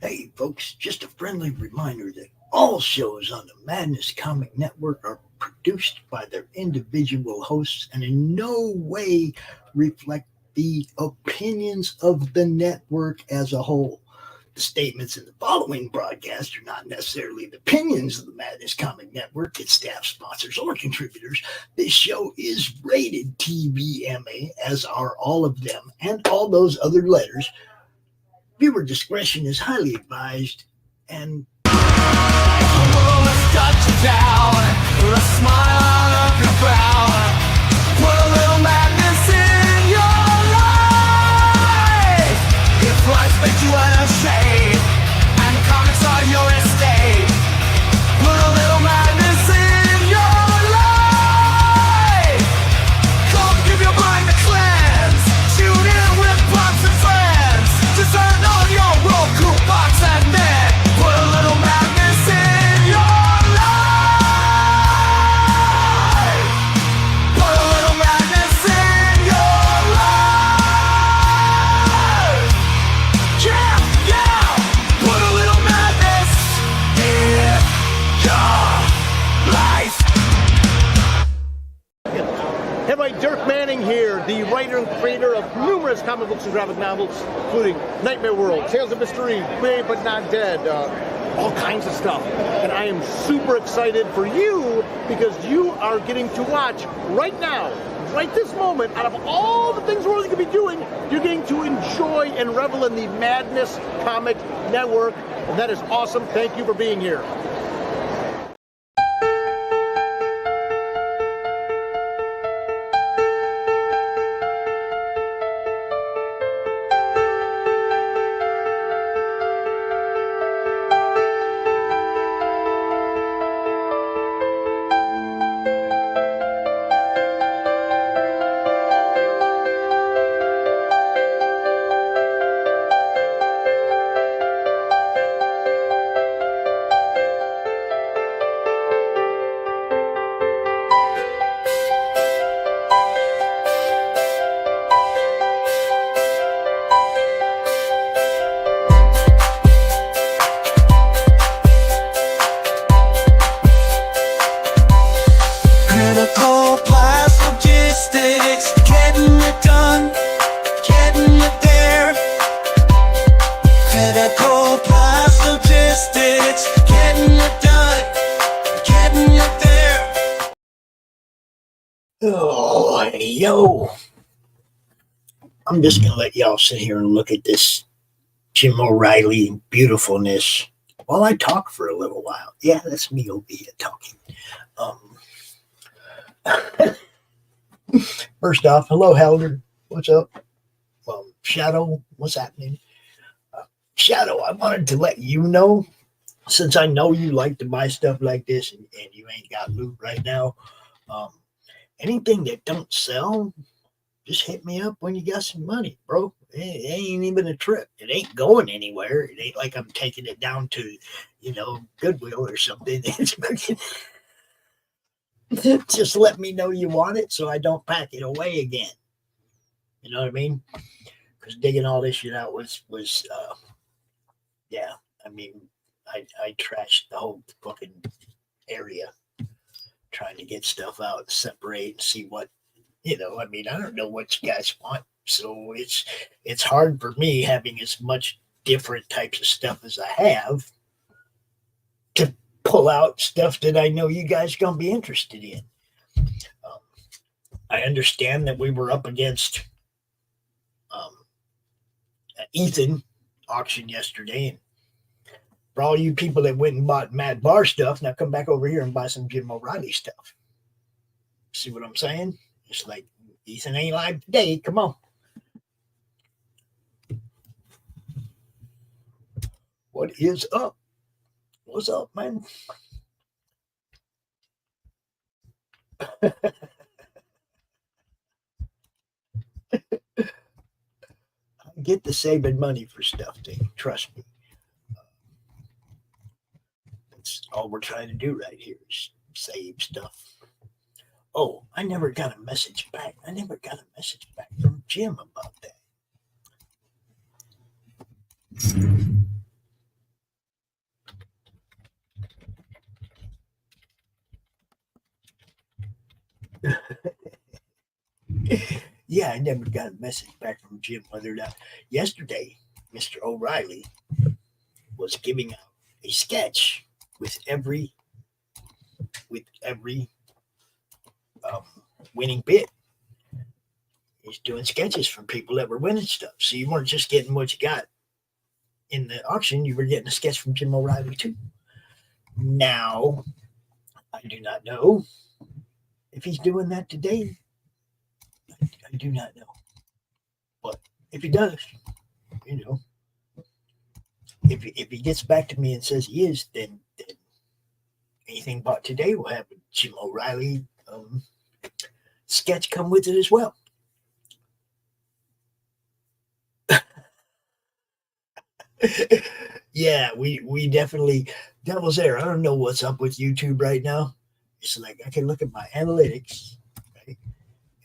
Hey, folks, just a friendly reminder that all shows on the Madness Comic Network are produced by their individual hosts and in no way reflect the opinions of the network as a whole. The statements in the following broadcast are not necessarily the opinions of the Madness Comic Network, its staff, sponsors, or contributors. This show is rated TVMA, as are all of them and all those other letters. Viewer discretion is highly advised, and the world has got you down, with a smile on your brow. Put a little madness in your life. If life makes you unashamed, and comics are your escape, put a little madness in your life. Come give your mind a cleanse, tune in with pops and friends. Just turn on your Roku box and then put a little madness in your life. Put a little madness in your life. Yeah, yeah. Put a little madness in your life. Hey everybody, Dirk Manning here, the writer and creator of numerous comic books and graphic novels, including Nightmare World, Tales of Mystery, Brave but Not Dead, all kinds of stuff. And I am super excited for you because you are getting to watch right now, right this moment, out of all the things we're going to be doing, you're getting to enjoy and revel in the Madness Comic Network. And that is awesome. Thank you for being here. Critical path logistics, getting it done, getting it there. Critical path logistics, getting it done, getting it there. oh, yo, I'm just gonna let y'all sit here and look at this Jim O'Reilly beautifulness while I talk for a little while. Yeah, that's me over here talking. First off, hello, Helder. What's up? Shadow, what's happening? Shadow, I wanted to let you know, since I know you like to buy stuff like this and you ain't got loot right now, anything that don't sell, just hit me up when you got some money, bro. It ain't even a trip. It ain't going anywhere. It ain't like I'm taking it down to, Goodwill or something. Just let me know you want it so I don't pack it away again. You know what I mean? Because digging all this shit out was yeah. I mean, I trashed the whole fucking area trying to get stuff out and separate and see what, I don't know what you guys want. So it's hard for me having as much different types of stuff as I have to pull out stuff that I know you guys are going to be interested in. I understand that we were up against Ethan auction yesterday, and for all you people that went and bought Mad Bar stuff, now come back over here and buy some Jim O'Reilly stuff. See what I'm saying? It's like Ethan ain't live today. Come on. What is up? What's up, man? I get the saving money for stuff thing. Trust me. That's all we're trying to do right here is save stuff. Oh, I never got a message back. From Jim about that. Yeah, I never got a message back from Jim whether or not yesterday Mr. O'Reilly was giving out a sketch with every um, winning bid. He's doing sketches from people that were winning stuff. So you weren't just getting what you got in the auction, you were getting a sketch from Jim O'Reilly too. Now, I do not know if he's doing that today. I do not know. But if he does, you know, if he gets back to me and says he is, then anything bought today will have a Jim O'Reilly sketch come with it as well. Yeah, we definitely devil's there. I don't know what's up with YouTube right now. It's like I can look at my analytics, right?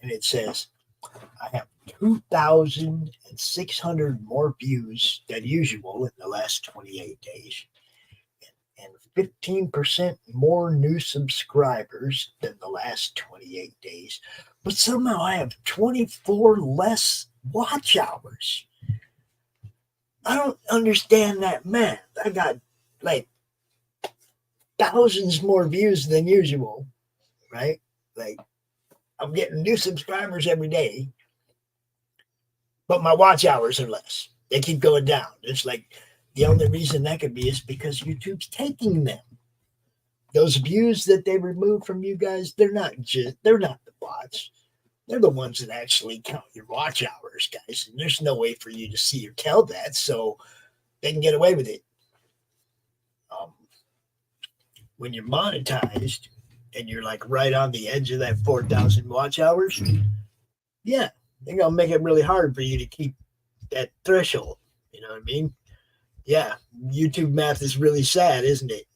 And it says I have 2,600 more views than usual in the last 28 days. And 15% more new subscribers than the last 28 days. But somehow I have 24 less watch hours. I don't understand that math. I got like thousands more views than usual, right? Like I'm getting new subscribers every day, but my watch hours are less. They keep going down. It's like the only reason that could be is because YouTube's taking them. Those views that they remove from you guys, they're not the bots. They're the ones that actually count your watch hours, guys. And there's no way for you to see or tell that, so they can get away with it. When you're monetized and you're like right on the edge of that 4,000 watch hours, yeah, they're going to make it really hard for you to keep that threshold. You know what I mean? Yeah, YouTube math is really sad, isn't it?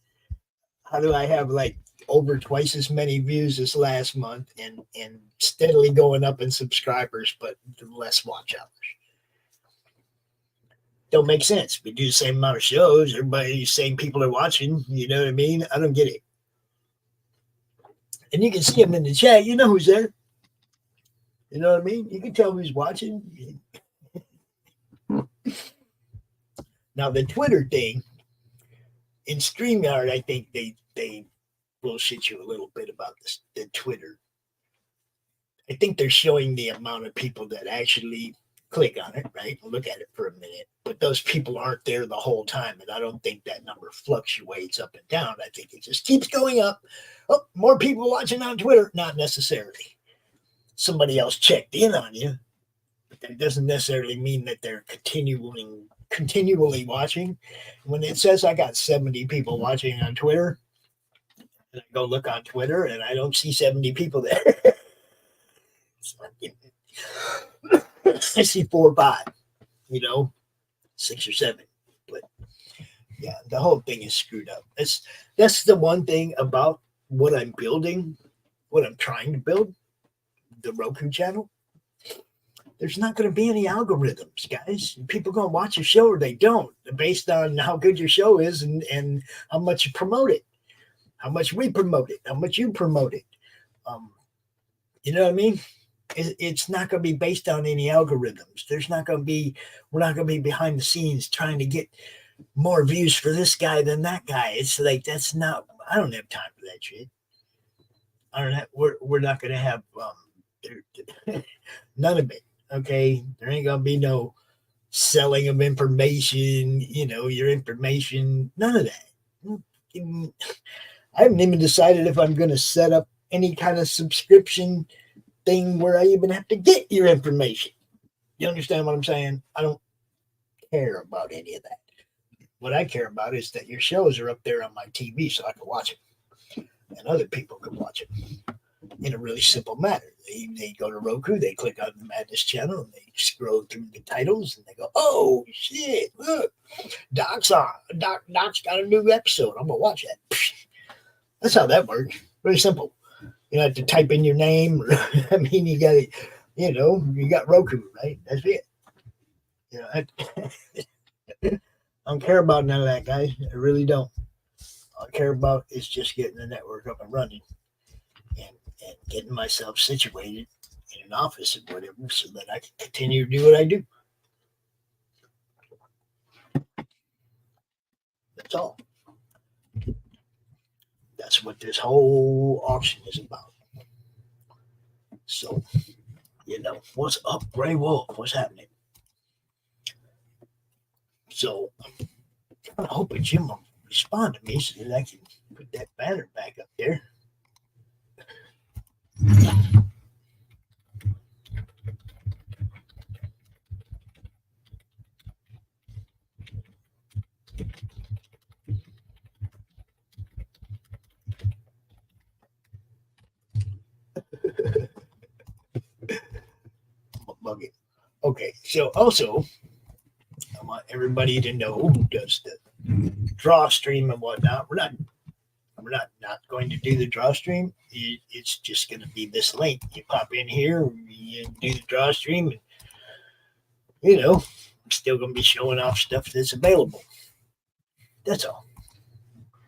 How do I have like over twice as many views this last month and steadily going up in subscribers, but less watch hours? Don't make sense. We do the same amount of shows. Everybody, same people are watching. You know what I mean? I don't get it. And you can see them in the chat. You know who's there. You know what I mean? You can tell who's watching. Now, the Twitter thing, in StreamYard, I think they bullshit you a little bit about this, the Twitter. I think they're showing the amount of people that actually click on it, right? Look at it for a minute. But those people aren't there the whole time. And I don't think that number fluctuates up and down. I think it just keeps going up. Oh, more people watching on Twitter. Not necessarily. Somebody else checked in on you. But that doesn't necessarily mean that they're continually watching. When it says I got 70 people watching on Twitter, and I go look on Twitter and I don't see 70 people there. I see 4 or 5, 6 or 7. But yeah, the whole thing is screwed up. That's the one thing about what I'm building, what I'm trying to build, the Roku channel. There's not going to be any algorithms, guys. People going to watch your show or they don't, based on how good your show is and how much you promote it, how much we promote it, how much you promote it. You know what I mean? It's not going to be based on any algorithms. We're not going to be behind the scenes trying to get more views for this guy than that guy. It's like, I don't have time for that shit. We're not going to have none of it. Okay. There ain't going to be no selling of information, your information, none of that. I haven't even decided if I'm going to set up any kind of subscription thing where I even have to get your information. You understand what I'm saying? I don't care about any of that. What I care about is that your shows are up there on my TV so I can watch them and other people can watch them in a really simple manner. They go to Roku, they click on the Madness channel and they scroll through the titles and they go, oh shit, look, Doc's got a new episode. I'm gonna watch that. That's how that works. Very simple. You don't have to type in your name. I mean, you got it, you got Roku, right? That's it. I don't care about none of that, guys. I really don't. All I care about is just getting the network up and running and getting myself situated in an office or whatever so that I can continue to do what I do. That's all. That's what this whole auction is about. So, what's up, Gray Wolf? What's happening? So, I hope that Jim will respond to me so that I can put that banner back up there. Bucket. Okay, so also, I want everybody to know who does the draw stream and whatnot. We're not going to do the draw stream. It's just going to be this link. You pop in here, you do the draw stream, and I'm still going to be showing off stuff that's available. That's all.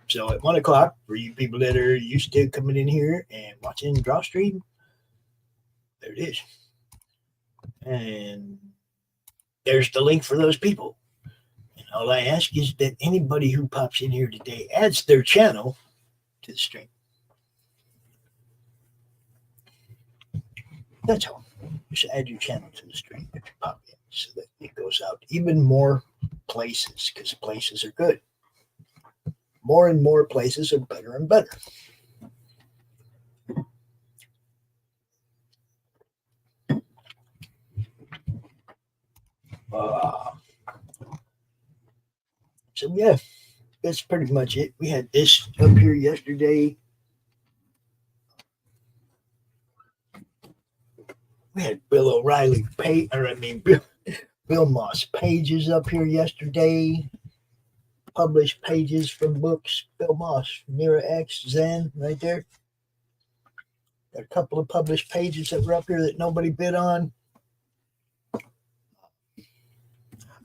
So at 1 o'clock, for you people that are used to coming in here and watching the draw stream, there it is. And there's the link for those people. And all I ask is that anybody who pops in here today adds their channel to the stream. That's all. Just add your channel to the stream if you pop in so that it goes out even more places, because places are good. More and more places are better and better. So yeah, that's pretty much it. We had this up here yesterday. We had Bill O'Reilly Bill Moss pages up here yesterday. Published pages from books. Bill Moss, Mira X, Zen, right there. Got a couple of published pages that were up here that nobody bid on.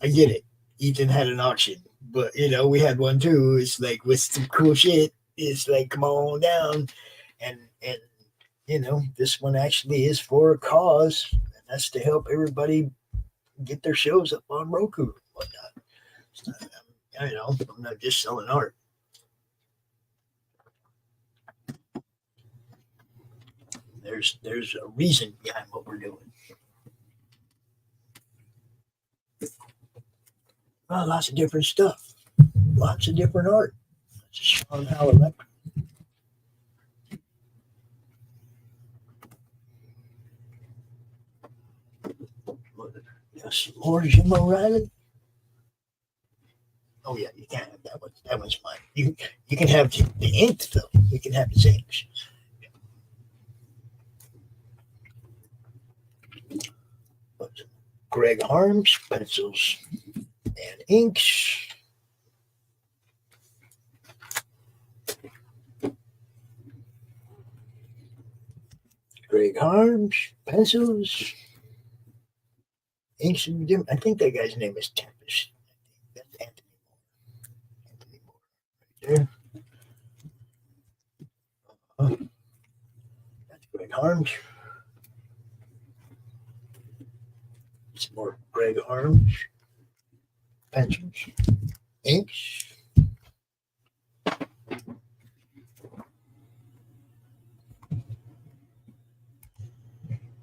I get it. Ethan had an auction, but we had one too. It's like with some cool shit. It's like, come on down, and this one actually is for a cause, and that's to help everybody get their shows up on Roku and whatnot. It's not, I'm not just selling art. There's a reason behind what we're doing. Well, lots of different stuff. Lots of different art. Just showing how electric. Yes, more Jim O'Reilly. Oh yeah, you can't have that one. That one's mine. You can have the ink though. You can have the inks. Greg Harms, pencils and inks. Greg Harms, pencils, inks. I think that guy's name is Tempest. That's Anthony Moore. Right there. That's Greg Harms. Some more Greg Harms, pencils, inks.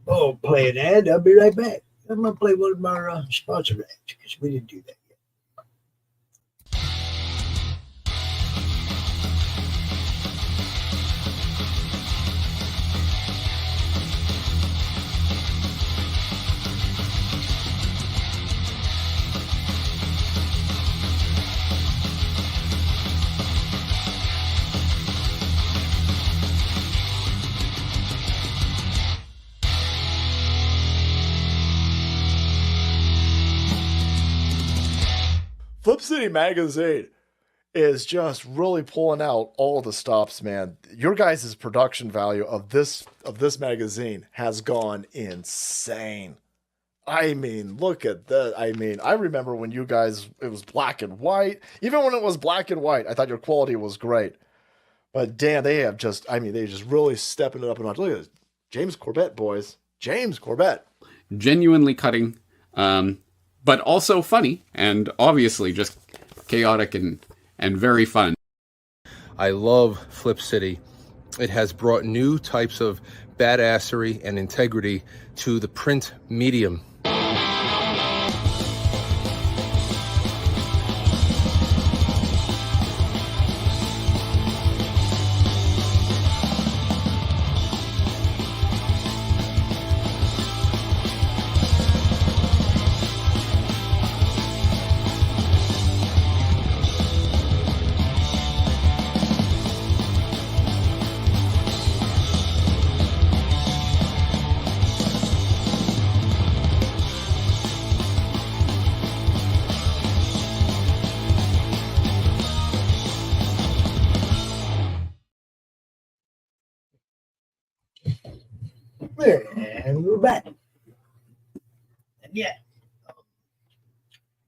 Oh, play an ad. I'll be right back. I'm going to play one of our sponsor ads because we didn't do that yet. Flip City Magazine is just really pulling out all the stops, man. Your guys' production value of this magazine has gone insane. I mean, look at that. I mean, I remember when you guys, it was black and white. Even when it was black and white, I thought your quality was great. But damn, they just really stepping it up a notch. Look at this. James Corbett, boys. James Corbett. Genuinely cutting, but also funny, and obviously just chaotic and very fun. I love Flip City. It has brought new types of badassery and integrity to the print medium. And we're back. And yeah,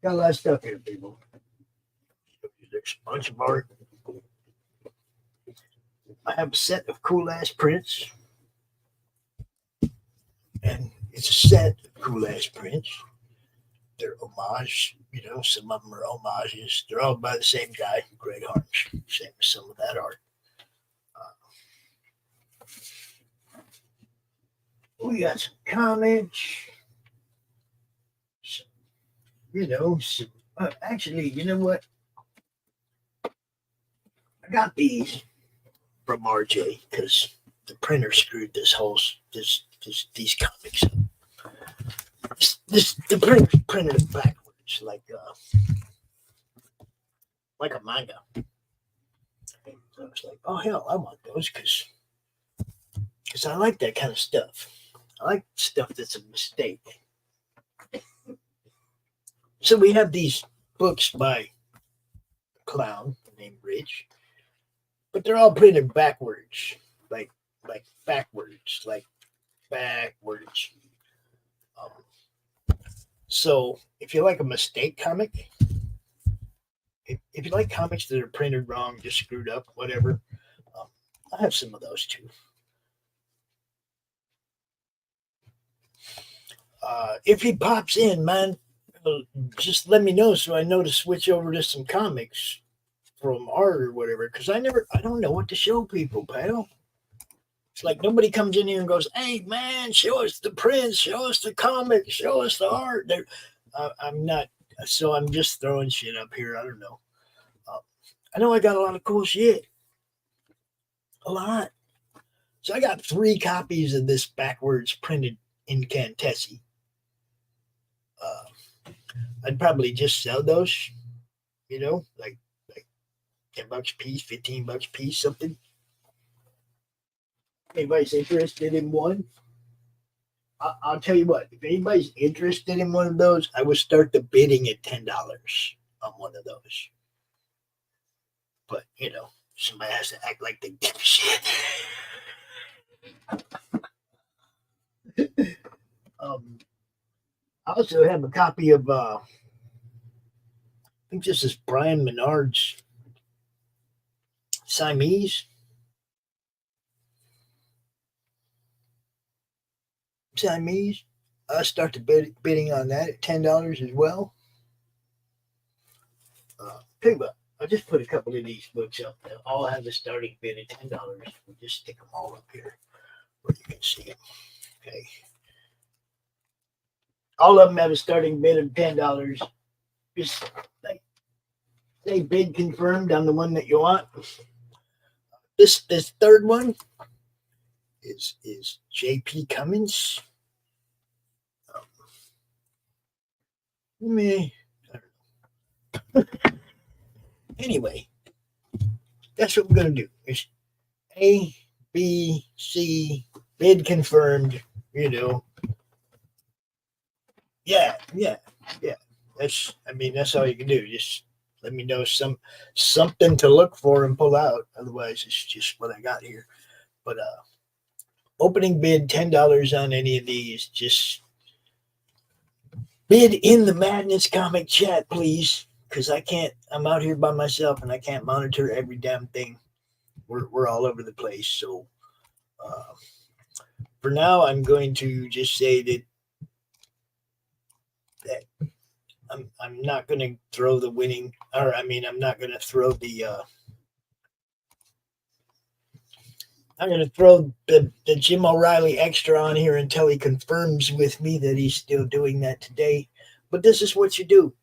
got a lot of stuff here, people. There's a bunch of art. I have a set of cool ass prints. And it's a set of cool ass prints. They're homage, some of them are homages. They're all by the same guy, Greg Harms. Same as some of that art. We got some comics. Actually, you know what? I got these from RJ because the printer screwed these comics up. The printer printed it backwards, like a manga. So I was like, oh hell, I want those because I like that kind of stuff. I like stuff that's a mistake. So we have these books by a clown named Rich, but they're all printed backwards, like backwards. So if you like a mistake comic, if you like comics that are printed wrong, just screwed up, whatever, I have some of those too. If he pops in, man, just let me know so I know to switch over to some comics from art or whatever. Because I don't know what to show people, pal. It's like nobody comes in here and goes, "Hey, man, show us the prints, show us the comics, show us the art." I'm not, so I'm just throwing shit up here. I don't know. I know I got a lot of cool shit. A lot. So I got 3 copies of this backwards printed incantessi. I'd probably just sell those, like $10 a piece, $15 a piece, something. Anybody's interested in one? I'll tell you what, if anybody's interested in one of those, I would start the bidding at $10 on one of those. But, somebody has to act like they give a shit. I also have a copy of, I think this is Brian Menard's Siamese. I start the bidding on that at $10 as well. Tell you what, I'll just put a couple of these books up. They'll all have the starting bid at $10. We'll just stick them all up here where you can see them. Okay. All of them have a starting bid of $10. Just say bid confirmed on the one that you want. This third one is J.P. Cummins. I don't know. Anyway, that's what we're gonna do. It's A, B, C, bid confirmed. Yeah. That's all you can do. Just let me know something to look for and pull out. Otherwise, it's just what I got here. But opening bid $10 on any of these. Just bid in the Madness Comic chat, please, because I'm out here by myself and I can't monitor every damn thing. we're all over the place. So for now, I'm going to just say that I'm not going to throw the winning, or I mean, I'm not going to throw the I'm going to throw the Jim O'Reilly extra on here until he confirms with me that he's still doing that today. But this is what you do.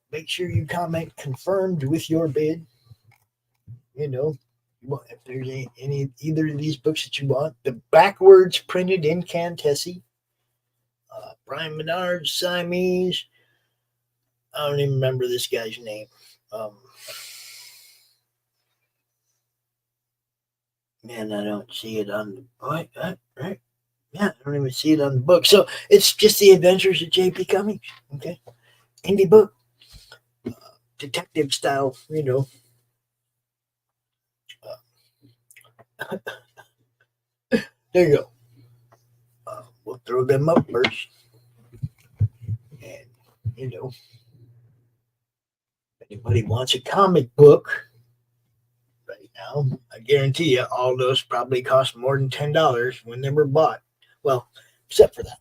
Make sure you comment confirmed with your bid. You know, if there's any either of these books that you want. The backwards printed incantessi. Brian Menard's Siamese. I don't even remember this guy's name. Man, I don't see it on the right. Yeah, I don't even see it on the book. So it's just the Adventures of J.P. Cummings. Okay, indie book, detective style. You know. There you go. We'll throw them up first, and you know, if anybody wants a comic book. Now, I guarantee you, all those probably cost more than $10 when they were bought. Well, except for that.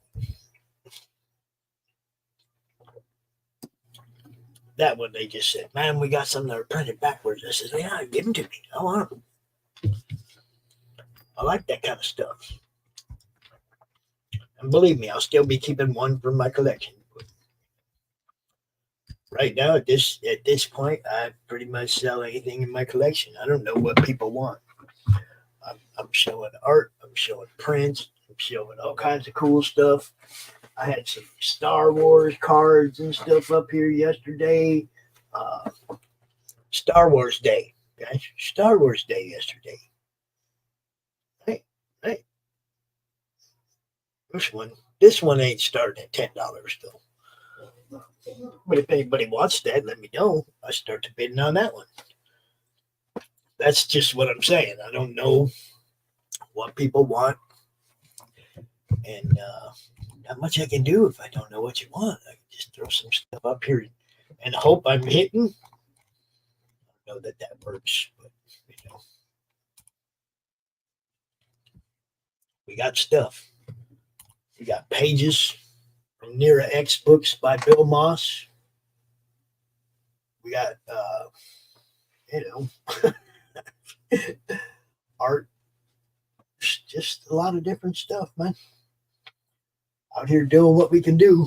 That one, they just said, man, we got some that are printed backwards. I said, yeah, give them to me. I want them. I like that kind of stuff. And believe me, I'll still be keeping one for my collection. Right now, at this point, I pretty much sell anything in my collection. I don't know what people want. I'm showing art. I'm showing prints. I'm showing all kinds of cool stuff. I had some Star Wars cards and stuff up here yesterday. Star Wars Day, guys. Star Wars Day yesterday. Hey. This one ain't starting at $10 though. But if anybody wants that, let me know. I start to bidding on that one. That's just what I'm saying. I don't know what people want. And not much I can do if I don't know what you want. I can just throw some stuff up here and hope I'm hitting. I don't know that works, but you know. We got stuff. We got pages from Nera X books by Bill Moss. We got, art. Just a lot of different stuff, man. Out here doing what we can do.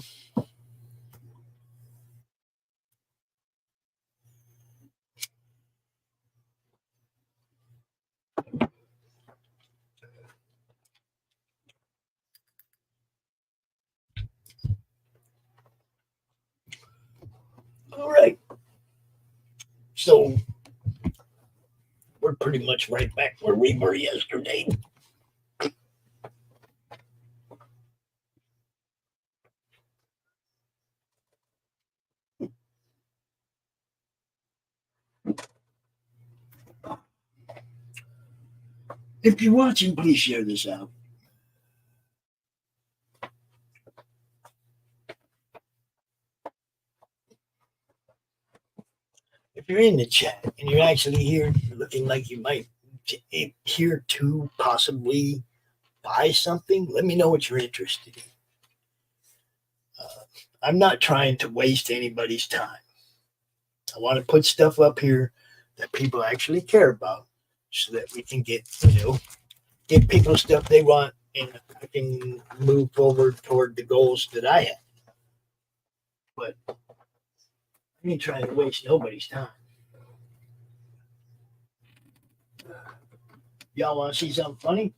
All right. So we're pretty much right back where we were yesterday. If you're watching, please share this out. If you're in the chat and you're actually here looking like you might here to possibly buy something, let me know what you're interested in. I'm not trying to waste anybody's time. I want to put stuff up here that people actually care about so that we can get people stuff they want and I can move forward toward the goals that I have. But I ain't trying to waste nobody's time. Y'all want to see something funny?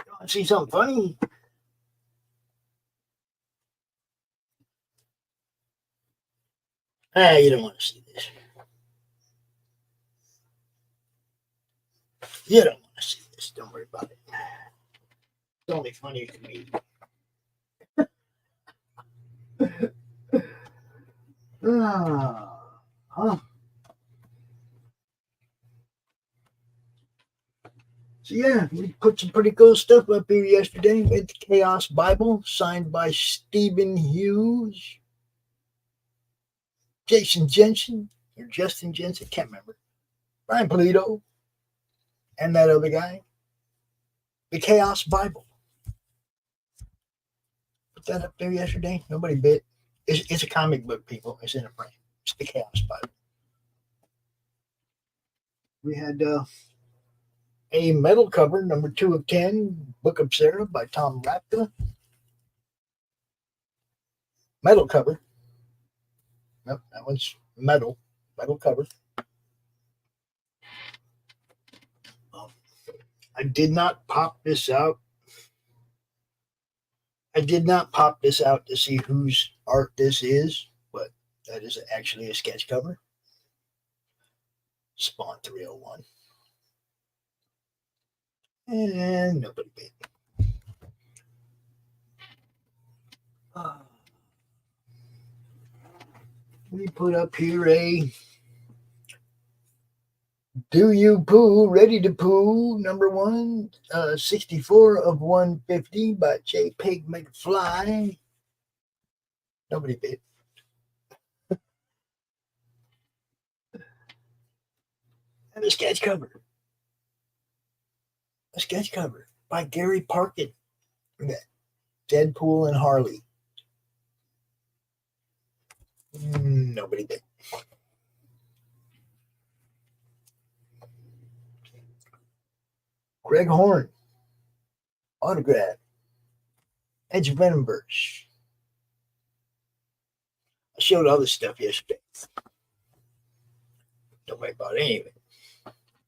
You want to see something funny? You don't want to see this. You don't want to see this. Don't worry about it. It's only funny to me. So yeah, we put some pretty cool stuff up here yesterday. We had the Chaos Bible signed by Stephen Hughes, Jason Jensen, or Justin Jensen, can't remember. Brian Polito, and that other guy. The Chaos Bible. Put that up there yesterday. Nobody bit. It's a comic book, people. It's in a frame. It's the Chaos Bible. We had a metal cover, number 2 of 10, Book of Sarah by Tom Rapka. Metal cover. Nope, that one's metal cover. I did not pop this out. I did not pop this out to see whose art this is, but that is actually a sketch cover. Spawn 301. And nobody bit. We put up here a Do You Poo, Ready to Poo, number 1, 64 of 150 by J. Pig McFly. Nobody bit. And a sketch cover. A sketch cover by Gary Parkin. Deadpool and Harley. Nobody bit. Greg Horn. Autograph. Edge Venomverse. I showed all this stuff yesterday. Nobody bought any of it.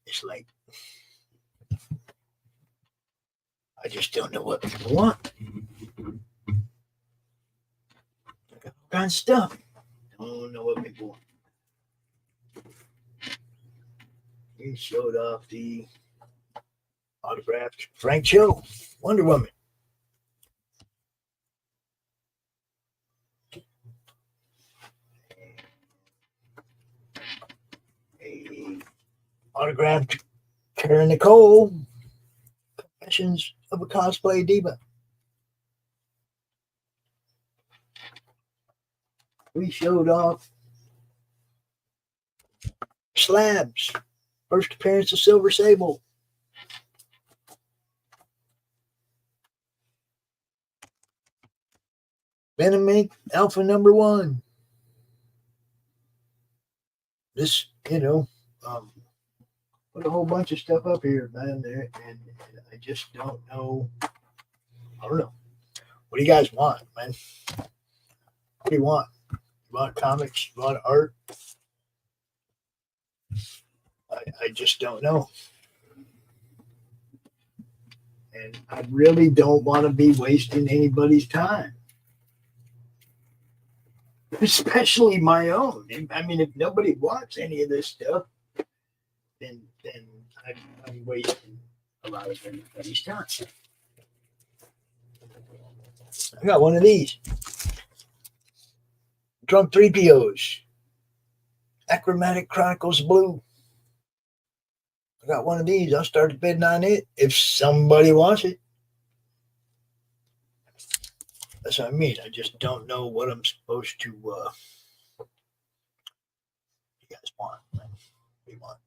It's like, I just don't know what people want. I got all kinds of stuff. Don't know what people want. He showed off the autographed Frank Cho, Wonder Woman. A autographed Karen Nicole, Confessions of a Cosplay Diva. We showed off Slabs, first appearance of Silver Sable. Venom Inc. Alpha number 1. This, put a whole bunch of stuff up here, man, there, and I just don't know. I don't know. What do you guys want, man? What do you want? You want comics? You want art? I just don't know. And I really don't want to be wasting anybody's time. Especially my own. I mean, if nobody wants any of this stuff, then I'm wasting a lot of everybody's time. I got one of these. Drunk 3POs. Achromatic Chronicles Blue. I got one of these. I'll start bidding on it if somebody wants it. That's what I mean. I just don't know what I'm supposed to you guys want. What do you want?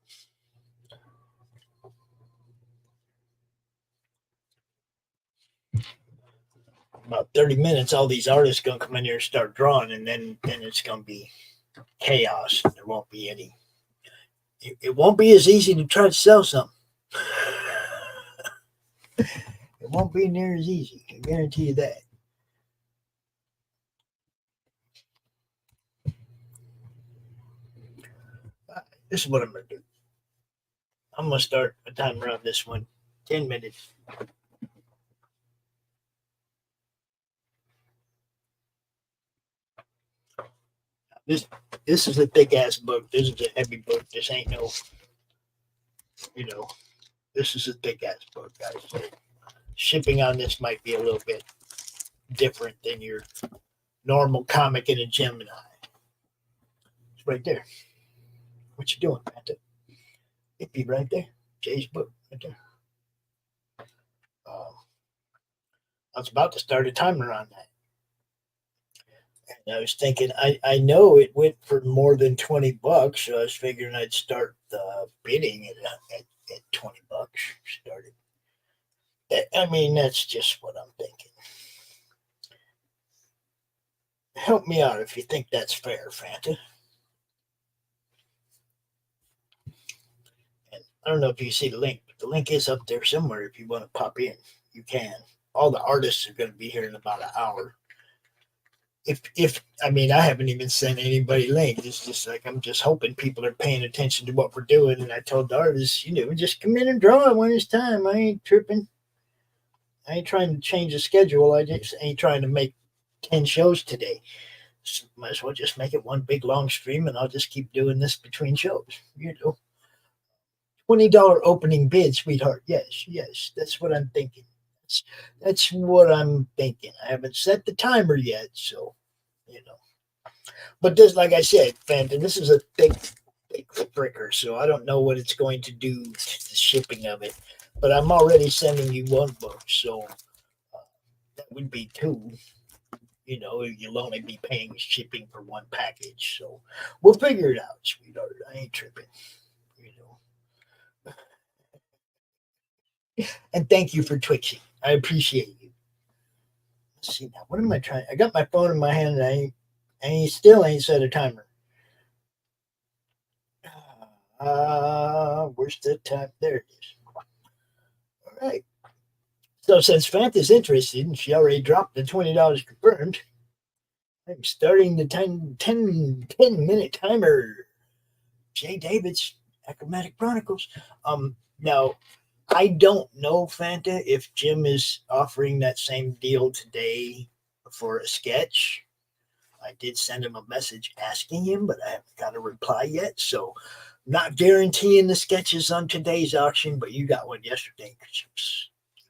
About 30 minutes, all these artists gonna come in here and start drawing, and then it's gonna be chaos. There won't be any. It won't be as easy to try to sell something. It won't be near as easy. I guarantee you that. This is what I'm going to do. I'm going to start a timer on this one. 10 minutes. This is a thick-ass book. This is a heavy book. This ain't no, this is a thick-ass book, guys. So shipping on this might be a little bit different than your normal comic in a Gemini. It's right there. What you doing, Panta? It'd be right there. Jay's book, right there. I was about to start a timer on that. And I was thinking, I know it went for more than $20, so I was figuring I'd start bidding at $20. Started. I mean, that's just what I'm thinking. Help me out if you think that's fair, Fanta. And I don't know if you see the link, but the link is up there somewhere if you want to pop in. You can. All the artists are going to be here in about an hour. If I mean, I haven't even sent anybody links. It's just like I'm just hoping people are paying attention to what we're doing. And I told the artists, just come in and draw it when it's time. I ain't tripping. I ain't trying to change the schedule. I just ain't trying to make 10 shows today. So might as well just make it one big long stream, and I'll just keep doing this between shows. $20 opening bid, sweetheart. Yes, that's what I'm thinking. That's what I'm thinking. I haven't set the timer yet, so But this, like I said, Phantom, this is a big fricker, so I don't know what it's going to do to the shipping of it. But I'm already sending you one book, so that would be two. You'll only be paying shipping for one package, so we'll figure it out, sweetheart. I ain't tripping. And thank you for twitching. I appreciate you. Let's see now. What am I trying? I got my phone in my hand, and I still ain't set a timer. Where's the time? There it is. All right. So since Fanta's interested, and she already dropped the $20 confirmed, I'm starting the 10-minute timer. Jay David's Achromatic Chronicles. Now, I don't know, Fanta, if Jim is offering that same deal today for a sketch. I did send him a message asking him, but I haven't got a reply yet. So, not guaranteeing the sketches on today's auction, but you got one yesterday because you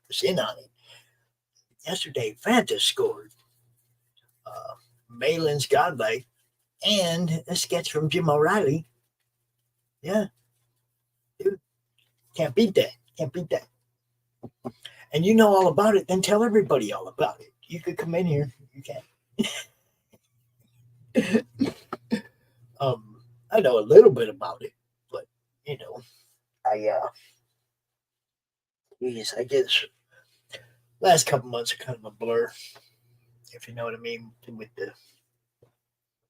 was in on it. Yesterday, Fanta scored Malin's Godlike and a sketch from Jim O'Reilly. Yeah. Dude, can't beat that. Can't beat that. And you know all about it, then tell everybody all about it. You could come in here. You can. I know a little bit about it, but I guess last couple months are kind of a blur, if you know what I mean, with the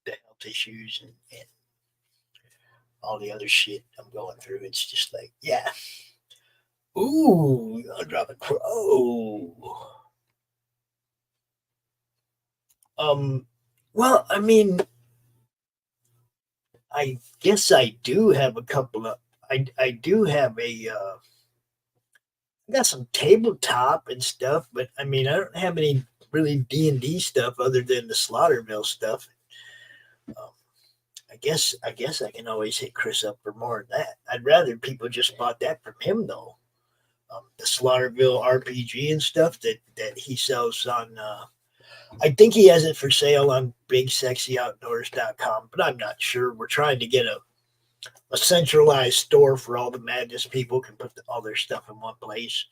health issues and all the other shit I'm going through. It's just like, yeah. Ooh, I'll drop a crow. Well, I mean, I guess I do have a couple of, I do have I got some tabletop and stuff, but I mean, I don't have any really D&D stuff other than the Slaughterville stuff. I guess I can always hit Chris up for more than that. I'd rather people just bought that from him, though. The Slaughterville RPG and stuff that he sells on, I think he has it for sale on BigSexyOutdoors.com, but I'm not sure. We're trying to get a centralized store for all the Madness people can put all their stuff in one place.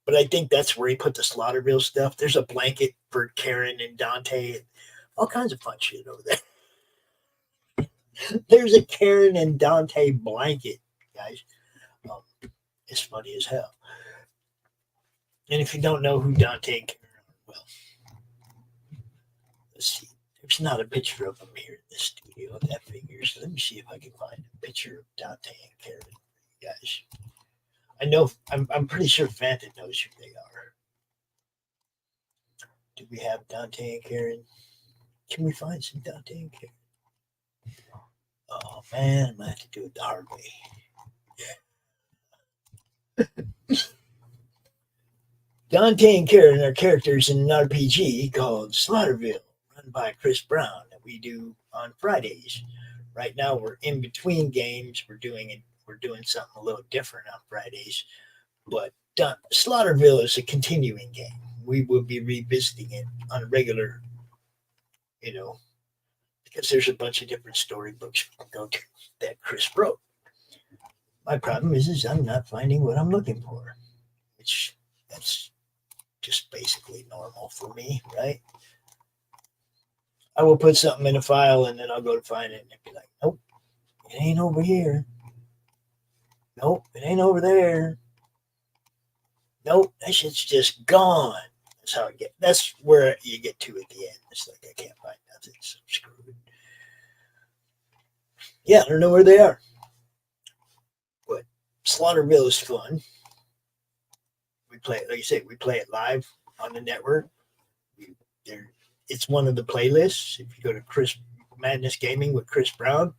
But I think that's where he put the Slaughterville stuff. There's a blanket for Karen and Dante, and all kinds of fun shit over there. There's a Karen and Dante blanket, guys. It's funny as hell. And if you don't know who Dante and Karen are, well, let's see. There's not a picture of them here in the studio. That figures. Let me see if I can find a picture of Dante and Karen, guys. I know. I'm pretty sure Fanta knows who they are. Do we have Dante and Karen? Can we find some Dante and Karen? Oh man, I'm gonna have to do it the hard way. Dante and Karen are characters in an RPG called Slaughterville, run by Chris Brown, that we do on Fridays. Right now, we're in between games. We're doing something a little different on Fridays, but Slaughterville is a continuing game. We will be revisiting it on a regular, because there's a bunch of different storybooks we can go to that Chris wrote. My problem is I'm not finding what I'm looking for, which that's just basically normal for me, right? I will put something in a file and then I'll go to find it and it'll be like, nope, it ain't over here. Nope, it ain't over there. Nope, that shit's just gone. That's how I get. That's where you get to at the end. It's like I can't find nothing, so I'm screwed. Yeah, I don't know where they are. But Slaughterville is fun. We play it, like you say, we play it live on the network. It's one of the playlists. If you go to Chris Madness Gaming with Chris Brown,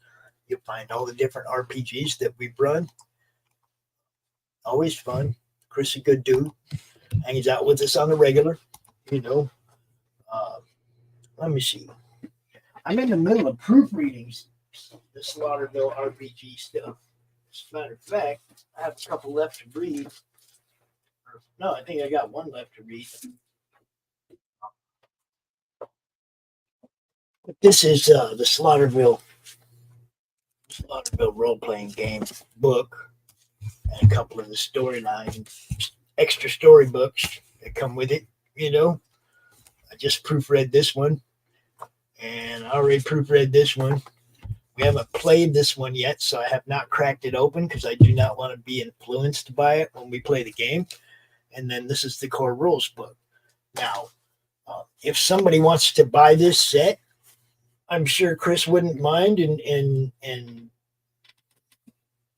you'll find all the different RPGs that we've run. Always fun. Chris, a good dude, hangs out with us on the regular. You know, let me see. I'm in the middle of proofreading the Slaughterville RPG stuff. As a matter of fact, I have a couple left to read. No, I think I got one left to read. This is the Slaughterville role-playing game book and a couple of the storyline extra storybooks that come with it. You know, I just proofread this one, and I already proofread this one. We haven't played this one yet, so I have not cracked it open because I do not want to be influenced by it when we play the game. And then this is the core rules book. Now, if somebody wants to buy this set, I'm sure Chris wouldn't mind in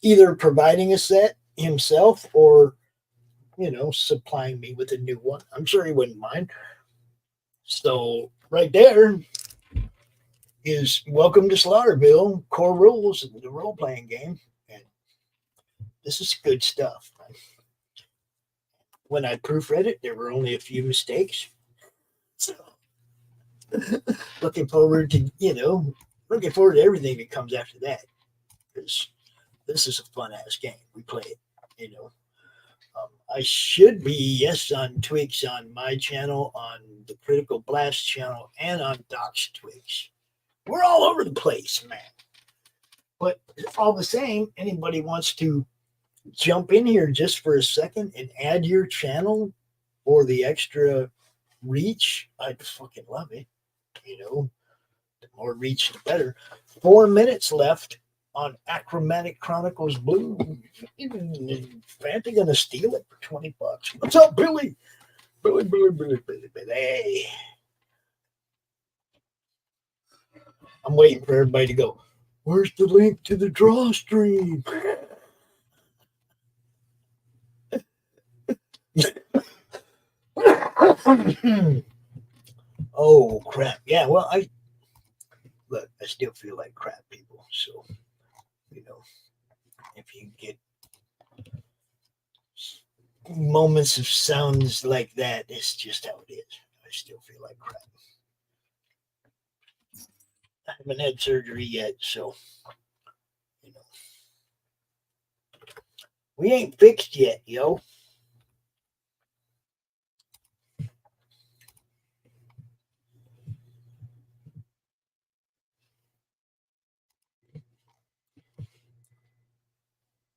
either providing a set himself or, you know, supplying me with a new one. I'm sure he wouldn't mind. So right there is Welcome to Slaughterville, core rules, the role-playing game. And this is good stuff. When I proofread it, there were only a few mistakes. So looking forward to everything that comes after that. Because this is a fun-ass game. We play it, you know. I should be, on Twigs on my channel, on the Critical Blast channel, and on Doc's Twigs. We're all over the place, man. But all the same, anybody wants to jump in here just for a second and add your channel for the extra reach, I'd fucking love it. You know, the more reach, the better. 4 minutes left on Achromatic Chronicles Blue. Fanta gonna steal it for $20. What's up, Billy? Billy. I'm waiting for everybody to go, where's the link to the draw stream? Oh, crap. Yeah, well, I still feel like crap, people. So, you know, if you get moments of sounds like that, it's just how it is. I still feel like crap. I haven't had surgery yet, so, you know. We ain't fixed yet, yo.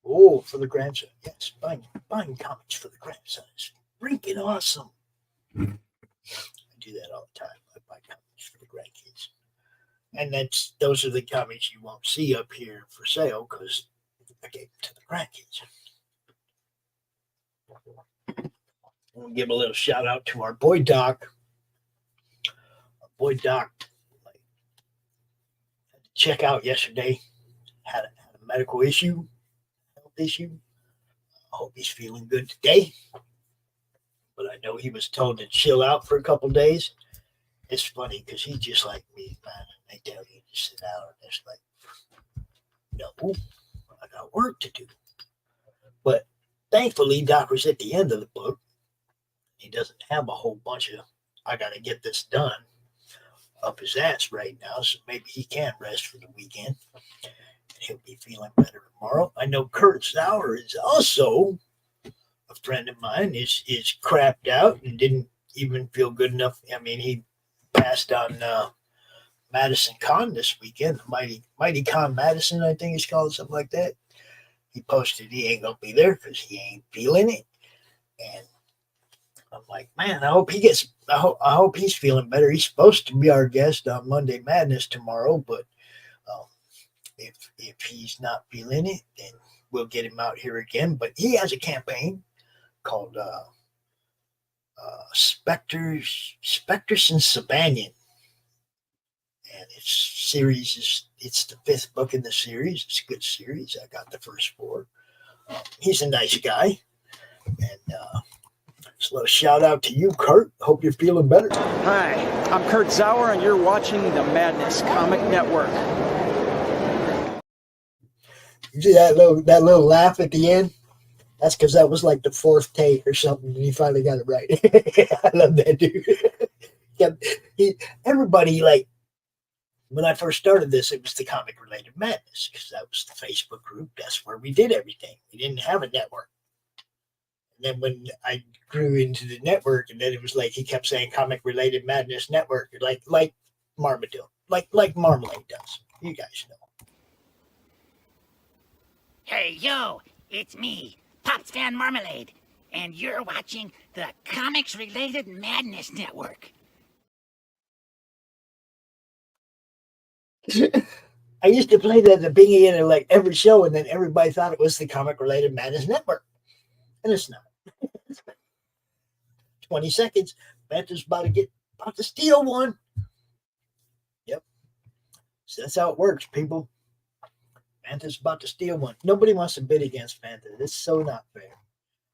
Oh, for the grandson. Yes, buying comics for the grandson is freaking awesome. I do that all the time. I buy comics for the grandkids. And those are the comics you won't see up here for sale because I gave them to the grandkids. We'll give a little shout out to our boy Doc. Our boy Doc had to check out yesterday. Had a medical issue. Issue. I hope he's feeling good today. But I know he was told to chill out for a couple days. It's funny because he's just like me, man. They tell you to sit out, and it's like, no, I got work to do. But thankfully, Doc was at the end of the book. He doesn't have a whole bunch of, I got to get this done up his ass right now, so maybe he can rest for the weekend. He'll be feeling better tomorrow. I know Kurtstour is also a friend of mine, is crapped out and didn't even feel good enough. I mean, he passed on Madison Con this weekend, Mighty Con Madison, I think it's called, something like that. He posted he ain't gonna be there because he ain't feeling it. And I'm like, man, I hope I hope he's feeling better. He's supposed to be our guest on Monday Madness tomorrow, but if he's not feeling it, then we'll get him out here again. But he has a campaign called Spectres and Sabanian, and it's the 5th book in the series. It's a good series. I got the first 4. He's a nice guy, and just a little shout out to you, Kurt. Hope you're feeling better. Hi, I'm Kurtzauer, and you're watching the Madness Comic Network. You see that little laugh at the end? That's because that was like the 4th take or something, and he finally got it right. I love that dude. Everybody, like, when I first started this, it was the Comic Related Madness, because that was the Facebook group. That's where we did everything. We didn't have a network. And then when I grew into the network, and then it was like he kept saying Comic Related Madness Network, like Marmaduke, like Marmalade does. You guys know. Hey, yo, it's me, Pops Fan Marmalade, and you're watching the Comics Related Madness Network. I used to play that at the beginning of like every show, and then everybody thought it was the Comic Related Madness Network. And it's not. 20 seconds. Banter's about to steal one. Yep. So that's how it works, people. Banter's about to steal one. Nobody wants to bid against Banter. It's so not fair.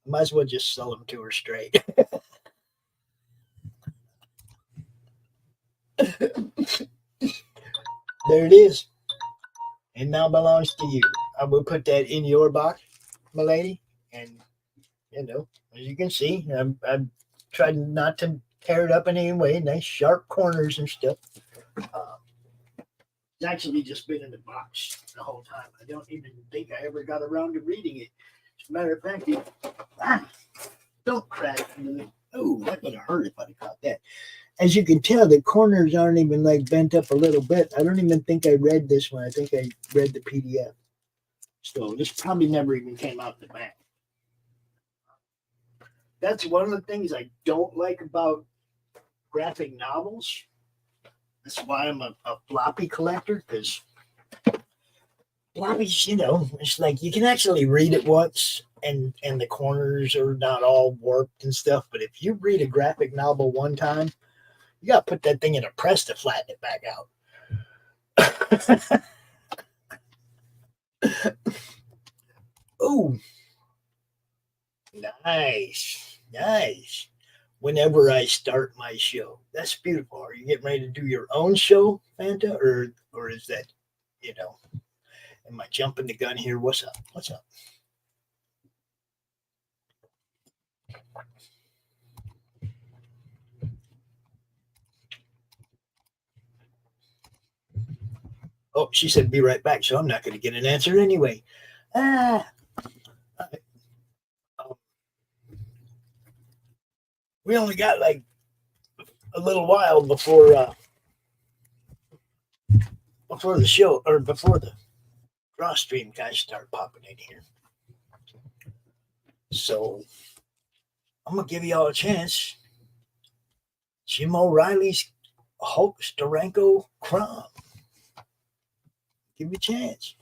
Might as well just sell them to her straight. There it is. It now belongs to you. I will put that in your box, my lady. And, you know, as you can see, I've tried not to tear it up in any way. Nice sharp corners and stuff. It's actually just been in the box the whole time. I don't even think I ever got around to reading it. As a matter of fact, don't crack. Oh, that would have hurt if I'd have caught that. As you can tell, the corners aren't even like bent up a little bit. I don't even think I read this one. I think I read the PDF. So this probably never even came out the back. That's one of the things I don't like about graphic novels. That's why I'm a floppy collector, because floppies, you know, it's like you can actually read it once and the corners are not all warped and stuff. But if you read a graphic novel one time, you got to put that thing in a press to flatten it back out. Oh, nice. Whenever I start my show, that's beautiful. Are you getting ready to do your own show, Fanta, or is that, you know, am I jumping the gun here? What's up? Oh, she said be right back, so I'm not going to get an answer anyway. We only got like a little while before the show, or before the draw stream guys start popping in here. So I'm going to give you all a chance. Jim O'Reilly's Hulk Steranko Crom. Give me a chance.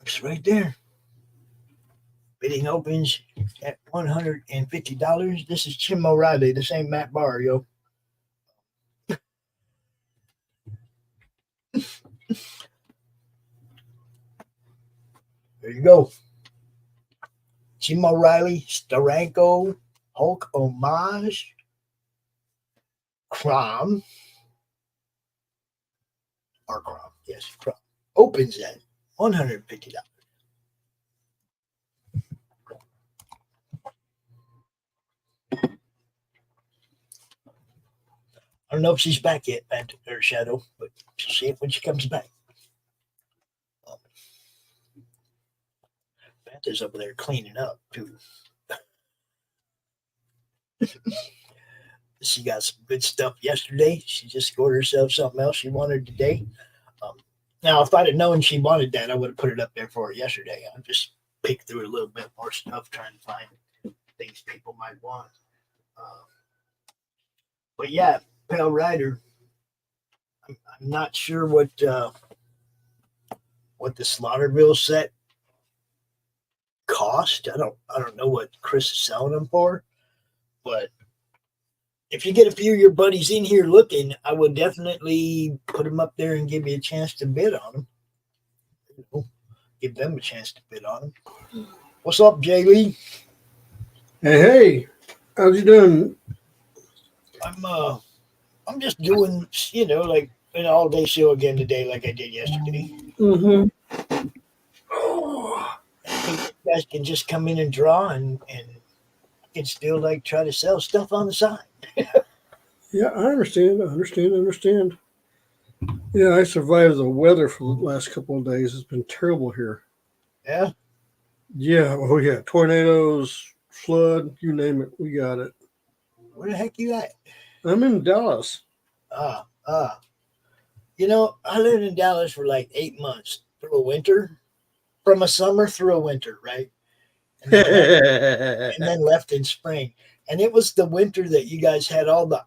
It's right there. Bidding opens at $150. This is Jim O'Reilly. This ain't Matt Barr, yo. There you go. Jim O'Reilly, Steranko, Hulk Homage, Crom. Or Crom, yes, Crom. Opens at $150. I don't know if she's back yet, or Shadow, but she'll see it when she comes back. Banta's over there cleaning up, too. She got some good stuff yesterday. She just scored herself something else she wanted today. Now, if I'd have known she wanted that, I would have put it up there for her yesterday. I just picked through a little bit more stuff, trying to find things people might want. But yeah, Pale Rider. I'm not sure what the Slaughterville set cost. I don't know what Chris is selling them for, but if you get a few of your buddies in here looking, I would definitely put them up there and give you a chance to bid on them. Give them a chance to bid on them. What's up, Jay Lee? Hey, how's you doing? I'm just doing, like an all-day show again today, like I did yesterday. Mm-hmm. I think you guys can just come in and draw, and I can still like try to sell stuff on the side. Yeah, I understand. Yeah, I survived the weather for the last couple of days. It's been terrible here. Yeah? Yeah, oh yeah, tornadoes, flood, you name it, we got it. Where the heck you at? I'm in Dallas. I lived in Dallas for like 8 months through a winter, from a summer through a winter, right? And then left in spring. And it was the winter that you guys had all the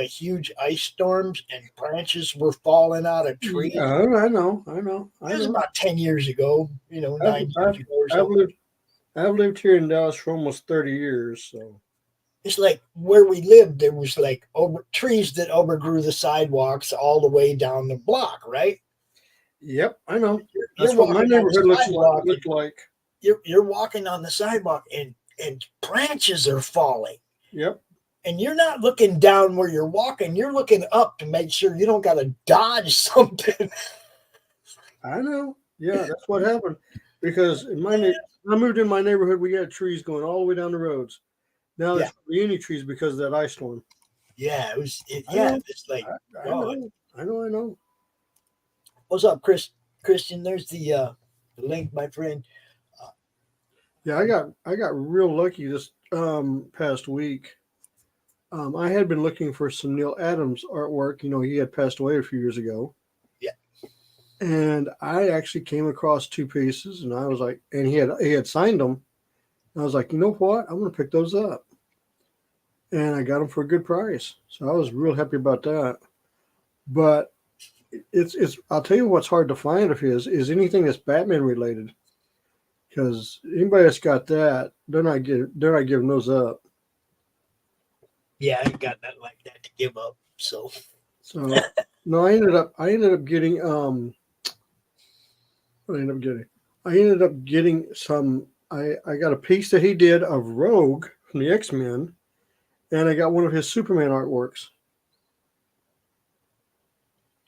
huge ice storms and branches were falling out of trees. I know. It was about 10 years ago, 9 years ago or so. I've lived here in Dallas for almost 30 years, so. It's like where we lived, there was like trees that overgrew the sidewalks all the way down the block, right? Yep, I know. That's what my neighborhood looks like. You're walking on the sidewalk and branches are falling. Yep. And you're not looking down where you're walking. You're looking up to make sure you don't got to dodge something. I know. Yeah, that's what happened. Because I moved in my neighborhood, we had trees going all the way down the roads. Now there's hardly any trees because of that ice storm. Yeah, it's like I know. What's up, Christian? There's the link, my friend. Yeah, I got real lucky this past week. I had been looking for some Neil Adams artwork. He had passed away a few years ago. Yeah. And I actually came across 2 pieces, and I was like, and he had signed them. And I was like, you know what? I'm going to pick those up. And I got them for a good price. So I was real happy about that. But it's I'll tell you what's hard to find of his is anything that's Batman related. Because anybody that's got that, they're not giving those up. Yeah, I ain't got nothing like that to give up. So no, I ended up getting what I ended up getting some. I got a piece that he did of Rogue from the X-Men, and I got one of his Superman artworks.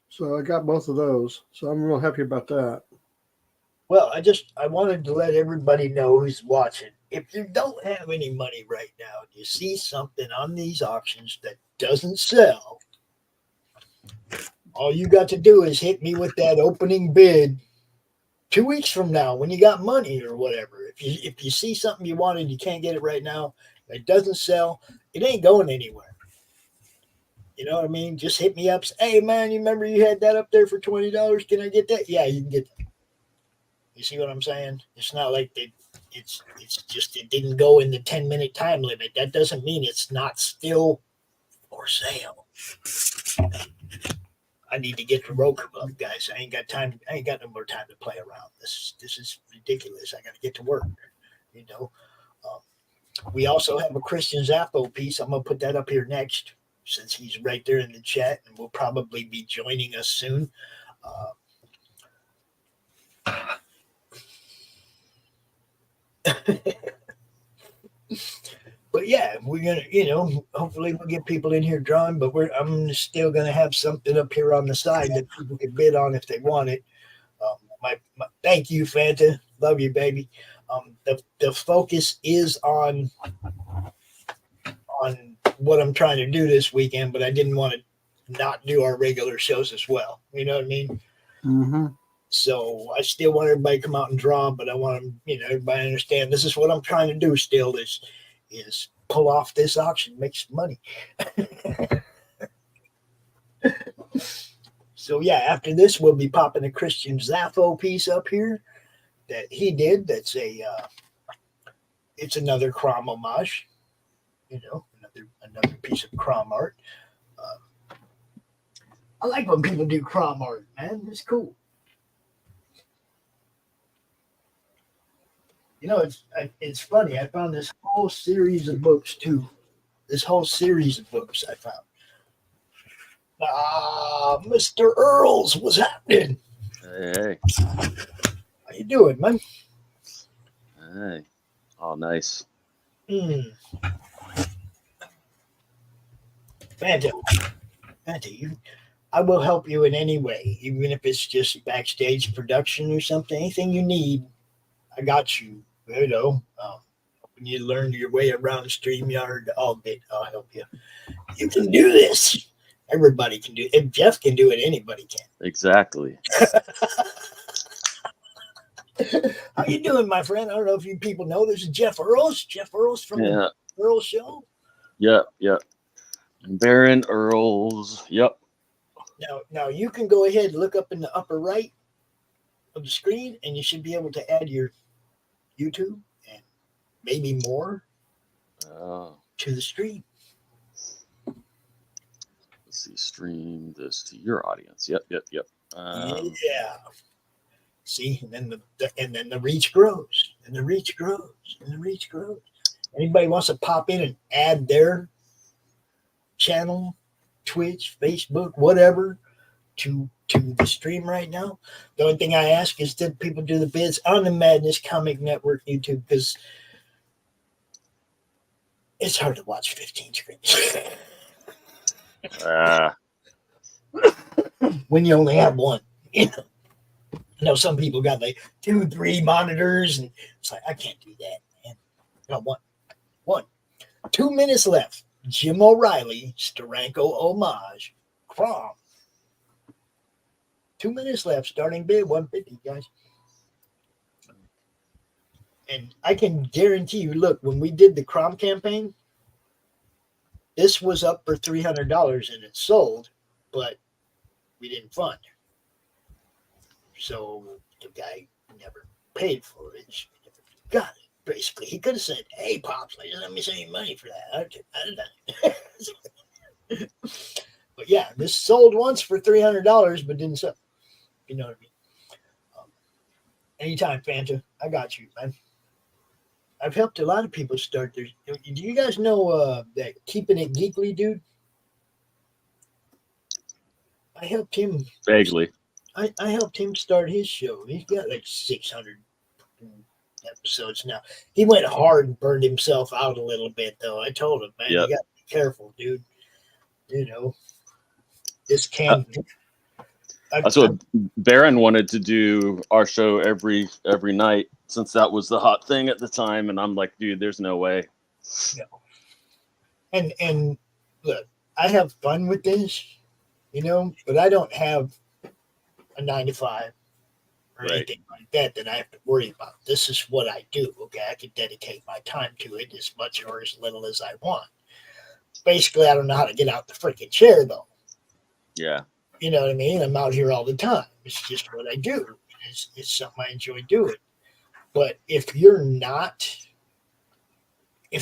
So I got both of those. So I'm real happy about that. Well, I wanted to let everybody know who's watching. If you don't have any money right now, and you see something on these auctions that doesn't sell, all you got to do is hit me with that opening bid 2 weeks from now when you got money or whatever. If you see something you want and you can't get it right now, it doesn't sell, it ain't going anywhere. You know what I mean? Just hit me up. Say, hey, man, you remember you had that up there for $20? Can I get that? Yeah, you can get that. You see what I'm saying? It's not like it's just it didn't go in the 10-minute time limit. That doesn't mean it's not still for sale. I need to get to Roku up, guys. I ain't got time. I ain't got no more time to play around. This is ridiculous. I got to get to work. We also have a Christian Zappo piece. I'm gonna put that up here next, since he's right there in the chat, and will probably be joining us soon. But yeah, we're gonna, hopefully we'll get people in here drawing. But I'm still gonna have something up here on the side that people can bid on if they want it. My thank you, Fanta. Love you, baby. The focus is on what I'm trying to do this weekend, but I didn't want to not do our regular shows as well. You know what I mean? Mm-hmm. So I still want everybody to come out and draw, but I want them, everybody to understand this is what I'm trying to do still is pull off this auction, make some money. So yeah, after this, we'll be popping a Christian Zaffo piece up here that he did. That's it's another Crom homage, another piece of Crom art. I like when people do Crom art, man. It's cool. It's funny. I found this whole series of books too. This whole series of books I found. Mr. Earls, what's happening? Hey. How you doing, man? Hey. Oh, nice. Fanta, I will help you in any way, even if it's just backstage production or something. Anything you need, I got you. When you learn your way around StreamYard, I'll help you. You can do this. Everybody can do it. If Jeff can do it, anybody can. Exactly. How you doing, my friend? I don't know if you people know. This is Jeff Earls. Jeff Earls from the Earls Show. Yep. Baron Earls. Yep. Now you can go ahead and look up in the upper right of the screen, and you should be able to add your YouTube and maybe more to the stream. Let's see, stream this to your audience. Yep. Yeah. See, and then the reach grows, and the reach grows, and the reach grows. Anybody wants to pop in and add their channel, Twitch, Facebook, whatever, to the stream right now? The only thing I ask is that people do the bids on the Madness Comic Network YouTube, because it's hard to watch 15 screens. When you only have one, I know some people got like 2-3 monitors, and it's like, I can't do that, man. Got one. 2 minutes left. Jim O'Reilly, Steranko homage, Crom. 2 minutes left. Starting bid 150, guys. And I can guarantee you, look, when we did the Crom campaign, this was up for $300 and it sold, but we didn't fund. So the guy never paid for it. He never got it. Basically, he could have said, "Hey, Pops, let me send you money for that." But yeah, this sold once for $300, but didn't sell. You know what I mean? Anytime, Fanta, I got you, man. I've helped a lot of people start their. Do you guys know that Keeping It Geekly dude? I helped him vaguely. I helped him start his show. He's got like 600 episodes now. He went hard and burned himself out a little bit, though. I told him, man, you got to be careful, dude. This can. That's what Baron wanted to do our show every night, since that was the hot thing at the time. And I'm like, dude, there's no way. No. And look, I have fun with this, but I don't have a 9-to-5 or anything like that I have to worry about. This is what I do. Okay, I can dedicate my time to it as much or as little as I want. Basically, I don't know how to get out the freaking chair, though. Yeah. You know what I mean? I'm out here all the time. It's just what I do. It's something I enjoy doing. But if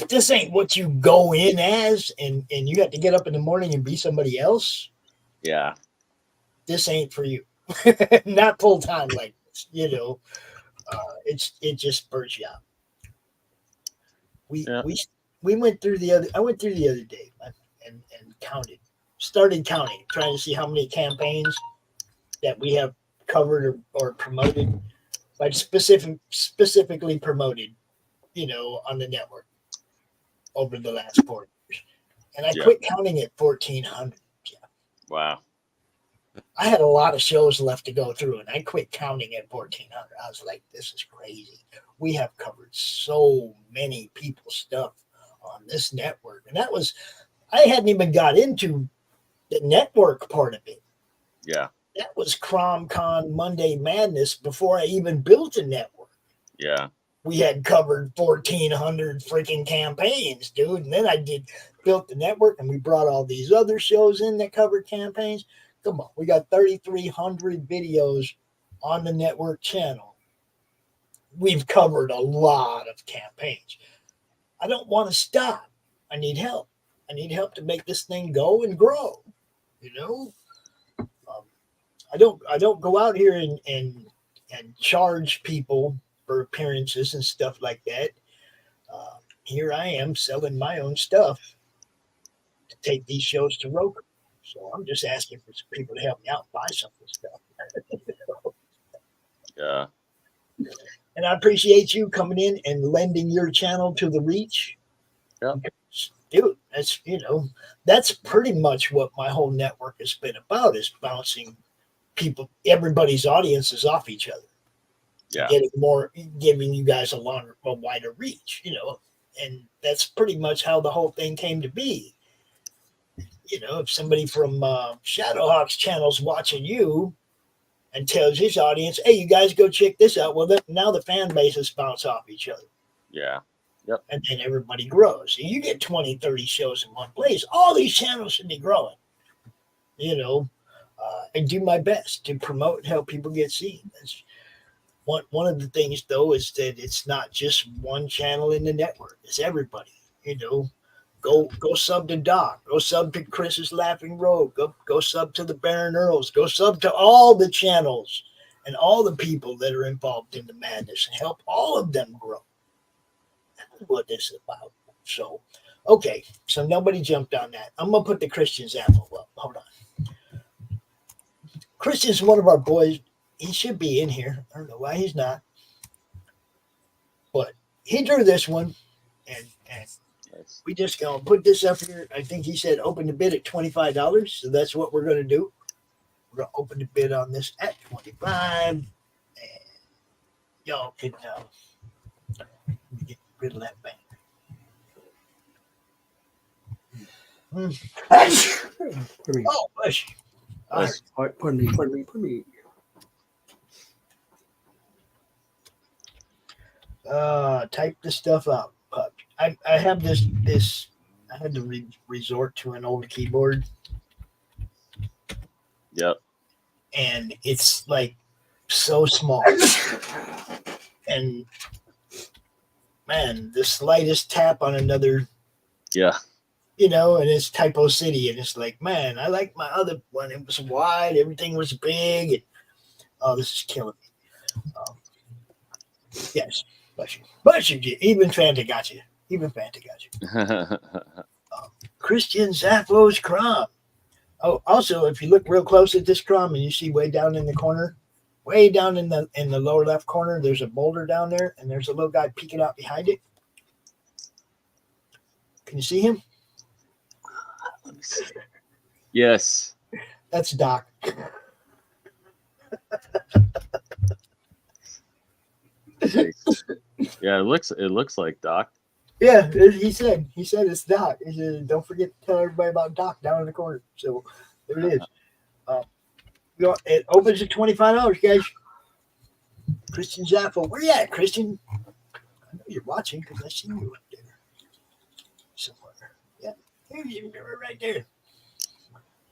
this ain't what you go in as, and you have to get up in the morning and be somebody else, this ain't for you. Not full time like this, it just burns you out. We went through I went through the other day and started counting, trying to see how many campaigns that we have covered or promoted, like specifically promoted, on the network over the last 4 years. And I quit counting at 1,400. Yeah. Wow. I had a lot of shows left to go through, and I quit counting at 1,400. I was like, this is crazy. We have covered so many people's stuff on this network. And I hadn't even got into the network part of it. Yeah. That was CromCon Monday Madness before I even built a network. Yeah. We had covered 1,400 freaking campaigns, dude. And then built the network, and we brought all these other shows in that covered campaigns. Come on, we got 3,300 videos on the network channel. We've covered a lot of campaigns. I don't want to stop. I need help. I need help to make this thing go and grow. You know, I don't go out here and charge people for appearances and stuff like that. Here I am selling my own stuff to take these shows to Roku. So I'm just asking for some people to help me out buy some of this stuff. Yeah. And I appreciate you coming in and lending your channel to the reach. Yeah. Dude, that's pretty much what my whole network has been about, is bouncing everybody's audiences off each other. Yeah. Giving you guys a wider reach, and that's pretty much how the whole thing came to be. If somebody from Shadowhawk's channel's watching you and tells his audience, hey, you guys go check this out. Well, now the fan bases bounce off each other. Yeah. Yep. And then everybody grows. So you get 20, 30 shows in one place. All these channels should be growing, and do my best to promote and help people get seen. That's one of the things, though, is that it's not just one channel in the network. It's everybody, Go sub to Doc. Go sub to Chris's Laughing Rogue. Go sub to the Baron Earls. Go sub to all the channels and all the people that are involved in the madness, and help all of them grow. That's what this is about. So, okay. So nobody jumped on that. I'm going to put the Christian's apple up. Hold on. Christian's one of our boys. He should be in here. I don't know why he's not. But he drew this one, and we just gonna put this up here. I think he said open the bid at $25, so that's what we're gonna do. We're gonna open the bid on this at $25, and y'all can let me get rid of that bank. Oh, bless you. All right. Pardon me. Type this stuff out, pup. I have this. I had to resort to an old keyboard. Yep. And it's like so small. And man, the slightest tap on another. Yeah. And it's Typo City, and it's like, man, I like my other one. It was wide, everything was big. And, oh, this is killing me. Yes. Bless you. Even Fanta got you. Christian Zafflo's Crom. Oh, also, if you look real close at this Crom and you see way down in the corner, way down in the lower left corner, there's a boulder down there, and there's a little guy peeking out behind it. Can you see him? Let me see. Yes. That's Doc. Yeah, it looks like Doc. Yeah, he said it's Doc. He said, don't forget to tell everybody about Doc down in the corner. So there it is. It opens at $25, guys. Christian Zaffo. Where you at, Christian? I know you're watching because I see you up there somewhere. Yeah, you're right there.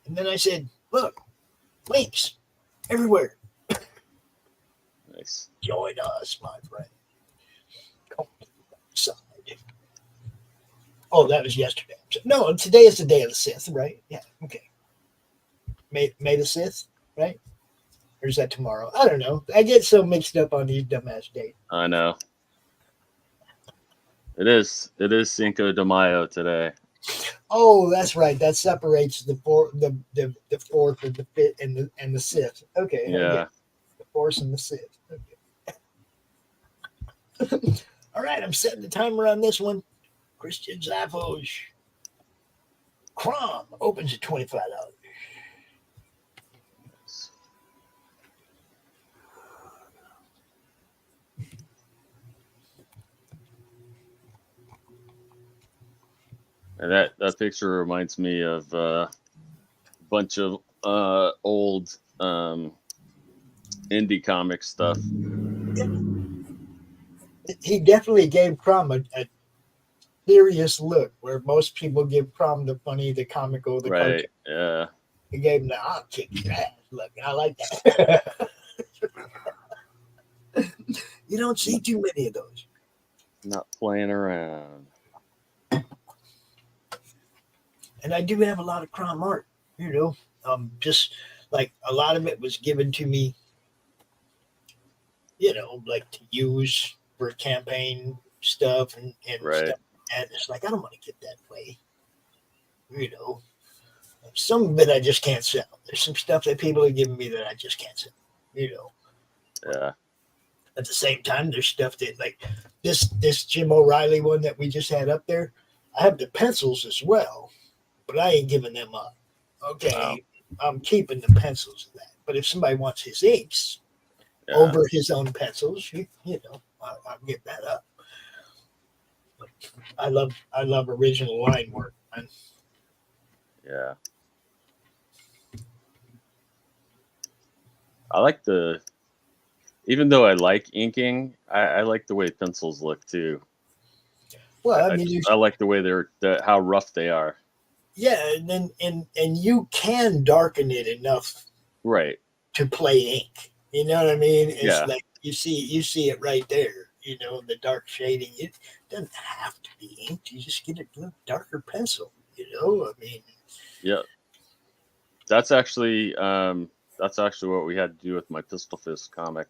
And then I said, look, links everywhere. Nice. Join us, my friend. Come inside. Oh, that was yesterday. No, today is the day of the 6th, right? Yeah, okay. May the 6th, right? Or is that tomorrow? I don't know. I get so mixed up on these dumbass dates. I know. It is Cinco de Mayo today. Oh, that's right. That separates the 4th and the 5th and the 6th. Okay. Yeah. The 4th and the 6th. Okay. All right, I'm setting the timer on this one. Christian Zaffos. Crom opens at $25. And that picture reminds me of a bunch of old indie comic stuff. He definitely gave Crom a serious look, where most people give Crom the funny, the comical, the right. cartoon. Yeah. He gave him the I'll kick your ass. Look, I like that. You don't see too many of those. Not playing around. And I do have a lot of crime art, just like a lot of it was given to me, like to use for campaign stuff and Right. stuff. And it's like, I don't want to get that way. Some of it I just can't sell. There's some stuff that people are giving me that I just can't sell, Yeah. At the same time, there's stuff that like this Jim O'Reilly one that we just had up there. I have the pencils as well, but I ain't giving them up. Okay. Wow. I'm keeping the pencils of that. But if somebody wants his inks over his own pencils, I'll give that up. But I love original line work, man. Yeah. I like even though I like inking, I like the way pencils look too. Well, I mean, I like the way how rough they are. Yeah, and then and you can darken it enough, right, to play ink. You know what I mean? It's yeah. like you see it right there. The dark shading. It doesn't have to be inked. You just get a little darker pencil. I mean. Yeah, that's actually what we had to do with my Pistol Fist comic,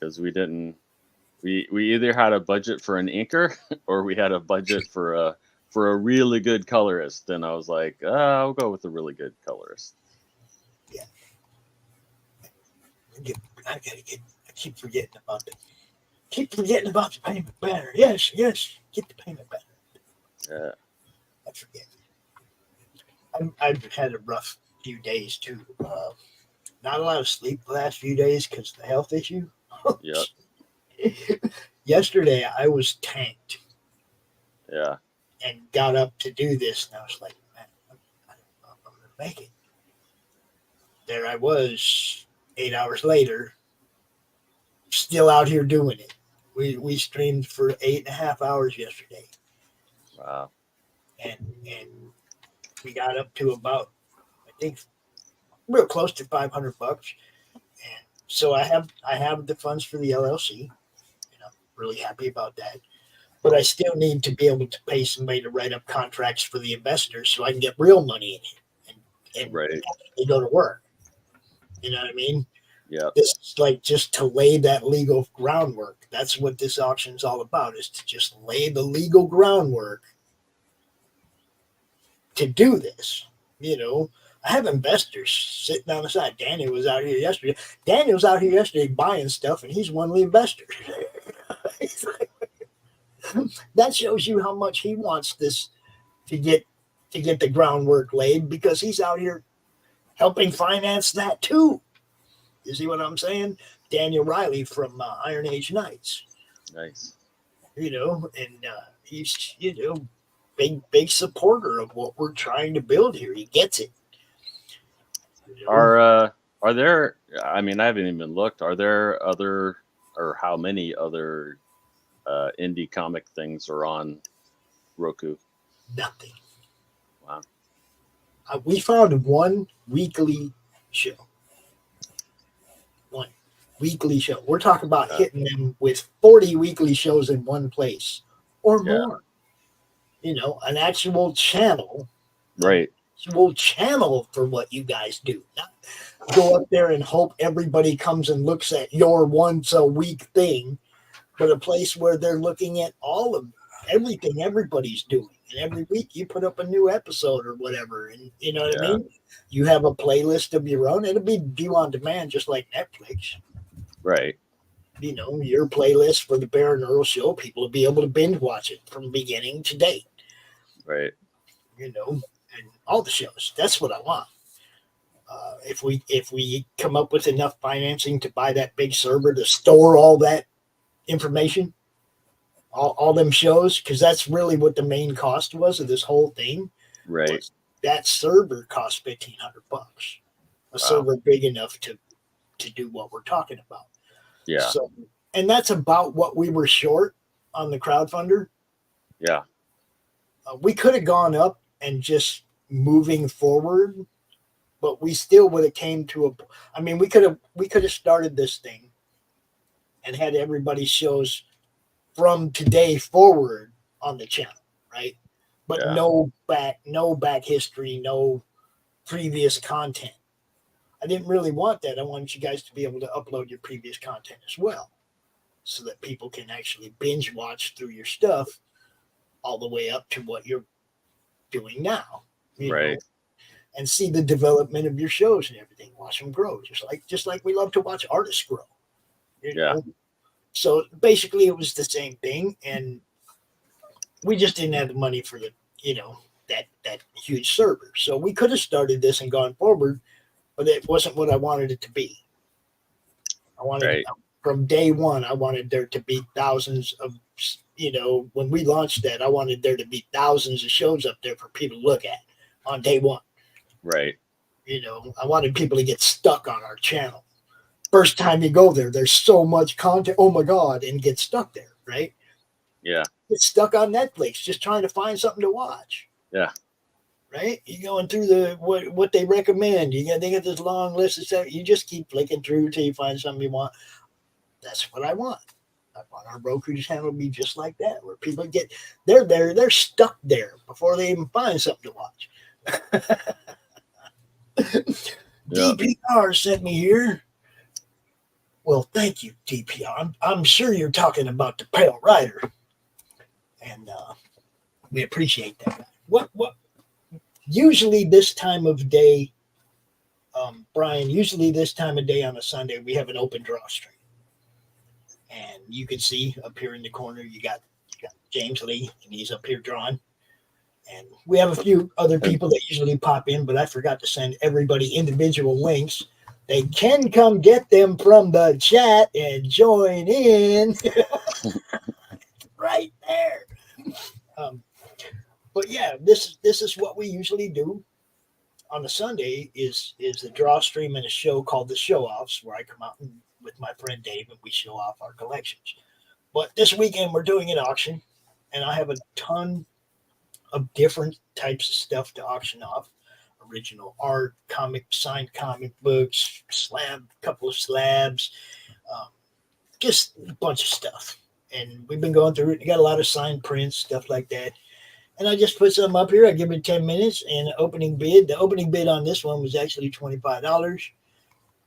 because we either had a budget for an inker or we had a budget for a really good colorist. And I was like, I'll go with a really good colorist. Yeah. I keep forgetting about the payment banner. Yes, get the payment banner. Yeah. I forget. I've had a rough few days too. Not a lot of sleep the last few days because of the health issue. Yep. Yesterday I was tanked. Yeah. And got up to do this, and I was like, man, I'm gonna make it. There I was, 8 hours later, still out here doing it. We streamed for 8.5 hours yesterday. Wow. And we got up to about, I think, real close to $500. And so I have the funds for the LLC, and I'm really happy about that. But I still need to be able to pay somebody to write up contracts for the investors so I can get real money in it and right. They go to work. You know what I mean? Yeah. This is like just to lay that legal groundwork. That's what this auction's all about, is to just lay the legal groundwork to do this. I have investors sitting on the side. Daniel was out here yesterday. Daniel's out here yesterday buying stuff, and he's one of the investors. That shows you how much he wants this to get the groundwork laid, because he's out here helping finance that too. You see what I'm saying? Daniel Riley from Iron Age Knights. Nice. And he's big supporter of what we're trying to build here. He gets it. Are there? I mean, I haven't even looked. Are there other, or how many other indie comic things are on Roku? Nothing. Wow. We found one weekly show. One weekly show. We're talking about hitting them with 40 weekly shows in one place or more. An actual channel. Right. Actual channel for what you guys do. Not go up there and hope everybody comes and looks at your once a week thing, but a place where they're looking at all of everything everybody's doing. And every week you put up a new episode or whatever. And you know what I mean? You have a playlist of your own. It'll be view on demand, just like Netflix. Right. Your playlist for the Baron Earl Show, people will be able to binge watch it from beginning to date. Right. And all the shows. That's what I want. If we come up with enough financing to buy that big server to store all that information, all them shows, because that's really what the main cost was of this whole thing. Right. That server cost $1,500. A server big enough to do what we're talking about. Yeah. So, and that's about what we were short on the crowdfunder. Yeah. We could have gone up and just moving forward but we still would have came to a. I mean, we could have started this thing and had everybody's shows from today forward on the channel, right? But Yeah. no back history, no previous content. I didn't really want that. I wanted you guys to be able to upload your previous content as well, so that people can actually binge watch through your stuff all the way up to what you're doing now, you Right. know, and see the development of your shows and everything. Watch them grow, just like we love to watch artists grow. You know? So basically, it was the same thing, and we just didn't have the money for the, you know, that huge server. So we could have started this and gone forward, but it wasn't what I wanted it to be. I wanted from day one, I wanted there to be thousands of, you know, when we launched that, I wanted there to be thousands of shows up there for people to look at on day one. Right. You know, I wanted people to get stuck on our channel. First time you go there, there's so much content. Oh my God, and get stuck there, right? Yeah. Get stuck on Netflix, just trying to find something to watch. Yeah. Right? You're going through the what they recommend. They get this long list of stuff. You just keep flicking through till you find something you want. That's what I want. I want our Roku channel to be just like that, where people they're stuck there before they even find something to watch. DPR sent me here. Well, thank you, DPR. I'm sure you're talking about the Pale Rider, and we appreciate that. What? Usually this time of day, Brian. Usually this time of day on a Sunday, we have an open draw stream, and you can see up here in the corner, you got James Lee, and he's up here drawing. And we have a few other people that usually pop in, but I forgot to send everybody individual links. They can come get them from the chat and join in right there. But yeah, this is what we usually do on a Sunday is the draw stream and a show called the Show Offs, where I come out with my friend Dave and we show off our collections. But this weekend we're doing an auction, and I have a ton of different types of stuff to auction off. Original art, signed comic books, couple of slabs, just a bunch of stuff. And we've been going through it. You got a lot of signed prints, stuff like that. And I just put some up here. I give it 10 minutes and an opening bid. The opening bid on this one was actually $25.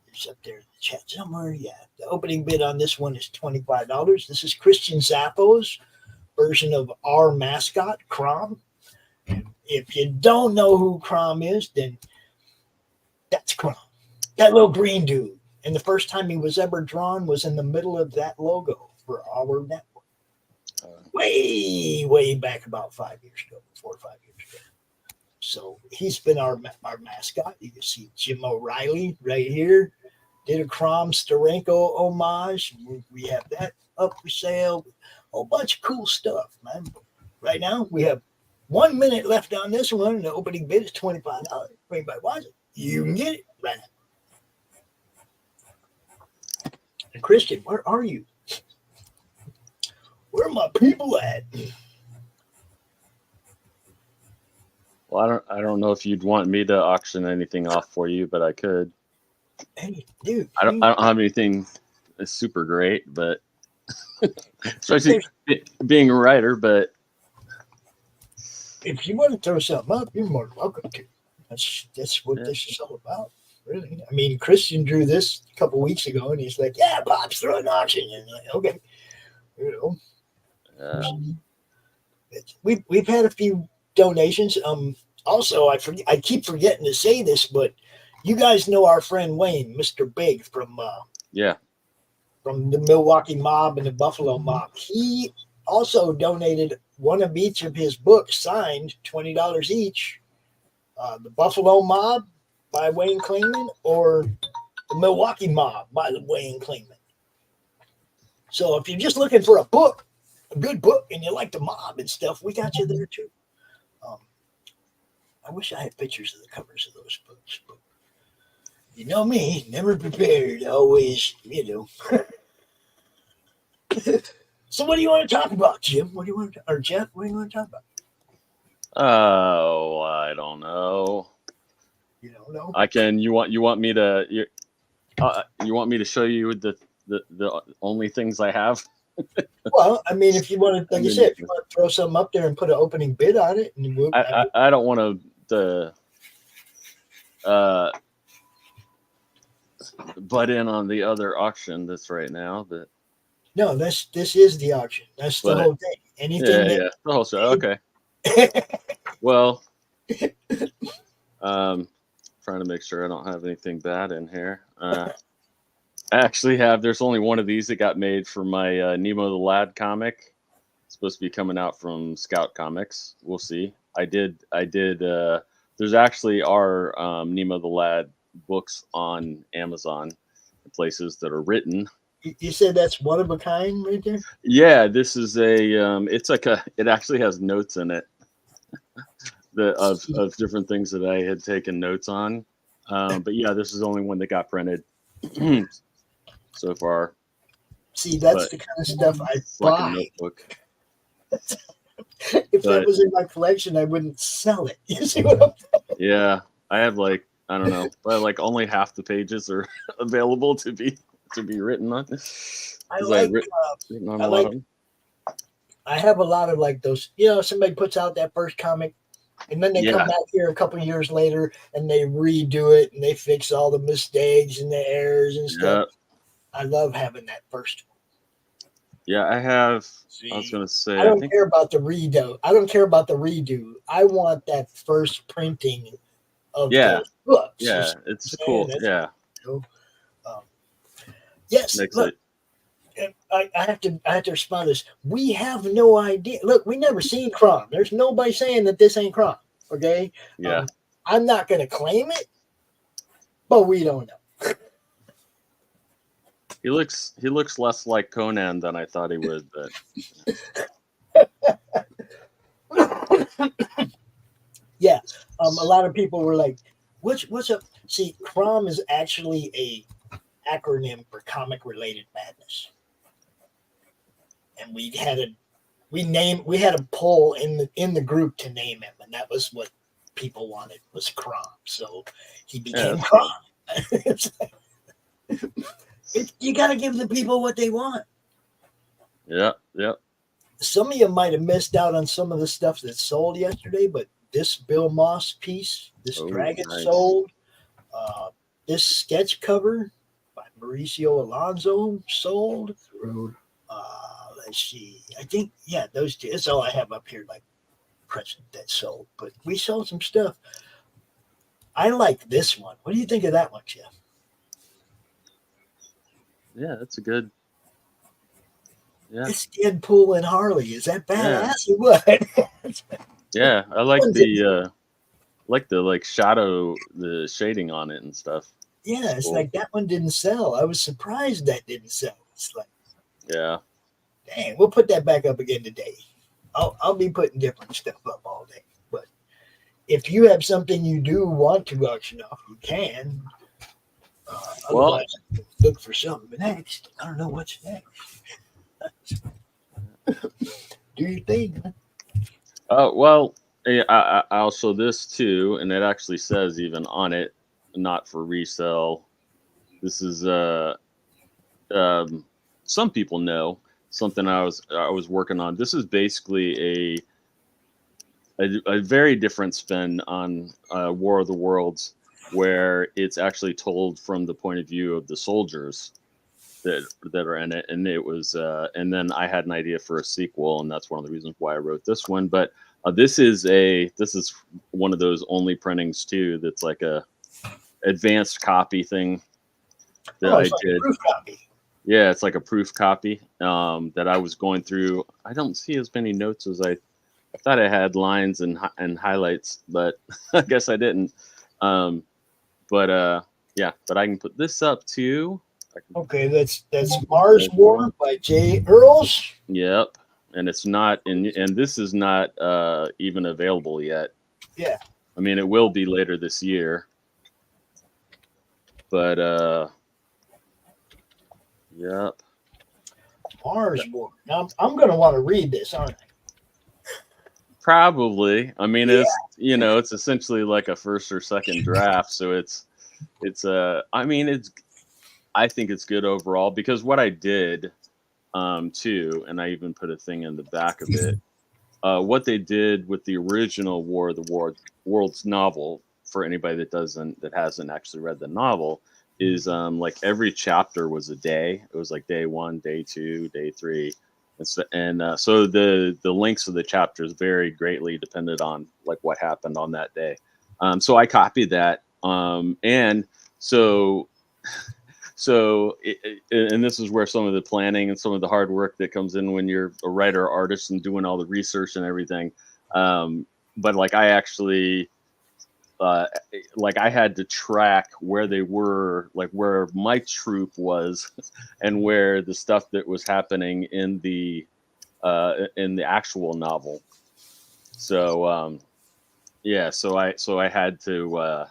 It's up there in the chat somewhere. Yeah, the opening bid on this one is $25. This is Christian Zappo's version of our mascot, Crom. If you don't know who Crom is, then that's Crom. That little green dude. And the first time he was ever drawn was in the middle of that logo for our network. Way back about 5 years ago, 4 or 5 years ago. So he's been our mascot. You can see Jim O'Reilly right here. Did a Crom Starenko homage. We have that up for sale. A whole bunch of cool stuff, man. Right now, we have 1 minute left on this one, and the opening bid is $25. If anybody wants it, you can get it right now. And Christian, where are you? Where are my people at? Well, I don't know if you'd want me to auction anything off for you, but I could. Hey, dude. I don't have anything that's super great, but especially being a writer, but if you want to throw something up, you're more than welcome to. That's what this is all about, really. I mean, Christian drew this a couple weeks ago, and he's like, "Yeah, Pop's throwing an auction." And I'm like, okay, you know. We've had a few donations. Also, I keep forgetting to say this, but you guys know our friend Wayne, Mr. Big from the Milwaukee Mob and the Buffalo Mob. He also donated one of each of his books, signed, $20 each. The Buffalo Mob by Wayne Clingman, or the Milwaukee Mob by Wayne Clingman. So if you're just looking for a book, a good book, and you like the mob and stuff, we got you there too. I wish I had pictures of the covers of those books, but you know me, never prepared, always, you know. So what do you want to talk about, Jim? What do you want to, or Jeff? What do you want to talk about? oh, I don't know. You don't know? I can. You want me to? You want me to show you the only things I have? Well, I mean, if you want to, like you said, if you want to throw something up there and put an opening bid on it, and we'll, I don't want to butt in on the other auction that's right now, but no, this is the auction. That's the whole thing. Anything the whole show. Okay. Well, trying to make sure I don't have anything bad in here. I actually have. There's only one of these that got made for my Nemo the Lad comic. It's supposed to be coming out from Scout Comics. We'll see. I did. There's actually our Nemo the Lad books on Amazon, places that are written. You said that's one of a kind right there? Yeah, this is a. It's like it actually has notes in it. Of different things that I had taken notes on. But yeah, this is the only one that got printed so far. See, that's the kind of stuff I buy. Like a notebook. If that was in my collection, I wouldn't sell it. You see what I'm saying? Yeah, I have I don't know, but only half the pages are available to be written on. I have a lot of those. Somebody puts out that first comic, and then they come back here a couple of years later and they redo it and they fix all the mistakes and the errors and stuff. I love having that first one. Yeah, I have. I was gonna say. I don't care about the redo. I don't care about the redo. I want that first printing of those books. Yeah, it's cool. Yeah. Yes. Look, I have to respond to this. We have no idea. Look, we never seen Crom. There's nobody saying that this ain't Crom. Okay. Yeah. I'm not gonna claim it, but we don't know. He looks less like Conan than I thought he would, but yeah. A lot of people were like, what's up? See, Crom is actually a acronym for comic related madness. And we had a poll in the group to name him, and that was what people wanted was Crom. So he became Crom. You got to give the people what they want. Yeah. Some of you might have missed out on some of the stuff that sold yesterday, but this Bill Moss piece, this dragon sold. This sketch cover by Mauricio Alonso sold. Let's see. I think, those two. That's all I have up here, present that sold. But we sold some stuff. I like this one. What do you think of that one, Jeff? Yeah, that's a good. Yeah. It's Deadpool and Harley. Is that badass or what? Yeah, I like the shadow, the shading on it and stuff. Yeah, it's cool. Like that one didn't sell. I was surprised that didn't sell. It's like, dang, we'll put that back up again today. I'll be putting different stuff up all day. But if you have something you do want to auction off, you can. Otherwise, look for something next. I don't know what's next. Do your thing. Well, I'll show this too, and it actually says even on it, not for resale. This is some people know something I was working on. This is basically a very different spin on War of the Worlds, where it's actually told from the point of view of the soldiers that are in it. And it was and then I had an idea for a sequel, and that's one of the reasons why I wrote this one. But this is one of those only printings too, that's like a advanced copy thing that I did. Proof copy. Yeah, it's like a proof copy that I was going through. I don't see as many notes as I thought I had, lines and highlights, but I guess I didn't. But I can put this up too. Okay, that's Mars War by J. Earls. Yep, and it's not and this is not even available yet. Yeah, I mean it will be later this year. But yep. Mars War. Now I'm going to want to read this, aren't Probably. I mean, it's it's essentially like a first or second draft, so I think it's good overall, because what I did too, and I even put a thing in the back of it. What they did with the original War of the Worlds novel, for anybody that hasn't actually read the novel, is like every chapter was a day. It was like day 1, day 2, day 3. So the lengths of the chapters vary greatly depended on like what happened on that day. So I copied that. And so and this is where some of the planning and some of the hard work that comes in when you're a writer or artist and doing all the research and everything. But like I actually, like I had to track where they were, like where my troop was and where the stuff that was happening in the actual novel. So, so I had to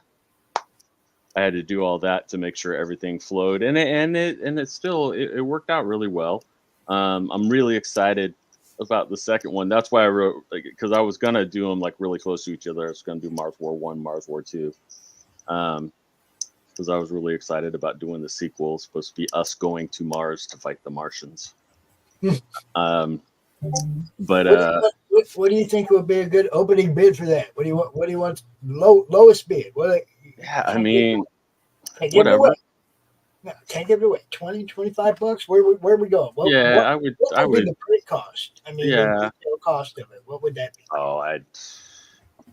do all that to make sure everything flowed, and it worked out really well. I'm really excited about the second one. That's why I wrote, because I was gonna do them like really close to each other. I was gonna do Mars War 1, Mars War 2, because I was really excited about doing the sequel. It's supposed to be us going to Mars to fight the Martians. But what do you think would be a good opening bid for that? What do you want? What do you want? Lowest bid? Yeah, I mean, whatever. No, can't give it away. $20, $25. Where we going? I would be the print cost. I mean, the retail cost of it. What would that be? Oh,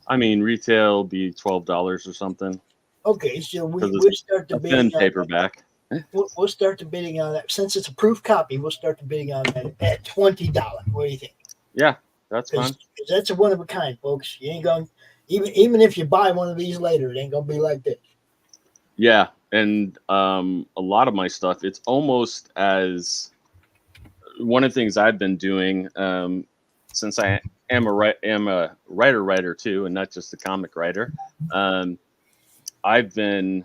I mean, retail be $12 or something. Okay, so we'll start the bidding on paperback. We'll start the bidding on that. Since it's a proof copy, we'll start the bidding on that at $20. What do you think? Yeah, that's fine. That's a one of a kind, folks. You ain't going, even if you buy one of these later, it ain't gonna be like this. Yeah, and a lot of my stuff, it's almost as one of the things I've been doing, since I am a writer too, and not just a comic writer. I've been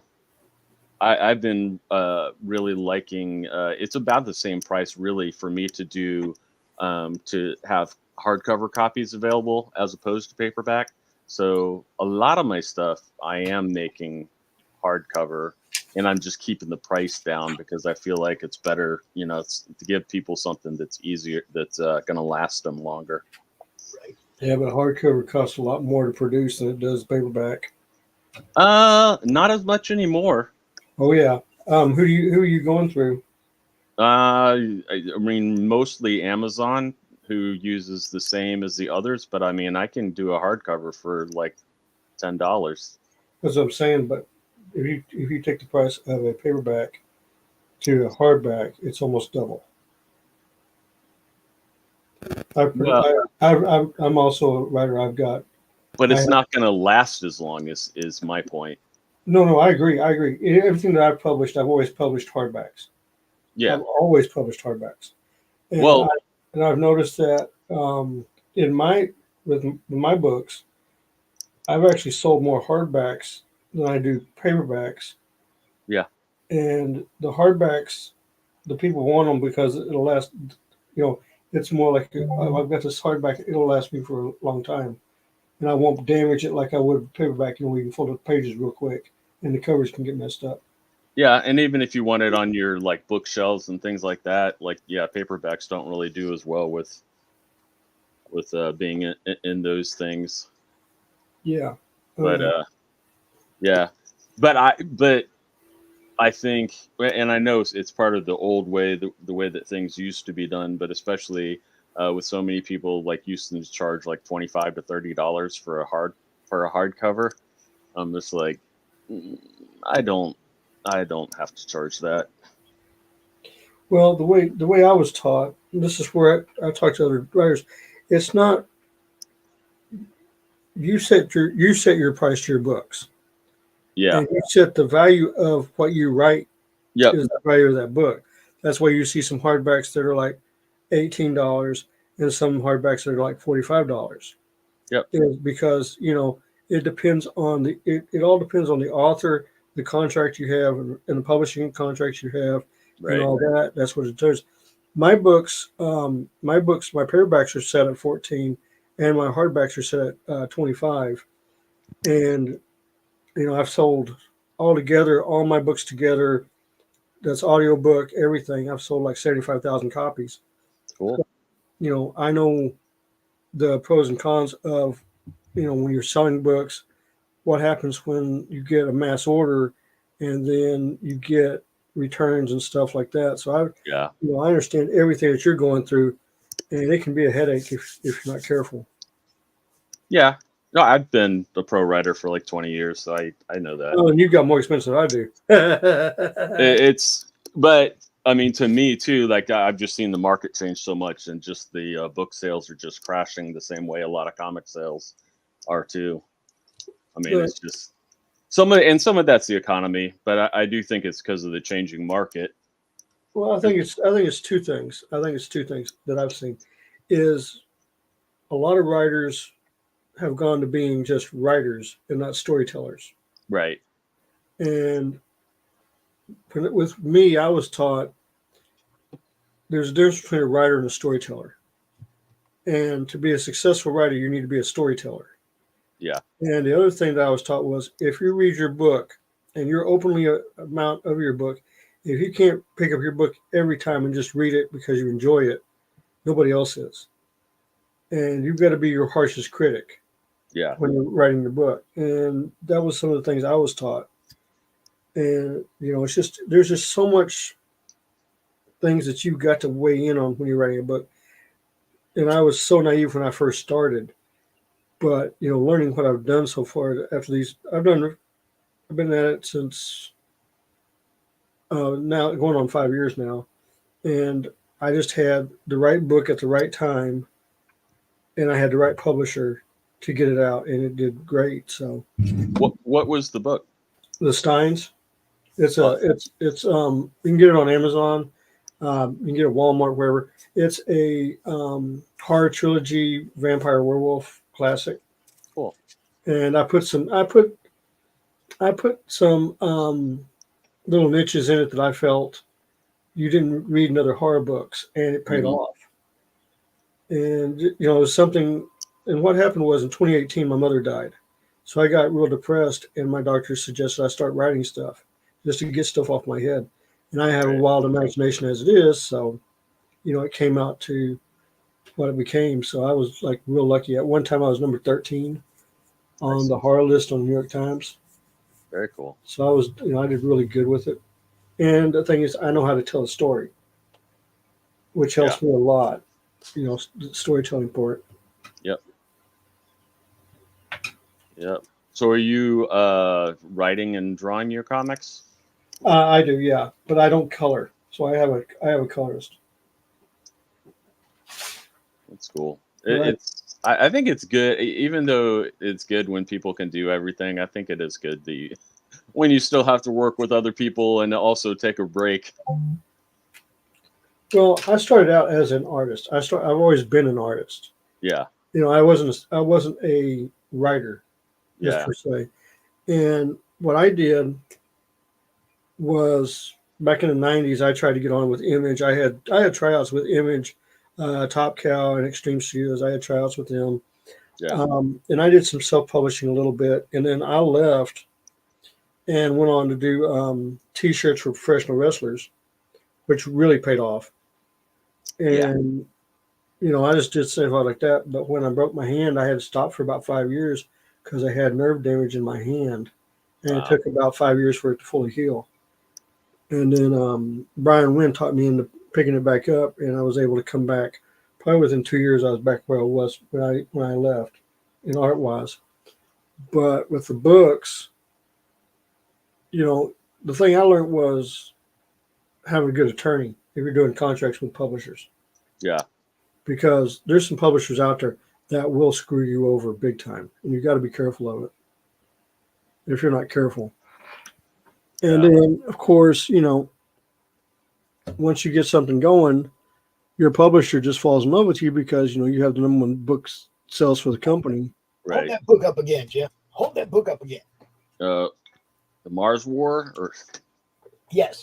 really liking. It's about the same price, really, for me to do to have hardcover copies available as opposed to paperback. So a lot of my stuff I am making hardcover, and I'm just keeping the price down because I feel like it's better, it's to give people something that's easier, that's going to last them longer. Right. Yeah, but hardcover costs a lot more to produce than it does paperback. Not as much anymore. Oh yeah. Who are you going through? I mean, mostly Amazon, who uses the same as the others, but I mean, I can do a hardcover for like $10. That's what I'm saying, but if you take the price of a paperback to a hardback, it's almost double. I'm also a writer. But it's not going to last as long, is my point. No, I agree. Everything that I've published, I've always published hardbacks. Yeah, I've always published hardbacks. And I've noticed that with my books, I've actually sold more hardbacks than I do paperbacks. Yeah. And the hardbacks, the people want them because it'll last. It's more like I've got this hardback; it'll last me for a long time, and I won't damage it like I would paperback. We can fold the pages real quick, and the covers can get messed up. Yeah, and even if you want it on your like bookshelves and things like that, paperbacks don't really do as well with being in those things. Yeah. But I think, and I know it's part of the old way, the way that things used to be done, but especially with so many people used to charge like $25 to $30 for a hardcover. I'm just like, I don't have to charge that. Well, the way I was taught, and this is where I talk to other writers, it's not you set your price to your books. Yeah. And you set the value of what you write is the value of that book. That's why you see some hardbacks that are like $18 and some hardbacks that are like $45. Yep. Because, it depends on it all depends on the author, the contract you have, and the publishing contracts you have, and all that. That's what it does. My paperbacks are set at $14, and my hardbacks are set at 25. And I've sold all together, all my books together. That's audiobook, everything. I've sold like 75,000 copies. Cool. I know the pros and cons of, when you're selling books, what happens when you get a mass order and then you get returns and stuff like that. So I understand everything that you're going through, and it can be a headache if you're not careful. Yeah. No, I've been a pro writer for like 20 years, so I know that. Oh, and you've got more expense than I do. But I mean, to me too, like I've just seen the market change so much, and just the book sales are just crashing the same way a lot of comic sales are too. I mean, it's just some of that's the economy, but I do think it's because of the changing market. Well, I think it's two things. I think it's two things that I've seen. Is a lot of writers have gone to being just writers and not storytellers. Right. And with me, I was taught there's a difference between a writer and a storyteller. And to be a successful writer, you need to be a storyteller. Yeah. And the other thing that I was taught was if you read your book and you're openly amount of your book, if you can't pick up your book every time and just read it because you enjoy it, nobody else is. And you've got to be your harshest critic. Yeah. When you're writing the book. And that was some of the things I was taught. And, it's just, there's just so much things that you've got to weigh in on when you're writing a book. And I was so naive when I first started. But, learning what I've done so far after these, I've been at it since now going on 5 years now. And I just had the right book at the right time. And I had the right publisher to get it out, and it did great. So what was the book? The Steins. It's you can get it on Amazon. You can get it at Walmart, wherever. It's a horror trilogy vampire werewolf classic. Cool. And I put some little niches in it that I felt you didn't read in other horror books, and it paid off. And it was something. And what happened was in 2018, my mother died. So I got real depressed, and my doctor suggested I start writing stuff just to get stuff off my head. And I have a wild imagination as it is. So, it came out to what it became. So I was like real lucky. At one time, I was number 13 on the horror list on the New York Times. Very cool. So I was, I did really good with it. And the thing is, I know how to tell a story, which helps me a lot, the storytelling part. Yep. Yep. So are you writing and drawing your comics? I do, yeah, but I don't color. So I have a colorist. That's cool. Right. I think it's good, even though it's good when people can do everything. I think it is good when you still have to work with other people and also take a break. Well, I started out as an artist. I've always been an artist. Yeah. I wasn't a writer, just per se. And what I did was back in the 90s, I tried to get on with Image. I had tryouts with Image, Top Cow, and Extreme Studios. I had tryouts with them. Yeah. And I did some self-publishing a little bit. And then I left and went on to do T-shirts for professional wrestlers, which really paid off. And, I just did stuff like that. But when I broke my hand, I had to stop for about 5 years because I had nerve damage in my hand. And it took about 5 years for it to fully heal. And then Brian Wynn taught me into picking it back up, and I was able to come back. Probably within 2 years, I was back where I was when I left, in art-wise. But with the books, the thing I learned was having a good attorney if you're doing contracts with publishers. Yeah. Because there's some publishers out there that will screw you over big time, and you've got to be careful of it if you're not careful. And then, of course, once you get something going, your publisher just falls in love with you because, you have the number one book sales for the company. Right. Hold that book up again, Jeff. Hold that book up again. The Mars War? Yes.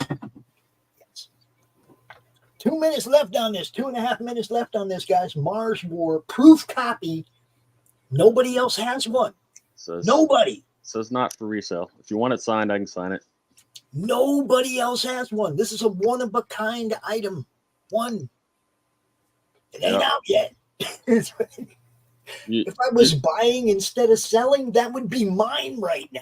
2 minutes left on this. 2.5 minutes left on this, guys. Mars War proof copy Nobody else has one. Says, Nobody. Says not for resale. If you want it signed, I can sign it. Nobody else has one. This is a one-of-a-kind item. One. It ain't out yet. If I was buying instead of selling, that would be mine right now.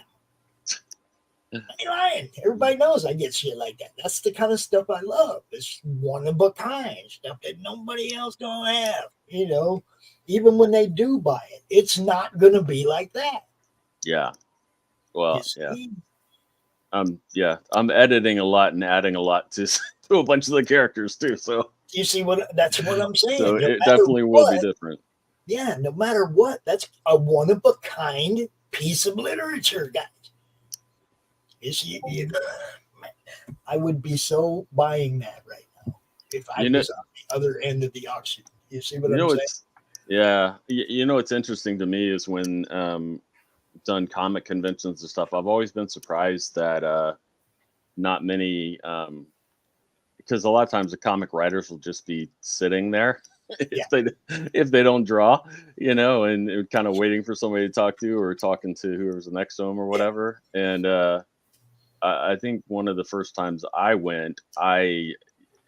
I ain't lying. Everybody knows I get shit like that. That's the kind of stuff I love. It's one-of-a-kind stuff that nobody else gonna have. You know, even when they do buy it, it's not gonna be like that. Yeah. Well, yeah. I'm editing a lot and adding a lot to a bunch of the characters too. So you see that's what I'm saying. So no it definitely will be different. Yeah, no matter what, that's a one-of-a-kind piece of literature, guys. I would be so buying that right now if I was on the other end of the auction. You see what I'm saying? Yeah. You know what's interesting to me is when done comic conventions and stuff, I've always been surprised that not many because a lot of times the comic writers will just be sitting there if they don't draw, you know, and kind of waiting for somebody to talk to or talking to whoever's next to them or whatever. And I think one of the first times I went, and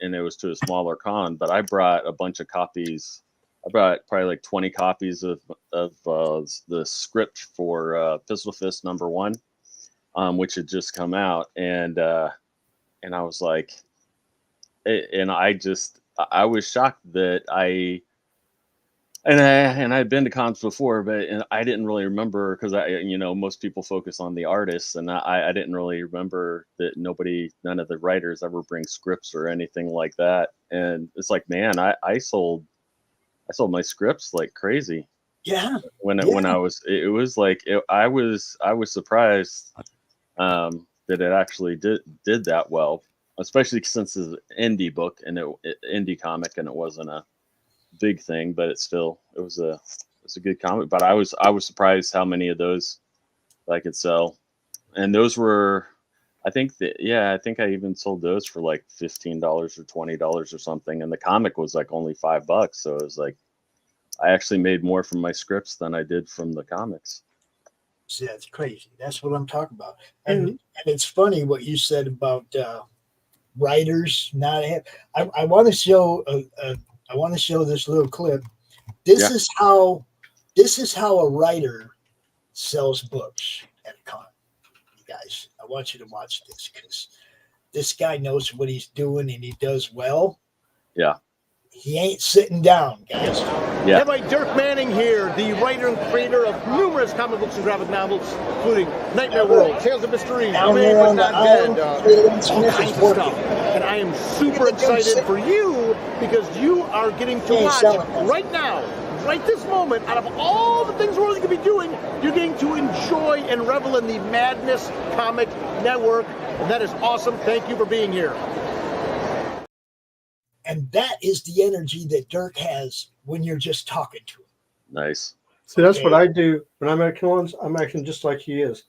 it was to a smaller con, but I brought a bunch of copies. I brought probably like 20 copies of the script for Pistol Fist #1, which had just come out, and I was like, and I was shocked that I'd been to cons before, but I didn't really remember because most people focus on the artists, and I didn't really remember that none of the writers ever bring scripts or anything like that. And it's like, man, I sold my scripts like crazy. Yeah. When I was surprised that it actually did that well, especially since it's an indie book and indie comic, and it wasn't a big thing, but it was a good comic. But I was surprised how many of those I could sell, and those were, I think I even sold those for like $15 or $20 or something, and the comic was like only $5. So it was like I actually made more from my scripts than I did from the comics. See, that's crazy. That's what I'm talking about. And it's funny what you said about writers not have. I want to show I want to show this little clip. This is how a writer sells books at a con. You guys, I want you to watch this because this guy knows what he's doing and he does well. Yeah. He ain't sitting down, guys. Yeah. Everybody, Dirk Manning here, the writer and creator of numerous comic books and graphic novels, including Nightmare World, Tales of Mystery, Remain But Not Dead, all kinds of stuff. And I am super excited for you because you are getting to watch right now, right this moment, out of all the things we're going to be doing, you're getting to enjoy and revel in the Madness Comic Network. And that is awesome. Thank you for being here. And that is the energy that Dirk has when you're just talking to him. Nice. See, that's what I do when I'm at cons. I'm acting just like he is.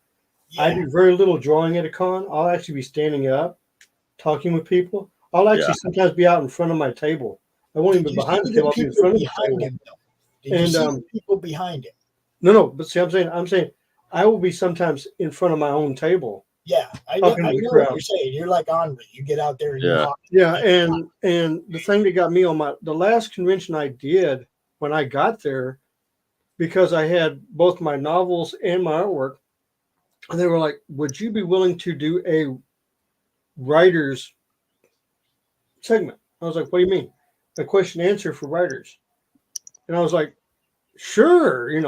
Yeah. I do very little drawing at a con. I'll actually be standing up, talking with people. I'll actually sometimes be out in front of my table. I won't even be behind the table. I'll be in front of the table. Did you see the people behind him? No. But see, I'm saying I will be sometimes in front of my own table. Yeah, I know what you're saying. You're like Henri. You get out there and you talk. Yeah, and the thing that got me on the last convention I did when I got there, because I had both my novels and my artwork, and they were like, "Would you be willing to do a writer's segment?" I was like, "What do you mean? A question and answer for writers?" And I was like, "Sure." You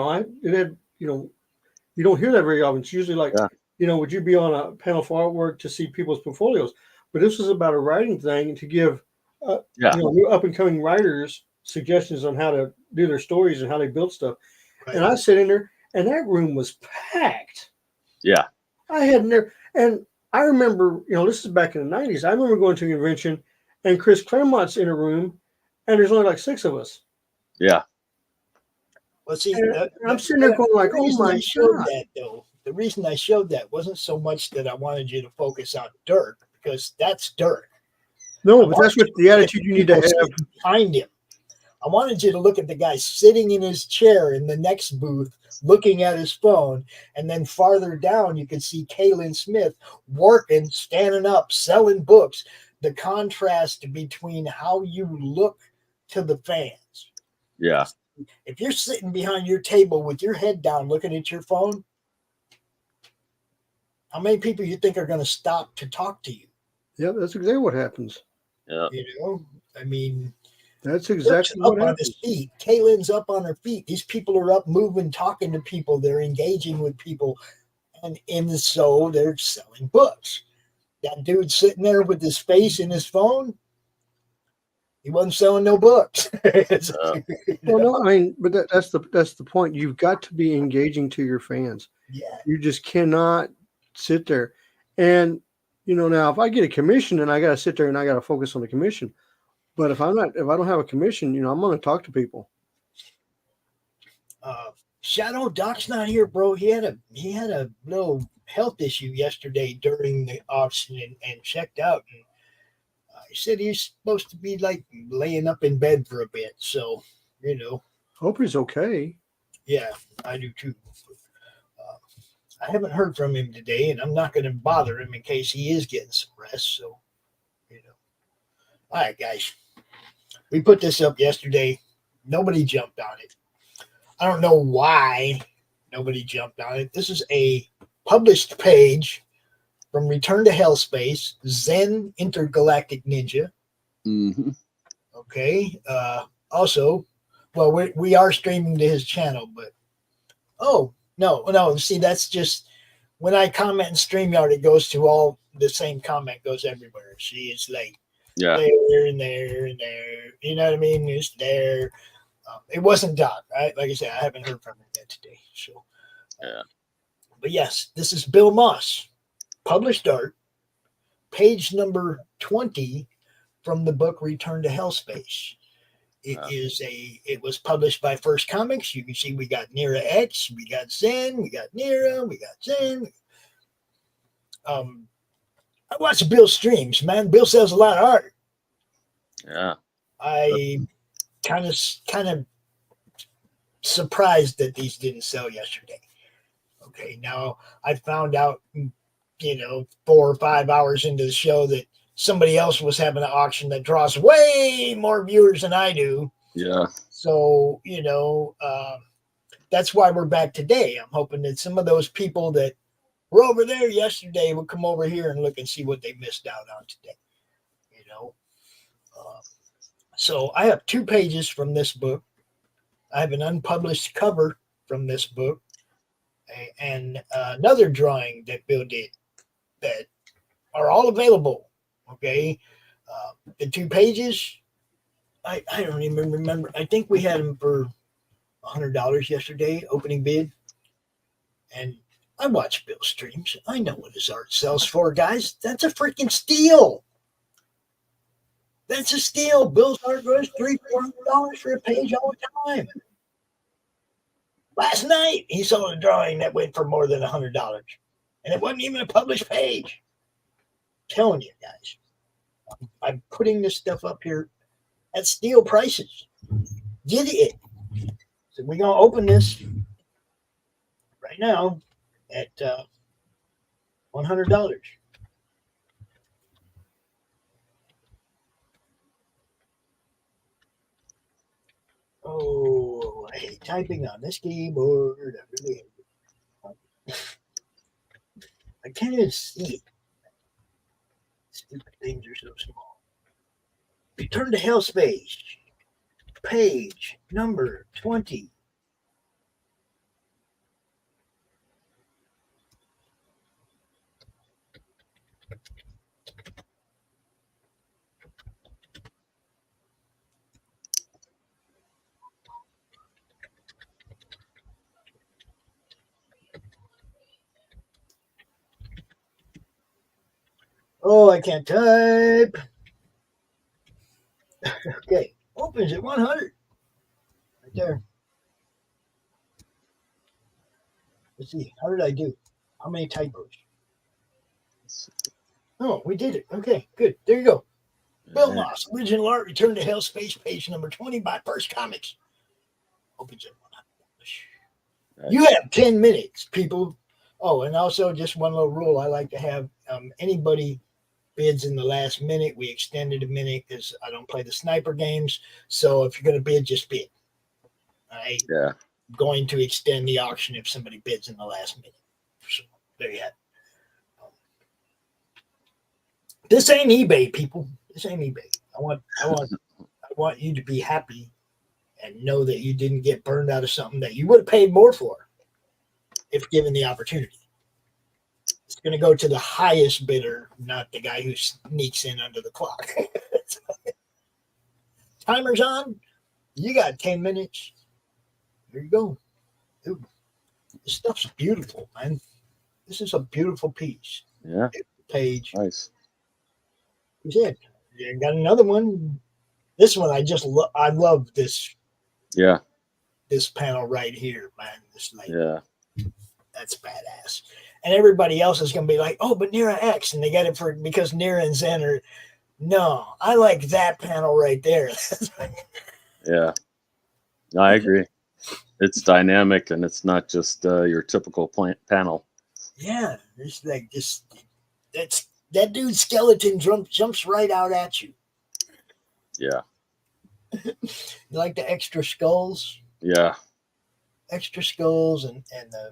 don't hear that very often. It's usually like. Yeah. Would you be on a panel for artwork to see people's portfolios? But this was about a writing thing to give new up and coming writers suggestions on how to do their stories and how they build stuff. Right. And I sat in there, and that room was packed. Yeah, I had never, and I remember, this is back in the 90s. I remember going to a convention, and Chris Claremont's in a room, and there's only like 6 of us. Yeah. Well, see, I'm sitting there going like, "Oh my God!" That though. The reason I showed that wasn't so much that I wanted you to focus on Dirk, because that's Dirk. No, but that's what the attitude you need to have behind him. I wanted you to look at the guy sitting in his chair in the next booth, looking at his phone. And then farther down, you can see Kaylin Smith working, standing up, selling books. The contrast between how you look to the fans. Yeah. If you're sitting behind your table with your head down looking at your phone, how many people you think are going to stop to talk to you? Yeah, that's exactly what happens. Yeah. You know, I mean, That's exactly what up on happens. his feet. Kaylin's up on her feet. These people are up, moving, talking to people. They're engaging with people, and so they're selling books. That dude sitting there with his face in his phone, he wasn't selling no books. Well, no, I mean, but that's the point. You've got to be engaging to your fans. Yeah. You just cannot sit there. And now if I get a commission and I got to sit there and I got to focus on the commission, but if I don't have a commission, I'm going to talk to people. Shadow Doc's not here, bro. He had a little health issue yesterday during the auction and checked out. And he said he's supposed to be like laying up in bed for a bit. So, Hope he's okay. Yeah, I do too. I haven't heard from him today, and I'm not going to bother him in case he is getting some rest. So, all right, guys. We put this up yesterday. Nobody jumped on it. I don't know why nobody jumped on it. This is a published page from Return to Hellspace, Zen Intergalactic Ninja. Mm-hmm. Okay. Also, well, we are streaming to his channel, but no. See, that's just when I comment in StreamYard, it goes to all the same comment goes everywhere. See, it's like there and there and there. You know what I mean? It's there. It wasn't Doc, right? Like I said, I haven't heard from him yet today. So, but yes, this is Bill Moss, published art, page number 20 from the book Return to Hellspace. It was published by First Comics. You can see we got Nira X, we got Zen, we got Nira, we got Zen. I watch Bill's streams, man. Bill sells a lot of art. Yeah. I kind of surprised that these didn't sell yesterday. Okay, now I found out, 4 or 5 hours into the show that somebody else was having an auction that draws way more viewers than I do. Yeah. So, that's why we're back today. I'm hoping that some of those people that were over there yesterday will come over here and look and see what they missed out on today. So I have 2 pages from this book. I have an unpublished cover from this book and another drawing that Bill did that are all available. Okay. The 2 pages, I don't even remember. I think we had them for $100 yesterday, opening bid. And I watch Bill's streams. I know what his art sells for, guys. That's a freaking steal. That's a steal. Bill's art goes $300-$400 for a page all the time. Last night, he saw a drawing that went for more than $100. And it wasn't even a published page. I'm telling you guys. I'm putting this stuff up here at steal prices. Get it. So we're going to open this right now at $100. Oh, I hate typing on this keyboard. I really hate it. I can't even see it. Stupid things are so small. Return to Hellspace. Page number 20. Oh, I can't type. Okay, opens at 100. Right there. Let's see. How did I do? How many typos? Oh, we did it. Okay, good. There you go. Bill Moss, original art, Return to Hell Space, page number 20 by First Comics. Opens at $100. You have 10 minutes, people. Oh, and also just one little rule I like to have. Anybody bids in the last minute, we extended a minute because I don't play the sniper games. So if you're going to bid, just bid. I'm going to extend the auction if somebody bids in the last minute. So there you have it. This ain't eBay, people. This ain't eBay. I want you to be happy and know that you didn't get burned out of something that you would have paid more for if given the opportunity. It's going to go to the highest bidder, not the guy who sneaks in under the clock. Timer's on. You got 10 minutes. Here you go. Dude, this stuff's beautiful, man. This is a beautiful piece. Yeah. Page. Nice. He said, you got another one. This one, I love this. Yeah. This panel right here, man. This that's badass. And everybody else is going to be like, oh, but Nira X, and they got it because Nira and Zen are. No, I like that panel right there. Yeah. No, I agree. It's dynamic, and it's not just your typical panel. Yeah, it's like that dude's skeleton jumps right out at you. Yeah. You like the extra skulls? Yeah. Extra skulls and the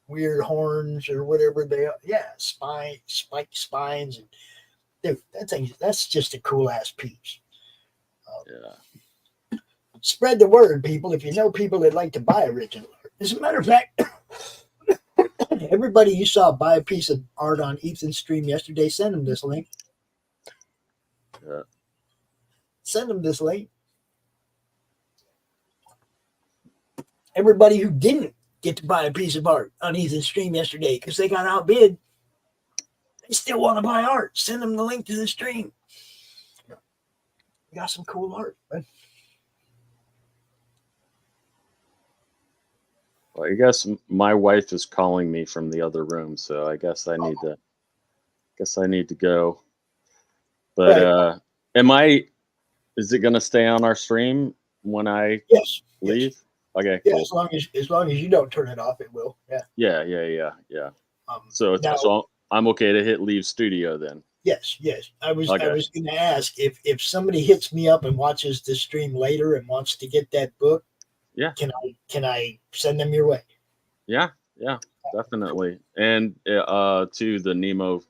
weird horns or whatever they are. Yeah, spiked spines. And dude, that's just a cool ass piece. Yeah. Spread the word, people. If you know people that like to buy original art. As a matter of fact, everybody you saw buy a piece of art on Ethan's stream yesterday, send them this link. Yeah. Send them this link. Everybody who didn't get to buy a piece of art on Ethan's stream yesterday because they got outbid, they still want to buy art. Send them the link to the stream. We got some cool art, man. Well, I guess my wife is calling me from the other room, so I guess I need to go. But right. Is it going to stay on our stream when I leave? Yes. Okay. Yeah, cool. as long as you don't turn it off, it will. Yeah. Yeah. So I'm okay to hit leave studio then. Yes. I was going to ask if somebody hits me up and watches the stream later and wants to get that book. Yeah. Can I send them your way? Yeah, definitely. And to the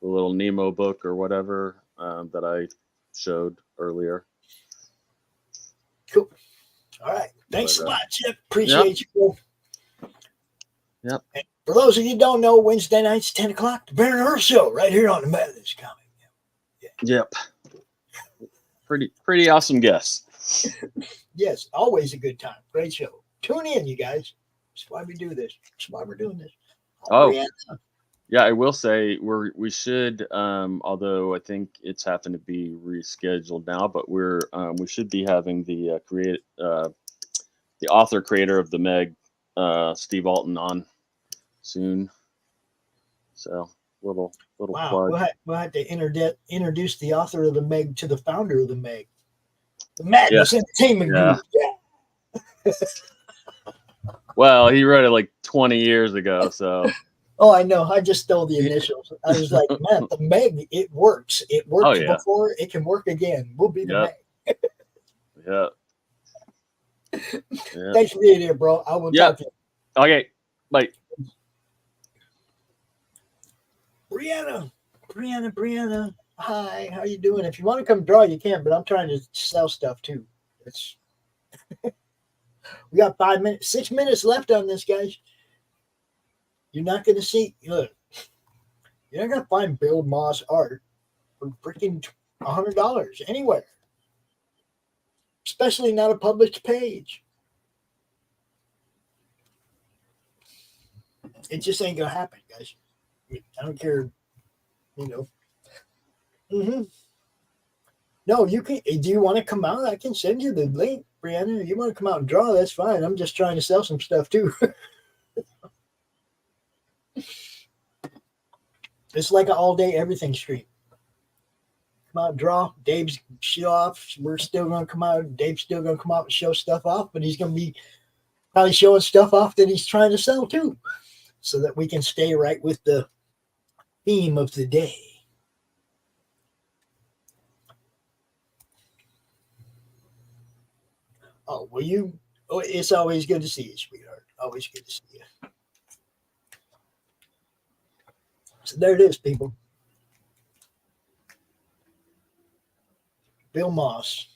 little Nemo book or whatever that I showed earlier. Cool. All right. Thanks a lot, Chip. Appreciate you. Yep. And for those of you who don't know, Wednesday nights, 10 o'clock, the TheBaronEarlsShow, right here on the Madness Comic. Yep. Pretty awesome guests. Yes, always a good time. Great show. Tune in, you guys. That's why we do this. That's why we're doing this. Yeah, I will say we should, although I think it's happened to be rescheduled now, but we should be having the author creator of the Meg, Steve Alton, on soon. So little plug. We'll have to introduce the author of the Meg to the founder of the Meg. The Madness Entertainment Group. Yeah. Well, he wrote it like 20 years ago, so. Oh, I know. I just stole the initials. I was like, man, the Meg, it works. It worked before. It can work again. We'll be the Meg. Yeah. Thanks for being here, bro. I will talk to you. Okay. Bye. Brianna. Hi, how you doing? If you want to come draw, you can, but I'm trying to sell stuff too. We got 6 minutes left on this, guys. You're not going to see, look, you're not going to find Bill Moss art for freaking $100 anywhere, especially not a published page. It just ain't going to happen, guys. I don't care, No, you can. Do you want to come out? I can send you the link, Brianna. If you want to come out and draw, that's fine. I'm just trying to sell some stuff too. It's like an all-day everything stream. come out and draw. Dave's show off. We're still going to come out. Dave's still going to come out and show stuff off, but he's going to be probably showing stuff off that he's trying to sell too, so that we can stay right with the theme of the day. Oh, well, it's always good to see you, sweetheart. Always good to see you. So there it is, people. Bill Moss,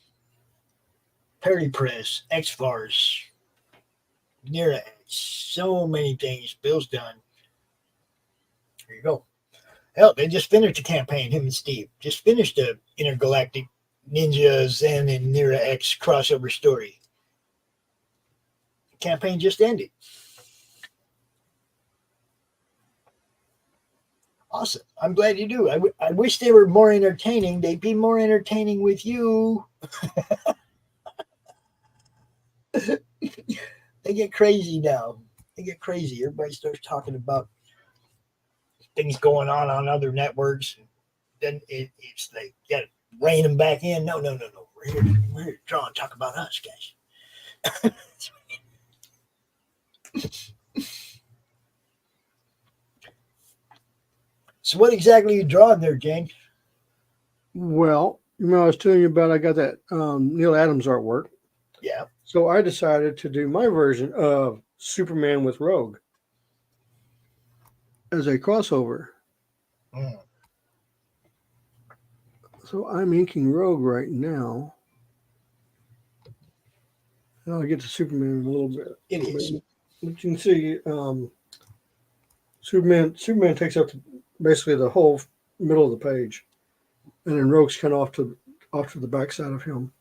Perry Press, X-Fars, Nira, so many things Bill's done. Here you go. Hell, they just finished the campaign, him and Steve. Just finished the Intergalactic Ninja Zen and Nira X crossover story. The campaign just ended. Awesome. I'm glad you do. I wish they were more entertaining. They'd be more entertaining with you. They get crazy now. They get crazy. Everybody starts talking about things going on other networks. Then it's like, you got to rein them back in. No. We're here to draw and talk about us, guys. So what exactly are you drawing there, Jane? Well, I was telling you about, I got that Neil Adams artwork. Yeah. So I decided to do my version of Superman with Rogue as a crossover. Mm. So I'm inking Rogue right now. And I'll get to Superman in a little bit. It is. But you can see Superman takes up basically the whole middle of the page. And then Rogue's kind of off to the backside of him.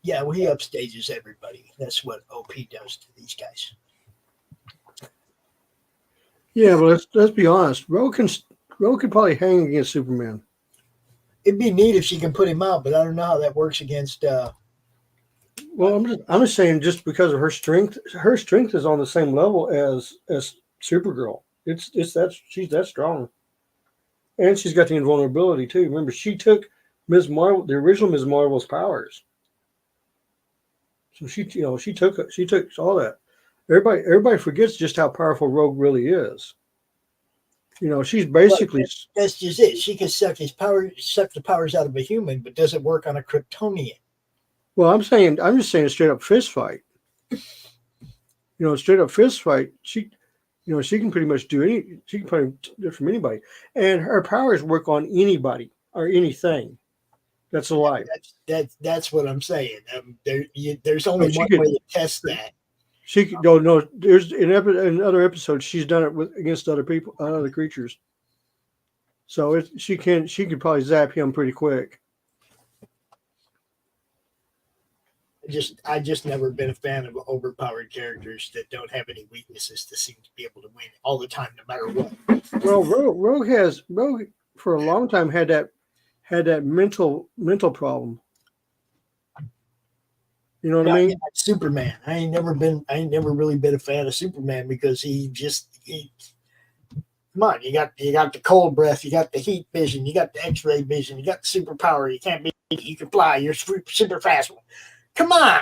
Yeah, well, he upstages everybody. That's what OP does to these guys. Yeah, but let's be honest. Rogue can probably hang against Superman. It'd be neat if she can put him out, but I don't know how that works against. Well, I'm just saying, just because of her strength is on the same level as Supergirl. She's that strong, and she's got the invulnerability too. Remember, she took Ms. Marvel, the original Ms. Marvel's powers. So she took all that. Everybody forgets just how powerful Rogue really is. She's basically, that's just it. She can suck the powers out of a human, but doesn't work on a Kryptonian. Well, I'm just saying a straight up fist fight. Straight up fist fight. She can pretty much do she can probably do it from anybody, and her powers work on anybody or anything that's alive. That's what I'm saying. There's only one way to test that. She could go. No, there's in other episodes she's done it against other people, other creatures. So she could probably zap him pretty quick. I just never been a fan of overpowered characters that don't have any weaknesses to seem to be able to win all the time, no matter what. Well, Rogue for a long time had that mental problem. You know what I mean? Like Superman. I ain't never really been a fan of Superman because come on, you got the cold breath, you got the heat vision, you got the X-ray vision, you got the superpower. You can fly. You're super fast. Come on.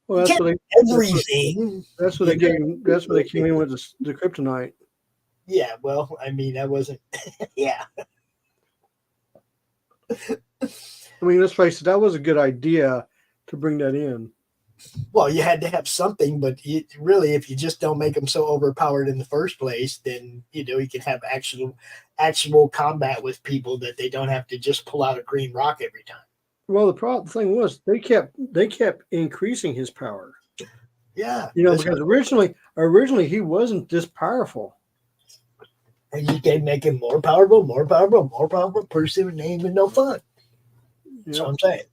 Well, that's what they came in with the kryptonite. Yeah, well, I mean, that wasn't. Yeah. I mean, let's face it, that was a good idea to bring that in. Well, you had to have something, but really, if you just don't make them so overpowered in the first place, then you can have actual combat with people that they don't have to just pull out a green rock every time. Well, the thing was they kept increasing his power. Yeah, because originally he wasn't this powerful. And you can make him more powerful. Person ain't even no fun. Yeah. That's what I'm saying.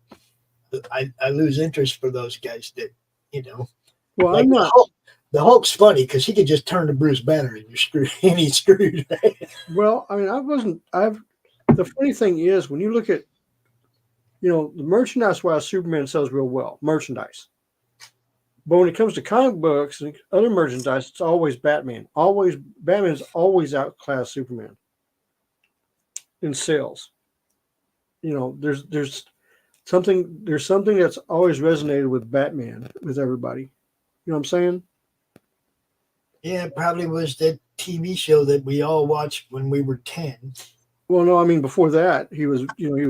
I lose interest for those guys that Well, like I'm not. The Hulk's funny because he could just turn to Bruce Banner and you're screwed. And he's screwed. Well, I mean, the funny thing is when you look at the merchandise-wise, Superman sells real well, merchandise. But when it comes to comic books and other merchandise, it's always Batman. Batman's always outclassed Superman in sales. there's something that's always resonated with Batman with everybody. You know what I'm saying? Yeah, it probably was that TV show that we all watched when we were 10. Well, no, I mean before that he was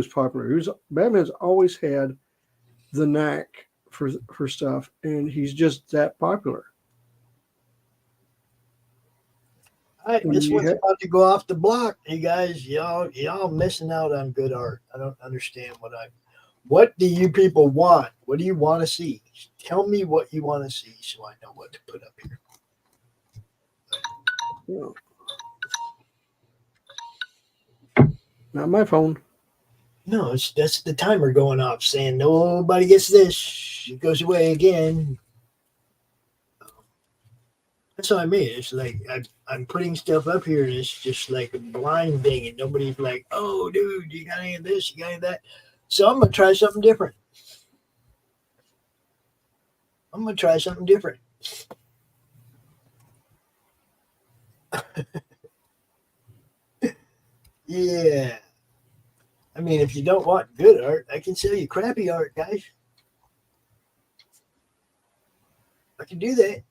popular. Batman's always had the knack for stuff, and he's just that popular. All right, this one's about to go off the block. You guys, y'all missing out on good art. I don't understand what do you people want? What do you want to see? Tell me what you want to see so I know what to put up here. Not my phone. No, that's the timer going off saying nobody gets this. It goes away again. That's what I mean. It's like I'm putting stuff up here and it's just like a blind thing and nobody's like, oh, dude, you got any of this? You got any of that? So I'm going to try something different. Yeah. I mean, if you don't want good art, I can sell you crappy art, guys. I can do that.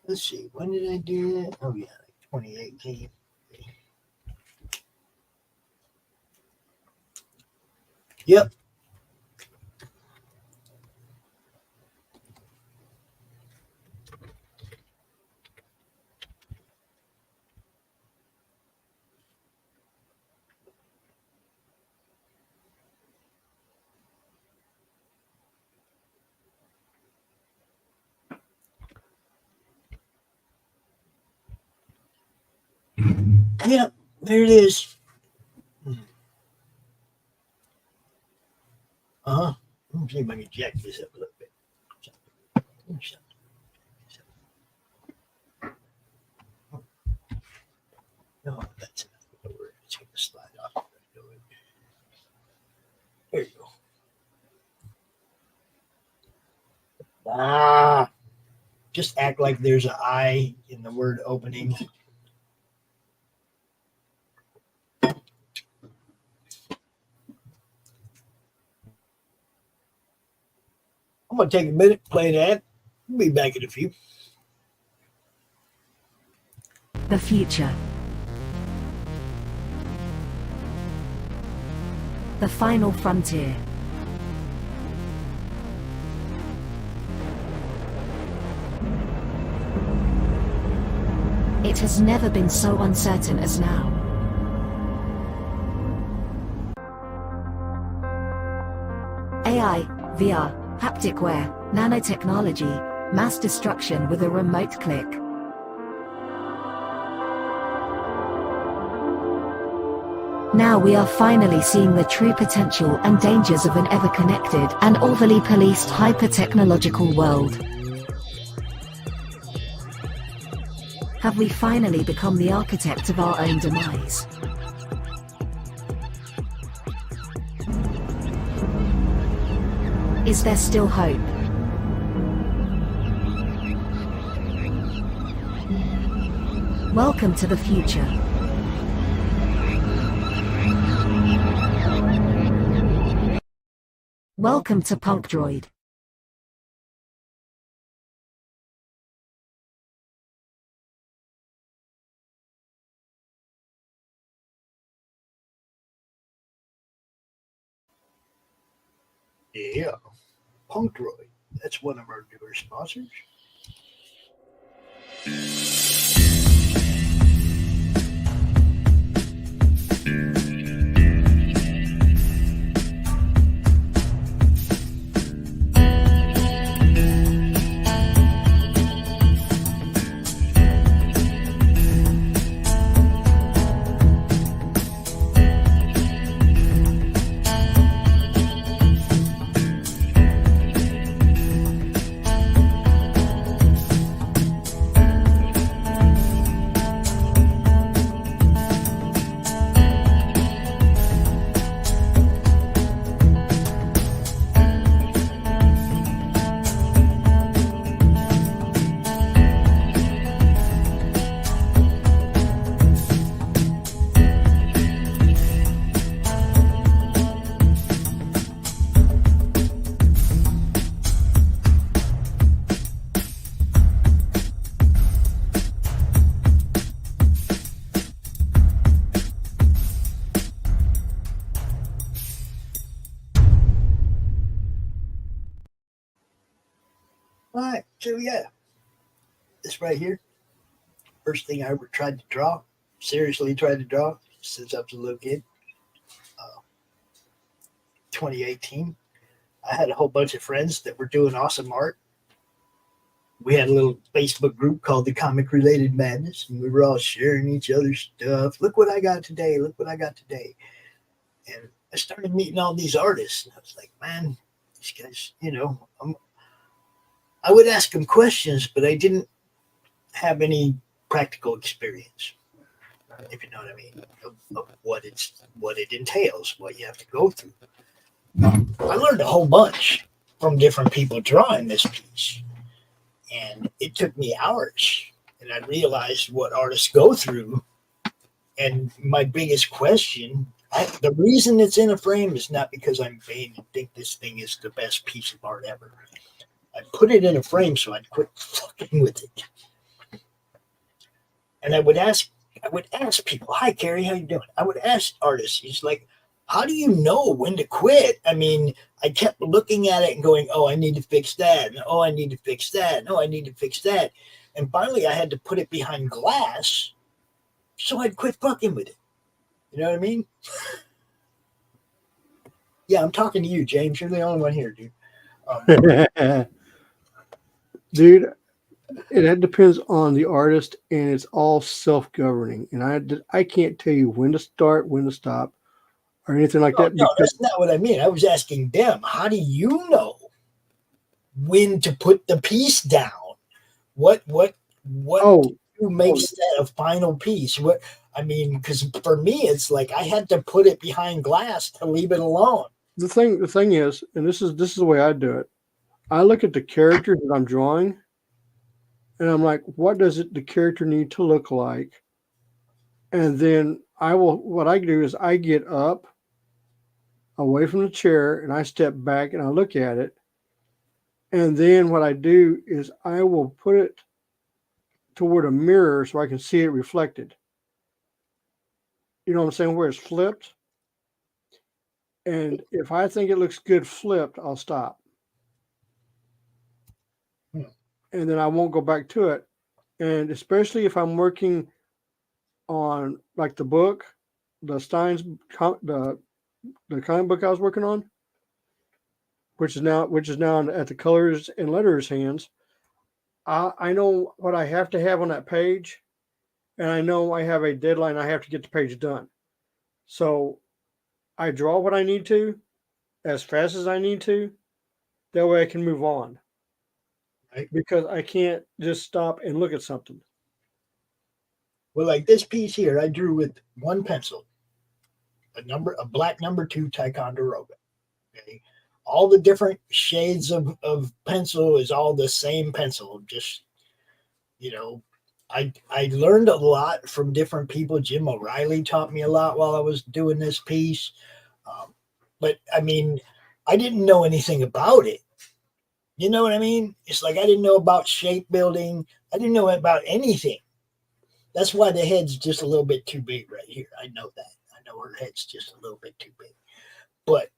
Let's see. When did I do that? Oh, yeah, like 2018. Yep. Yep, there it is. Let me see if I can jack this up a little bit. No, that's enough. It's going to slide off. There you go. Just act like there's an I in the word opening. I'm going to take a minute, play that. We'll be back in a few. The future. The final frontier. It has never been so uncertain as now. AI, VR, haptic wear, nanotechnology, mass destruction with a remote click. Now we are finally seeing the true potential and dangers of an ever-connected and overly policed hyper-technological world. Have we finally become the architect of our own demise? Is there still hope? Welcome to the future. Welcome to Punk Droid. Yeah, Punk Droid. That's one of our newer sponsors. So yeah, this right here, first thing I ever tried to draw, seriously tried to draw since I was a little kid. 2018, I had a whole bunch of friends that were doing awesome art. We had a little Facebook group called the Comic Related Madness, and we were all sharing each other's stuff. Look what I got today. Look what I got today. And I started meeting all these artists, and I was like, man, these guys, I would ask them questions, but I didn't have any practical experience, if you know what I mean, of what it entails, what you have to go through. I learned a whole bunch from different people drawing this piece, and it took me hours, and I realized what artists go through. And my biggest question, the reason it's in a frame is not because I'm vain and think this thing is the best piece of art ever. I put it in a frame so I'd quit fucking with it. And I would ask people, "Hi, Carrie, how you doing?" I would ask artists, he's like, "How do you know when to quit?" I mean, I kept looking at it and going, "Oh, I need to fix that. And, oh, I need to fix that. No, I need to fix that." And finally, I had to put it behind glass so I'd quit fucking with it. You know what I mean? Yeah, I'm talking to you, James. You're the only one here, dude. Dude, it depends on the artist, and it's all self-governing. And I can't tell you when to start, when to stop, or anything like that. No, that's not what I mean. I was asking them, how do you know when to put the piece down? What makes that a final piece? What I mean, because for me, it's like I had to put it behind glass to leave it alone. The thing is, and this is the way I do it. I look at the character that I'm drawing, and I'm like, what does the character need to look like? And then what I do is I get up away from the chair and I step back and I look at it. And then what I do is I will put it toward a mirror so I can see it reflected. You know what I'm saying? Where it's flipped. And if I think it looks good flipped, I'll stop. And then I won't go back to it. And especially if I'm working on like the book, the Stein's, the comic book I was working on, which is now at the colors and letters hands. I know what I have to have on that page, and I know I have a deadline. I have to get the page done. So I draw what I need to as fast as I need to. That way I can move on. Right? Because I can't just stop and look at something. Well, like this piece here, I drew with one pencil, a black number 2 Ticonderoga. Okay. All the different shades of pencil is all the same pencil. Just, I learned a lot from different people. Jim O'Reilly taught me a lot while I was doing this piece. But I mean, I didn't know anything about it. You know what I mean? It's like I didn't know about shape building. I didn't know about anything. That's why the head's just a little bit too big right here. I know that. I know her head's just a little bit too big. But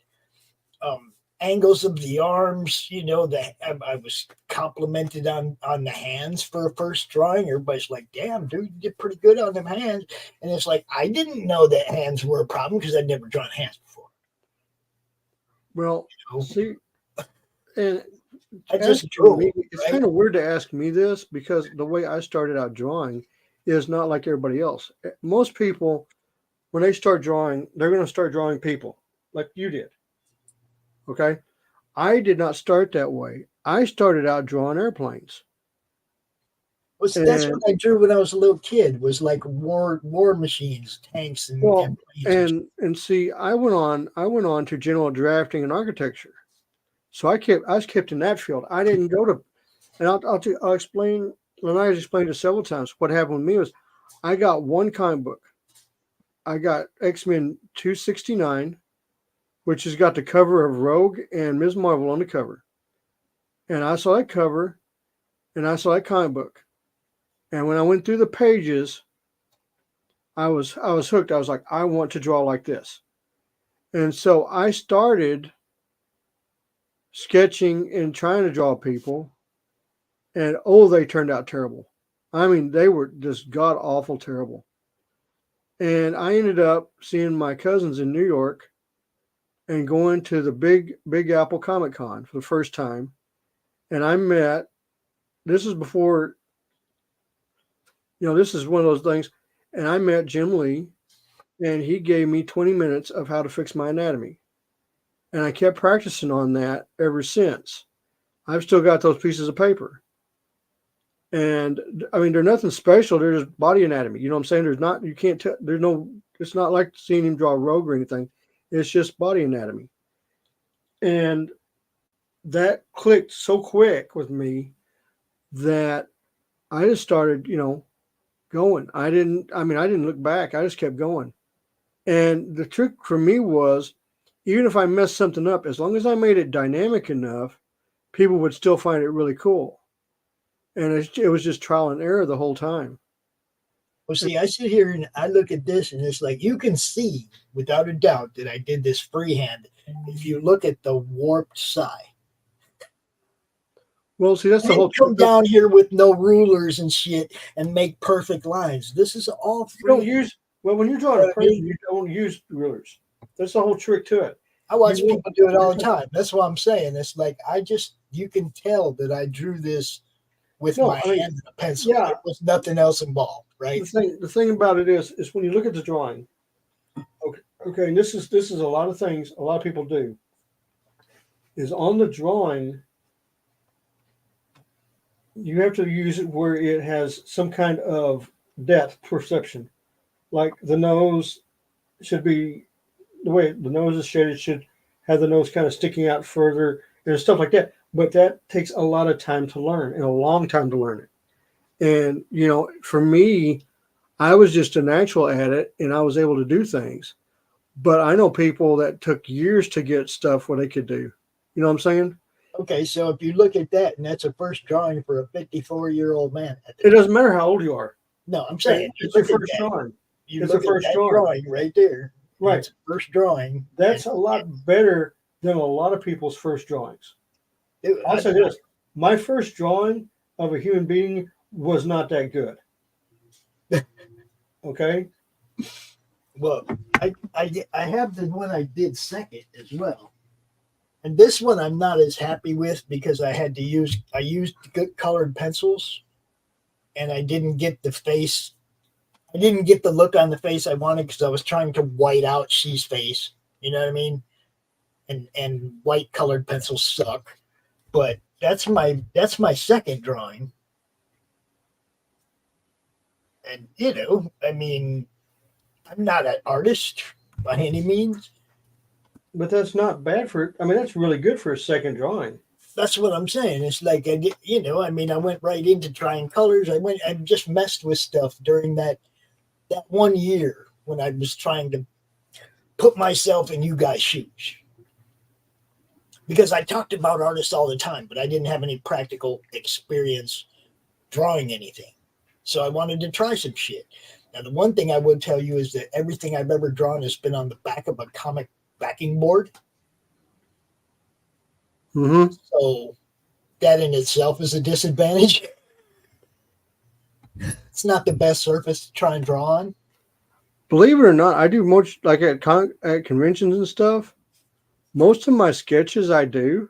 angles of the arms, I was complimented on the hands for a first drawing. Everybody's like, "Damn, dude, you did pretty good on them hands." And it's like, I didn't know that hands were a problem because I'd never drawn hands before. Well, see, and I just drew. Me, it's kind of weird to ask me this because the way I started out drawing is not like everybody else. Most people, when they start drawing, they're going to start drawing people like you did. Okay. I did not start that way. I started out drawing airplanes. Well, that's what I drew when I was a little kid, was like war machines, tanks, and planes. And see, I went on to general drafting and architecture. So I was kept in that field. I didn't go to, and I'll explain. And I explained it several times. What happened with me was, I got one comic book. I got X-Men 269, which has got the cover of Rogue and Ms. Marvel on the cover. And I saw that cover, and I saw that comic book. And when I went through the pages, I was hooked. I was like, I want to draw like this. And so I started sketching and trying to draw people. And oh, they turned out terrible. I mean, they were just god awful terrible. And I ended up seeing my cousins in New York and going to the Big Apple Comic Con for the first time. And I met, this is before, this is one of those things. And I met Jim Lee, and he gave me 20 minutes of how to fix my anatomy. And I kept practicing on that ever since. I've still got those pieces of paper. And I mean, they're nothing special. They're just body anatomy. You know what I'm saying? There's not, you can't tell, there's no, it's not like seeing him draw a rogue or anything. It's just body anatomy. And that clicked so quick with me that I just started, going. I didn't look back. I just kept going. And the trick for me was, even if I messed something up, as long as I made it dynamic enough, people would still find it really cool. And it was just trial and error the whole time. Well, see, I sit here and I look at this, and it's like you can see without a doubt that I did this freehand. If you look at the warped side. Well, see, that's the whole. Come down here with no rulers and shit and make perfect lines. This is all free. You don't use, well, when you're drawing a person, you don't use rulers. That's the whole trick to it. I watch people do it all the time. That's what I'm saying. It's like you can tell that I drew this with my hand and a pencil. Yeah. There was nothing else involved, right? The thing about it is when you look at the drawing, okay, and this is a lot of things a lot of people do, is on the drawing, you have to use it where it has some kind of depth perception. Like the nose should be, the way the nose is shaded should have the nose kind of sticking out further and stuff like that. But that takes a lot of time to learn and a long time to learn it. And, for me, I was just a natural at it and I was able to do things. But I know people that took years to get stuff where they could do. You know what I'm saying? Okay, so if you look at that, and that's a first drawing for a 54-year-old man. It doesn't matter how old you are. No, I'm saying it's your first drawing. It's a first drawing right there. Right. It's first drawing. That's a lot better than a lot of people's first drawings. I'll say this. My first drawing of a human being was not that good. Okay? Well, I have the one I did second as well. And this one I'm not as happy with because I used good colored pencils and I didn't get the face. I didn't get the look on the face I wanted because I was trying to white out she's face. You know what I mean? And white colored pencils suck. But that's my second drawing. And I mean, I'm not an artist by any means. But that's not bad that's really good for a second drawing. That's what I'm saying. It's like I went right into trying colors. I just messed with stuff during that 1 year when I was trying to put myself in you guys' shoes. Because I talked about artists all the time, but I didn't have any practical experience drawing anything. So I wanted to try some shit. Now, the one thing I would tell you is that everything I've ever drawn has been on the back of a comic backing board. Mm-hmm. So that in itself is a disadvantage. It's not the best surface to try and draw on. Believe it or not, I do much like at conventions and stuff. Most of my sketches I do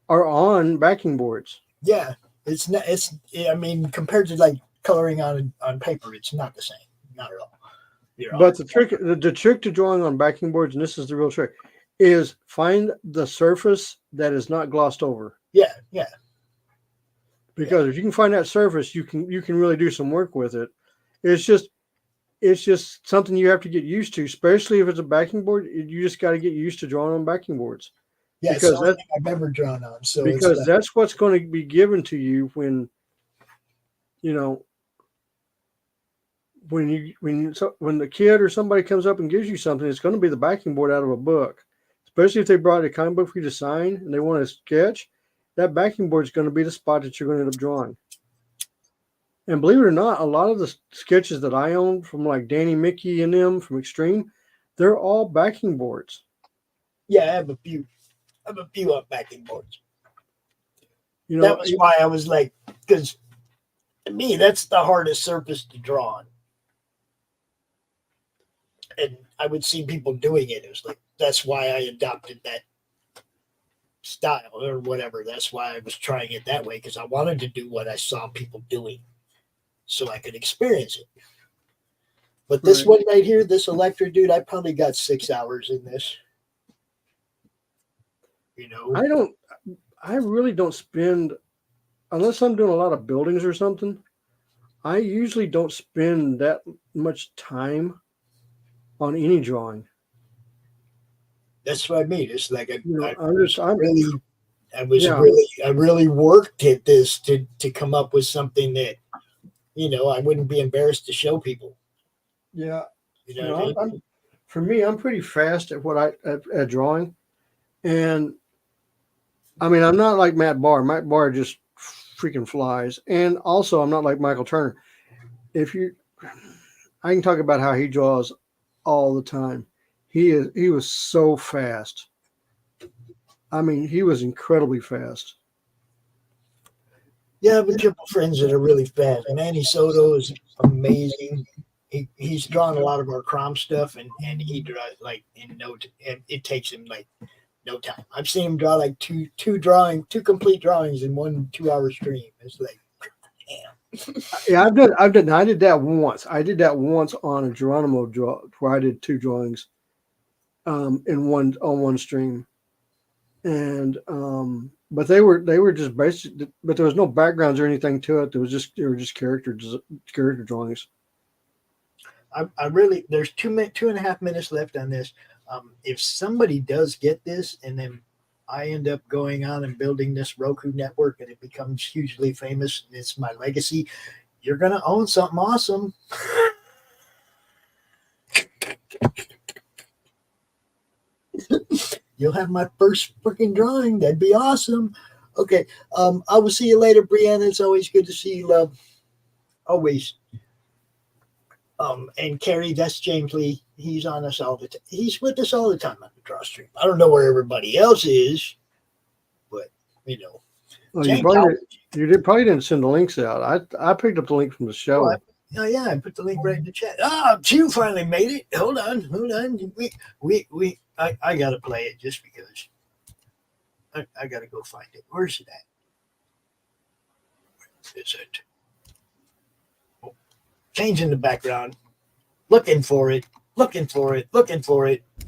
are on backing boards. Yeah, compared to like coloring on paper, it's not the same. Not at all. But the trick to drawing on backing boards, and this is the real trick, is find the surface that is not glossed over. Yeah. Because if you can find that surface, you can really do some work with it. It's just something you have to get used to, especially if it's a backing board. You just got to get used to drawing on backing boards. Yeah, because that's I've ever drawn on. So because that's what's going to be given to you when the kid or somebody comes up and gives you something, it's going to be the backing board out of a book. Especially if they brought a comic book for you to sign and they want to sketch, that backing board is going to be the spot that you're going to end up drawing. And believe it or not, a lot of the sketches that I own from like Danny Mickey and them from Extreme, they're all backing boards. Yeah, I have a few on backing boards. You know, that was why I was like, because to me, that's the hardest surface to draw on. And I would see people doing it. It was like, that's why I adopted that style or whatever. That's why I was trying it that way, because I wanted to do what I saw people doing so I could experience it. But this one right here, this Electra dude, I probably got 6 hours in this. You know, I really don't spend, unless I'm doing a lot of buildings or something, I usually don't spend that much time on any drawing. That's what I mean. It's like I really worked at this to come up with something that, you know, I wouldn't be embarrassed to show people. Yeah. You know, for me, I'm pretty fast at at drawing. And I mean, I'm not like Matt Barr. Matt Barr just freaking flies. And also, I'm not like Michael Turner. I can talk about how he draws all the time. He was so fast. I mean, he was incredibly fast. Yeah, I have a couple friends that are really fast. Manny Soto is amazing. He's drawn a lot of our Crom stuff, and he draws like in and it takes him like no time. I've seen him draw like two complete drawings in 1 2-hour stream. It's like, damn. Yeah, I did that once. I did that once on a Geronimo draw where I did 2 drawings on one stream. And but they were just basic, but there was no backgrounds or anything to it. They were just character drawings. I really, there's 2.5 minutes left on this. If somebody does get this, and then I end up going on and building this Roku network, and it becomes hugely famous, and it's my legacy, you're gonna own something awesome. You'll have my first freaking drawing. That'd be awesome. Okay. I will see you later, Brianna. It's always good to see you, love. Always. And Carrie, that's James Lee. He's on us all the time. He's with us all the time on the draw stream. I don't know where everybody else is, but you know. Well, you probably didn't send the links out. I picked up the link from the show. Oh yeah, I put the link right in the chat. Q finally made it. Hold on. I gotta play it just because. I gotta go find it. Where's it at? Where is it? Oh, changing the background. Looking for it.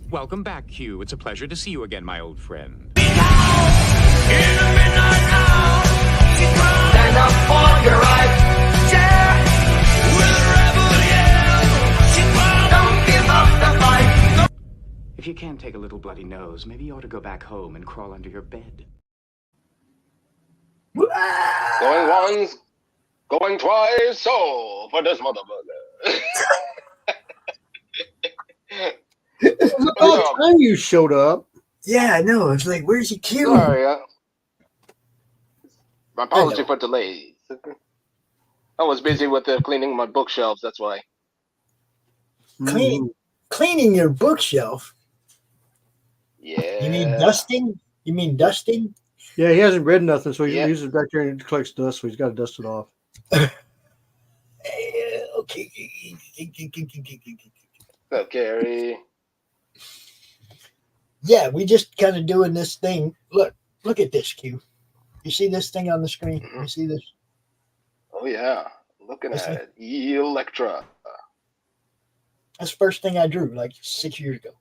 Welcome back, Q. It's a pleasure to see you again, my old friend. Stand up for your rights. Don't give up the fight. If you can't take a little bloody nose, maybe you ought to go back home and crawl under your bed. Going once, going twice, so for this motherfucker. It was about time you showed up. Yeah, I know. It's like, where's he Q? Sorry, my apology for delays. I was busy with cleaning my bookshelves, that's why. Cleaning your bookshelf? Yeah. You mean dusting? Yeah, he hasn't read nothing, so he's back there and collects dust, so he's got to dust it off. Okay. So, Gary. Yeah, we just kind of doing this thing. Look at this, Q. You see this thing on the screen? Mm-hmm. You see this? Oh yeah, looking at it. Electra. That's the first thing I drew like 6 years ago.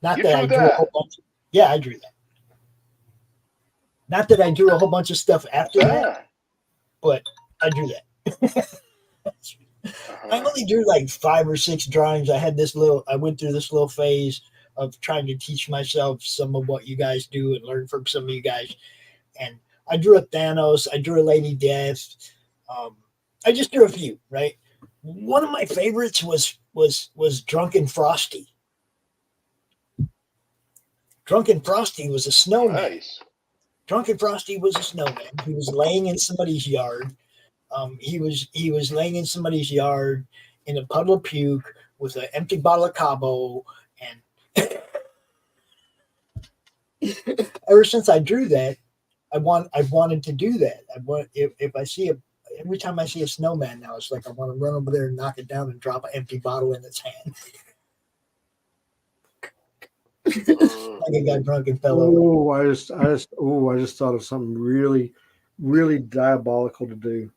Not that I drew a whole bunch. Yeah, I drew that. Not that I drew a whole bunch of stuff after that, but I drew that. I only drew like 5 or 6 drawings. I went through this little phase of trying to teach myself some of what you guys do and learn from some of you guys. And I drew a Thanos. I drew a Lady Death. I just drew a few, right? One of my favorites was Drunken Frosty. Drunken Frosty was a snowman. Nice. Drunken Frosty was a snowman. He was laying in somebody's yard. He was laying in somebody's yard in a puddle of puke with an empty bottle of Cabo, and Ever since I drew that, I've wanted to do that. If I see every time I see a snowman now, it's like I want to run over there and knock it down and drop an empty bottle in its hand. Like a guy drunk and fell over. Oh, I just thought of something really, really diabolical to do.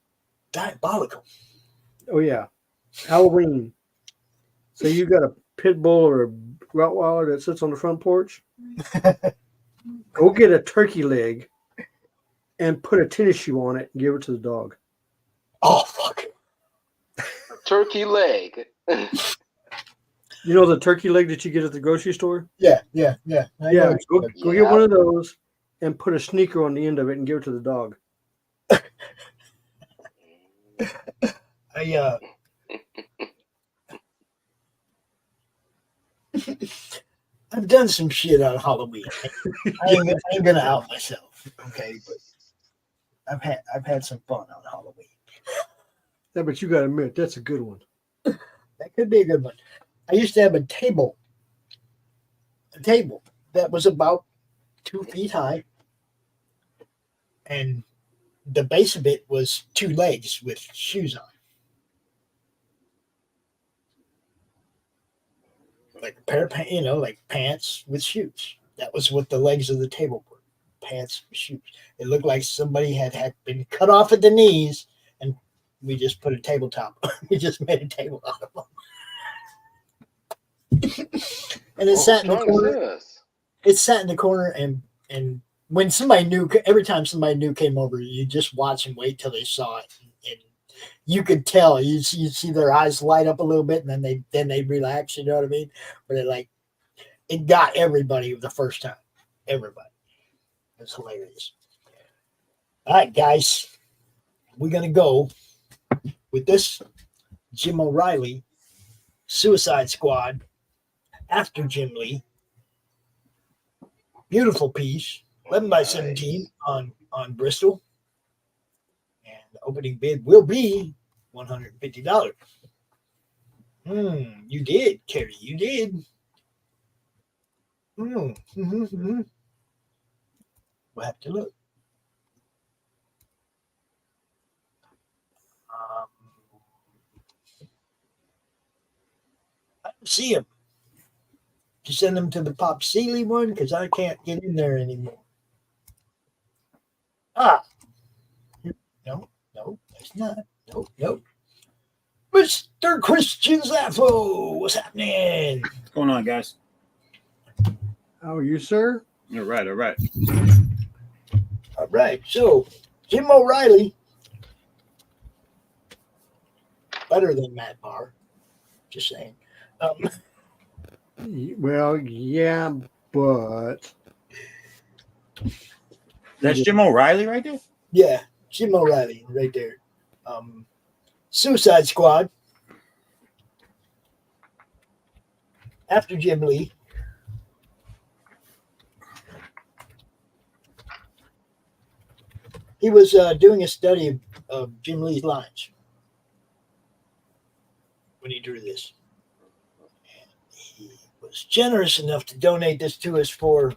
Diabolical. Oh yeah, Halloween. So you got a pit bull or a Rottweiler that sits on the front porch. Go get a turkey leg and put a tennis shoe on it and give it to the dog. Oh fuck! Turkey leg. You know the turkey leg that you get at the grocery store? Yeah. Yeah. Go get one of those and put a sneaker on the end of it and give it to the dog. I've done some shit on Halloween. I ain't gonna out myself, okay? But I've had some fun on Halloween. Yeah, but you got to admit that's a good one. That could be a good one. I used to have a table that was about 2 feet high, and the base of it was 2 legs with shoes on. Like a pair of pants, like pants with shoes. That was what the legs of the table were. Pants with shoes. It looked like somebody had been cut off at the knees, and we just put a tabletop. We just made a table out of them. And it sat in the corner. It sat in the corner, and when somebody new, every time somebody new came over, you just watch and wait till they saw it, and you could tell. You see their eyes light up a little bit, and then they relax. You know what I mean? But it got everybody the first time. Everybody. It's hilarious. All right, guys, we're gonna go with this Jim O'Reilly Suicide Squad after Jim Lee. Beautiful piece, 11x17 on Bristol, and the opening bid will be $150. You did, Carrie. You did. We'll have to look. I don't see him. To send them to the Pop Sealy one because I can't get in there anymore. No, that's not. Nope. Mr. Christian Zaffo, what's happening? What's going on, guys? How are you, sir? All right. All right. So, Jim O'Reilly, better than Matt Barr. Just saying. Well, yeah, but that's Jim O'Reilly right there? Yeah, Jim O'Reilly right there. Suicide Squad. After Jim Lee. He was doing a study of Jim Lee's lines when he drew this. And he was generous enough to donate this to us for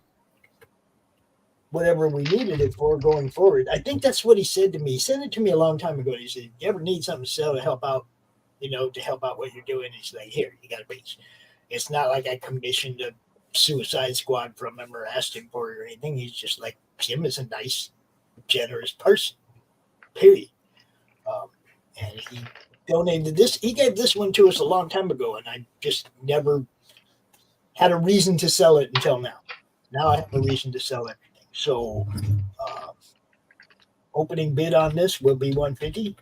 whatever we needed it for going forward. I think that's what he said to me. He said it to me a long time ago. He said, you ever need something to sell to help out, to help out what you're doing? He's like, here, you got a piece. It's not like I commissioned a Suicide Squad from him or asked him for it or anything. He's just like, Jim is a nice, generous person, period. And he donated this. He gave this one to us a long time ago, and I just never had a reason to sell it until now. Now I have a reason to sell everything. So, opening bid on this will be $150, and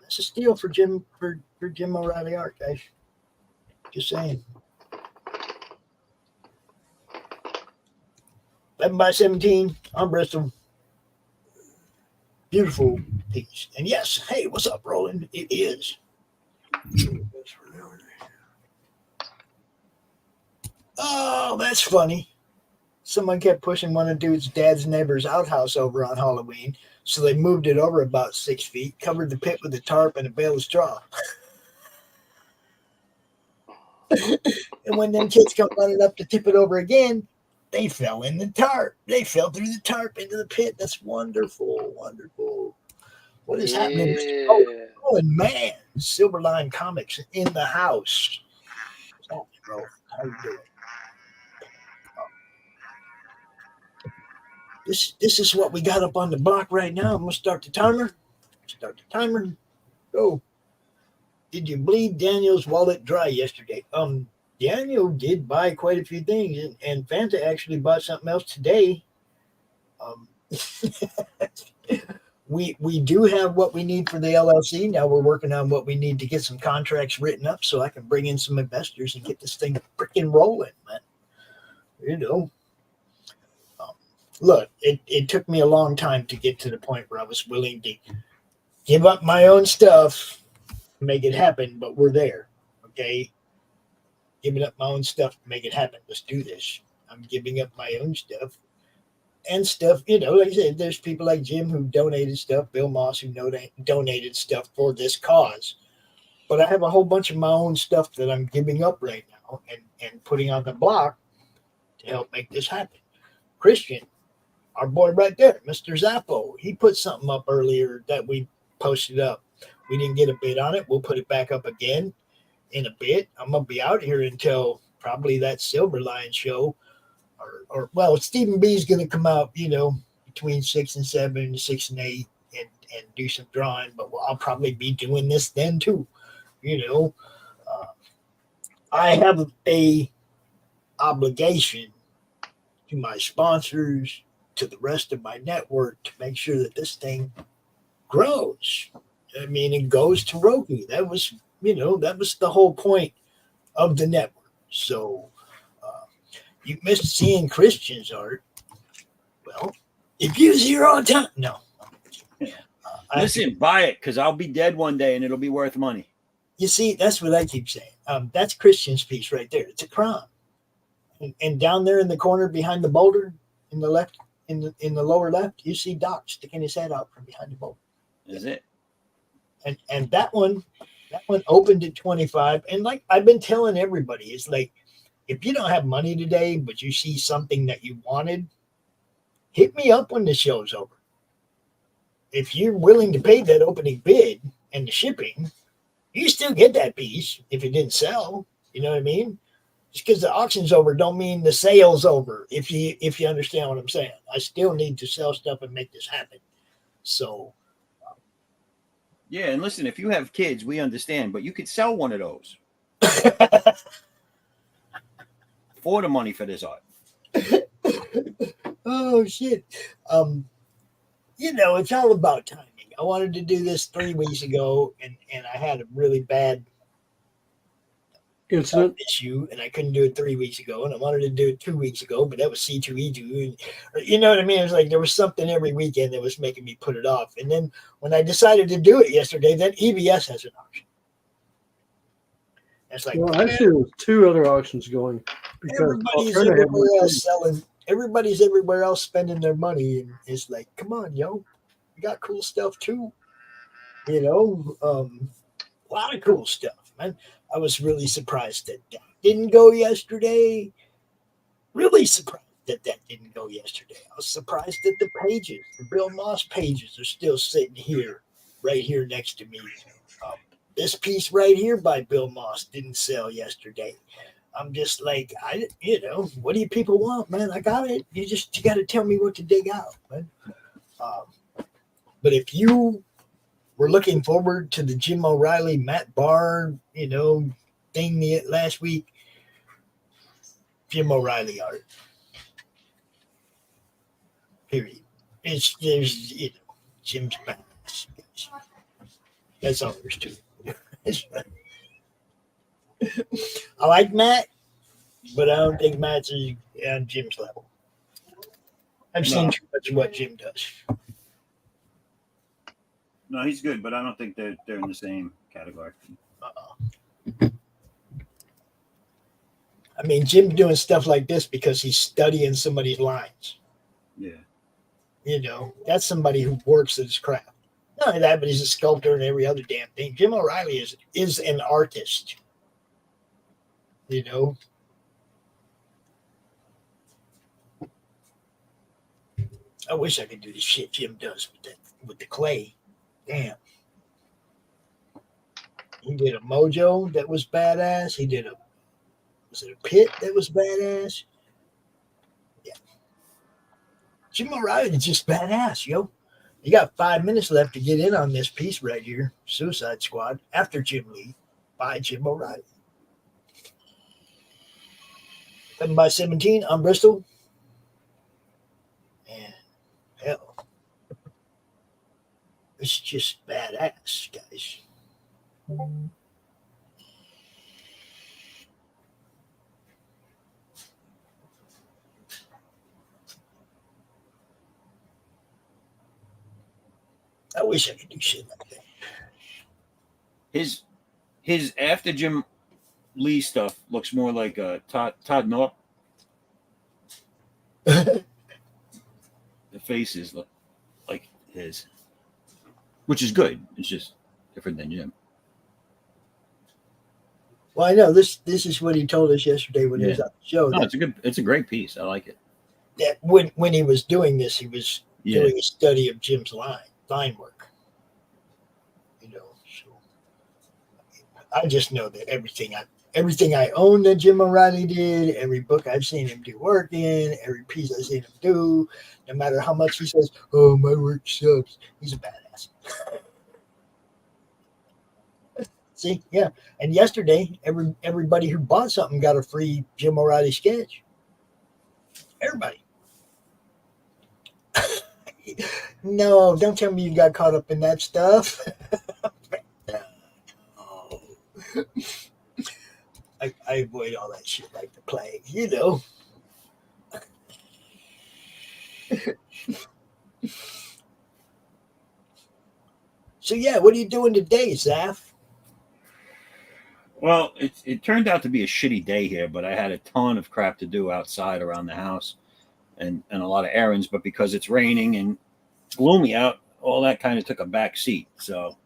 that's a steal for Jim O'Reilly art, guys. Just saying. 11x17 on Bristol. Beautiful piece. And yes, hey, what's up, Roland? It is. Oh, that's funny. Someone kept pushing one of dude's dad's neighbor's outhouse over on Halloween, so they moved it over about 6 feet, covered the pit with a tarp and a bale of straw. And when them kids come running up to tip it over again, They fell in the tarp. They fell through the tarp into the pit. That's wonderful, wonderful. What is happening? Oh, and man, Silverline Comics in the house. What's happening, bro? How you doing? This is what we got up on the block right now. I'm gonna start the timer. Go. Did you bleed Daniel's wallet dry yesterday? Daniel did buy quite a few things, and Fanta actually bought something else today. We do have what we need for the LLC. Now we're working on what we need to get some contracts written up so I can bring in some investors and get this thing freaking rolling, man. You know. Look, it took me a long time to get to the point where I was willing to give up my own stuff, make it happen, but we're there, okay? Giving up my own stuff to make it happen. Let's do this. I'm giving up my own stuff and stuff, you know, like I said, there's people like Jim who donated stuff, Bill Moss who donated stuff for this cause. But I have a whole bunch of my own stuff that I'm giving up right now and putting on the block to help make this happen. Christian, our boy right there, Mr. Zappo, he put something up earlier that we posted up. We didn't get a bid on it. We'll put it back up again in a bit. I'm going to be out here until probably that Silverline show. Or well, Stephen B is going to come out, you know, between 6 and 7, 6 and 8 and do some drawing. But I'll probably be doing this then too. You know, I have a obligation to my sponsors, to the rest of my network, to make sure that this thing grows. I mean, it goes to Roku. That was, you know, that was the whole point of the network. So you missed seeing Christian's art. Well, if you was here all the time, no. Listen, buy it because I'll be dead one day and it'll be worth money. You see, that's what I keep saying. That's Christian's piece right there. It's a crown. And down there in the corner behind the boulder, in the left, in the lower left, you see Doc sticking his head out from behind the boulder. Is it? And that one opened at 25. And like I've been telling everybody, it's like, if you don't have money today, but you see something that you wanted, hit me up when the show's over. If you're willing to pay that opening bid and the shipping, you still get that piece if it didn't sell. You know what I mean? Just because the auction's over don't mean the sale's over. If you understand what I'm saying, I still need to sell stuff and make this happen. So, yeah. And listen, if you have kids, we understand, but you could sell one of those for the money for this art. Oh shit. You know, it's all about timing. I wanted to do this 3 weeks ago and I had a really bad incident issue and I couldn't do it 3 weeks ago, and I wanted to do it 2 weeks ago, but that was C2E2. And, you know what I mean? It was like there was something every weekend that was making me put it off. And then when I decided to do it yesterday, then EBS has an auction. It's like, well, actually, there was 2 other auctions going. Everybody's everywhere else selling. Everybody's everywhere else spending their money, and it's like, come on, yo, we got cool stuff too. You know, a lot of cool stuff, man. I was really surprised that didn't go yesterday. Really surprised that didn't go yesterday. I was surprised that the pages, the Bill Moss pages, are still sitting here, right here next to me. This piece right here by Bill Moss didn't sell yesterday. I'm just like, what do you people want, man? I got it. You got to tell me what to dig out, man. But if you were looking forward to the Jim O'Reilly, Matt Barr, thing last week, Jim O'Reilly art. Period. There's Jim's back. That's all there's to it. I like Matt, but I don't think Matt's on Jim's level. I've seen too much of what Jim does. No, he's good, but I don't think they're in the same category. I mean, Jim's doing stuff like this because he's studying somebody's lines. Yeah. That's somebody who works at his craft. Not only that, but he's a sculptor and every other damn thing. Jim O'Reilly is an artist. I wish I could do the shit Jim does with the clay. Damn. He did a Mojo that was badass. He did was it a Pit that was badass? Yeah. Jim O'Reilly is just badass, yo. You got 5 minutes left to get in on this piece right here. Suicide Squad after Jim Lee by Jim O'Reilly. 7x17 on Bristol. And hell, it's just badass, guys. I wish I could do shit like that. His after Jim Lee stuff looks more like Todd North. The faces look like his, which is good. It's just different than Jim. Well, I know this is what he told us yesterday when he was on the show. No, it's a great piece. I like it. That when he was doing this, he was doing a study of Jim's line work. You know, so I just know that everything I own that Jim O'Reilly did, every book I've seen him do work in, every piece I've seen him do, no matter how much he says, "Oh, my work sucks," he's a badass. See, yeah. And yesterday, everybody who bought something got a free Jim O'Reilly sketch. Everybody. No, don't tell me you got caught up in that stuff. Oh. I avoid all that shit like the plague, you know. So yeah, what are you doing today, Zaf? Well, it turned out to be a shitty day here, but I had a ton of crap to do outside around the house and a lot of errands. But because it's raining and gloomy out, all that kind of took a back seat. So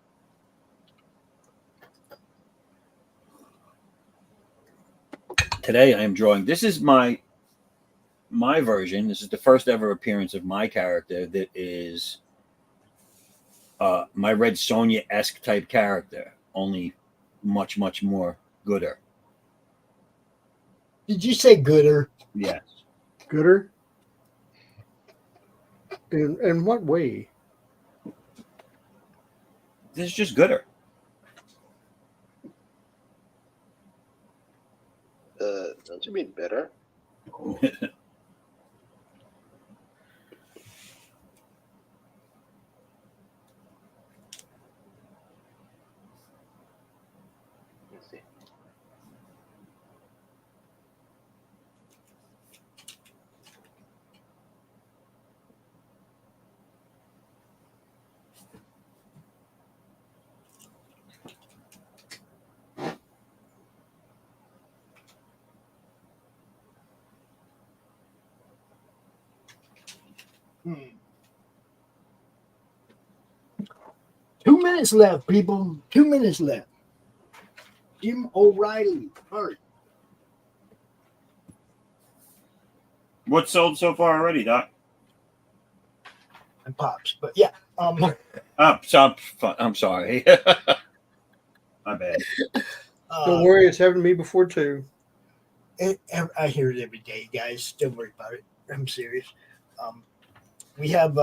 today I am drawing. This is my version. This is the first ever appearance of my character that is my Red Sonja-esque type character, only much, much more gooder. Did you say gooder? Yes. Gooder? In what way? This is just gooder. Don't you mean better? Let's see. Hmm. 2 minutes left, people. 2 minutes left. Jim O'Reilly. All right. What's sold so far already, Doc? And Pops. But yeah. I'm sorry. My bad. Don't worry, it's happened to me before too. I hear it every day, guys. Don't worry about it. I'm serious. We have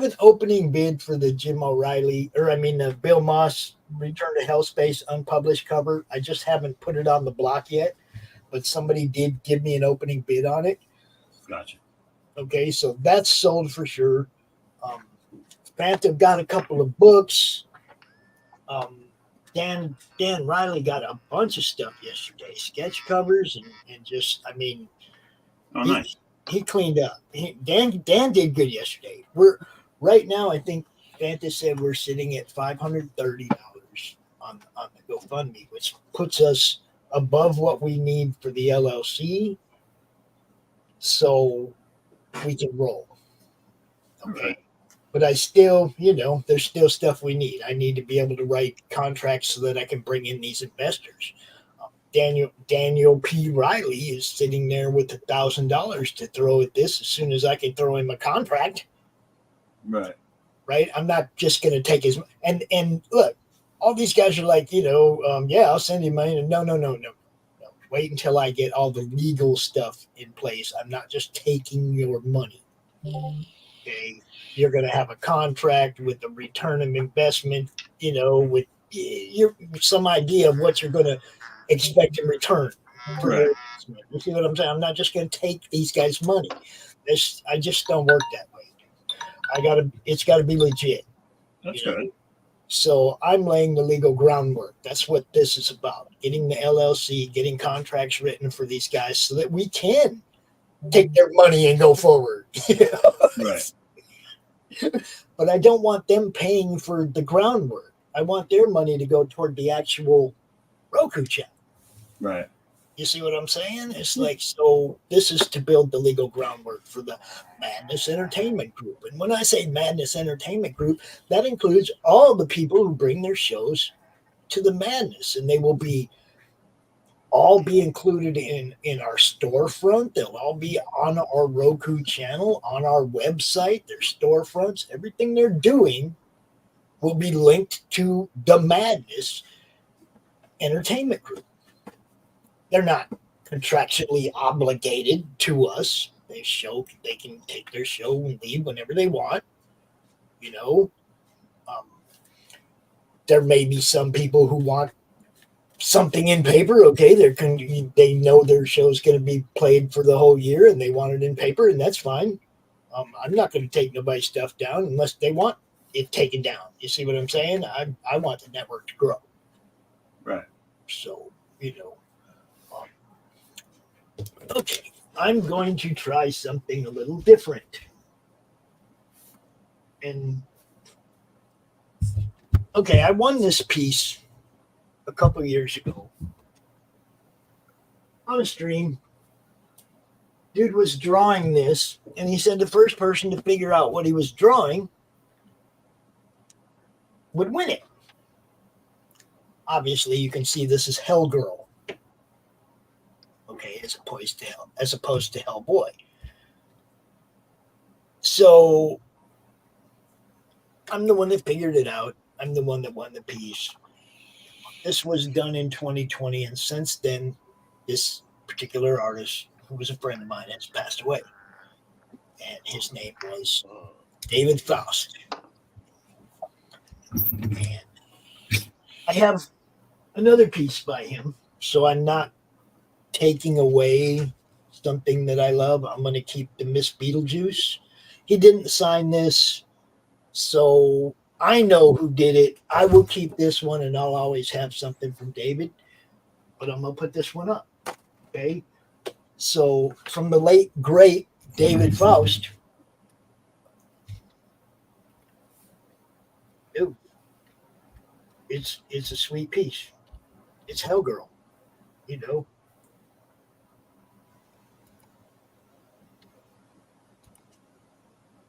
an opening bid for the Jim O'Reilly, the Bill Moss Return to Hellspace unpublished cover. I just haven't put it on the block yet, but somebody did give me an opening bid on it. Gotcha. Okay, so that's sold for sure. Phantom got a couple of books. Dan Riley got a bunch of stuff yesterday, sketch covers and just, nice. He cleaned up. Dan did good yesterday. We're right now, I think Fanta said we're sitting at $530 on the GoFundMe, which puts us above what we need for the LLC, so we can roll. Okay. But I still, there's still stuff we need. I need to be able to write contracts so that I can bring in these investors. Daniel P. Riley is sitting there with $1,000 to throw at this as soon as I can throw him a contract. Right. Right. I'm not just going to take his and look, all these guys are like, yeah, I'll send you money. No. Wait until I get all the legal stuff in place. I'm not just taking your money. Okay. You're going to have a contract with a return of investment, with some idea of what you're going to expect in return for your investment. You see what I'm saying? I'm not just going to take these guys' money. I just don't work that way. It's got to be legit. That's good. So I'm laying the legal groundwork. That's what this is about. Getting the LLC, getting contracts written for these guys so that we can take their money and go forward. Right. But I don't want them paying for the groundwork. I want their money to go toward the actual Roku channel. Right. You see what I'm saying? It's like, so this is to build the legal groundwork for the Madness Entertainment Group. And when I say Madness Entertainment Group, that includes all the people who bring their shows to the Madness. And they will all be included in our storefront. They'll all be on our Roku channel, on our website, their storefronts. Everything they're doing will be linked to the Madness Entertainment Group. They're not contractually obligated to us. They can take their show and leave whenever they want. There may be some people who want something in paper. Okay, they know their show's going to be played for the whole year, and they want it in paper, and that's fine. I'm not going to take nobody's stuff down unless they want it taken down. You see what I'm saying? I want the network to grow. Right. So, okay, I'm going to try something a little different. And, okay, I won this piece a couple years ago on a stream. Dude was drawing this, and he said the first person to figure out what he was drawing would win it. Obviously, you can see this is Hellgirl. Okay, as opposed to Hellboy. So I'm the one that figured it out. I'm the one that won the piece. This was done in 2020, and since then, this particular artist, who was a friend of mine, has passed away. And his name was David Faust. And I have another piece by him, so I'm not taking away something that I love. I'm going to keep the Miss Beetlejuice. He didn't sign this, so I know who did it. I will keep this one, and I'll always have something from David, but I'm going to put this one up. Okay? So from the late, great David Faust. Ooh, it's a sweet piece. It's Hellgirl,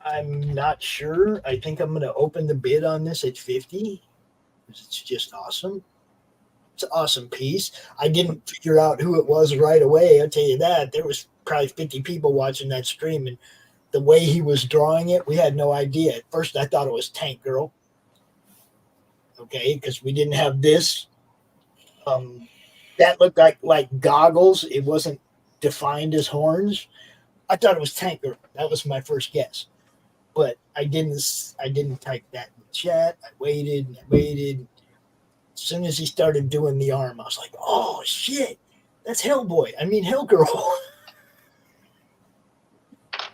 I'm not sure. I think I'm going to open the bid on this at 50. It's just awesome. It's an awesome piece. I didn't figure out who it was right away. I'll tell you that. There was probably 50 people watching that stream, and the way he was drawing it, we had no idea. At first, I thought it was Tank Girl. Okay, because we didn't have this. That looked like goggles. It wasn't defined as horns. I thought it was Tank Girl. That was my first guess. But I didn't type that in the chat. I waited. As soon as he started doing the arm, I was like, oh, shit. That's Hellboy. I mean, Hellgirl.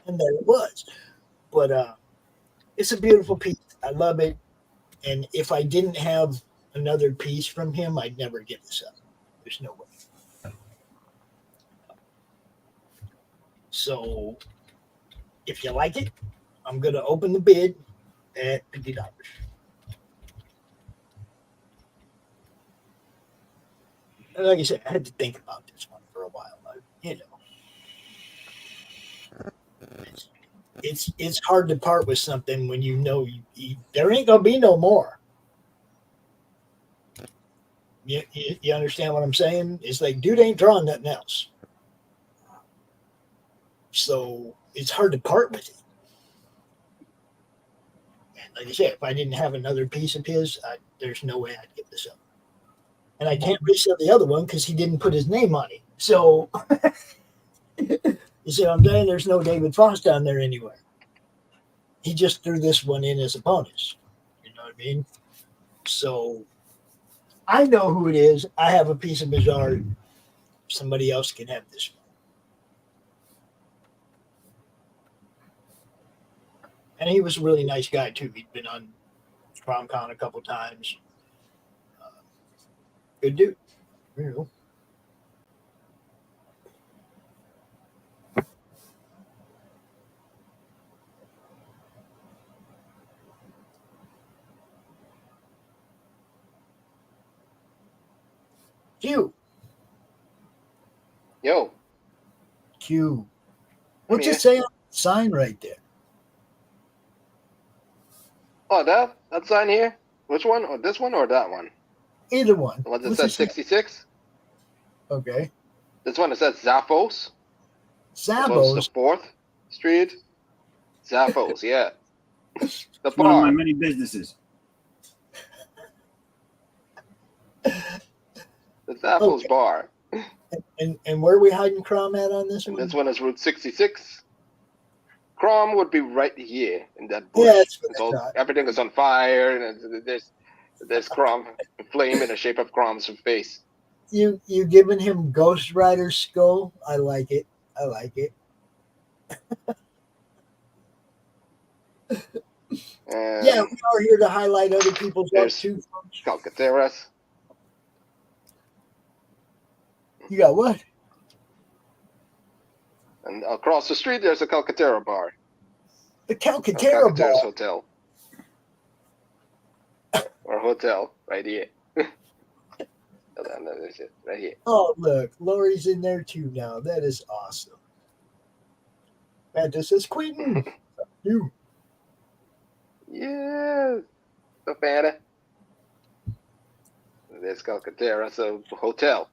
And there it was. But it's a beautiful piece. I love it. And if I didn't have another piece from him, I'd never give this up. There's no way. So if you like it, I'm going to open the bid at $50. And like I said, I had to think about this one for a while. It's hard to part with something when you know there ain't going to be no more. You understand what I'm saying? It's like, dude ain't drawing nothing else. So it's hard to part with it. And like I said, if I didn't have another piece of his, there's no way I'd give this up. And I can't resell the other one because he didn't put his name on it. So, you see what I'm saying? There's no David Foss down there anywhere. He just threw this one in as a bonus. You know what I mean? So, I know who it is. I have a piece of his art. Somebody else can have this one. And he was a really nice guy, too. He'd been on PromCon a couple times. Good dude. You know. Q. Yo. Q. What's it say on the sign right there? Oh, that sign here? Which one? Or this one or that one? Either one. The one that says 66? Okay. This one that says Zappos? Zappos? The 4th Street? Zappos, yeah. The It's one of my bar. many businesses. The Zappos bar. And where are we hiding Crom at on this one? This one is Route 66. Crom would be right here in that bush. Yeah, that's what It's I all, thought. everything is on fire, and there's Crom, flame in the shape of Crom's face. You giving him Ghost Rider skull? I like it. I like it. Yeah, we are here to highlight other people's art There's too. Calcaterras. You got what? And across the street, there's a Calcaterra bar. The Calcaterra Calcaterra's bar. hotel. Or hotel, right here. Hold on, there's it, right here. Oh, look, Laurie's in there too now. That is awesome. Mantis says, Quentin, you. Yeah, the Fanta. There's Calcaterra, so hotel.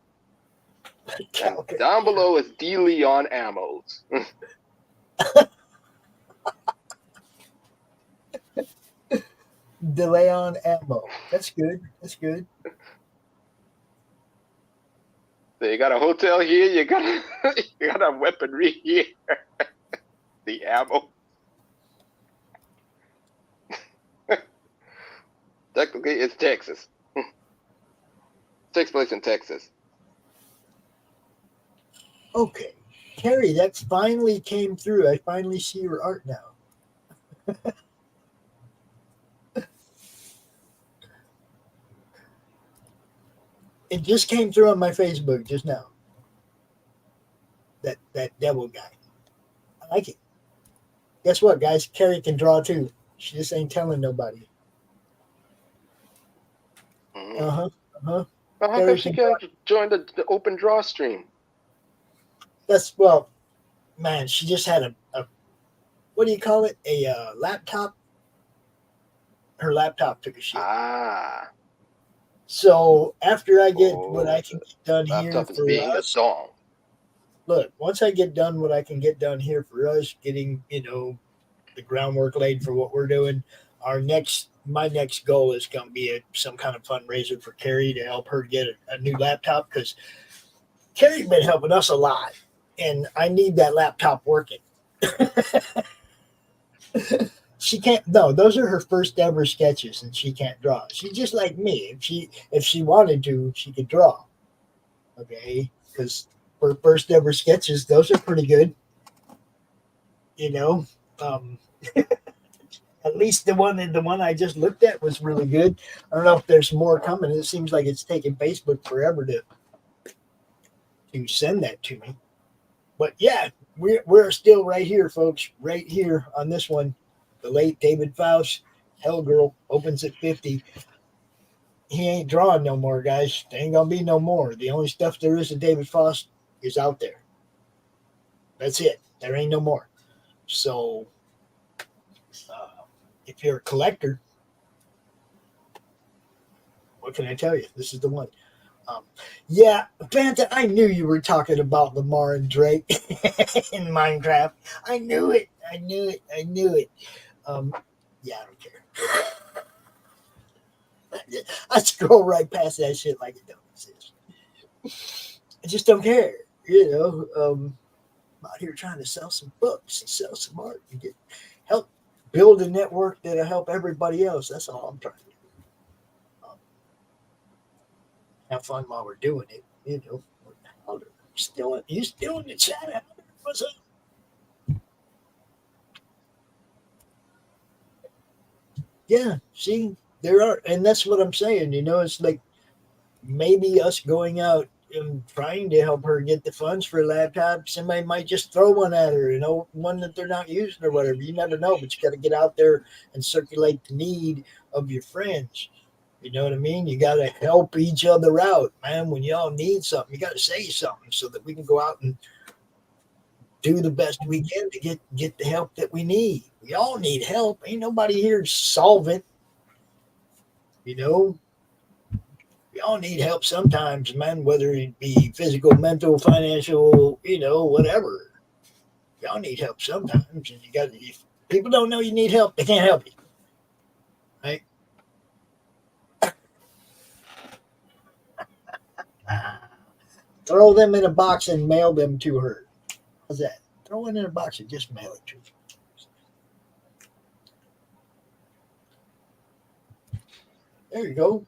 And down below is De Leon Ammos. De Leon ammo. That's good. That's good. So you got a hotel here, you got a weaponry here. The ammo. Technically, it's Texas. Takes place in Texas. Okay. Carrie, that finally came through. I finally see your art now. It just came through on my Facebook just now. That devil guy. I like it. Guess what, guys? Carrie can draw too. She just ain't telling nobody. Well, how Carrie come she can can't join the open draw stream? That's, well, man, she just had a what do you call it? A laptop. Her laptop took a shit. So after I get what I can get done here Laptop is for being us, a dong. look, once I get done what I can get done here for us, getting, the groundwork laid for what we're doing, my next goal is going to be some kind of fundraiser for Carrie to help her get a new laptop, because Carrie's been helping us a lot, and I need that laptop working. She can't. No, those are her first ever sketches, and she can't draw. She's just like me. If she wanted to, she could draw. Okay, because for first ever sketches, those are pretty good. At least the one I just looked at was really good. I don't know if there's more coming. It seems like it's taking Facebook forever to send that to me. But yeah, we're still right here, folks. Right here on this one. The late David Faust, Hellgirl, opens at 50. He ain't drawing no more, guys. There ain't gonna be no more. The only stuff there is of David Faust is out there. That's it. There ain't no more. So, if you're a collector, what can I tell you? This is the one. Yeah, Fanta, I knew you were talking about Lamar and Drake in Minecraft. I knew it. I knew it. I knew it. Yeah, I don't care. I scroll right past that shit like it don't exist. I just don't care. I'm out here trying to sell some books and sell some art and help build a network that'll help everybody else. That's all I'm trying to do. Have fun while we're doing it. You still in the chat? What's up? Yeah, see, there are, and that's what I'm saying. It's like maybe us going out and trying to help her get the funds for a laptop. Somebody might just throw one at her, one that they're not using or whatever. You never know, but you got to get out there and circulate the need of your friends. You know what I mean? You got to help each other out, man. When y'all need something, you got to say something so that we can go out and do the best we can to get the help that we need. We all need help. Ain't nobody here solvent. We all need help sometimes, man, whether it be physical, mental, financial, whatever. Y'all need help sometimes. And if people don't know you need help, they can't help you. Right? Throw them in a box and mail them to her. How's that? Throw it in a box and just mail it to her. There you go.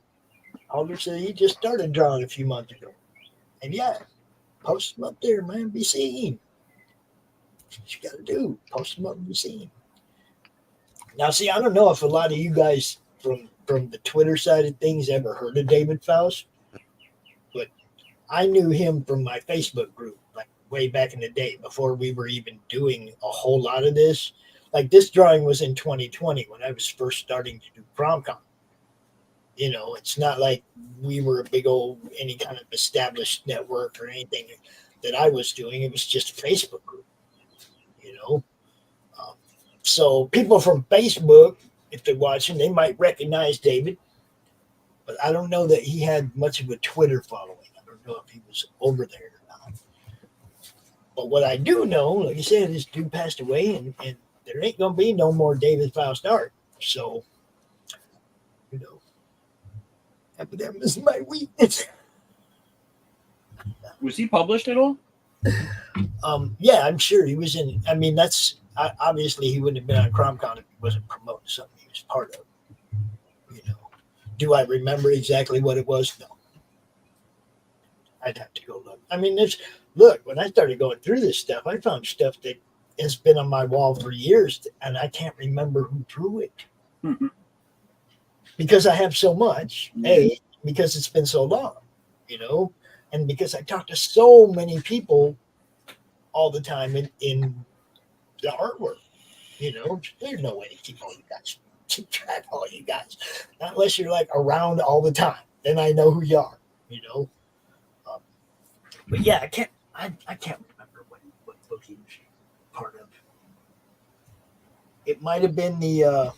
Alder said he just started drawing a few months ago. And yeah, post them up there, man. Be seen. That's what you got to do. Post them up and be seen. Now, see, I don't know if a lot of you guys from the Twitter side of things ever heard of David Faust, but I knew him from my Facebook group, like way back in the day, before we were even doing a whole lot of this. Like this drawing was in 2020 when I was first starting to do CromCon. It's not like we were a big old, any kind of established network or anything that I was doing. It was just a Facebook group, So people from Facebook, if they're watching, they might recognize David, but I don't know that he had much of a Twitter following. I don't know if he was over there or not. But what I do know, like I said, this dude passed away, and there ain't going to be no more David Faust art. So, epidemic is my weakness. Was he published at all? Yeah, I'm sure he was in. I mean, obviously he wouldn't have been on CromCon if he wasn't promoting something he was part of. Do I remember exactly what it was? No. I'd have to go look. I mean, look, when I started going through this stuff, I found stuff that has been on my wall for years, and I can't remember who drew it. Mm-hmm. Because I have so much, because it's been so long, and because I talk to so many people all the time in the artwork, there's no way to keep track of all you guys, not unless you're like around all the time. Then I know who you are, but yeah, I can't remember what book he was part of. It might have been the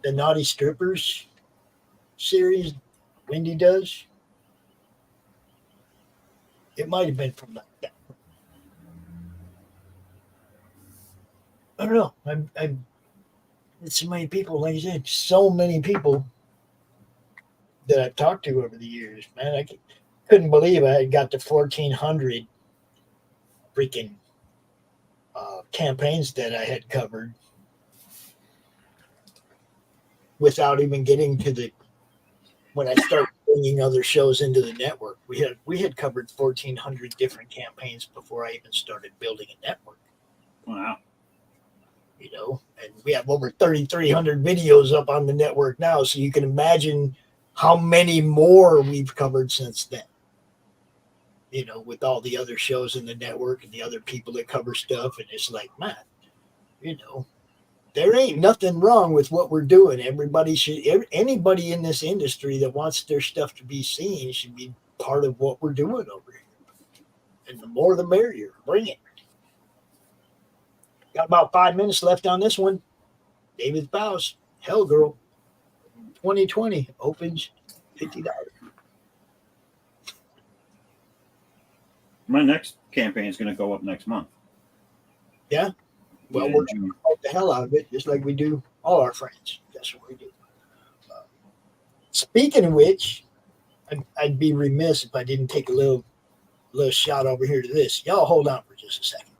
Naughty Strippers series Wendy does. It might have been from that. I don't know. It's so many people, like I said, so many people that I've talked to over the years, man. I couldn't believe I had got to 1,400 freaking campaigns that I had covered without even getting to when I started bringing other shows into the network. We had covered 1,400 different campaigns before I even started building a network. Wow. And we have over 3,300 videos up on the network now, so you can imagine how many more we've covered since then. With all the other shows in the network and the other people that cover stuff, and it's like, man, there ain't nothing wrong with what we're doing. Anybody in this industry that wants their stuff to be seen should be part of what we're doing over here. And the more the merrier. Bring it. Got about 5 minutes left on this one. David Faust, Hell Girl, 2020 opens $50. My next campaign is going to go up next month. Yeah. Well, Yeah, we're June. going to promote the hell out of it, just like we do all our friends. That's what we do. Speaking of which, I'd be remiss if I didn't take a little shot over here to this. Y'all hold on for just a second.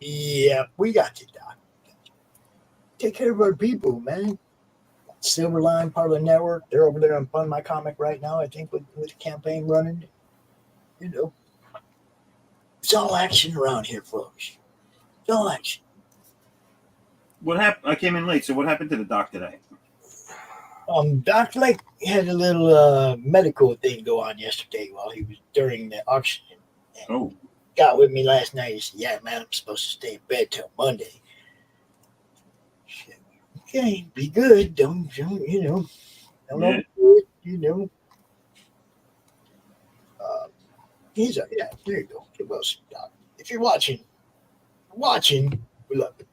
Yeah, we got you, Doc. Take care of our people, man. Silverline, part of the network. They're over there on Fund My Comic right now, I think, with the campaign running. You know, it's all action around here, folks. It's all action. What happened? I came in late, so what happened to the doc today? Doc Lake had a little medical thing go on yesterday while he was during the auction. Oh. Got with me last night. He said, "Yeah, man, I'm supposed to stay in bed till Monday." Said, okay, be good. Don't you know? Don't Yeah. overdo it, you know. He's yeah. There you go. Get well, Doc. If you're watching, we love you.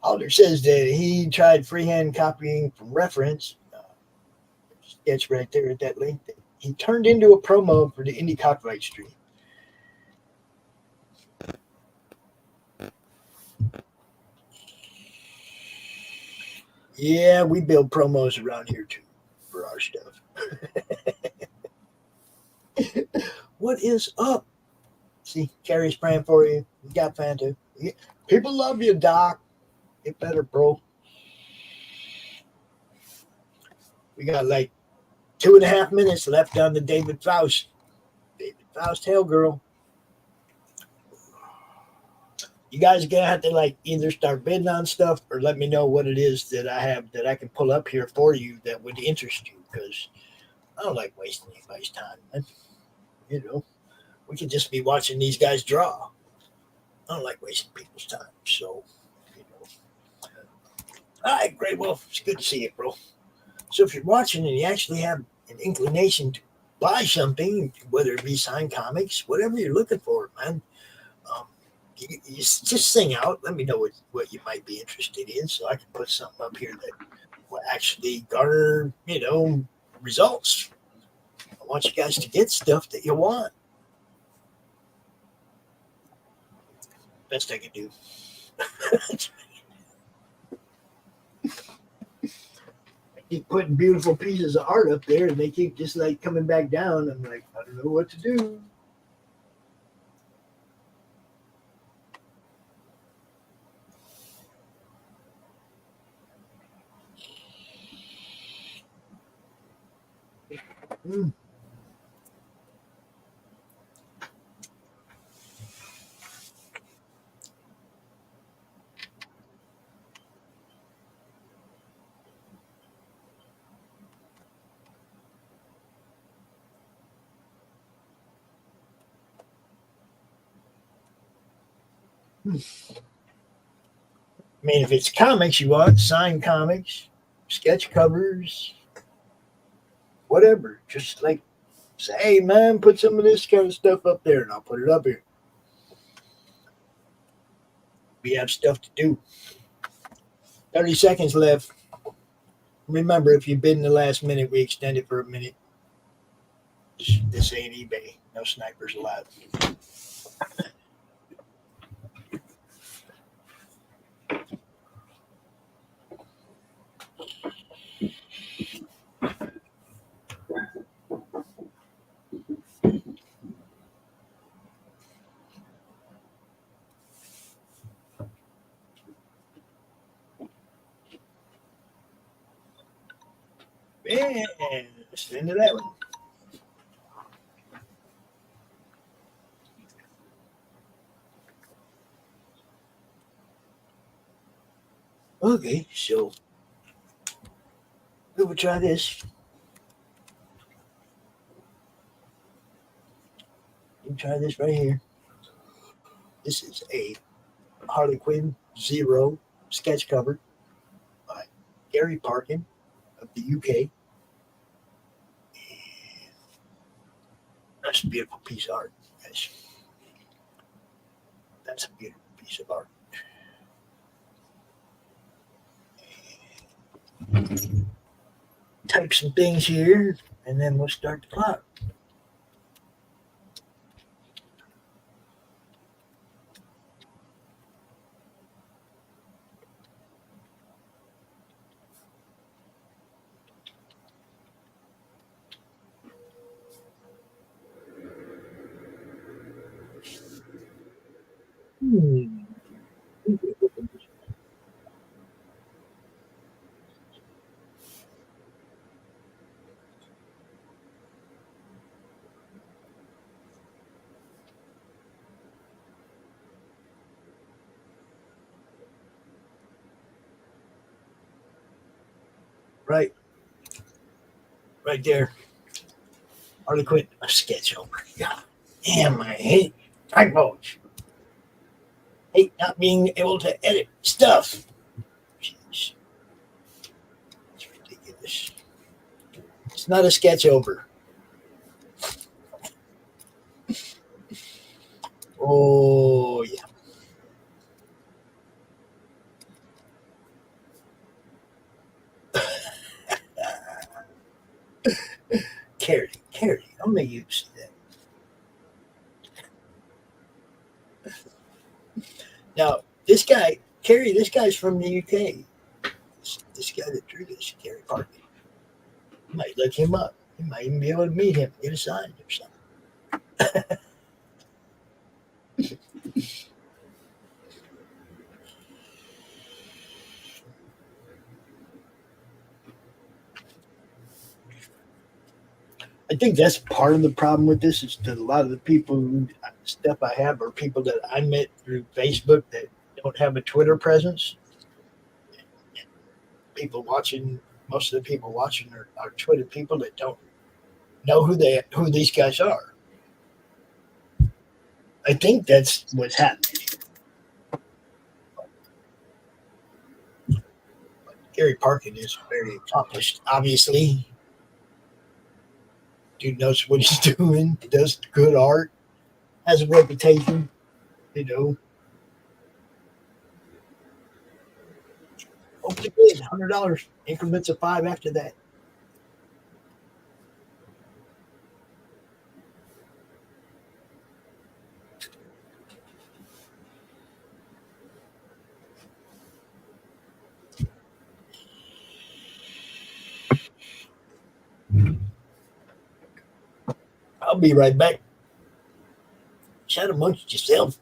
Alder says that he tried freehand copying from reference. Sketch right there at that link. He turned into a promo for the Indie Copyright stream. Yeah, we build promos around here too for our stuff. What is up? See, Carrie's praying for you. We got Fanta. People love you, Doc. Get better, bro. We got like 2.5 minutes left on the David Faust. David Faust, Hell Girl. You guys are gonna have to like either start bidding on stuff or let me know what it is that I have that I can pull up here for you that would interest you, because I don't like wasting anybody's time, man. You know, we could just be watching these guys draw. I don't like wasting people's time. So, you know. All right, Grey Wolf, it's good to see you, bro. So if you're watching and you actually have an inclination to buy something, whether it be signed comics, whatever you're looking for, man, you just sing out. Let me know what you might be interested in, so I can put something up here that will actually garner, you know, results. I want you guys to get stuff that you want. Best I can do. I keep putting beautiful pieces of art up there, and they keep just like coming back down. I'm like, I don't know what to do. Mm. I mean, if it's comics you want, signed comics, sketch covers, whatever, just like say, hey, man, put some of this kind of stuff up there, and I'll put it up here. We have stuff to do. 30 seconds left. Remember, if you bid in the last minute, we extend it for a minute. This ain't eBay. No snipers allowed. And let's into that one. Okay, so we will try this. You try this right here. This is a Harley Quinn Zero sketch cover by Gary Parkin of the UK. That's a beautiful piece of art, guys. That's a beautiful piece of art. Type some things here, and then we'll start the clock. Right there. Harley Quinn, a sketch over. God damn, I hate typos. Hate not being able to edit stuff. Jeez. It's ridiculous. It's not a sketch over. Oh, yeah. Carry. I'll make you see that. Now, this guy, Carrie, this guy's from the UK. This guy that drew this, Gary Parkin. You might look him up. You might even be able to meet him, get a sign or something. I think that's part of the problem with this is that a lot of the people, stuff I have are people that I met through Facebook that don't have a Twitter presence. People watching, most of the people watching are Twitter people that don't know who these guys are. I think that's what's happening. Gary Parkin is very accomplished, obviously. Dude knows what he's doing, does good art, has a reputation, you know. Hopefully good, $100, increments of 5 after that. I'll be right back. Chat amongst yourself.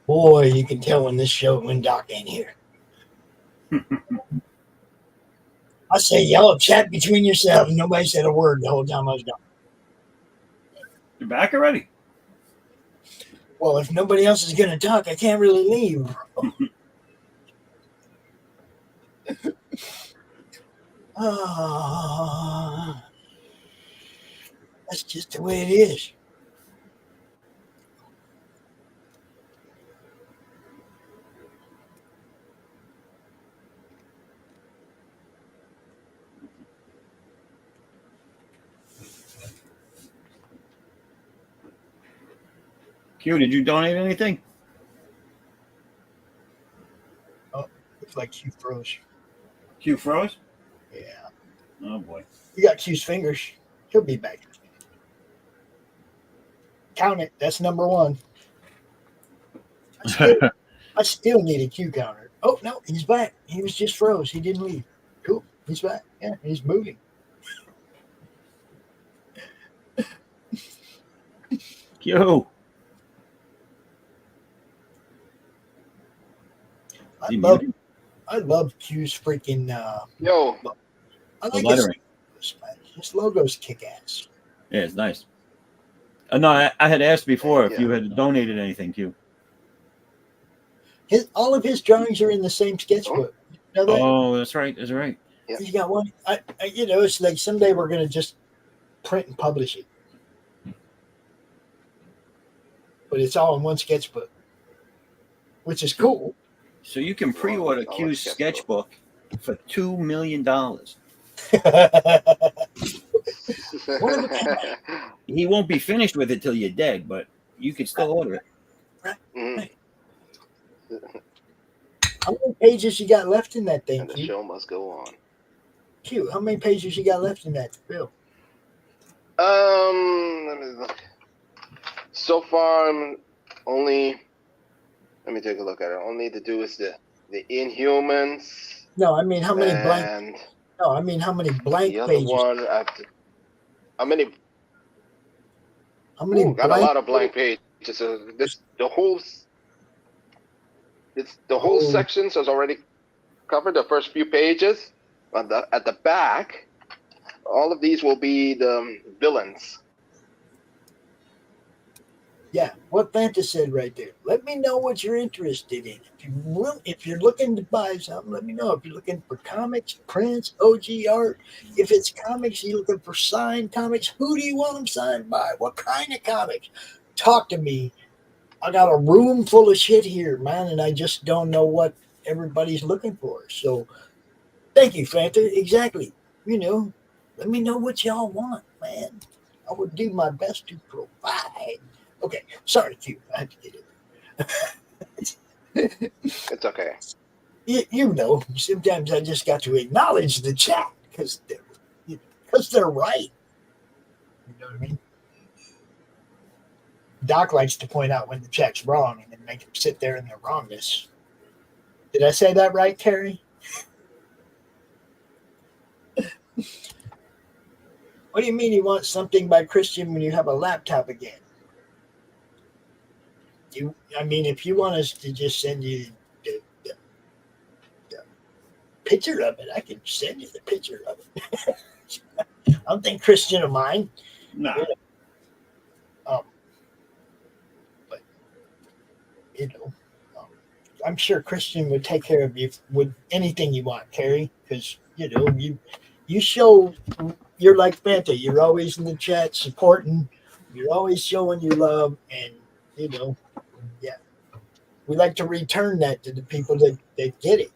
Boy, you can tell when this show when Doc ain't here. I say, y'all chat between yourselves. Nobody said a word the whole time I was gone. You're back already? Well, if nobody else is going to talk, I can't really leave. That's just the way it is. Q, did you donate anything? Oh, looks like Q froze. Q froze? Yeah. Oh boy. You got Q's fingers. He'll be back. Count it. That's number one. I still need a Q counter. Oh no, he's back. He was just froze. He didn't leave. Cool. He's back. Yeah, he's moving. Q. I love Q's freaking Yo. I The like lettering. his logo's kick ass. Yeah, it's nice. No, I had asked before if you had donated anything, Q. All of his drawings are in the same sketchbook. You know that? Oh, that's right. That's right. He's got one. It's like someday we're gonna just print and publish it, but it's all in one sketchbook, which is cool. So you can pre-order Q's sketchbook for $2 million. He won't be finished with it till you're dead, but you can still order it. Right. How many pages you got left in that thing? And the show must go on. Q, how many pages you got left in that bill? Let me look. So far, I'm only. Let me take a look at it. All I need to do is the Inhumans. No, I mean how many blank. No, I mean how many blank the other pages. one. How many? How many? Ooh, got a lot of blank pages. So the whole sections is already covered. The first few pages. At the back, all of these will be the villains. Yeah, what Fanta said right there. Let me know what you're interested in. If you're looking to buy something, let me know. If you're looking for comics, prints, OG art, if it's comics, you're looking for signed comics, who do you want them signed by? What kind of comics? Talk to me. I got a room full of shit here, man, and I just don't know what everybody's looking for. So thank you, Fanta. Exactly. Let me know what y'all want, man. I would do my best to provide. Okay, sorry, Q. I had to get it. It's okay. Sometimes I just got to acknowledge the chat because they're right. You know what I mean? Doc likes to point out when the chat's wrong and then make them sit there in their wrongness. Did I say that right, Terry? What do you mean you want something by Christian when you have a laptop again? If you want us to just send you the picture of it, I can send you the picture of it. I don't think Christian will mind. No. But I'm sure Christian would take care of you with anything you want, Terry, because you show you're like Fanta. You're always in the chat supporting. You're always showing your love, and yeah, we like to return that to the people that get it.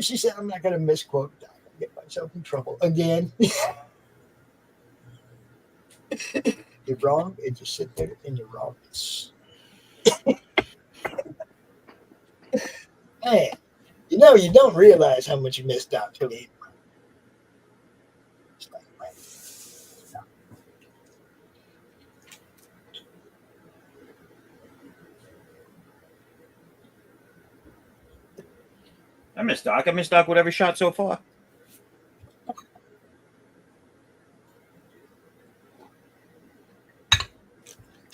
She said, "I'm not going to misquote. I'll get myself in trouble again." You're wrong, and you sit there in your wrongness. Man, you don't realize how much you missed out till the end. I miss Doc. I miss Doc with every shot so far.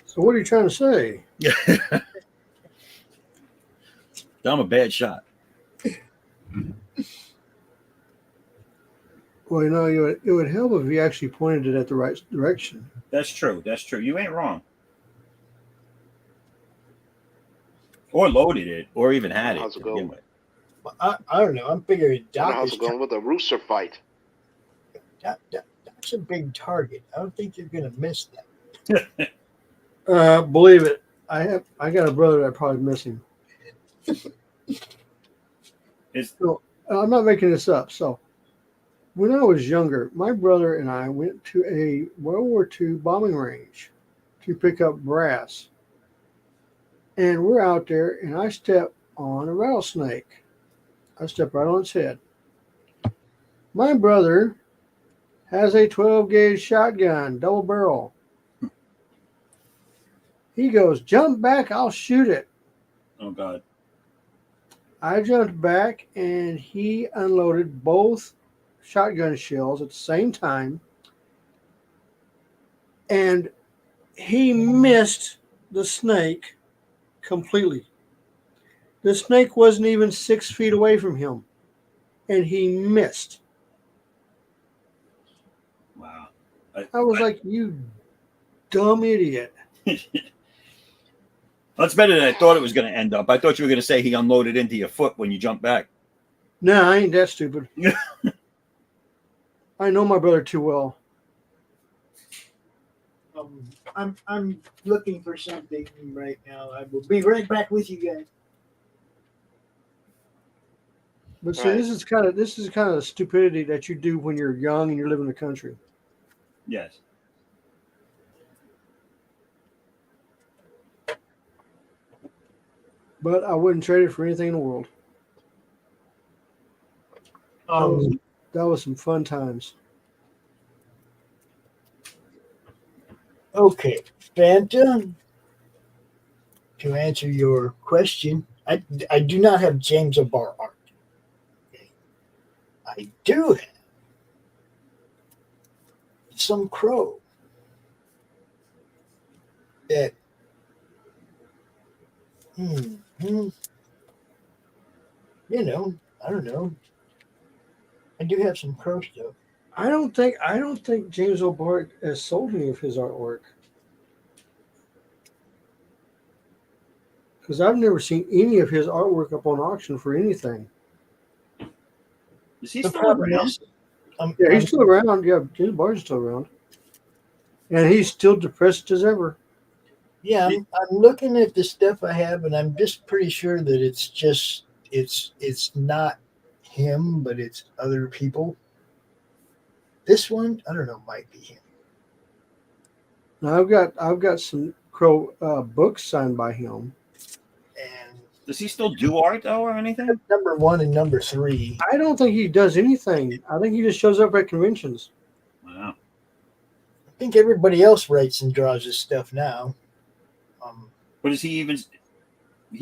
So what are you trying to say? I'm a bad shot. Well, it would help if you actually pointed it at the right direction. That's true. That's true. You ain't wrong. Or loaded it, or even had it. How's it going? I don't know. I'm figuring Doc how's it going with the rooster fight? Doc's a big target. I don't think you're going to miss that. Believe it. I got a brother that probably miss him. So, I'm not making this up. So, when I was younger, my brother and I went to a World War II bombing range to pick up brass. And we're out there, and I step on a rattlesnake. I stepped right on its head. My brother has a 12-gauge shotgun, double barrel. He goes, jump back, I'll shoot it. Oh, God. I jumped back, and he unloaded both shotgun shells at the same time, and he missed the snake completely. The snake wasn't even 6 feet away from him, and he missed. Wow. I was like, you dumb idiot. That's better than I thought it was going to end up. I thought you were going to say he unloaded into your foot when you jumped back. No, I ain't that stupid. I know my brother too well. I'm looking for something right now. I will be right back with you guys. But see, this is kind of the stupidity that you do when you're young and you live in the country. Yes. But I wouldn't trade it for anything in the world. That was some fun times. Okay, Fanta, to answer your question, I do not have James O'Barr art. Okay. I do have some crow that I don't know. I do have some crow stuff. I don't think James O'Barr has sold any of his artwork. Because I've never seen any of his artwork up on auction for anything. Is he still around? Yeah, he's still around. Yeah, James O'Barr's still around. And he's still depressed as ever. Yeah, I'm looking at the stuff I have, and I'm just pretty sure that it's not him, but it's other people. This one, I don't know, might be him. Now I've got some crow books signed by him. And does he still do art though, or anything? Number 1 and number 3. I don't think he does anything. I think he just shows up at conventions. Wow. I think everybody else writes and draws his stuff now. But is he even?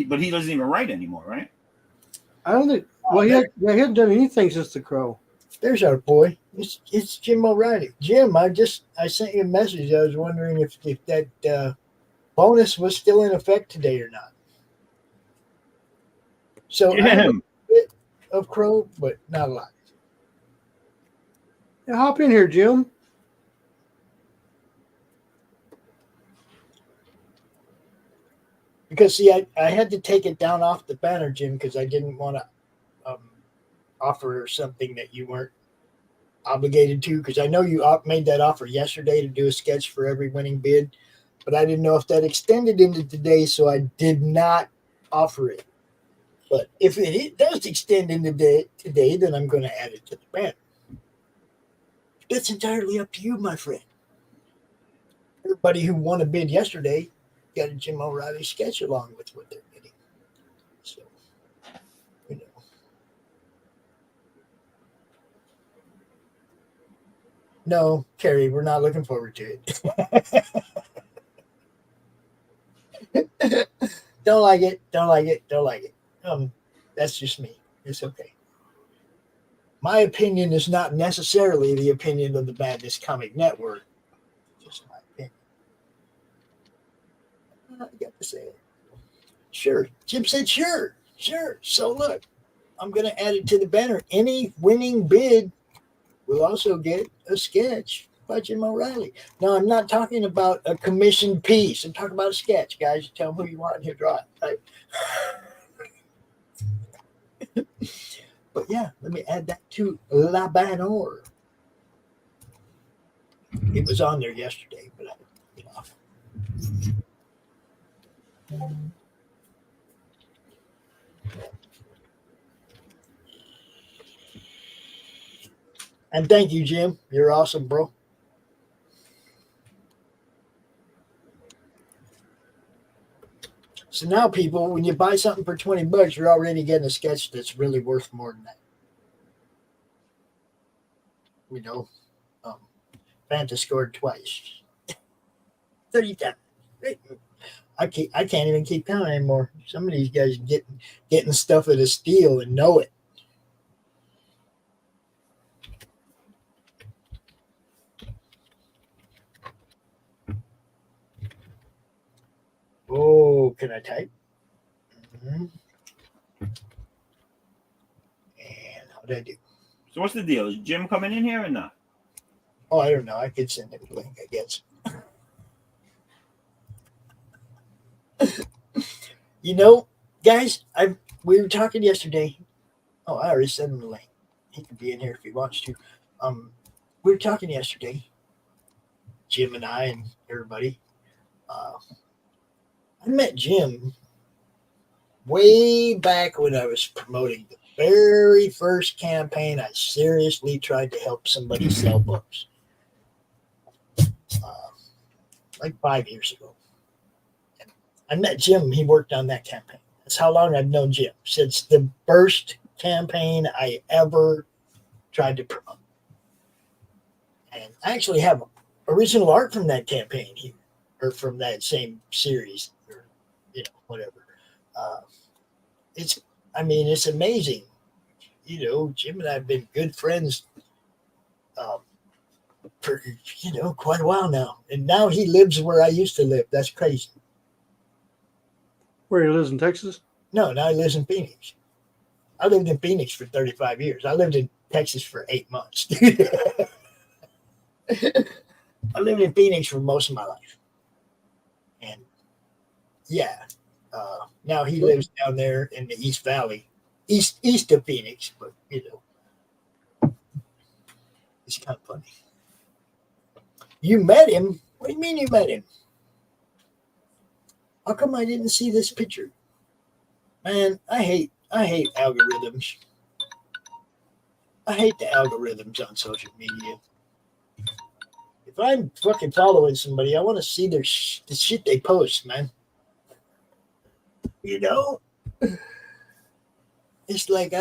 But he doesn't even write anymore, right? I don't think. Well, he hasn't done anything since the crow. There's our boy. It's Jim O'Reilly. Jim, I sent you a message. I was wondering if that bonus was still in effect today or not. So I have a bit of crow, but not a lot. Yeah, hop in here, Jim. Because see, I had to take it down off the banner, Jim, because I didn't want to offer something that you weren't obligated to. Because I know you made that offer yesterday to do a sketch for every winning bid, but I didn't know if that extended into today, so I did not offer it. But if it does extend into today, then I'm going to add it to the banner. That's entirely up to you, my friend. Everybody who won a bid yesterday got a Jim O'Reilly sketch along with what they're getting. So, No, Carrie, we're not looking forward to it. Don't like it. That's just me. It's okay. My opinion is not necessarily the opinion of the Madness Comic Network. Just my opinion. I got to say it. Sure. Jim said sure. So look, I'm going to add it to the banner. Any winning bid will also get a sketch by Jim O'Reilly. Now, I'm not talking about a commissioned piece. I'm talking about a sketch, guys. You tell them who you want and he'll draw it, right? But yeah, let me add that to La Banor. It was on there yesterday, but And thank you, Jim. You're awesome, bro. So now people, when you buy something for $20, you're already getting a sketch that's really worth more than that. You know, Fanta scored twice. 30,000. I can't even keep count anymore. Some of these guys getting stuff at a steal and know it. Oh, can I type? Mm-hmm. And how did I do? So what's the deal? Is Jim coming in here or not? Oh, I don't know. I could send him a link, I guess. You know, guys, we were talking yesterday. Oh, I already sent him the link. He can be in here if he wants to. We were talking yesterday, Jim and I and everybody. I met Jim way back when I was promoting the very first campaign. I seriously tried to help somebody sell books. Like 5 years ago. And I met Jim. He worked on that campaign. That's how long I've known Jim. Since the first campaign I ever tried to promote. And I actually have original art from that campaign here, or from that same series, or whatever. It's amazing. Jim and I have been good friends for quite a while now, and now he lives where I used to live. That's crazy. Where he lives in Texas? No, now he lives in Phoenix. I lived in Phoenix for 35 years. I lived in Texas for 8 months. I lived in Phoenix for most of my life. And yeah, now he lives down there in the East Valley, east of Phoenix, but it's kind of funny. You met him? What do you mean you met him? How come I didn't see this picture? Man, I hate algorithms. I hate the algorithms on social media. If I'm fucking following somebody, I want to see the shit they post, man. It's like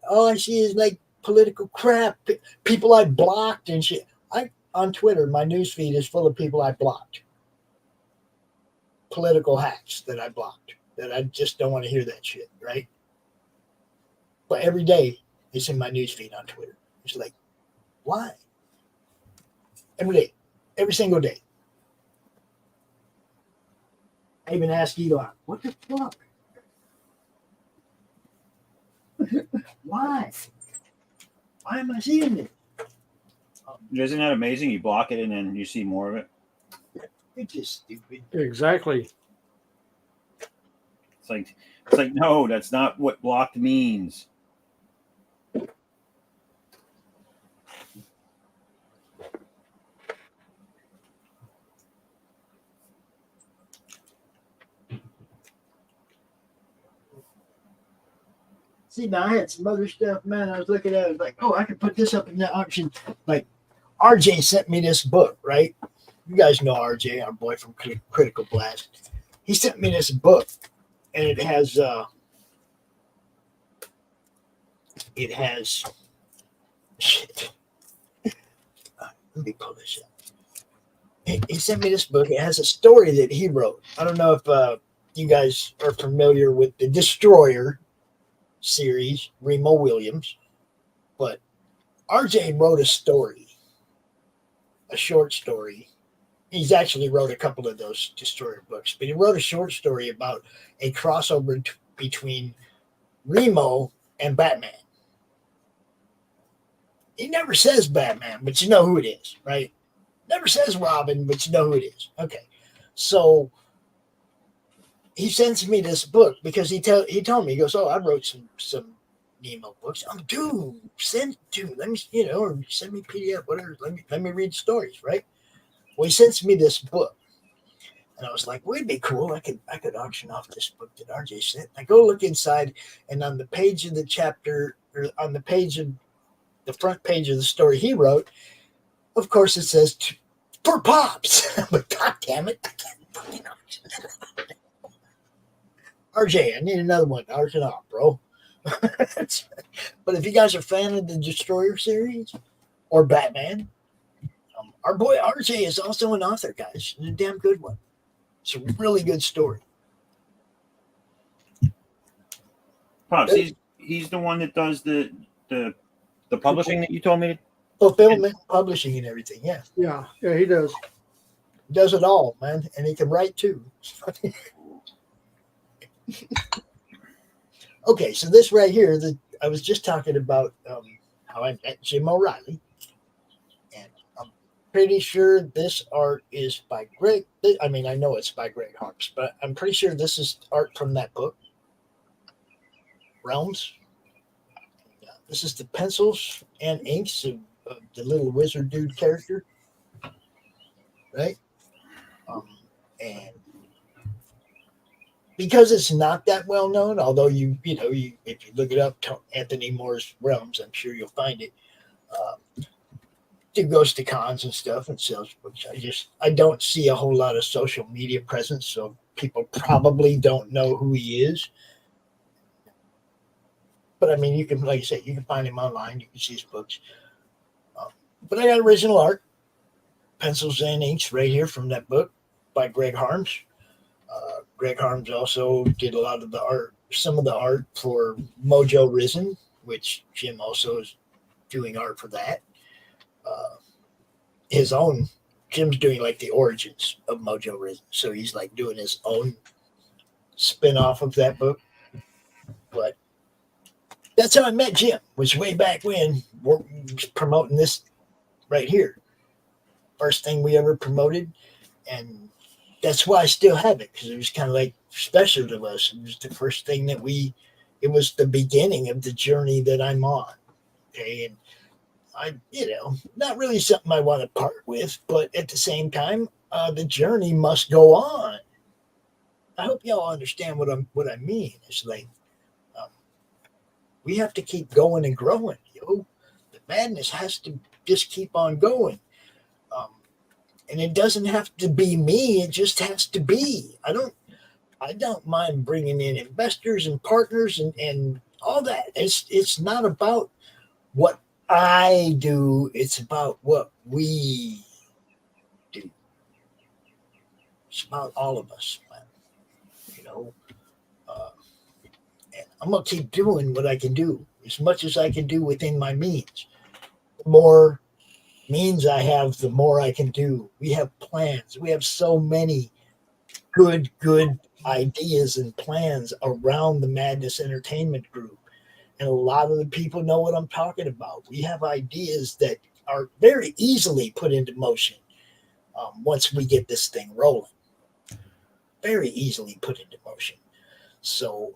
all I see is like political crap, people I blocked and shit. On Twitter, my newsfeed is full of people I blocked. Political hacks that I blocked. That I just don't want to hear that shit, right? But every day, it's in my newsfeed on Twitter. It's like, why? Every day. Every single day. I even asked Elon, what the fuck? Why? Why am I seeing this? Isn't that amazing? You block it and then you see more of it. It's just stupid. Exactly. It's like no, that's not what blocked means. See, now I had some other stuff, man. I was looking at it, like, oh, I could put this up in the auction. Like, RJ sent me this book, right? You guys know RJ, our boy from Critical Blast. He sent me this book, and it has shit. Let me pull this up. He sent me this book. It has a story that he wrote. I don't know if you guys are familiar with the Destroyer series, Remo Williams, but RJ wrote a story, a short story. He's actually wrote a couple of those Destroyer books, but he wrote a short story about a crossover between Remo and Batman. He never says Batman, but you know who it is, right? Never says Robin, but you know who it is. Okay, so he sends me this book because he told me, he goes, oh, I wrote some Nemo books. Dude, let me, or send me PDF, whatever. Let me read stories, right? Well, he sends me this book, and I was like, well, it'd be cool. I could auction off this book that RJ sent. I go look inside, and on the page of the chapter, or on the page of the front page of the story he wrote, of course, it says for Pops. But God damn it, I can't fucking auction it. RJ, I need another one. Martinoff, bro. But if you guys are a fan of the Destroyer series or Batman, our boy RJ is also an author, guys. And a damn good one. It's a really good story. Pops, he's the one that does the publishing that you told me to. Fulfillment, publishing, and everything. Yeah. Yeah, he does. Does it all, man, and he can write too. Okay, so this right here, I was just talking about how I met Jim O'Reilly, and I'm pretty sure this art is by Greg. I mean, I know it's by Greg Harms, but I'm pretty sure this is art from that book, Realms. This is the pencils and inks of the little wizard dude character, right? And because it's not that well known, although if you look it up, Anthony Moore's Realms, I'm sure you'll find it. Dude goes to cons and stuff and sells books. I don't see a whole lot of social media presence, so people probably don't know who he is. But I mean, you can, like I said, you can find him online. You can see his books. But I got original art, pencils and inks right here from that book by Greg Harms. Greg Harms also did a lot of the art, some of the art for Mojo Risen, which Jim also is doing art for that. Jim's doing like the origins of Mojo Risen. So he's like doing his own spin-off of that book. But that's how I met Jim, was way back when we're promoting this right here. First thing we ever promoted. And that's why I still have it, because it was kind of like special to us. It was the first thing that it was the beginning of the journey that I'm on. Okay. And not really something I want to part with, but at the same time, the journey must go on. I hope y'all understand what I mean. It's like, we have to keep going and growing, yo. The madness has to just keep on going. And it doesn't have to be me. It just has to be. I don't mind bringing in investors and partners and all that. It's not about what I do. It's about what we do. It's about all of us, man. And I'm going to keep doing what I can do as much as I can do within my means. The more means I have, the more I can do. We have plans. We have so many good ideas and plans around the Madness Entertainment Group. And a lot of the people know what I'm talking about. We have ideas that are very easily put into motion once we get this thing rolling. Very easily put into motion. So,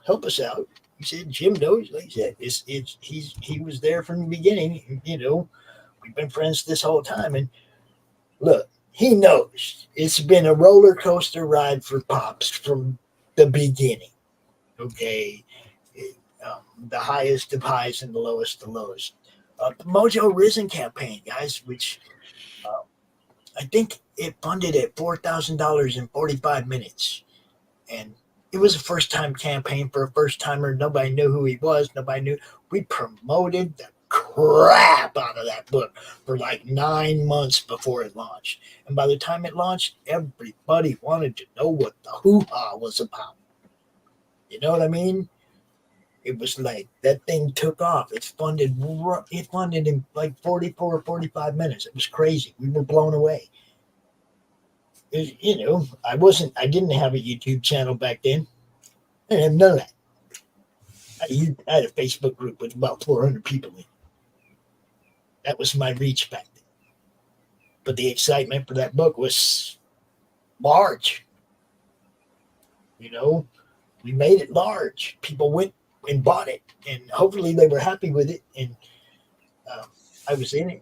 help us out. He said, Jim knows, like I said, he was there from the beginning. We've been friends this whole time. And look, he knows it's been a roller coaster ride for Pops from the beginning. Okay. The highest of highs and the lowest of lows. The Mojo Risen campaign, guys, which I think it funded at $4,000 in 45 minutes. And it was a first-time campaign for a first-timer. Nobody knew who he was. Nobody knew. We promoted the crap out of that book for like 9 months before it launched. And by the time it launched, everybody wanted to know what the hoo-ha was about. You know what I mean? It was like that thing took off. It funded in like 44 or 45 minutes. It was crazy. We were blown away. I didn't have a YouTube channel back then. I didn't have none of that. I had a Facebook group with about 400 people in it. That was my reach back then. But the excitement for that book was large. We made it large. People went and bought it, and hopefully they were happy with it. And I was in it.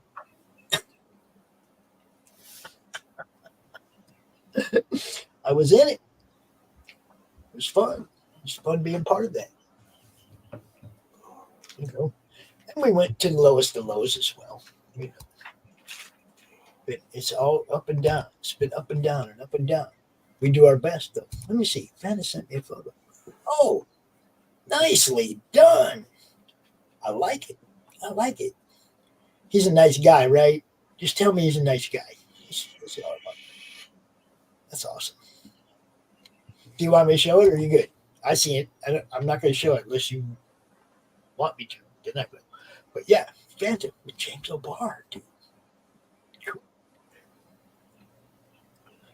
I was in it. It was fun. It was fun being part of that. And we went to the lowest of lows as well. But it's all up and down. It's been up and down and up and down. We do our best, though. Let me see. Fanny sent me a photo. Oh, nicely done. I like it. I like it. He's a nice guy, right? Just tell me he's a nice guy. That's all about. That's awesome. Do you want me to show it or are you good? I see it. I'm not going to show it unless you want me to. Then I will. But yeah, Phantom with James O'Barr, dude. Cool.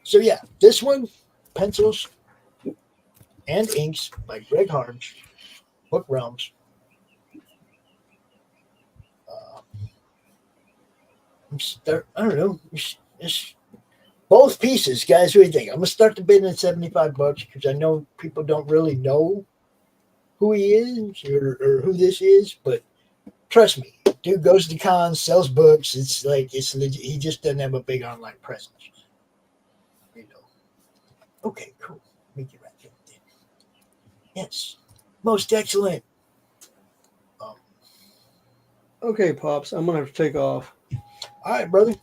So yeah, this one, pencils and inks by Greg Harms, Book Realms. I don't know. It's both pieces, guys. What do you think? I'm gonna start the bid at $75 because I know people don't really know who he is or who this is, but trust me, dude goes to cons, sells books. It's like it's legit. He just doesn't have a big online presence. You know. Okay, cool. Let me get right there. Yes, most excellent. Okay, Pops, I'm going to have to take off. All right, brother.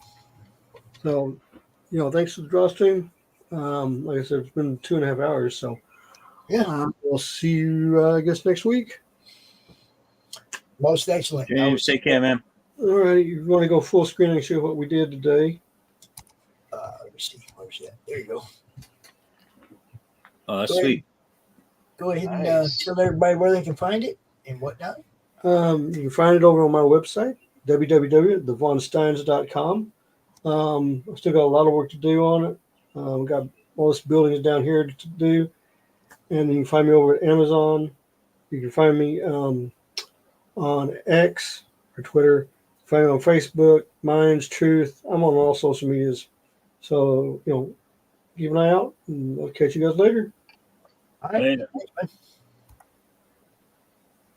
So, thanks for the draw stream. Like I said, it's been 2.5 hours, so yeah, we'll see you, I guess, next week. Most excellent. James, take care, man. All right, you want to go full screen and show what we did today? Let me see. Where's that? There you go. Oh, that's sweet. Go ahead and tell everybody where they can find it and whatnot. You can find it over on my website, www.thevonsteins.com. I've still got a lot of work to do on it. We've got all this buildings down here to do. And then you can find me over at Amazon. You can find me on X or Twitter. Find me on Facebook, Minds Truth. I'm on all social medias. So, keep an eye out, and I'll catch you guys later. All right. Later.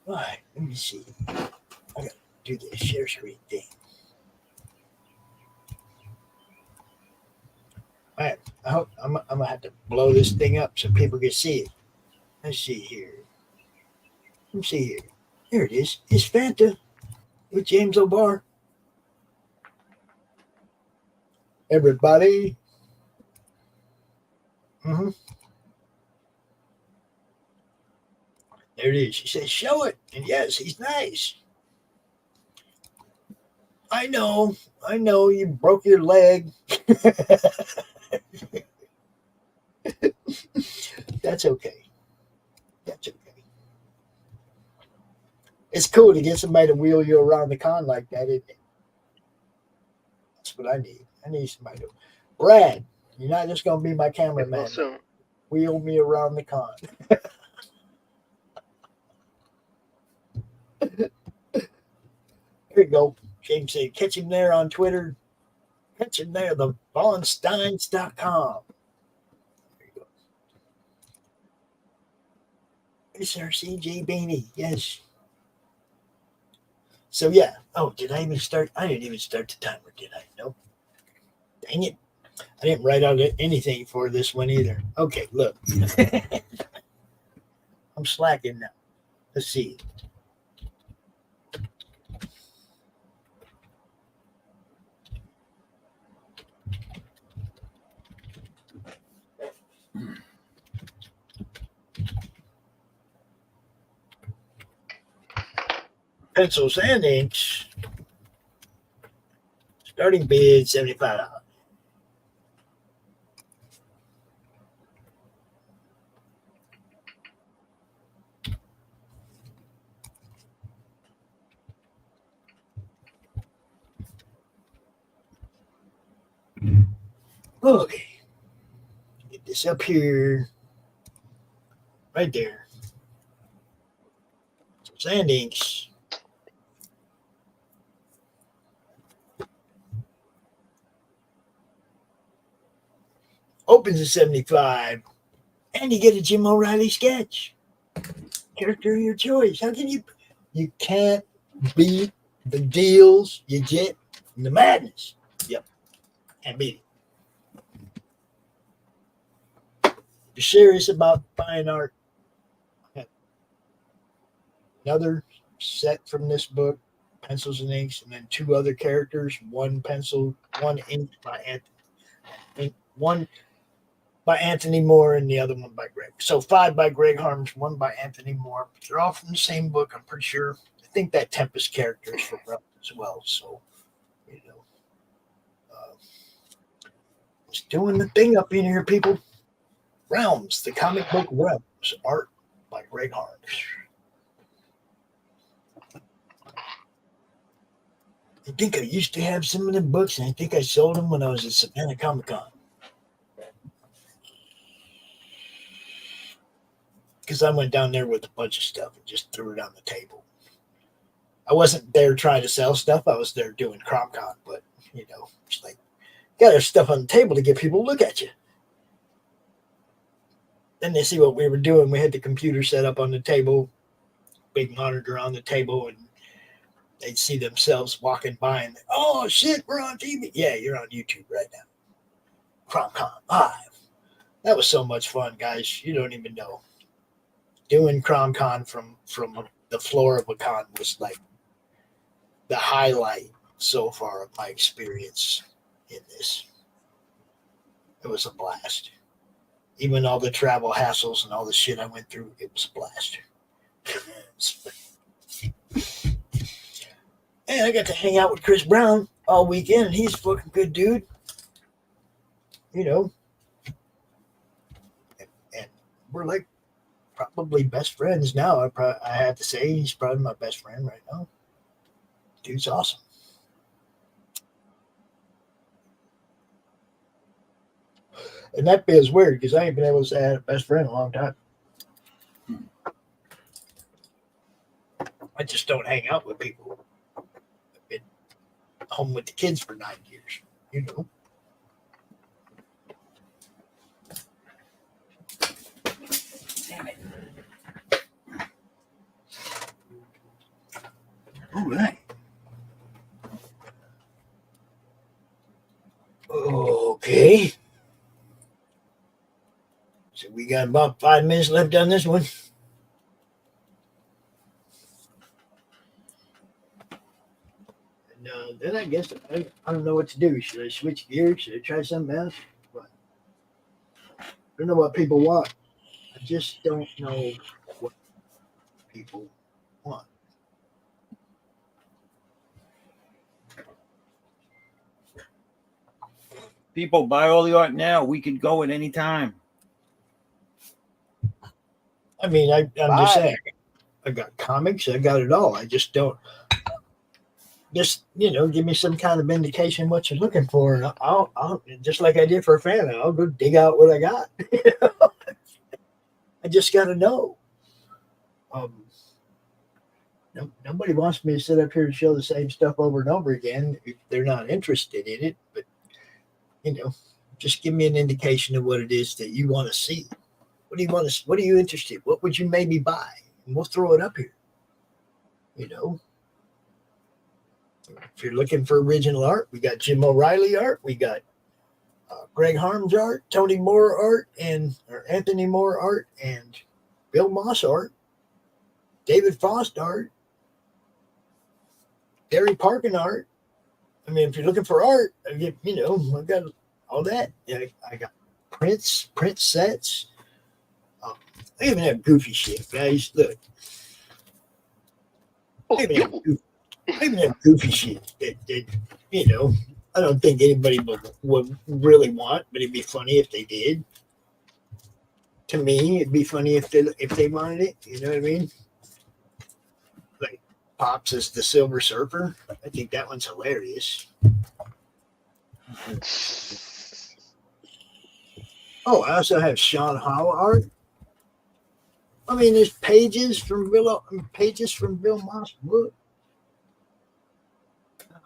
All right, let me see. I gotta do this share screen thing. All right, I hope I'm gonna have to blow this thing up so people can see it. Let's see here. Let me see here. There it is. It's Fanta with James O'Barr. Everybody. There it is. She says, show it. And yes, he's nice. I know. You broke your leg. That's okay. That's okay. It's cool to get somebody to wheel you around the con like that, isn't it? That's what I need. I need somebody to. Brad, you're not just going to be my cameraman. Wheel me around the con. Here you go. James said, catch him there on Twitter. Catch him there, thevonsteins.com. There you go. It's our CJ Beanie. Yes. So, yeah. Oh, did I even start? I didn't even start the timer, did I? Nope. Dang it. I didn't write out anything for this one either. Okay, look. I'm slacking now. Let's see. Pencils and inks. Starting bid $75. Okay. Get this up here. Right there. Sand inks. Opens at 75, and you get a Jim O'Reilly sketch. Character of your choice. How can you? You can't beat the deals you get in the madness. Yep, can't beat it. If you're serious about buying art, another set from this book, pencils and inks, and then 2 other characters. 1 pencil, 1 ink by Anthony. One by Anthony Moore and the other one by Greg. So 5 by Greg Harms, 1 by Anthony Moore. They're all from the same book, I'm pretty sure. I think that Tempest character is from Realms as well. So, you know, just doing the thing up in here, people. Realms, the comic book Realms, art by Greg Harms. I think I used to have some of them books, and I think I sold them when I was at Savannah Comic Con. Because I went down there with a bunch of stuff and just threw it on the table. I wasn't there trying to sell stuff. I was there doing CromCon, but, you know, it's like, got our stuff on the table to get people to look at you. Then they see what we were doing. We had the computer set up on the table, big monitor on the table, and they'd see themselves walking by and, oh, shit, we're on TV. Yeah, you're on YouTube right now. CromCon live. That was so much fun, guys. You don't even know. Doing CromCon from the floor of a con was like the highlight so far of my experience in this. It was a blast. Even all the travel hassles and all the shit I went through, it was a blast. And I got to hang out with Chris Brown all weekend, and he's a fucking good dude. You know. And we're like probably best friends now. I have to say he's probably my best friend right now. Dude's awesome. And that feels weird because I ain't been able to say I had a best friend in a long time. I just don't hang out with people. I've been home with the kids for 9 years, you know. Damn it. All right. Okay. So we got about 5 minutes left on this one. And then I guess I don't know what to do. Should I switch gears? Should I try something else? What? I don't know what people want. I just don't know what people want. People buy all the art now. We could go at any time. I mean, I'm just saying, I got comics, I got it all. I just don't. Just, you know, give me some kind of indication what you're looking for, and I'll just like I did for a fan, I'll go dig out what I got. You know? I just got to know. Nobody wants me to sit up here and show the same stuff over and over again if they're not interested in it. But, you know, just give me an indication of what it is that you want to see. What do you want to? What are you interested in? What would you maybe buy? And we'll throw it up here. You know, if you're looking for original art, we got Jim O'Reilly art, we got Greg Harms art, Tony Moore art, or Anthony Moore art, and Bill Moss art, David Faust art, Gary Parkin art. I mean, if you're looking for art, you know, I've got all that. I got print sets. I even have goofy shit, guys. Look. I even have goofy shit that, you know, I don't think anybody would really want, but it'd be funny if they did. To me, it'd be funny if they wanted it. You know what I mean? Like Pops as the Silver Surfer. I think that one's hilarious. Oh, I also have Sean Howe art. I mean, there's pages from Bill Moss' book.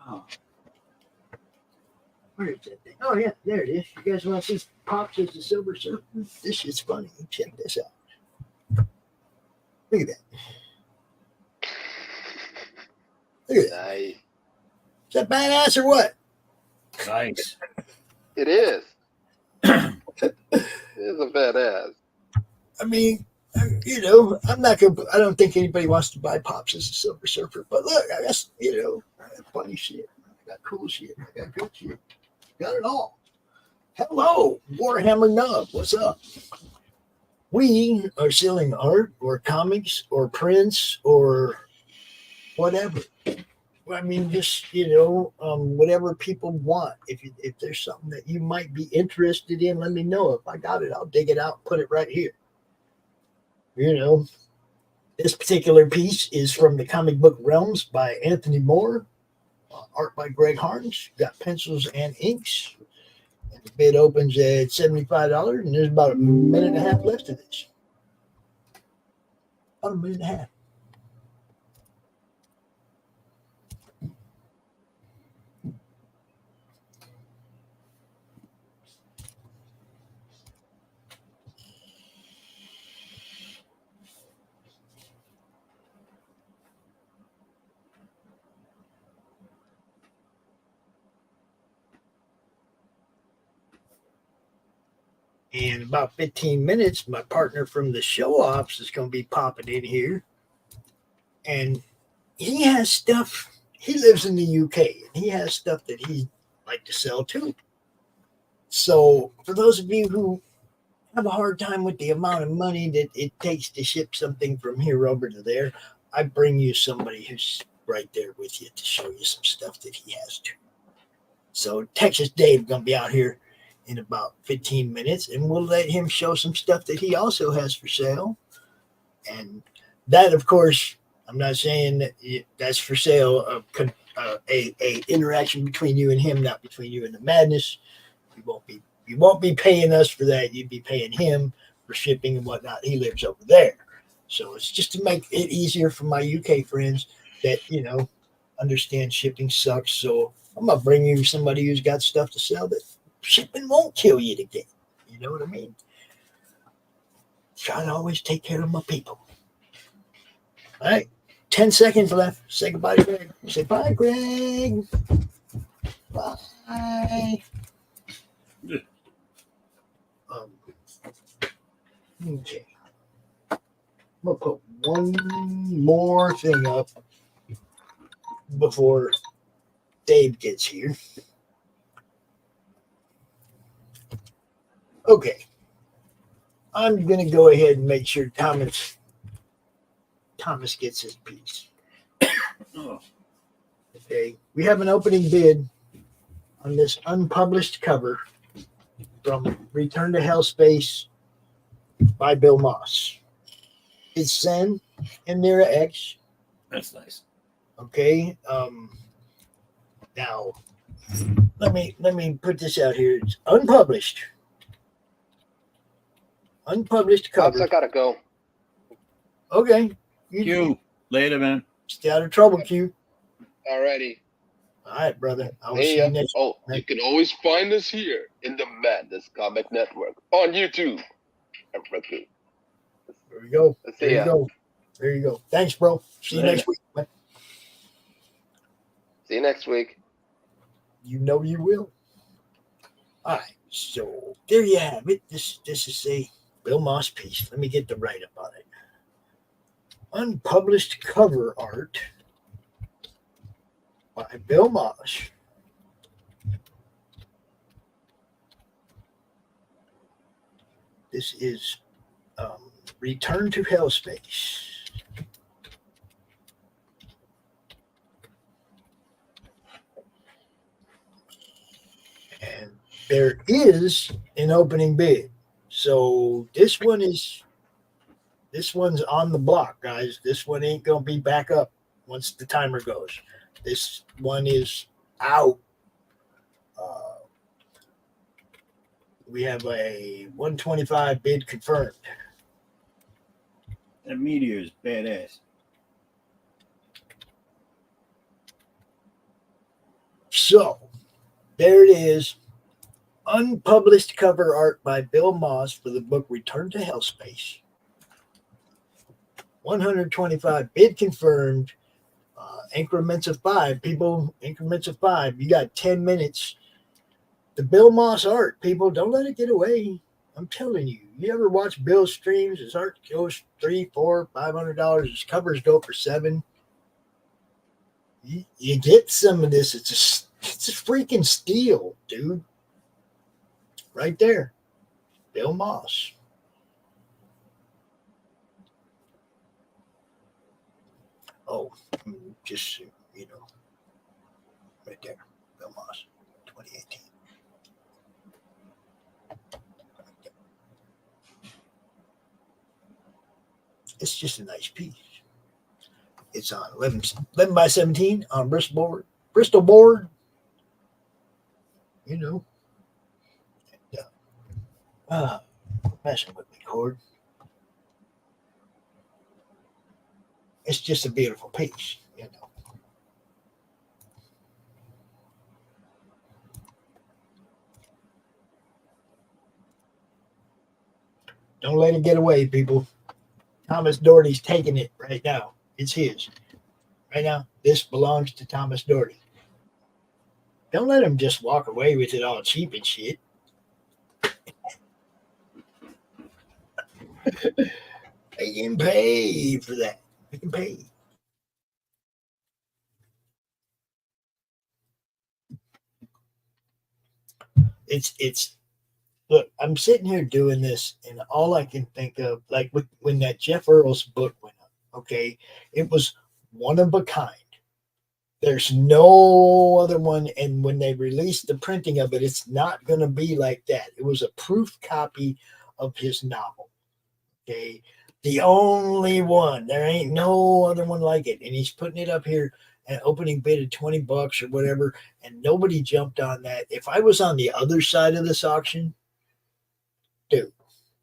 Oh. Where is that thing? Oh, yeah, there it is. You guys want to see Pops as the Silver Surfer? This shit's funny. Check this out. Look at that. Look at that. Nice. Is that badass or what? Nice. It is. It is a badass. I mean, you know, I don't think anybody wants to buy Pops as a Silver Surfer, but look, I guess, you know, I got funny shit. I got cool shit. I got good shit. Got it all. Hello, Warhammer Nub. What's up? We are selling art or comics or prints or whatever. I mean, just, whatever people want. If there's something that you might be interested in, let me know. If I got it, I'll dig it out and put it right here. This particular piece is from the Comic Book Realms by Anthony Moore. Art by Greg Harns. Got pencils and inks. And the bid opens at $75, and there's about a minute and a half left of this. About a minute and a half. In about 15 minutes, my partner from the show ops is going to be popping in here. And he has stuff. He lives in the UK, and he has stuff that he'd like to sell too. So for those of you who have a hard time with the amount of money that it takes to ship something from here over to there, I bring you somebody who's right there with you to show you some stuff that he has too. So Texas Dave going to be out here in about 15 minutes, and we'll let him show some stuff that he also has for sale. And that, of course, I'm not saying that that's for sale, a interaction between you and him, not between you and the madness. You won't be paying us for that. You'd be paying him for shipping and whatnot. He lives over there. So it's just to make it easier for my UK friends that, understand shipping sucks. So I'm going to bring you somebody who's got stuff to sell that shipping won't kill you to get. You know what I mean? Try to always take care of my people. All right. 10 seconds left. Say goodbye to Greg. Say bye, Greg. Bye. Okay. I'm going to put one more thing up before Dave gets here. Okay. I'm going to go ahead and make sure Thomas gets his piece. Okay. We have an opening bid on this unpublished cover from Return to Hellspace by Bill Moss. It's Zen and Mira X. That's nice. Okay. Now let me put this out here. It's unpublished. Unpublished cover. I gotta go. Okay. Q. Later, man. Stay out of trouble, Q. Alrighty. All right, brother. I will Hey, see you next you can always find us here in the Madness Comic Network on YouTube. There we go. See ya. There you go. Thanks, bro. See you next week. Man. See you next week. You know you will. All right. So there you have it. This is a Bill Moss piece. Let me get the write-up on it. Unpublished cover art by Bill Moss. This is Return to Hellspace. And there is an opening bid. So this one's on the block, guys. This one ain't gonna be back up once the timer goes. This one is out. We have a 125 bid confirmed. That meteor is badass. So there it is. Unpublished cover art by Bill Moss for the book Return to Hellspace. 125 bid confirmed. Increments of 5, people. Increments of 5. You got 10 minutes. The Bill Moss art, people, don't let it get away. I'm telling you. You ever watch Bill's streams? His art goes $300, $400, $500. His covers go for $700. You get some of this. It's a freaking steal, dude. right there. Bill Moss. Oh, just, right there. Bill Moss, 2018. It's just a nice piece. It's on 11 by 17 on Bristol board. Messing with me, Cord. It's just a beautiful piece, Don't let it get away, people. Thomas Doherty's taking it right now. It's his. Right now, this belongs to Thomas Doherty. Don't let him just walk away with it all cheap and shit. They can pay for that. They can pay. It's look, I'm sitting here doing this, and all I can think of, like when that Jeff Earls book went up, okay, it was one of a kind. There's no other one, and when they released the printing of it, it's not going to be like that. It was a proof copy of his novel, okay? The only one. There ain't no other one like it, and he's putting it up here at opening bid of $20 or whatever, and nobody jumped on that. If I was on the other side of this auction, dude,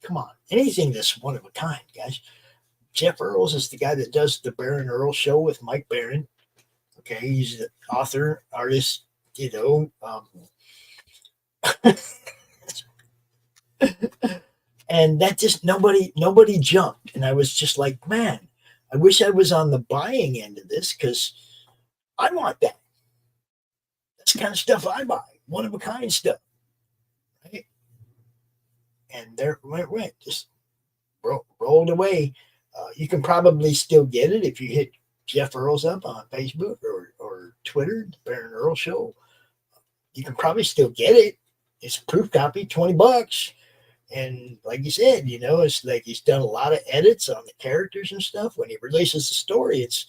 come on. Anything that's one of a kind, guys. Jeff Earls is the guy that does the Baron Earls show with Mike Baron. Okay, he's the author, artist, and that just nobody jumped. And I was just like, man, I wish I was on the buying end of this, because I want that. That's the kind of stuff I buy, one of a kind stuff. Right? And there it went, just rolled away. You can probably still get it if you hit Jeff Earls up on Facebook or Twitter, the Baron Earls Show. You can probably still get it. It's a proof copy, $20. And like you said, it's like he's done a lot of edits on the characters and stuff. When he releases the story, it's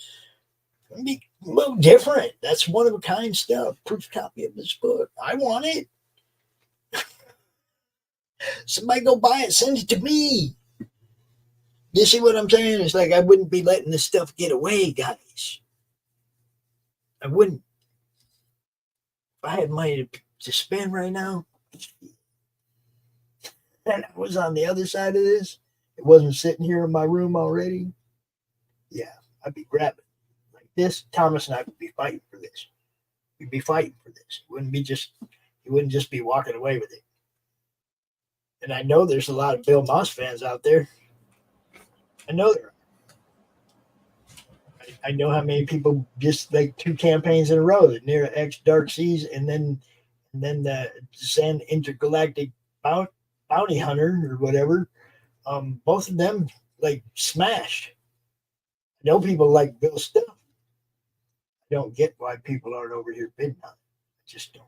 going to be a little different. That's one of a kind stuff. Proof copy of this book. I want it. Somebody go buy it. Send it to me. You see what I'm saying? It's like I wouldn't be letting this stuff get away, guys. I wouldn't. If I had money to spend right now, and I was on the other side of this, it wasn't sitting here in my room already, yeah, I'd be grabbing like this. Thomas and I would be fighting for this. We'd be fighting for this. It wouldn't just be walking away with it. And I know there's a lot of Bill Moss fans out there. I know there are. I know how many people just like 2 campaigns in a row, the Near X Dark Seas, and then the Sand Intergalactic Bounty Hunter or whatever. Both of them like smashed. I know people like Bill's stuff. I don't get why people aren't over here bidding on it. I just don't.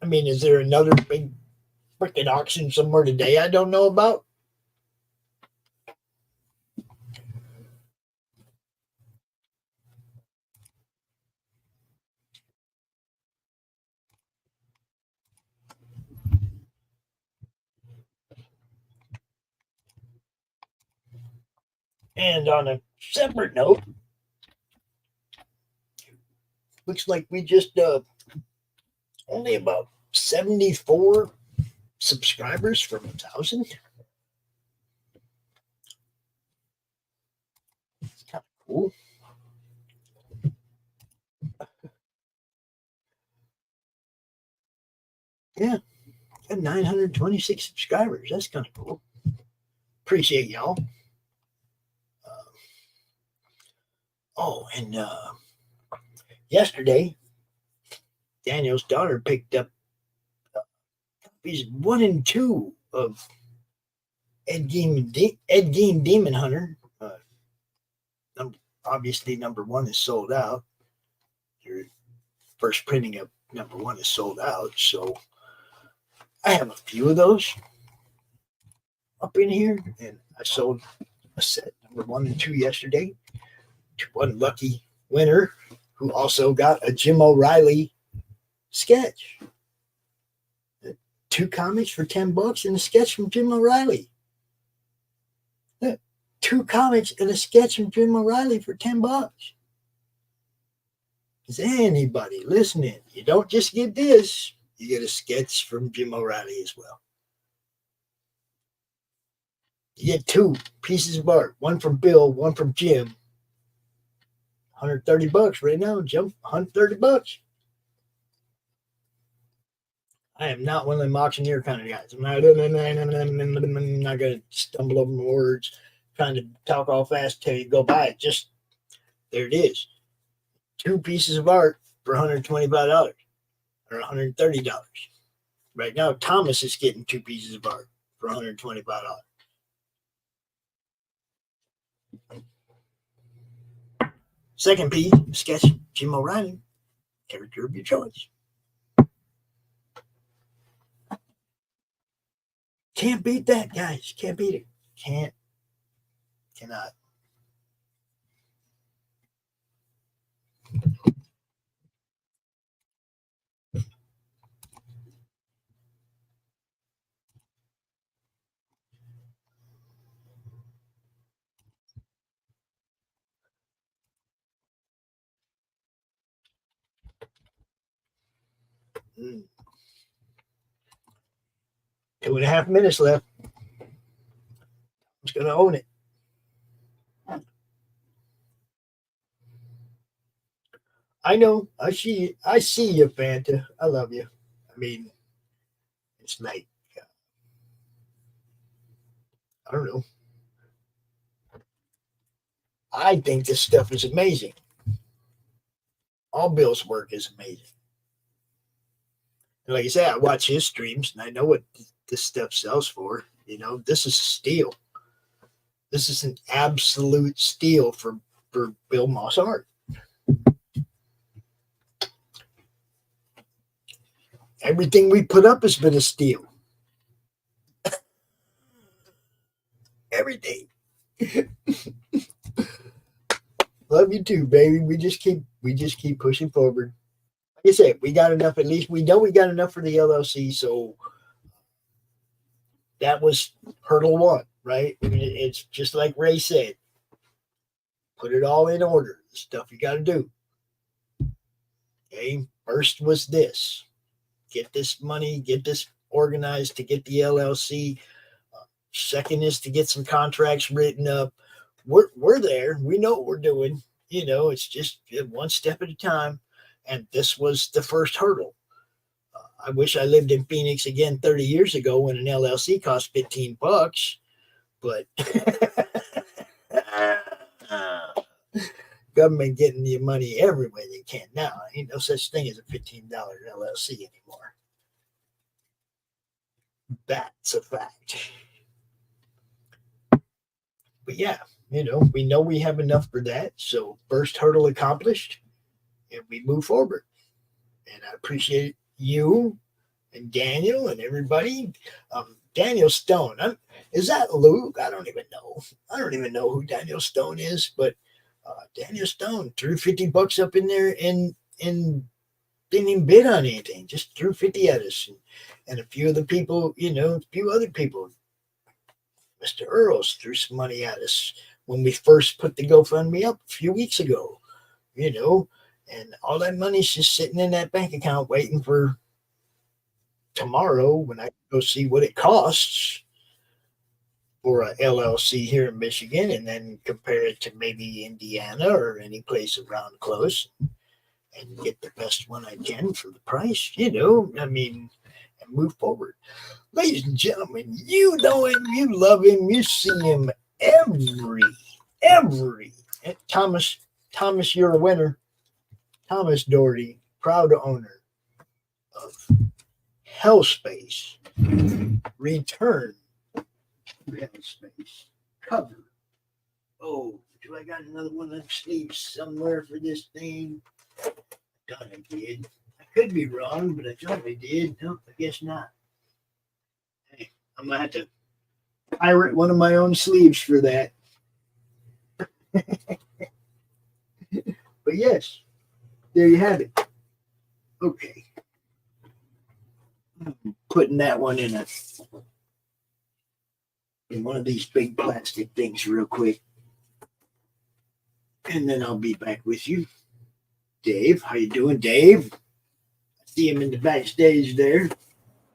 I mean, is there another big freaking auction somewhere today I don't know about? And on a separate note, looks like we just only about 74 subscribers from 1,000. It's kind of cool. Yeah, got 926 subscribers. That's kind of cool. Appreciate y'all. And yesterday, Daniel's daughter picked up copies 1 and 2 of Ed Gein Demon Hunter. Obviously, number 1 is sold out. Your first printing of number 1 is sold out. So I have a few of those up in here, and I sold a set number 1 and 2 yesterday to one lucky winner who also got a Jim O'Reilly sketch. 2 comics for $10 and a sketch from Jim O'Reilly. 2 comics and a sketch from Jim O'Reilly for $10. Is anybody listening? You don't just get this, you get a sketch from Jim O'Reilly as well. You get 2 pieces of art, one from Bill, one from Jim. $130 right now, Jim. $130. I am not one of them auctioneer kind of guys. I'm not going to stumble over my words, trying to talk all fast till you go by it. Just there it is. 2 pieces of art for $125 or $130. Right now, Thomas is getting 2 pieces of art for $125. Second piece, sketch Jim O'Reilly, character of your choice. Can't beat that, guys. Can't beat it. Cannot. Mm. 2.5 minutes left. I'm just going to own it. I know. I see you, Fanta. I love you. I mean, it's like, I don't know. I think this stuff is amazing. All Bill's work is amazing. And like I said, I watch his streams and I know what this stuff sells for. You know, this is steal. This is an absolute steal for Bill Moss art. Everything we put up has been a steal. Everything. Love you too, baby. We just keep pushing forward. Like I said, we got enough. At least we know we got enough for the LLC. So that was hurdle 1, right? I mean, it's just like Ray said. Put it all in order. The stuff you got to do. Okay. First was this. Get this money. Get this organized to get the LLC. Second is to get some contracts written up. We're there. We know what we're doing. You know, it's just 1 step at a time. And this was the first hurdle. I wish I lived in Phoenix again 30 years ago when an LLC cost $15, but government getting your money everywhere they can now. Ain't no such thing as a $15 LLC anymore. That's a fact. But yeah, you know we have enough for that. So first hurdle accomplished, and we move forward. And I appreciate you and Daniel and everybody. Daniel Stone, is that Luke? I don't even know. I don't even know who Daniel Stone is, but Daniel Stone threw $50 up in there and didn't even bid on anything. Just threw 50 at us, and a few of the people, a few other people. Mr. Earls threw some money at us when we first put the GoFundMe up a few weeks ago, and all that money's just sitting in that bank account waiting for tomorrow when I go see what it costs for a LLC here in Michigan, and then compare it to maybe Indiana or any place around close and get the best one I can for the price, and move forward. Ladies and gentlemen, you know him, you love him, you see him every Thomas, you're a winner. Thomas Doherty, proud owner. of Hellspace. Return to Hellspace. Cover. Oh, do I got another one of them sleeves somewhere for this thing? I thought I did. I could be wrong, but I thought I did. No, I guess not. Hey, I'm going to have to pirate one of my own sleeves for that. But yes, there you have it. Okay. I'm putting that one in one of these big plastic things real quick. And then I'll be back with you. Dave, how you doing, Dave? I see him in the backstage there.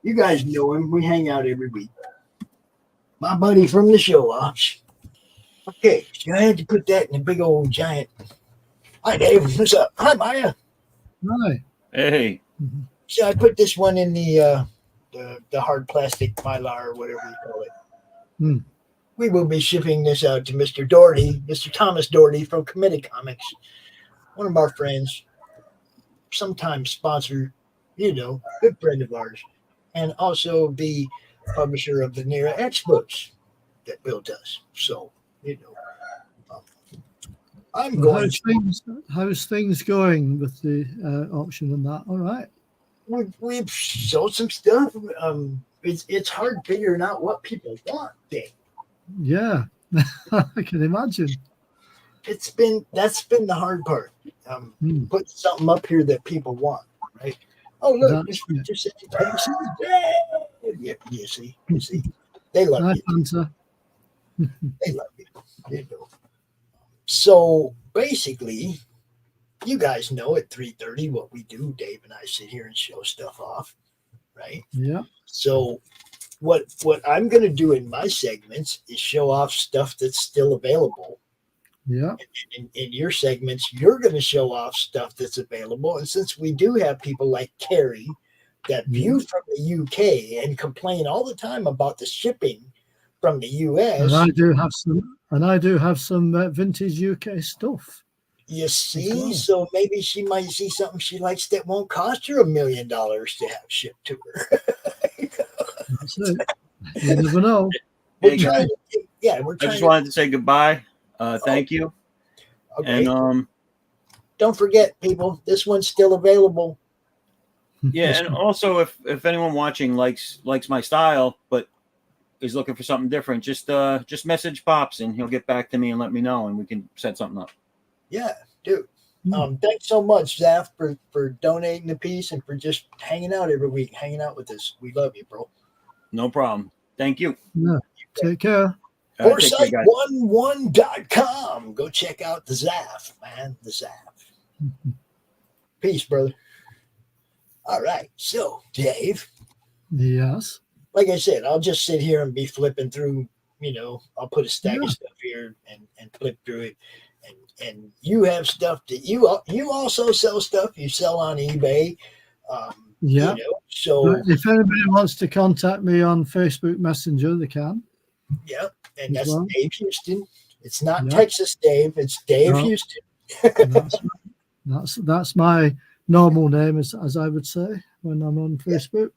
You guys know him. We hang out every week. My buddy from the show-offs. Okay, so I had to put that in a big old giant. Hi, Dave. What's up? Hi, Maya. Hi. Hey. So I put this one in the hard plastic mylar or whatever you call it. We will be shipping this out to Mr. Doherty, Mr. Thomas Doherty from Committed Comics, one of our friends, sometimes sponsor, good friend of ours, and also the publisher of the Nera X books that Bill does. So, I'm going. How's things going with the auction and that? All right. We've sold some stuff. It's hard figuring out what people want, Dave. Yeah, I can imagine. That's been the hard part. Put something up here that people want, right? Oh, look, just yeah, you see, they love you. They love you. So basically, you guys know at 3:30 what we do. Dave and I sit here and show stuff off, right? Yeah. So what I'm going to do in my segments is show off stuff that's still available. Yeah. In your segments, you're going to show off stuff that's available. And since we do have people like Carrie that view from the UK and complain all the time about the shipping from the US. And I do have some vintage UK stuff. You see, so maybe she might see something she likes that won't cost her $1 million to have shipped to her. That's it. You never know. Hey, guys. We're I trying. just wanted to say goodbye. Thank you. Okay. And don't forget, people, this one's still available. yeah, and also if anyone watching likes my style, but is looking for something different, just message Pops and he'll get back to me and let me know, and we can set something up. Yeah, dude. Thanks so much, Zaf, for donating the piece and for just hanging out every week, hanging out with us. We love you, bro. No problem. Thank you. Yeah. Take care. Foresight11.com. Go check out the Zaf, man. The Zaf. Peace, brother. All right. So, Dave. Yes. Like I said, I'll just sit here and be flipping through, I'll put a stack of stuff here and flip through it. And you have stuff that you also sell stuff. You sell on eBay. Yeah. So if anybody wants to contact me on Facebook Messenger, they can. Yeah. And that's Dave Houston. It's not Texas Dave. It's Dave Houston. That's my normal name, as I would say when I'm on Facebook.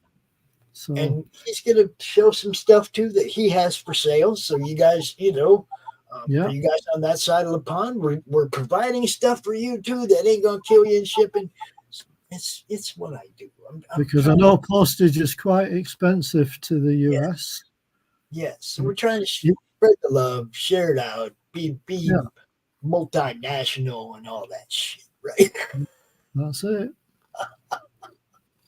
So, and he's going to show some stuff too that he has for sale. So you guys, for you guys on that side of the pond, we're providing stuff for you too that ain't going to kill you in shipping. It's what I do. Because I know postage is quite expensive to the US. Yes. So we're trying to spread the love, share it out, be multinational and all that shit, right? That's it.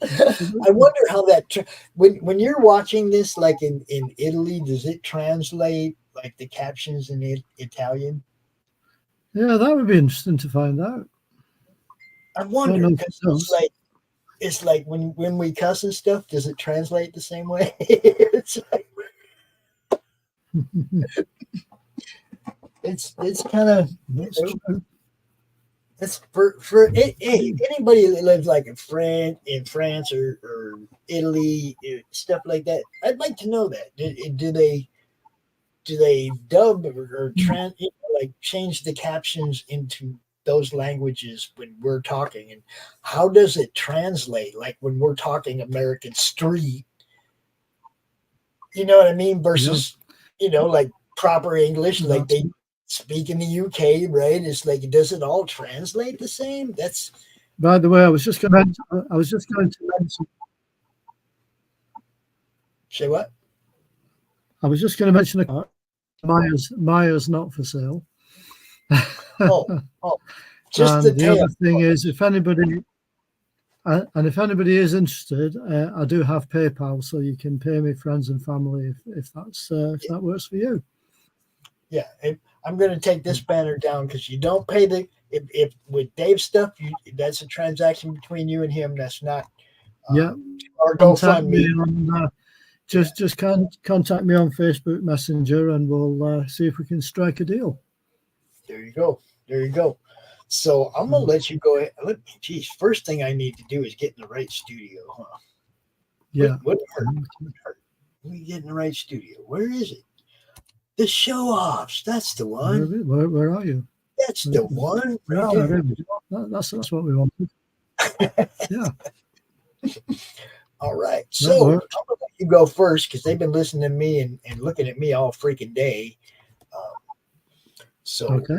I wonder how that when you're watching this, like in Italy, does it translate like the captions in Italian? Yeah, that would be interesting to find out. I wonder because it's like when we cuss and stuff, does it translate the same way? It's like it's kind of it's for anybody that lives like in France or Italy, stuff like that. I'd like to know that. Do they dub or change the captions into those languages when we're talking, and how does it translate? Like when we're talking American Street, you know what I mean? Versus, like proper English, like they speak in the UK, right? It's like, does it all translate the same? That's. By the way, I was just going to mention. Say what? I was just going to mention a car. Maya's not for sale. Just and the other thing is, if anybody is interested, I do have PayPal, so you can pay me friends and family if that works for you. Yeah, I'm going to take this banner down because you don't pay if with Dave's stuff, that's a transaction between you and him. That's not. Or GoFundMe. Just contact me on Facebook Messenger, and we'll see if we can strike a deal. There you go. So I'm gonna let you go ahead. First thing I need to do is get in the right studio, huh? Yeah. What hurt? We get in the right studio. Where is it? The show offs. That's the one. Where are you? That's the one. Right there. That's what we wanted. Yeah. All right. So I'm gonna let you go first because they've been listening to me and looking at me all freaking day. So okay.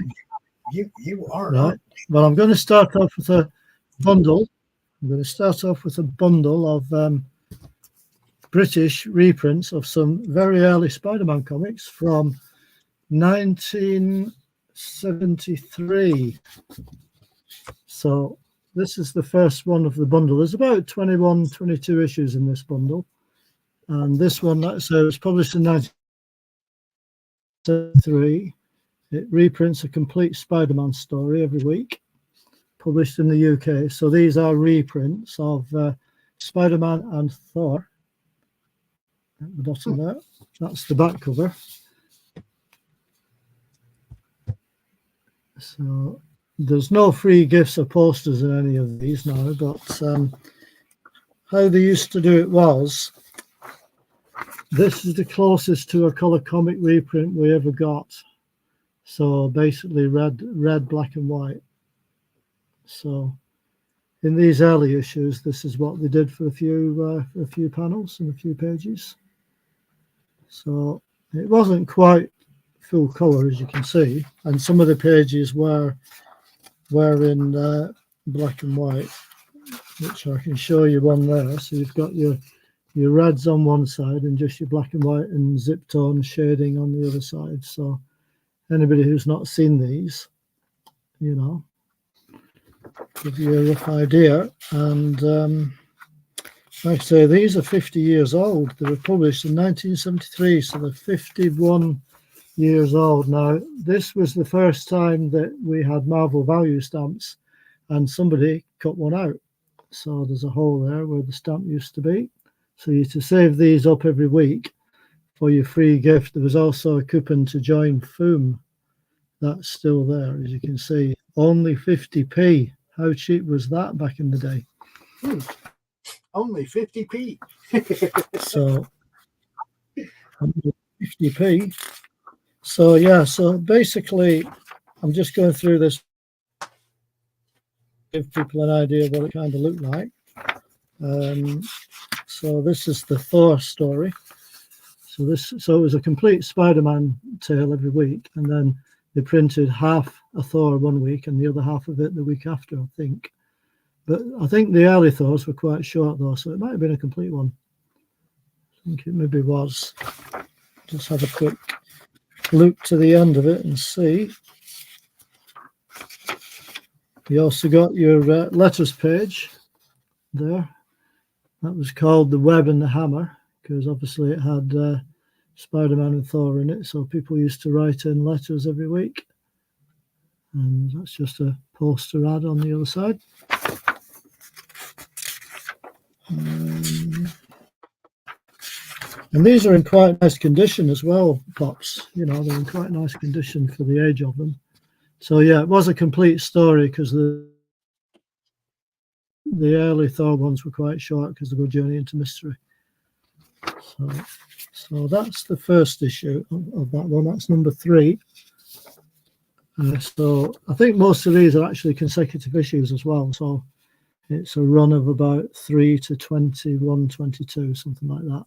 You are right. Well, I'm going to start off with a bundle. I'm going to start off with a bundle of British reprints of some very early Spider-Man comics from 1973. So this is the first one of the bundle. There's about 21, 22 issues in this bundle. And this one, it was published in 1973. It reprints a complete Spider-Man story every week, published in the UK. So these are reprints of Spider-Man and Thor. At the bottom there, that's the back cover. So there's no free gifts or posters in any of these now, but how they used to do it was, this is the closest to a color comic reprint we ever got. So basically red, black and white. So in these early issues, this is what they did for a few panels and a few pages. So it wasn't quite full color, as you can see, and some of the pages were in black and white, which I can show you one there. So you've got your reds on one side and just your black and white and zip tone shading on the other side. So anybody who's not seen these, give you a rough idea. And like I say, these are 50 years old. They were published in 1973, so they're 51 years old. Now, this was the first time that we had Marvel value stamps, and somebody cut one out. So there's a hole there where the stamp used to be. So you to save these up every week for your free gift. There was also a coupon to join FOOM. That's still there, as you can see. Only 50p. How cheap was that back in the day? Only 50p. So 50p. So yeah, so basically I'm just going through this, give people an idea of what it kind of looked like. So this is the Thor story. So it was a complete Spider-Man tale every week, and then they printed half a Thor one week and the other half of it the week after, I think. But I think the early Thors were quite short though, so it might have been a complete one. I think it maybe was. Just have a quick look to the end of it and see. You also got your letters page there. That was called The Web and the Hammer, because obviously it had Spider-Man and Thor in it, so people used to write in letters every week. And that's just a poster ad on the other side. And these are in quite nice condition as well, Pops. They're in quite nice condition for the age of them. So yeah, it was a complete story because the early Thor ones were quite short because they were Journey into Mystery. So that's the first issue of that one. That's number 3. So I think most of these are actually consecutive issues as well. So it's a run of about 3 to 21, 22, something like that.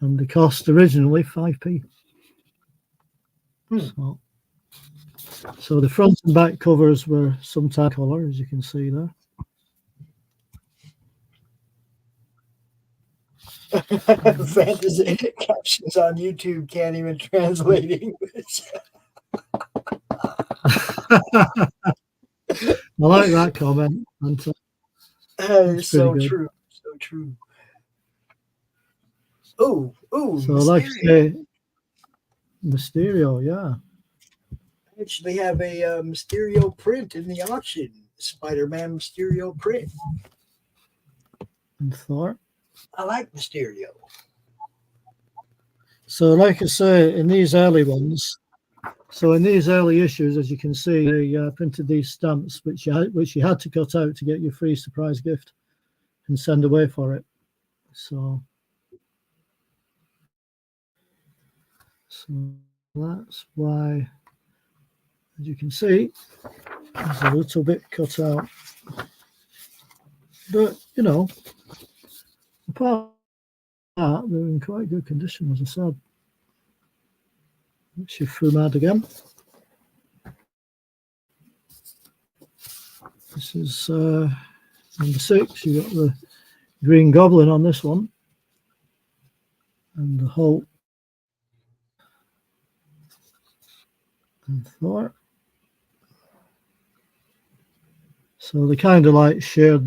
And the cost originally 5p. So the front and back covers were some type color, as you can see there. Fantasy captions on YouTube can't even translate English. I like that comment. It's so true. So true. Oh, so like I say, Mysterio, yeah. I actually have a Mysterio print in the auction. Spider-Man Mysterio print. And Thor. I like Mysterio. So like I say, in these early ones, so in these early issues, as you can see, they printed these stamps, which you had to cut out to get your free surprise gift and send away for it. So that's why, as you can see, there's a little bit cut out. But, you know, apart from that, they're in quite good condition, as I said. It's your Fumad again. This is number 6. You got the Green Goblin on this one. And the Hulk. And Thor. So they kind of like shared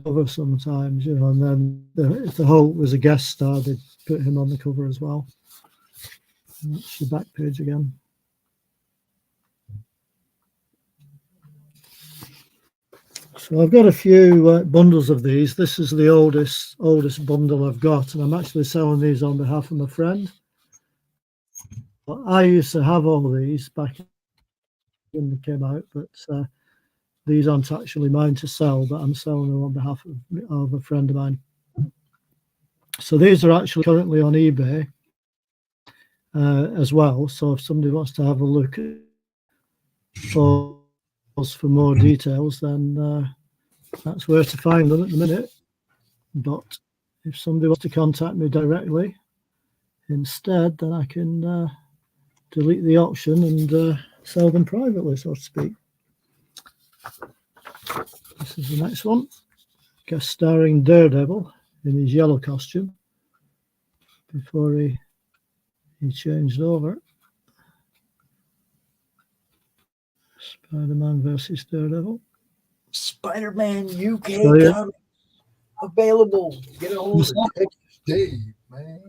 cover sometimes, you know, and then if the Hulk was a guest star, they'd put him on the cover as well. And that's the back page again. So I've got a few bundles of these. This is the oldest bundle I've got, and I'm actually selling these on behalf of my friend. I used to have all these back when they came out, but these aren't actually mine to sell, but I'm selling them on behalf of a friend of mine. So these are actually currently on eBay as well. So if somebody wants to have a look at for more details, then that's where to find them at the minute. But if somebody wants to contact me directly instead, then I can delete the auction and sell them privately, so to speak. This is the next one, guest starring Daredevil in his yellow costume before he changed over. Spider-Man versus Daredevil. Spider-Man UK yeah. comic available. Get a hold of it. Dave, man.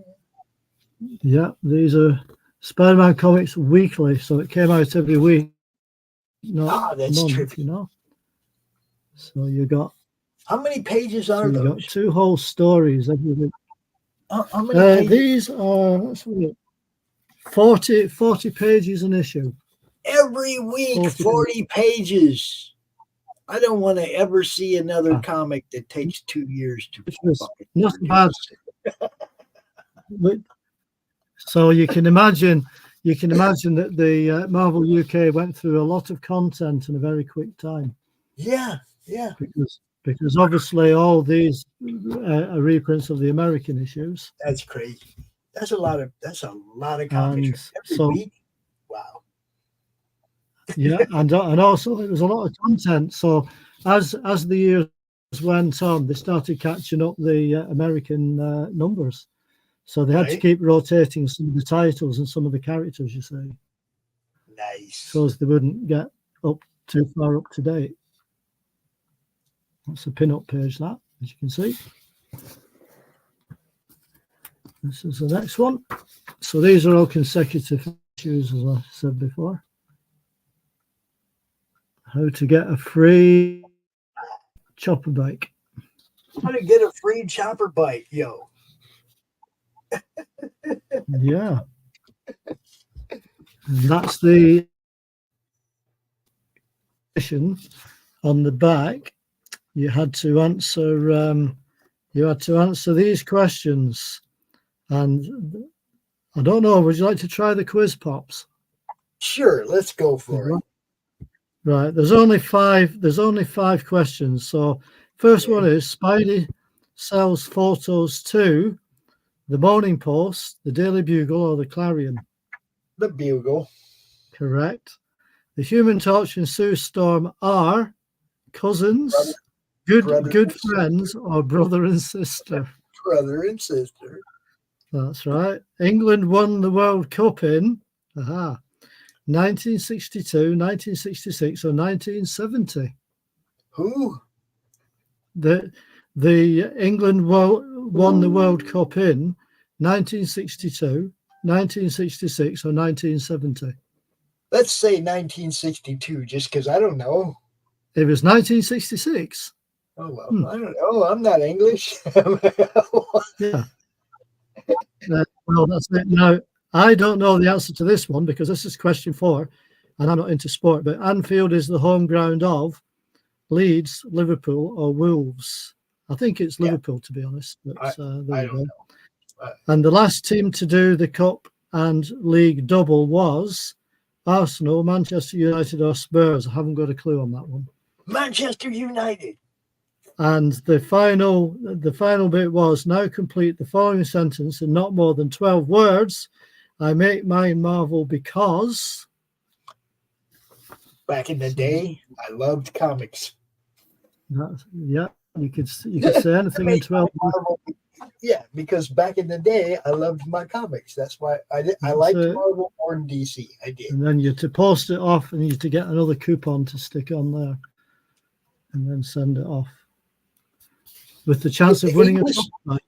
Yeah, these are Spider-Man Comics weekly, so it came out every week. Not that's month, tricky. you know. So you got. How many pages are You those? got 2 whole stories every week. How many pages? These are, let's see, 40 pages an issue. Every week, 40 pages. I don't want to ever see another comic that takes 2 years to Not bad. So you can imagine that the Marvel UK went through a lot of content in a very quick time. Yeah. Because obviously all these are reprints of the American issues. That's crazy. That's a lot of comics every week. Wow. Yeah, and also there was a lot of content. So as the years went on, they started catching up the American numbers. So they had to keep rotating some of the titles and some of the characters, you see. Nice. So as they wouldn't get up too far up to date. That's a pin-up page, that, as you can see. This is the next one. So these are all consecutive issues, as I said before. How to get a free chopper bike. How to get a free chopper bike, yo. Yeah. And that's the edition. On the back, you had to answer these questions. And I don't know, would you like to try the quiz, Pops? Sure, let's go for it. Right, there's only five questions. So first one is Spidey sells photos to the Morning Post, the Daily Bugle, or the Clarion. The Bugle. Correct. The Human Torch and Sue Storm are cousins, good friends, or brother and sister. Brother and sister. That's right. England won the World Cup in 1962, 1966, or 1970. Who? The England won the World Cup in 1962, 1966, or 1970. Let's say 1962, just because I don't know. It was 1966. Oh, well, I don't know. I'm not English. Yeah. Well, that's it. Now, I don't know the answer to this one because this is question 4, and I'm not into sport, but Anfield is the home ground of Leeds, Liverpool, or Wolves. I think it's Liverpool, to be honest. But, there you go. And the last team to do the Cup and League double was Arsenal, Manchester United, or Spurs. I haven't got a clue on that one. Manchester United. And the final bit was, now complete the following sentence in not more than 12 words. I make mine Marvel because... Back in the day, I loved comics. Yeah, you could say anything in 12 words. Yeah, because back in the day, I loved my comics. That's why I liked Marvel more than DC. I did. And then you had to post it off and you had to get another coupon to stick on there and then send it off. With the chance of winning a prize.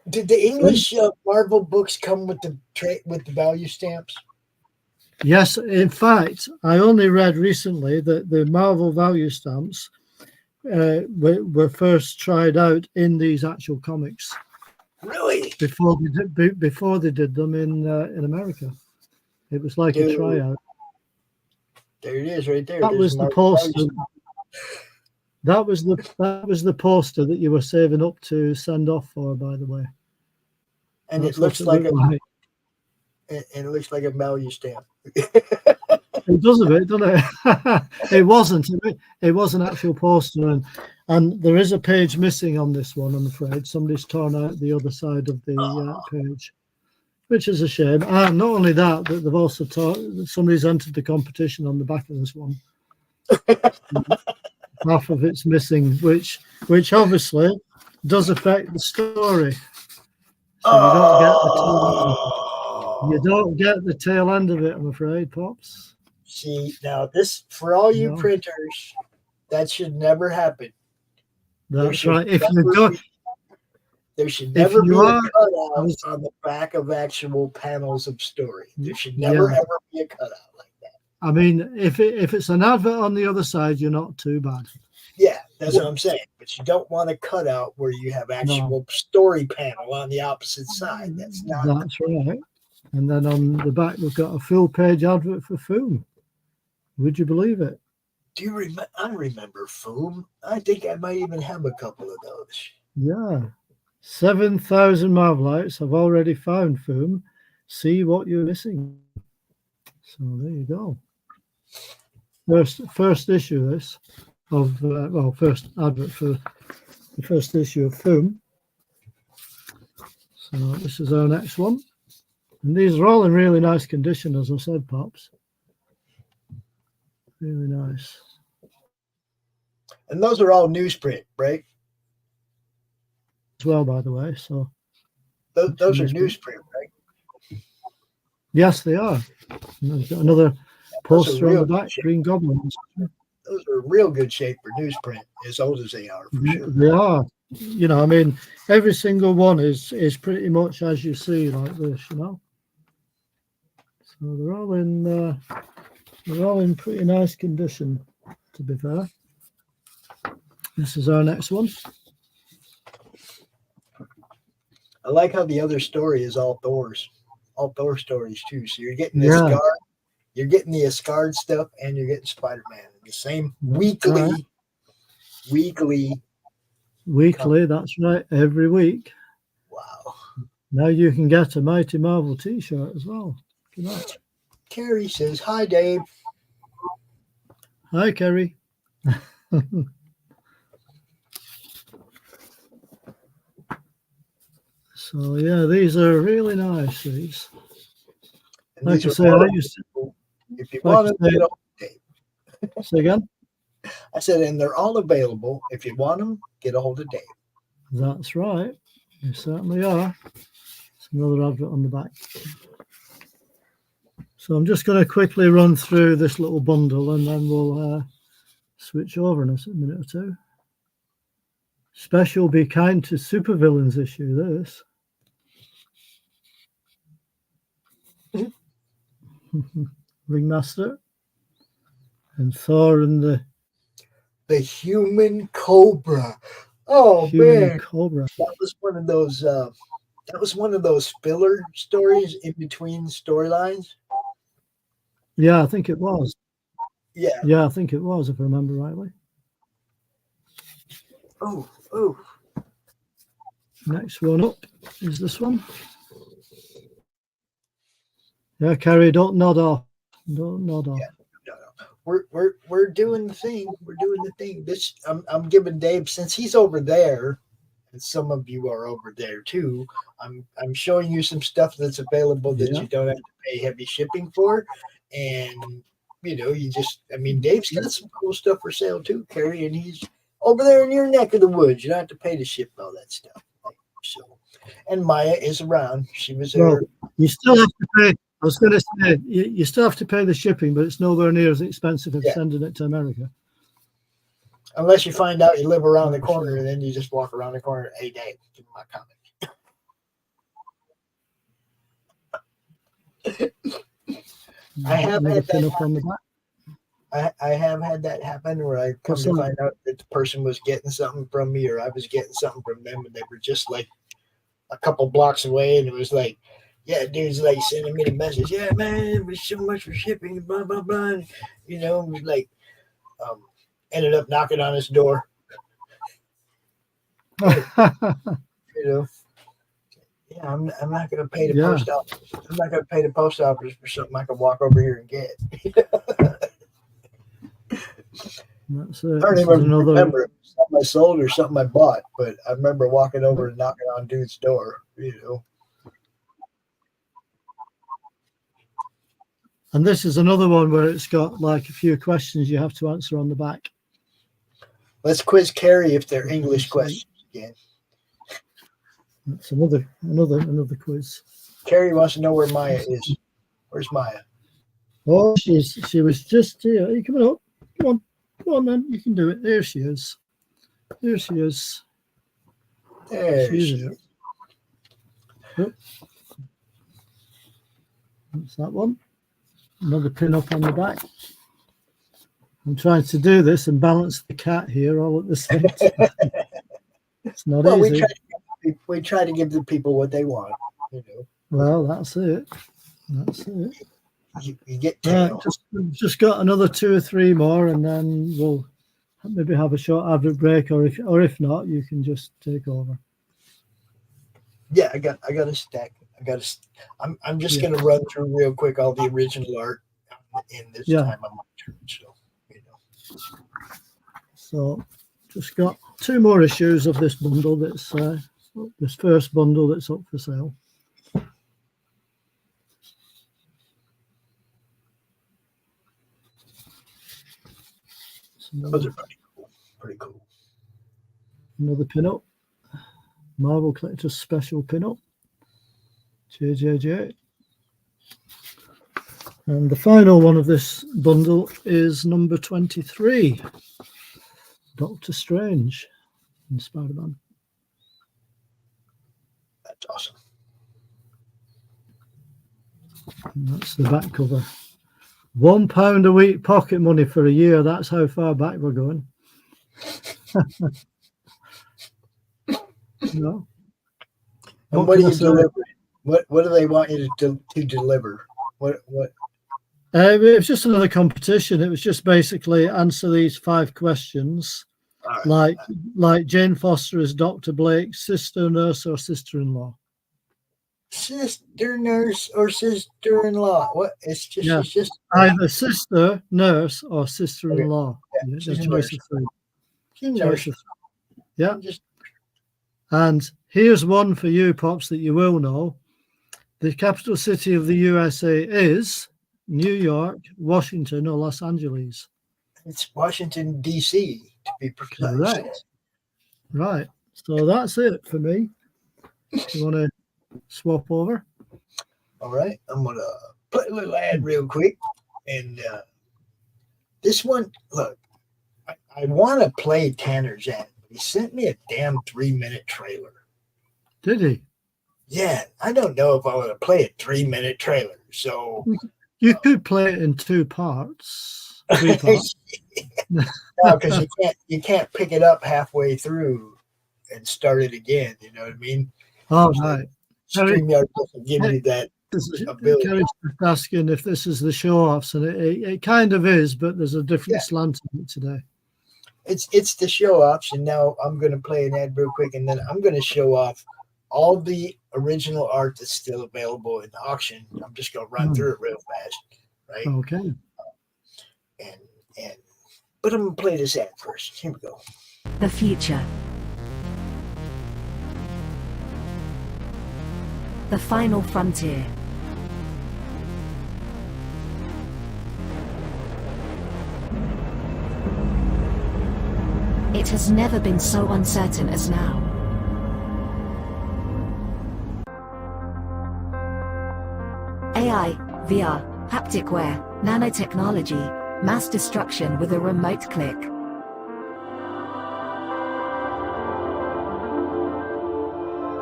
Did the English Marvel books come with the value stamps? Yes, in fact, I only read recently that the Marvel value stamps were first tried out in these actual comics. Really? Before they did them in America, it was like a tryout. There it is, right there. That was the poster. That was the poster that you were saving up to send off for, by the way. And it looks like it looks like a value stamp. It does a bit, doesn't it? It wasn't. It was an actual poster, and there is a page missing on this one. I'm afraid somebody's torn out the other side of the page, which is a shame. And not only that, but they've also somebody's entered the competition on the back of this one. Half of it's missing, which obviously does affect the story. So you don't get the tail end of it, I'm afraid, Pops. See, now this, for all you printers, that should never happen. That's right. There should never be a cutout on the back of actual panels of story. There should never ever be a cutout like that. I mean, if it's an advert on the other side, you're not too bad. Yeah, that's what I'm saying. But you don't want a cutout where you have actual story panel on the opposite side. That's right. And then on the back, we've got a full page advert for Foom. Would you believe it? Do you remember? I remember Foom. I think I might even have a couple of those. Yeah. 7,000 Marvelites have already found Foom. See what you're missing. So there you go. First issue this of first advert for the first issue of Foom. So this is our next one. And these are all in really nice condition, as I said, Pops. Really nice. And those are all newsprint, right? As well, by the way. So those are newsprint, right? Yes, they are. And there's got another poster on the back, Green Goblins. Those are real good shape for newsprint, as old as they are, for sure. They are. You know, I mean, every single one is pretty much as you see, like this, you know. So they're all in pretty nice condition, to be fair. This is our next one. I like how the other story is all Thor stories too. So you're getting the you're getting the Asgard stuff, and you're getting Spider-Man in the same weekly. That's right, every week. Wow. Now you can get a Mighty Marvel t-shirt as well. Good night. Carrie says, hi, Dave. Hi, Kerry. So, yeah, these are really nice, these. And Like I these say, are I used to... If you like want I them, get on Dave. Say again? I said, and they're all available. If you want them, get a hold of Dave. That's right. They certainly are. There's another advert on the back. So I'm just going to quickly run through this little bundle and then we'll switch over in a minute or two. Special Be Kind to Supervillains issue, this. Ringmaster. And Thor and the Human Cobra. Oh, Human man. Cobra. That was one of those filler stories in between storylines. Yeah, I think it was. Yeah. Yeah, I think it was, if I remember rightly. Oh. Next one up is this one. Yeah, Carrie, don't nod off. Don't nod off. Yeah, no. We're doing the thing. We're doing the thing. This I'm giving Dave, since he's over there, and some of you are over there too. I'm showing you some stuff that's available that you don't have to pay heavy shipping for, and Dave's got some cool stuff for sale too, Carrie, and he's over there in your neck of the woods. You don't have to pay to ship all that stuff. So, and Maya is around. She was there. Well, you still have to pay. I was going to say, you still have to pay the shipping, but it's nowhere near as expensive as sending it to America. Unless you find out you live around the corner, and then you just walk around the corner. Hey, Dave, give me my comic. I have had that happen. I have had that happen where I come to find out that the person was getting something from me, or I was getting something from them, and they were just like a couple blocks away, and it was like, yeah, dude's like sending me the message. Yeah, man, it was so much for shipping, blah blah blah. And, it was like, ended up knocking on his door. Yeah, I'm not going to pay the post office. I'm not going to pay the post office for something I can walk over here and get. That's I don't even remember if it was something I sold or something I bought, but I remember walking over and knocking on dude's door. And this is another one where it's got like a few questions you have to answer on the back. Let's quiz Carrie if they're English questions again. That's another quiz. Carrie wants to know where Maya is. Where's Maya? Oh, she was just here. Are you coming up? Come on, then. You can do it. There she is. There she is. There she is. Oh. That's that one. Another pin up on the back. I'm trying to do this and balance the cat here all at the same time. It's not easy. We try to give the people what they want. Well, that's it. That's it. You get tail. Just got another 2 or 3 more, and then we'll maybe have a short advert break, or if not, you can just take over. Yeah, I got a stack. I'm just gonna run through real quick all the original art in this time on my turn. So just got 2 more issues of this bundle. That's this first bundle that's up for sale. Those are pretty cool. Another pin-up. Marvel Collector's Special pin-up. JJJ. And the final one of this bundle is number 23. Doctor Strange and Spider-Man. That's awesome. And that's the back cover. £1 a week pocket money for a year. That's how far back we're going. No. And what do you deliver? What do they want you to deliver? What? It was just another competition. It was just basically answer these 5 questions, like Jane Foster as Dr. Blake's sister, nurse, or sister-in-law. sister nurse or sister-in-law? What? It's just Yeah. she's just Either sister, nurse, or sister-in-law. Yeah, she's the a choice nurse. of three. She's a Choice nurse. of- Yeah. Just And here's one for you, Pops, that you will know. The capital city of the USA is New York, Washington, or Los Angeles. it's Washington D.C. to be precise. Correct. Right. So that's it for me. You want to swap over? All right, I'm gonna play a little ad real quick, and this one, look, I want to play Tanner's ad, but he sent me a damn 3-minute trailer. Did he? Yeah, I don't know if I want to play a 3-minute trailer, so You could play it in 2 parts. 3 parts. no, because you can't pick it up halfway through and start it again. You know what I mean? Oh, right. StreamYard doesn't give you that ability. Kerry's just asking if this is the show-offs, and it kind of is, but there's a different slant on it today. It's the show offs, and now I'm going to play an ad real quick, and then I'm going to show off all the original art that's still available in the auction. I'm just going to run through it real fast, right? Okay. But I'm going to play this ad first. Here we go. The future. The final frontier. It has never been so uncertain as now. AI, VR, haptic wear, nanotechnology, mass destruction with a remote click.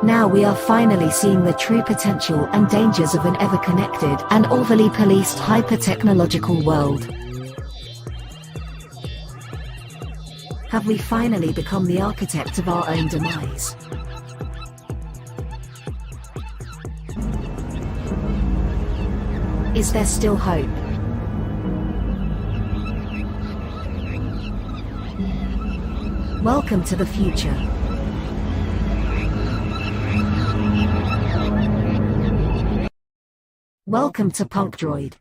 Now we are finally seeing the true potential and dangers of an ever-connected and overly policed hyper-technological world. Have we finally become the architect of our own demise? Is there still hope? Welcome to the future. Welcome to Punk Droid.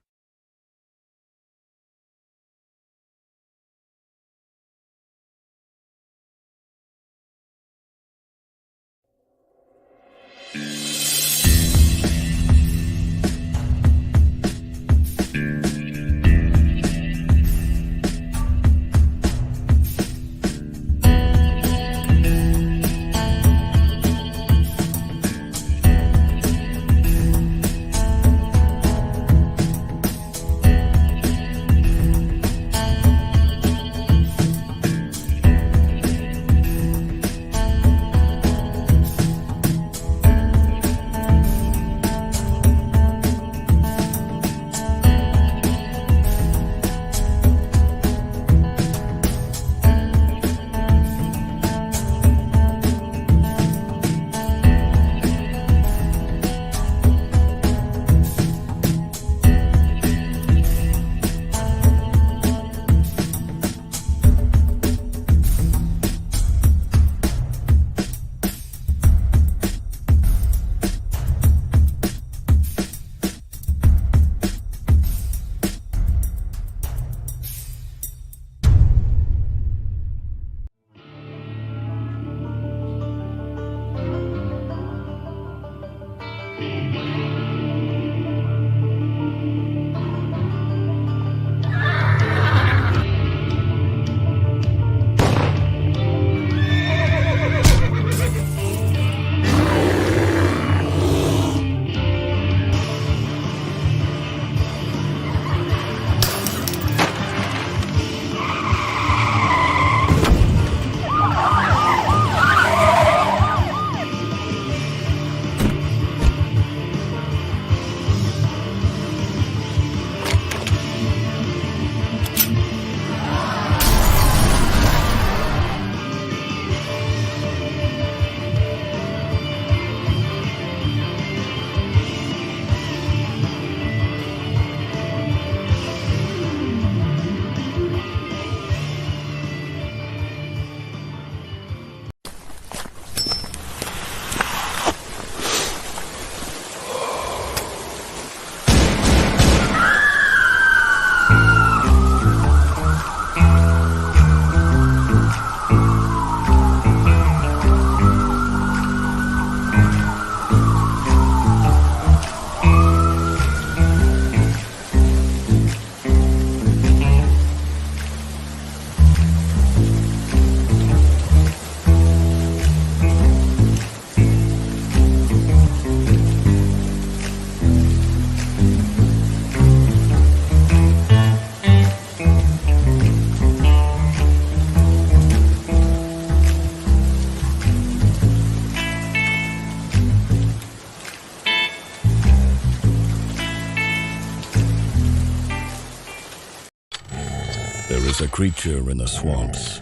There is a creature in the swamps.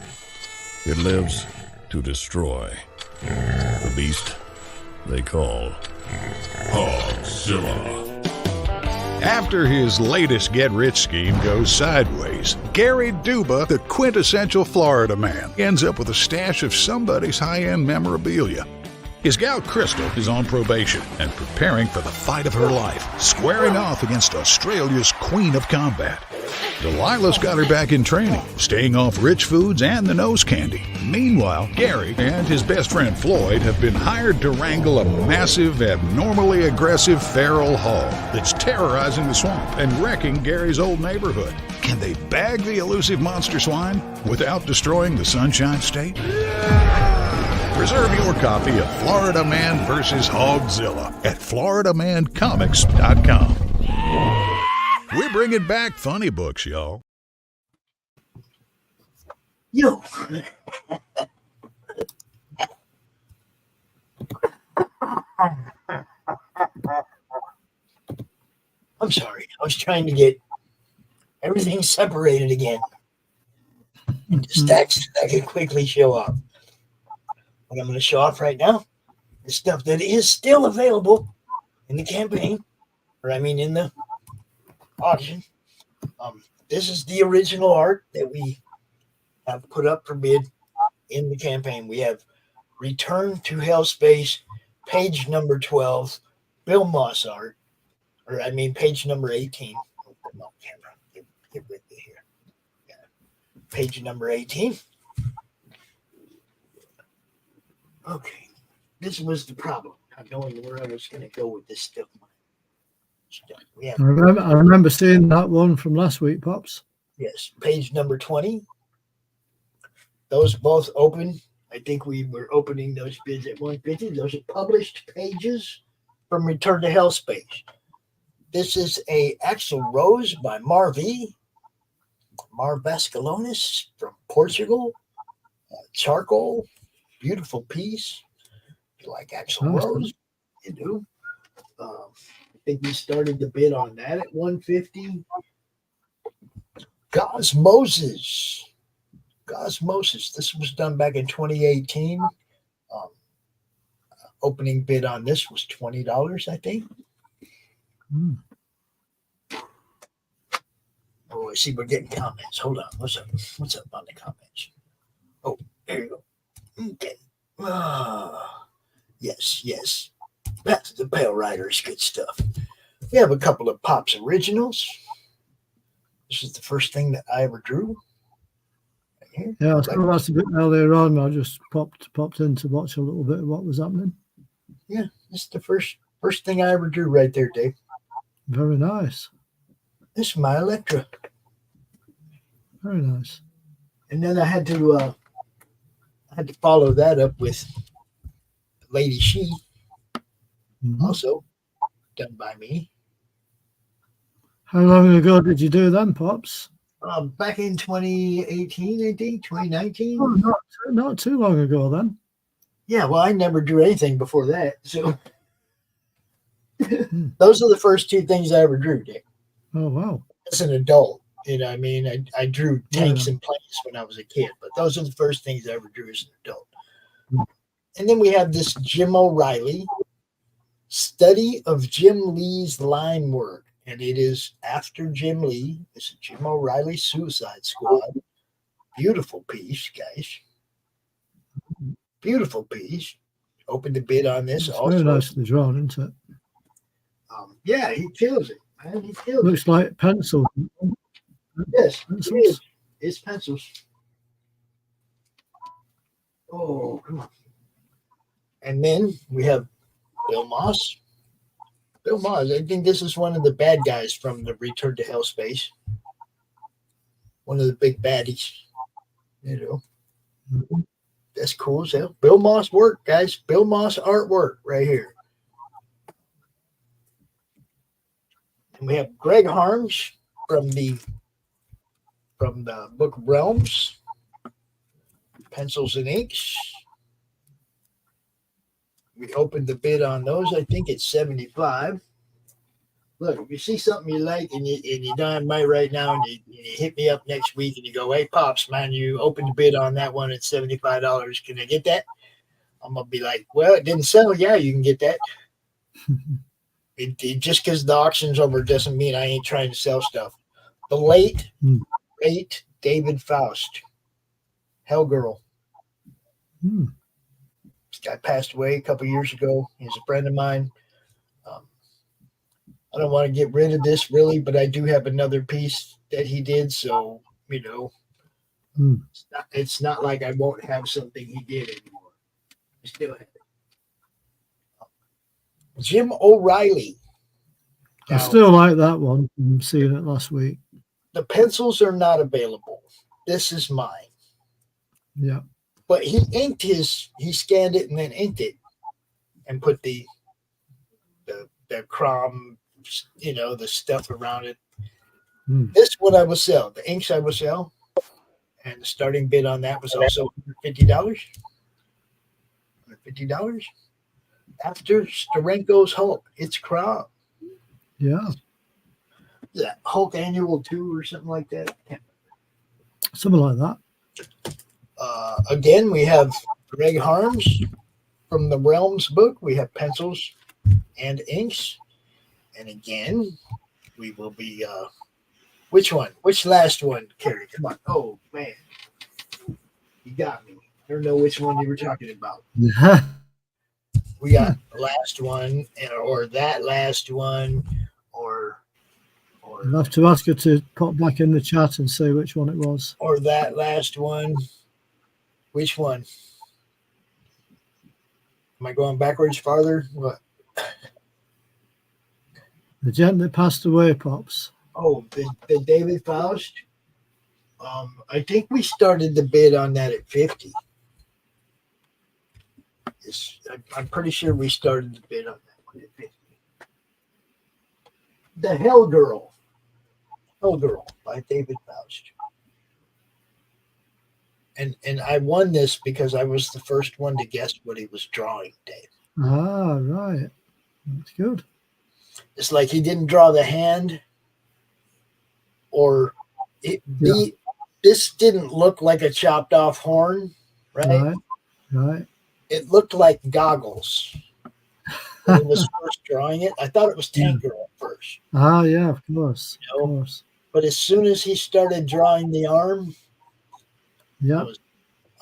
It lives to destroy. The beast they call Hogzilla. After his latest get-rich scheme goes sideways, Gary Duba, the quintessential Florida man, ends up with a stash of somebody's high-end memorabilia. His gal Crystal is on probation and preparing for the fight of her life, squaring off against Australia's Queen of Combat. Delilah's got her back in training, staying off rich foods and the nose candy. Meanwhile, Gary and his best friend Floyd have been hired to wrangle a massive, abnormally aggressive feral hog that's terrorizing the swamp and wrecking Gary's old neighborhood. Can they bag the elusive monster swine without destroying the Sunshine State? Reserve your copy of Florida Man vs. Hogzilla at floridamancomics.com. We're bringing back funny books, y'all. Yo. I'm sorry. I was trying to get everything separated again into stacks that I could quickly show off. What I'm going to show off right now is stuff that is still available in the campaign, or I mean in the auction. This is the original art that we have put up for bid in the campaign. We have Return to Hellspace, page number 12, Bill Moss art, or I mean page number 18. No, camera, get with me here. Yeah. Page number 18. Okay, this was the problem, not knowing where I was going to go with this stuff. Yeah. I remember seeing that one from last week, Pops. Yes, page number 20. Those both open. I think we were opening those bids at 150. Those are published pages from Return to Hellspace. This is a Axel Rose by Marv Vascalonis from Portugal. Charcoal. Beautiful piece. If you like Axel Rose, you do. I think we started the bid on that at 150. Gosmosis. This was done back in 2018. Opening bid on this was $20, I think. Oh, I see we're getting comments. Hold on. What's up on the comments? Oh, there you go. Okay. Yes. That's the Pale Riders. Good stuff. We have a couple of Pops originals. This is the first thing that I ever drew. Right here. Yeah, I saw that a bit earlier on. I just popped in to watch a little bit of what was happening. Yeah, this is the first thing I ever drew right there, Dave. Very nice. This is my Electra. Very nice. And then I had to follow that up with Lady She, also done by me. How long ago did you do them, Pops? Back in 2018, I think, 2019. Oh, not too long ago then. Yeah, well, I never drew anything before that. So those are the first two things I ever drew, Dick. Oh, wow. As an adult, you know, I mean, I drew tanks and planes when I was a kid, but those are the first things I ever drew as an adult. And then we have this Jim O'Reilly study of Jim Lee's line work. And it is after Jim Lee. It's a Jim O'Reilly Suicide Squad. Beautiful piece, guys. Beautiful piece. Open the bid on this. It's also very nicely drawn, isn't it? Yeah, he kills it, man. He kills Looks like pencil. Yes, pencils. it is. It's pencils. Oh, come on. And then we have Bill Moss. Bill Moss, I think this is one of the bad guys from the Return to Hellspace. One of the big baddies. You know. That's cool as hell. Bill Moss work, guys. Bill Moss artwork right here. And we have Greg Harms from the book Realms. Pencils and inks. We opened the bid on those. I think it's $75. Look, if you see something you like and you don't have money right now, and you hit me up next week and you go, "Hey, Pops, man, you opened the bid on that one at $75. Can I get that?" I'm gonna be like, "Well, it didn't sell. Yeah, you can get that." Just because the auction's over doesn't mean I ain't trying to sell stuff. The late David Faust, Hellgirl. This guy passed away a couple years ago. He's a friend of mine. I don't want to get rid of this really, but I do have another piece that he did. So, it's not like I won't have something he did anymore. I still have it. Jim O'Reilly. I still like that one. I'm seeing it last week. The pencils are not available. This is mine. Yeah. But he scanned it and then inked it and put the chrome, the stuff around it. This one I will sell. The inks I will sell. And the starting bid on that was also $150. $150. After Steranko's Hulk, it's chrome. Yeah. Is that Hulk Annual 2 or something like that? Something like that. Again, we have Greg Harms from the Realms book. We have pencils and inks. And again, we will be which one? Which last one, Carrie? Come on. Oh man. You got me. I don't know which one you were talking about. We got the last one, or that last one, or I'll have to ask her to pop back in the chat and say which one it was. Or that last one. Which one? Am I going backwards farther? What? The gent that passed away, Pops. Oh, the David Faust. I think we started the bid on that at 50. I'm pretty sure we started the bid on that one at 50. The Hellgirl by David Faust. And I won this because I was the first one to guess what he was drawing, Dave. Ah, right. That's good. It's like he didn't draw the hand, or this didn't look like a chopped off horn, right? Right. It looked like goggles. When he was first drawing it, I thought it was Tank Girl at first. Ah, yeah, of course. Of course. But as soon as he started drawing the arm, yeah,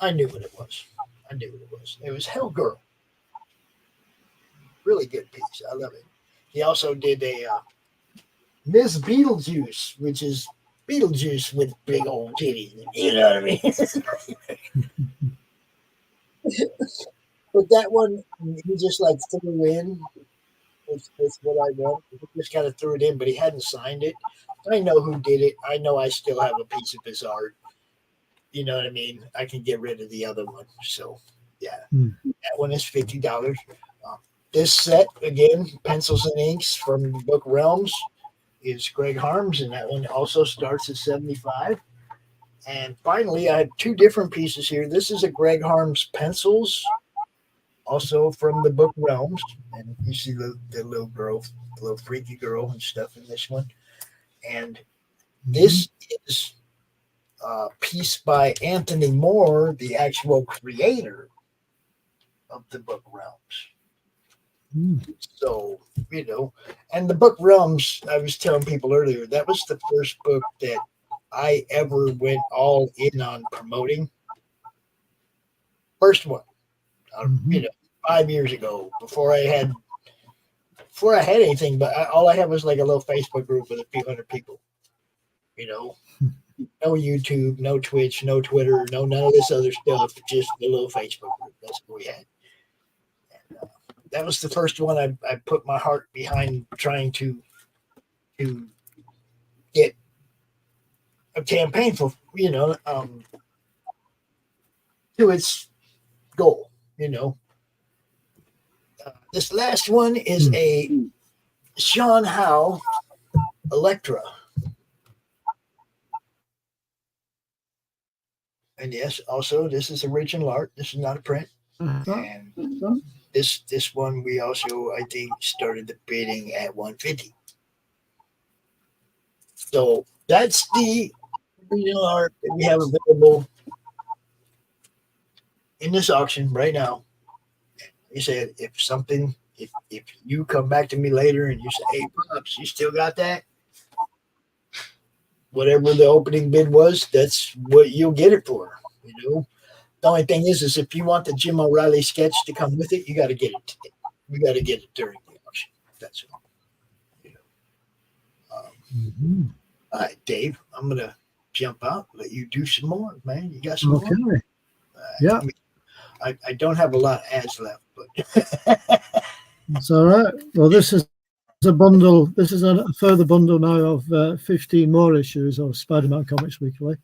I knew what it was. It was Hellgirl. Really good piece. I love it. He also did a Miss Beetlejuice, which is Beetlejuice with big old titties. You know what I mean? But that one, he just like threw in with what I wrote. He just kind of threw it in, but he hadn't signed it. I know who did it. I know I still have a piece of his art. You know what I mean? I can get rid of the other one. So, yeah, that one is $50. This set, again, pencils and inks from the book Realms, is Greg Harms, and that one also starts at $75. And finally, I have two different pieces here. This is a Greg Harms pencils, also from the book Realms. And you see the little girl, the little freaky girl and stuff in this one. And this is a piece by Anthony Moore, the actual creator of the book Realms. So, and the book Realms, I was telling people earlier, that was the first book that I ever went all in on promoting. First one, 5 years ago, before I had anything, but all I had was like a little Facebook group with a few hundred people. No YouTube, no Twitch, no Twitter, none of this other stuff, just the little Facebook group. That's what we had. That was the first one I put my heart behind, trying to get a campaign for, to its goal, This last one is a Sean Howe Electra. And yes, also, this is original art. This is not a print. And this one we also, I think, started the bidding at $150. So that's the original art that we have available in this auction right now. You said if you come back to me later and you say, "Hey, Pops, you still got that?" Whatever the opening bid was, that's what you'll get it for. You know, the only thing is if you want the Jim O'Reilly sketch to come with it, you got to get it today. We got to get it during the auction. That's all. You know. All right, Dave, I'm gonna jump out, let you do some more, man. You got some more? Yeah. I don't have a lot of ads left, but it's all right. Well, this is a bundle. This is a further bundle now of 15 more issues of Spider-Man Comics Weekly.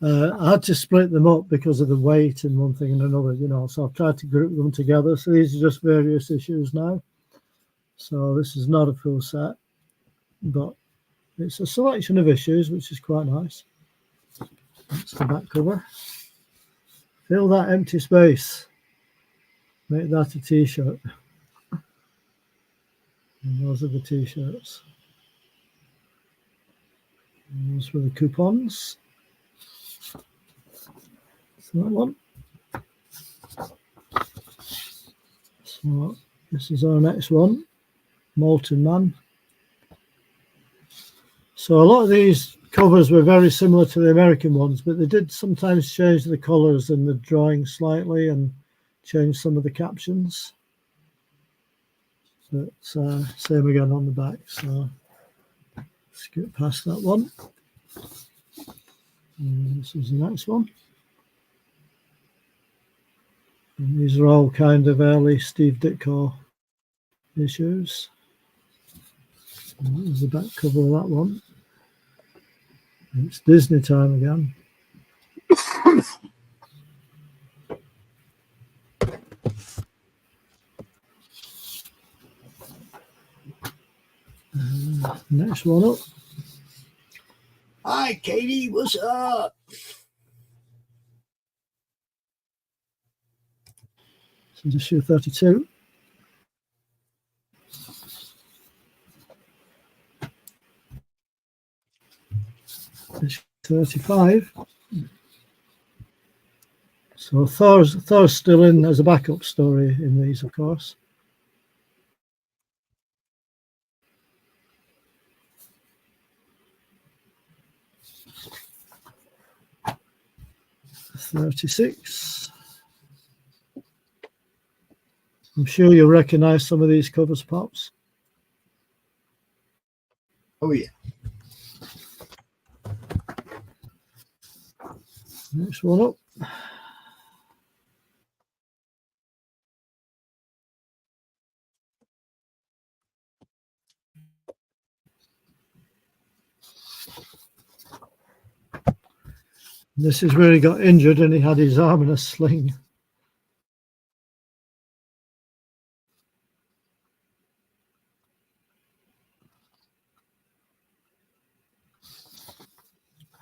I had to split them up because of the weight and one thing and another, you know, so I've tried to group them together. So these are just various issues now. So this is not a full set, but it's a selection of issues, which is quite nice. That's the back cover. Fill that empty space. Make that a t-shirt. And those are the t-shirts. And those were the coupons. So that one. So this is our next one. Molten Man. So a lot of these covers were very similar to the American ones, but they did sometimes change the colours and the drawing slightly and change some of the captions. So it's same again on the back. So let's get past that one. And this is the next one. And these are all kind of early Steve Ditko issues. And there's the back cover of that one. It's Disney time again. Next one up. Hi, Katie. What's up? This is issue 32. Issue 35. So Thor's still in as a backup story in these, of course. $36. I'm sure you'll recognize some of these covers, Pops. Oh, yeah. Next one up. This is where he got injured and he had his arm in a sling.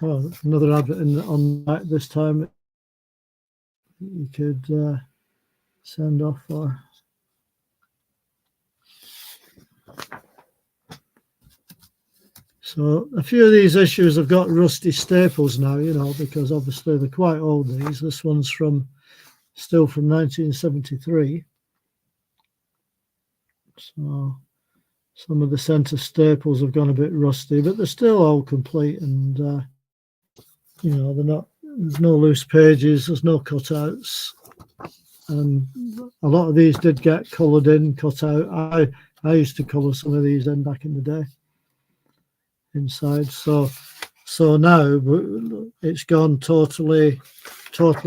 Oh, another advert on that this time. You could send off for. So a few of these issues have got rusty staples now, you know, because obviously they're quite old. This one's still from 1973. So some of the center staples have gone a bit rusty, but they're still all complete, and you know, they're not. There's no loose pages. There's no cutouts, and a lot of these did get coloured in, cut out. I used to colour some of these in back in the day. Inside, so now it's gone totally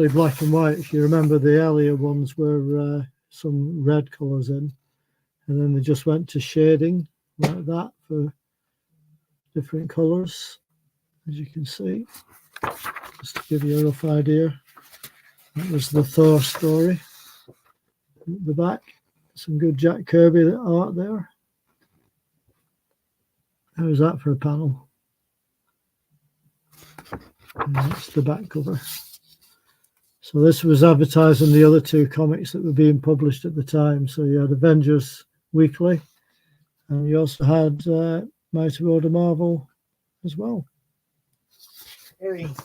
black and white. If you remember, the earlier ones were some red colours in, and then they just went to shading like that for different colours, as you can see. Just to give you a rough idea, that was the Thor story. At the back, some good Jack Kirby art there. How's that for a panel? And that's the back cover. So this was advertising the other two comics that were being published at the time. So you had Avengers Weekly, and you also had Mighty World of Marvel as well.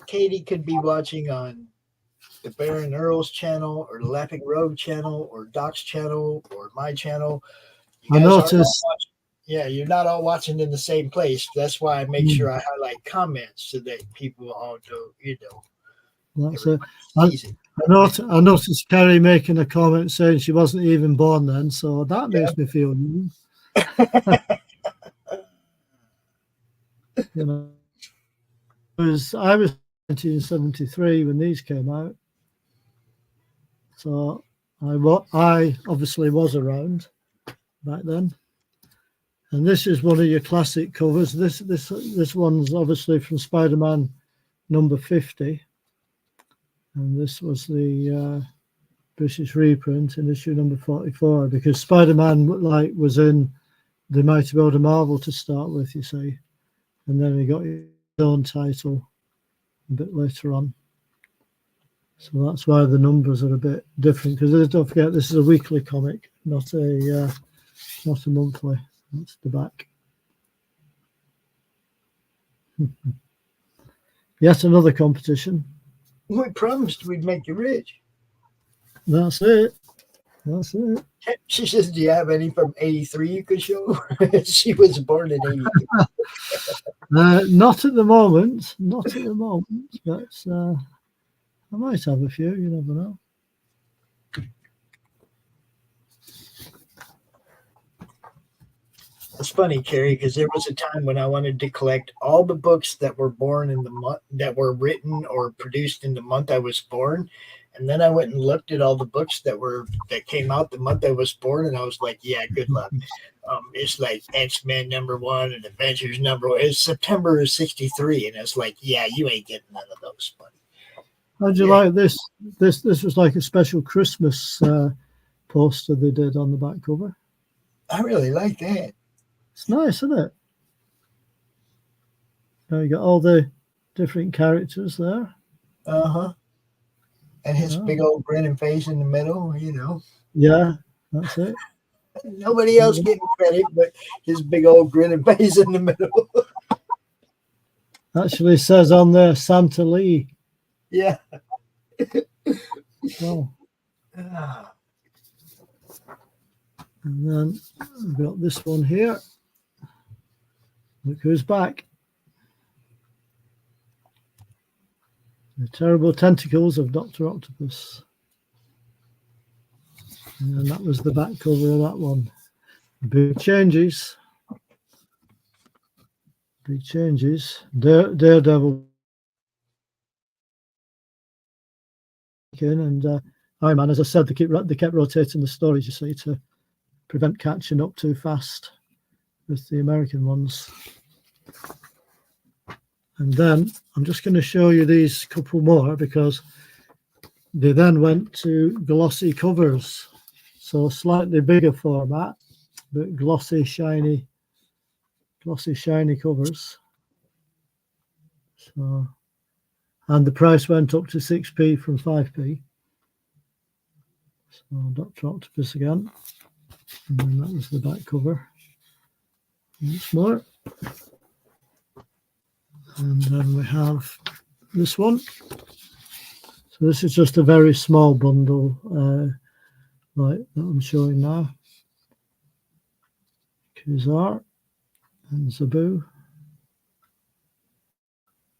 Katie could be watching on the Baron Earls channel or the Laughing Road channel or Doc's channel or my channel. You I guys aren't all noticed. watching. Yeah, you're not all watching in the same place. That's why I make sure I highlight comments so that people all know, That's it. sees it. I noticed Carrie making a comment saying she wasn't even born then, so that makes me feel new. You know, I was 1973 when these came out, so I obviously was around back then. And this is one of your classic covers. This one's obviously from Spider-Man number 50, and this was the British reprint in issue number 44, because Spider-Man was in the Mighty World of Marvel to start with, you see, and then he got his own title a bit later on. So that's why the numbers are a bit different, because don't forget this is a weekly comic, not a monthly. That's the back. Yet another competition. We promised we'd make you rich. That's it. That's it. She says, do you have any from 83 you could show? She was born in 83. Not at the moment. Not at the moment. But I might have a few. You never know. It's funny, Carrie, because there was a time when I wanted to collect all the books that were born in the month, that were written or produced in the month I was born, and then I went and looked at all the books that came out the month I was born, and I was like, yeah, good luck. It's like X-Men #1 and Avengers #1. It's September of '63, and it's like, yeah, you ain't getting none of those. But how'd you like this? This was like a special Christmas poster they did on the back cover. I really like that. It's nice, isn't it? Now you got all the different characters there. Uh-huh. And his big old grinning face in the middle, you know. Yeah, that's it. Nobody else getting credit, but his big old grinning face in the middle. Actually says on there Santa Lee. Yeah. Oh. And then we've got this one here. Look who's back. The Terrible Tentacles of Dr. Octopus. And that was the back cover of that one. Big changes. Big changes. Daredevil. And Iron Man, as I said, they kept rotating the stories, you see, to prevent catching up too fast with the American ones. And then I'm just going to show you these couple more because they then went to glossy covers. So slightly bigger format, but glossy, shiny covers. So, and the price went up to 6p from 5p. So Dr. Octopus again. And then that was the back cover. Once more. And then we have this one. So this is just a very small bundle like that I'm showing now. Kuzar and Zabu.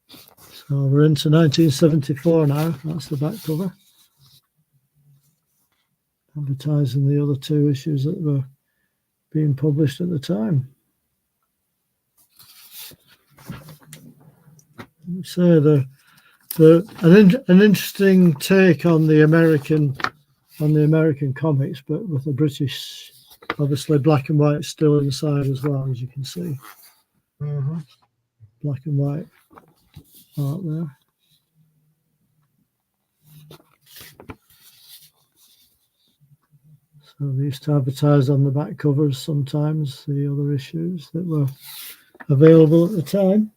So we're into 1974 now. That's the back cover. Advertising the other two issues that were being published at the time. So an interesting take on the American comics, but with the British, obviously black and white still inside as well, as you can see. Mm-hmm. Black and white art there. So they used to advertise on the back covers sometimes the other issues that were available at the time.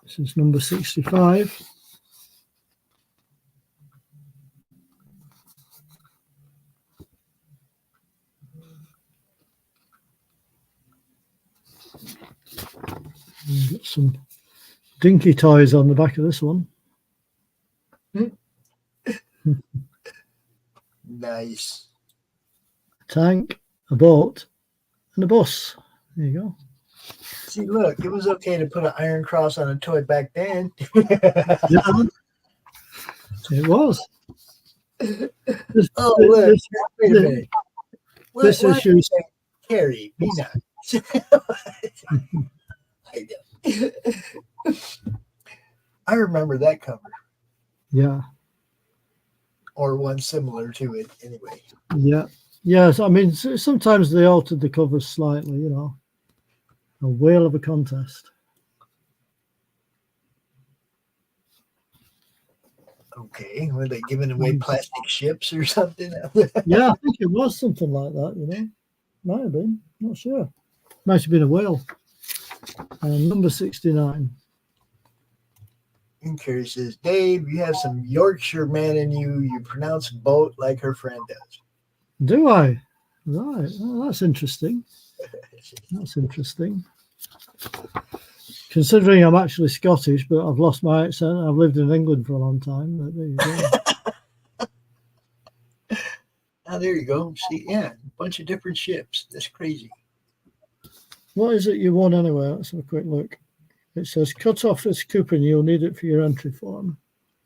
This is number 65. Got some dinky toys on the back of this one. Nice. A tank, a boat, and a bus. There you go. See, look, it was okay to put an iron cross on a toy back then. Yeah, it was. Oh, look. Wait a minute. This issue. Carrie, peanuts. I remember that cover. Yeah. Or one similar to it, anyway. Yeah. Yes, I mean, sometimes they altered the covers slightly, you know. A whale of a contest. Okay, were they giving away plastic ships or something? Yeah, I think it was something like that, you know. Might have been, not sure. Might have been a whale. Number 69. And Carrie says, Dave, you have some Yorkshire man in you. You pronounce boat like her friend does. Do I? Right. Well, that's interesting. That's interesting. Considering I'm actually Scottish, but I've lost my accent. I've lived in England for a long time. But there you go. Oh, there you go. See, yeah, a bunch of different ships. That's crazy. What is it you won anyway? Let's have a quick look. It says, cut off this coupon. You'll need it for your entry form.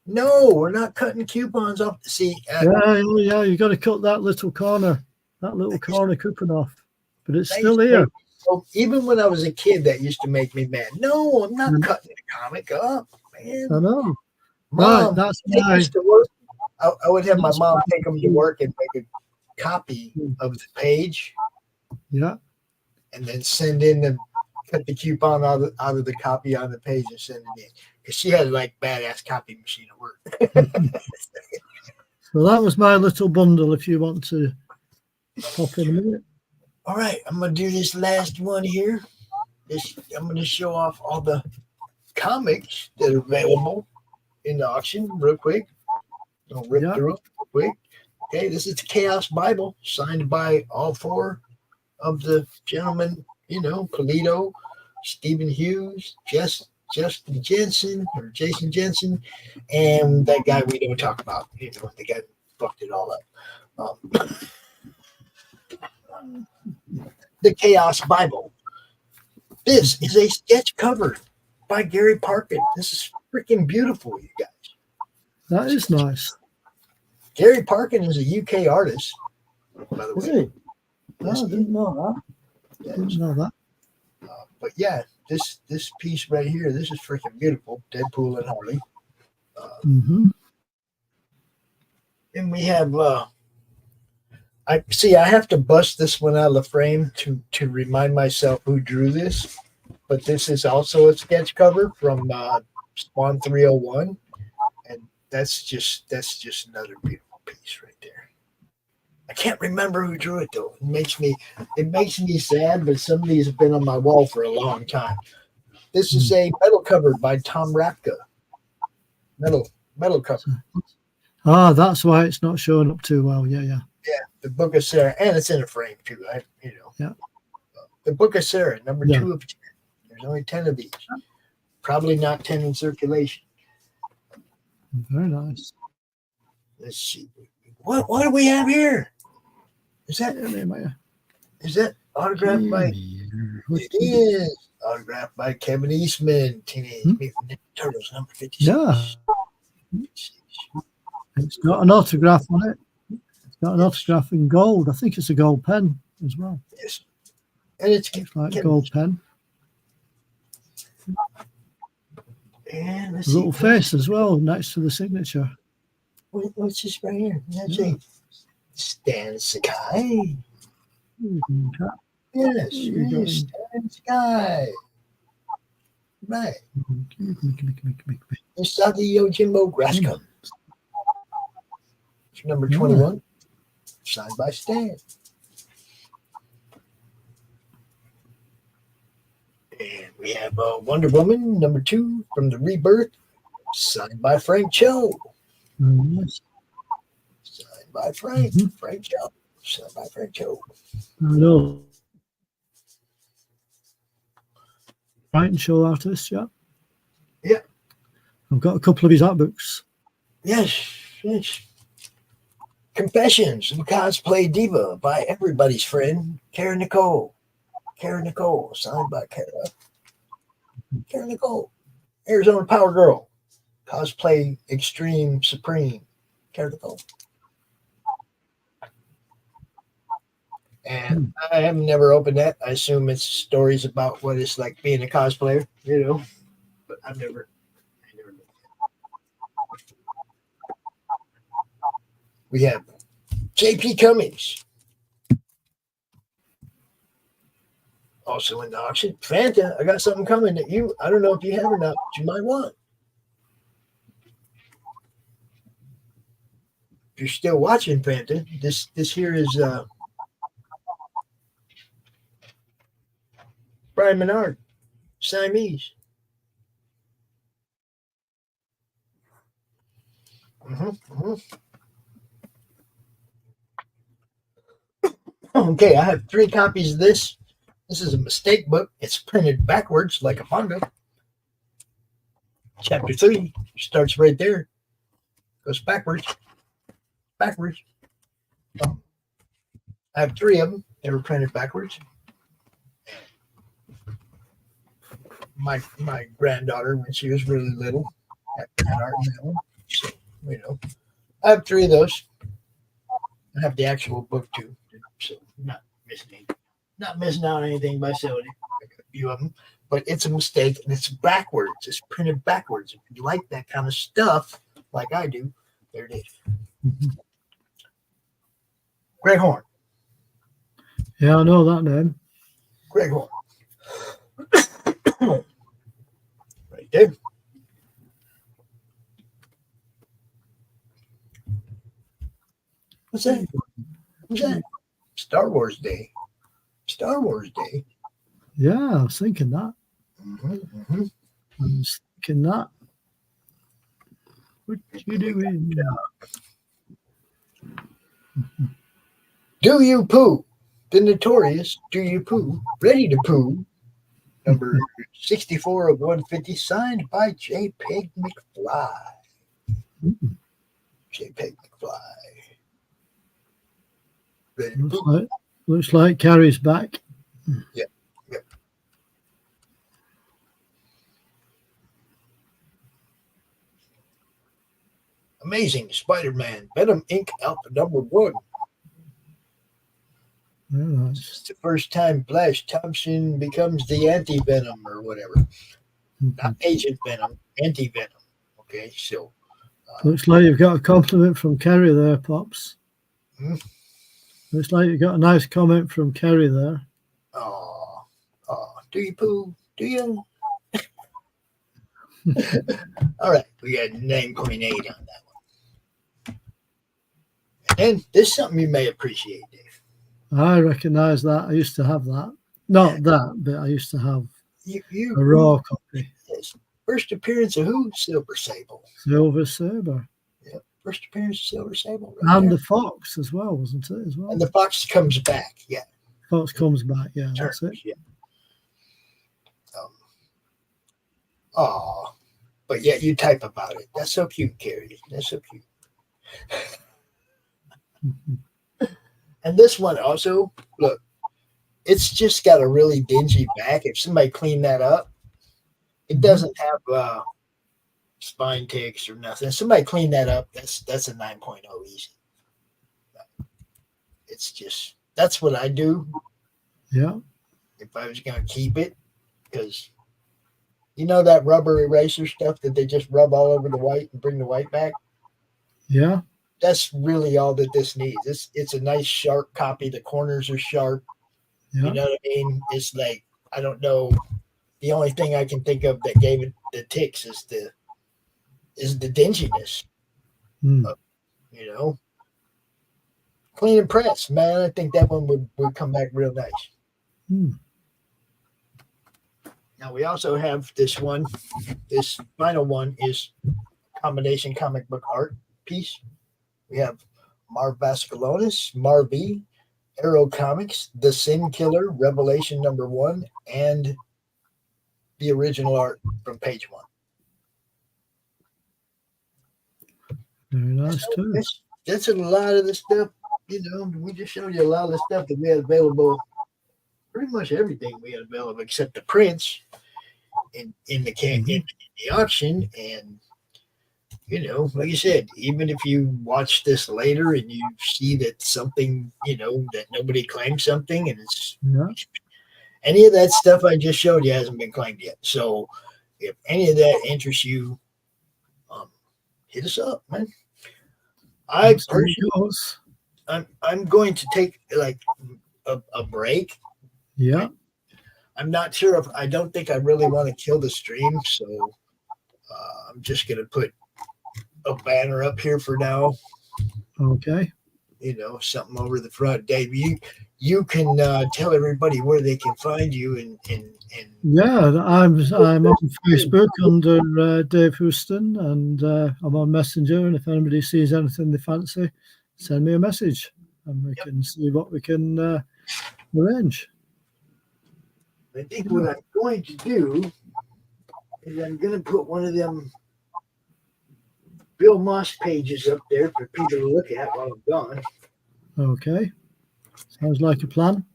No, we're not cutting coupons off. See, yeah, you got to cut that little corner coupon off. But it's still here. So even when I was a kid, that used to make me mad. No, I'm not cutting the comic up, man. I know. Mom, right, that's why. To work. I would have my mom take them to work and make a copy of the page. Yeah. And then send in cut the coupon out of the copy on the page and send it in. Because she had like badass copy machine at work. So that was my little bundle if you want to pop in a minute. All right, I'm going to do this last one here. I'm going to show off all the comics that are available in the auction real quick. I'll rip through it real quick. Okay, this is the Chaos Bible signed by all four of the gentlemen, you know, Polito, Stephen Hughes, Justin Jensen, or Jason Jensen, and that guy we don't talk about. You know, the guy who fucked it all up. The Chaos Bible. This is a sketch cover by Gary Parkin. This is freaking beautiful, you guys. That is nice. Gary Parkin is a UK artist, by the way. Is he? No, I didn't know that. Didn't know that. But yeah, this piece right here, this is freaking beautiful. Deadpool and Harley. And we have I have to bust this one out of the frame to remind myself who drew this. But this is also a sketch cover from Spawn 301. And that's just another beautiful piece right there. I can't remember who drew it though. It makes me sad, but some of these have been on my wall for a long time. This is a metal cover by Tom Rapka. Metal cover. Ah, that's why it's not showing up too well. Yeah. Yeah, the Book of Sarah, and it's in a frame too. Yeah. The Book of Sarah, number 2 of 10. There's only 10 of these. Probably not 10 in circulation. Very nice. Let's see. What do we have here? Is that autographed by? It is autographed by Kevin Eastman. Teenage Mutant Ninja Turtles number 56. Yeah. It's got an autograph on it. It's got an autograph in gold. I think it's a gold pen as well. Yes. And it's like a gold pen. And a little face as well next to the signature. What's this right here? That's a Stan Sakai. Yes, Stan Sakai. Right. Usagi Yojimbo Grasscom. It's number 21. Signed by Stan. And we have Wonder Woman, number 2 from the Rebirth, signed by Frank Cho. Nice. Signed by Frank Cho. Signed by Frank Cho. Hello. Brighton show artist, yeah. Yeah. I've got a couple of his art books. Yes. Confessions of a Cosplay Diva by everybody's friend, Kara Nicole. Kara Nicole, signed by Kara. Kara Nicole. Arizona Power Girl. Cosplay Extreme Supreme. Kara Nicole. And I have never opened that. I assume it's stories about what it's like being a cosplayer, but I've never. We have JP Cummings. Also in the auction. Fanta, I got something coming that I don't know if you have or not, but you might want. If you're still watching Fanta, this here is Brian Menard, Siamese. Okay, I have 3 copies of this. This is a mistake book. It's printed backwards like a manga. Chapter 3 starts right there. Goes backwards. Backwards. I have 3 of them. They were printed backwards. My granddaughter, when she was really little, had art in that one. So, I have 3 of those. I have the actual book too. So not missing out on anything by selling it. I got a few of them, but it's a mistake and it's backwards. It's printed backwards. If you like that kind of stuff, like I do, there it is. Greg Horn. Yeah, I know that name. Greg Horn. Right there. What's that? What's that? Star Wars Day. Star Wars Day. Yeah, I was thinking that. I was thinking that. What you doing? Do You Poo? The notorious Do You Poo? Ready to Poo? Number 64 of 150, signed by JPEG McFly. JPEG McFly. Ready to poo? Looks like Carrie's back. Yep. Amazing Spider-Man Venom Inc. Alpha number 1. Yeah, it's the first time Flash Thompson becomes the anti-Venom or whatever. Not Agent Venom, anti-Venom. Okay, so. Looks like you've got a compliment from Kerry there, Pops. Looks like you got a nice comment from Kerry there. Oh, do you poo? Do you? All right, we got 9.8 on that one. And then there's something you may appreciate, Dave. I recognize that. I used to have that. Not that, but I used to have you a raw copy. Yes. First appearance of who? Silver Sable. Silver Saber. Yep. First appearance of Silver Sable. Right and there. The Fox as well, wasn't it? As well. And the Fox comes back. Yeah. Fox comes back. Yeah, that's it. Yeah. But yet you type about it. That's so cute, Carrie. That's so cute. And this one also, look, it's just got a really dingy back. If somebody cleaned that up, it doesn't have spine ticks or nothing. If somebody cleaned that up, that's a 9.0 easy. It's just, that's what I do. Yeah. If I was going to keep it, because you know that rubber eraser stuff that they just rub all over the white and bring the white back? Yeah. That's really all that this needs. It's a nice sharp copy. The corners are sharp. Yeah. You know what I mean? It's like, I don't know. The only thing I can think of that gave it the ticks is the dinginess. You know? Clean and press, man. I think that one would come back real nice. Now we also have this one. This final one is combination comic book art piece. We have Marv Vasculonis, Marv-V, Arrow Comics, The Sin Killer, Revelation number 1, and the original art from page 1. Very nice too. That's a lot of the stuff. We just showed you a lot of the stuff that we had available. Pretty much everything we had available except the prints in the auction. And like you said, even if you watch this later and you see that something, that nobody claimed something, and it's any of that stuff I just showed you hasn't been claimed yet. So if any of that interests you, hit us up, man. I'm going to take like a break. Yeah. I'm not sure I don't think I really want to kill the stream, so I'm just going to put a banner up here for now. Okay. Something over the front. Dave, you can tell everybody where they can find you and yeah, I'm on Facebook under Dave Houston, and I'm on Messenger, and if anybody sees anything they fancy, send me a message and we can see what we can arrange. I think what I'm going to do is I'm going to put one of them Bill Moss pages up there for people to look at while I'm gone. Okay. Sounds like a plan.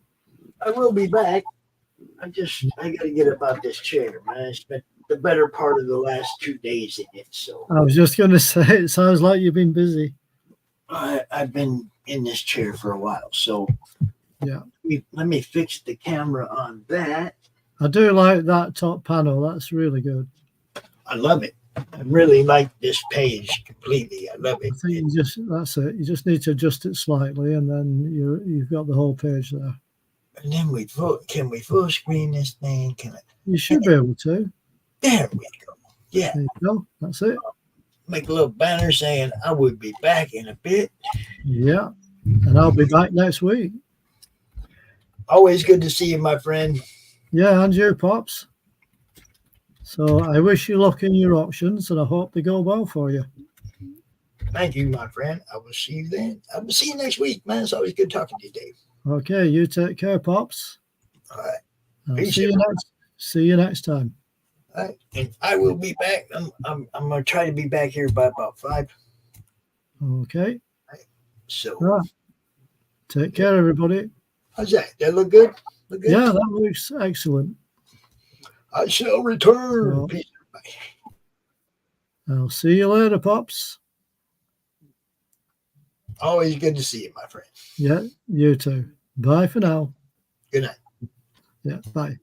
I will be back. I got to get about this chair, man. I spent the better part of the last 2 days in it. So I was just going to say, it sounds like you've been busy. I've been in this chair for a while. So yeah, let me fix the camera on that. I do like that top panel. That's really good. I love it. I really like this page completely. I love it. I think that's it. You just need to adjust it slightly, and then you've got the whole page there. And then can we full screen this thing? You should be able to. There we go. Yeah. There you go. That's it. Make a little banner saying I will be back in a bit. Yeah. And I'll be back next week. Always good to see you, my friend. Yeah, and you, Pops. So I wish you luck in your auctions, and I hope they go well for you. Thank you, my friend. I will see you then. I will see you next week, man. It's always good talking to you, Dave. Okay, you take care, Pops. All right. I'll see you next time. All right. And I will be back. I'm gonna try to be back here by about 5. Okay. Right. So take care, everybody. How's that? That look good? Look good? Yeah, that looks excellent. I shall return. Well, I'll see you later, Pops. Always good to see you, my friend. Yeah, you too. Bye for now. Good night. Yeah, bye.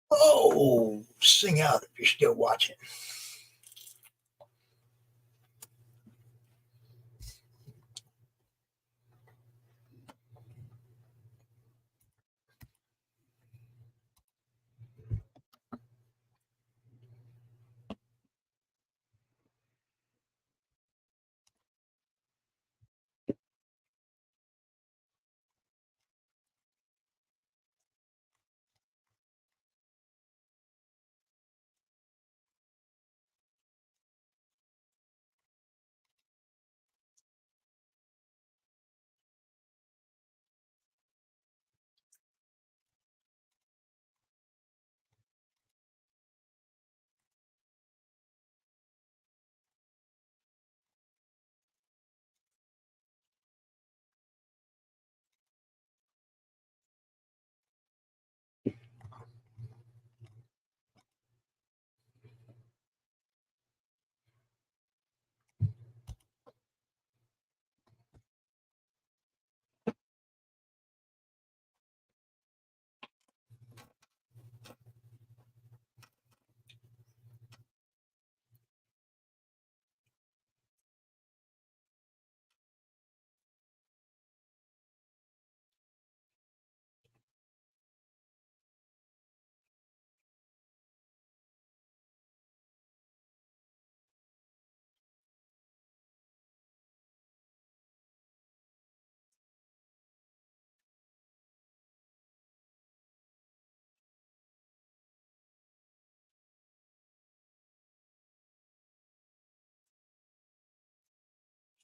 Oh, sing out if you're still watching.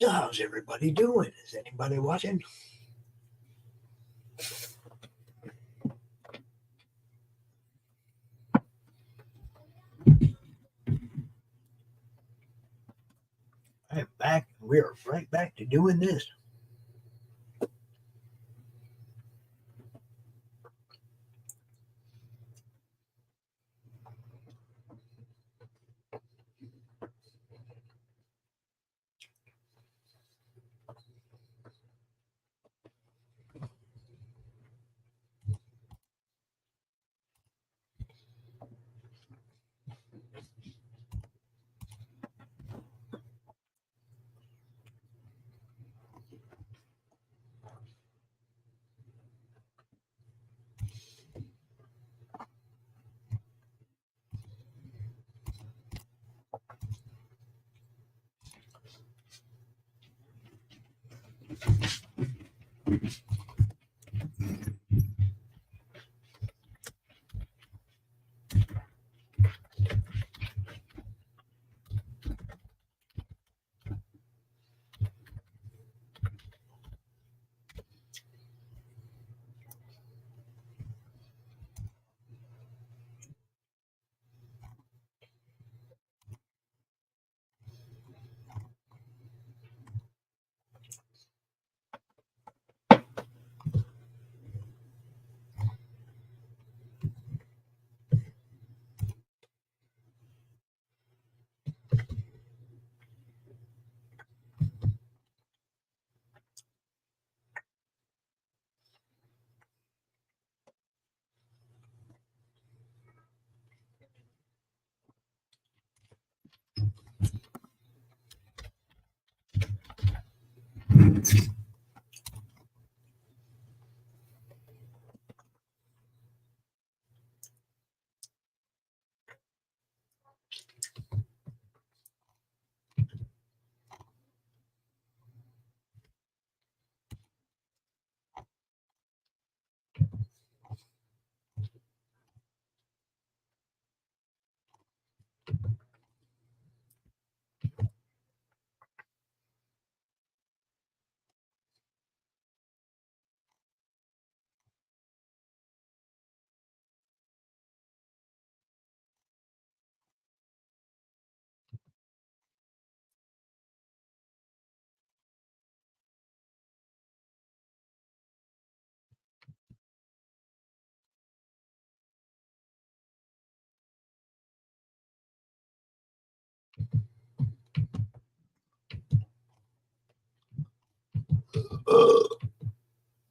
So how's everybody doing? Is anybody watching? I'm back. We are right back to doing this.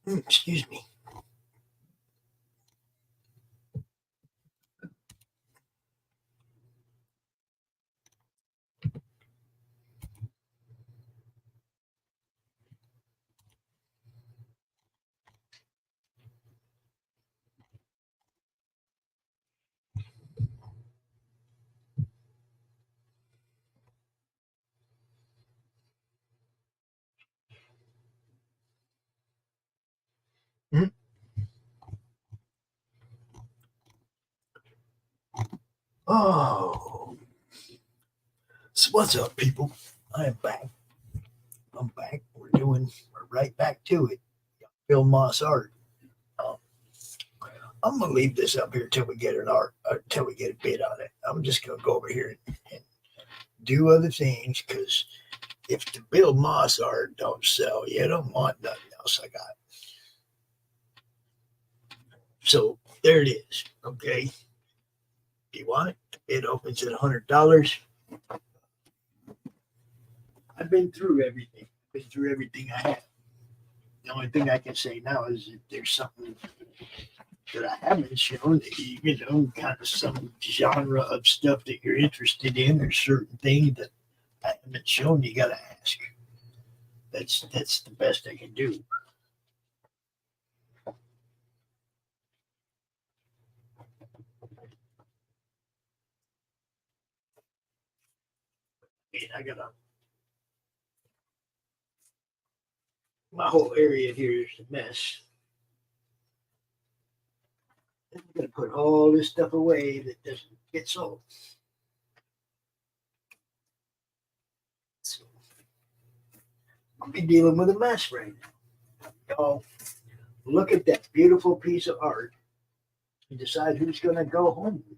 Excuse me. Oh, so what's up, people? I am back. I'm back. We're right back to it. Bill Moss art. I'm gonna leave this up here till we get till we get a bid on it. I'm just gonna go over here and do other things, because if the Bill Moss art don't sell, you don't want nothing else I got. So there it is. Okay. If you want it, the bid opens at $100. I've been through everything. I have. The only thing I can say now is if there's something that I haven't shown, kind of some genre of stuff that you're interested in, or certain things that I haven't shown, you got to ask. That's the best I can do. My whole area here is a mess. I'm going to put all this stuff away that doesn't get sold. So, I'll be dealing with a mess right now. Y'all, look at that beautiful piece of art and decide who's going to go home with it.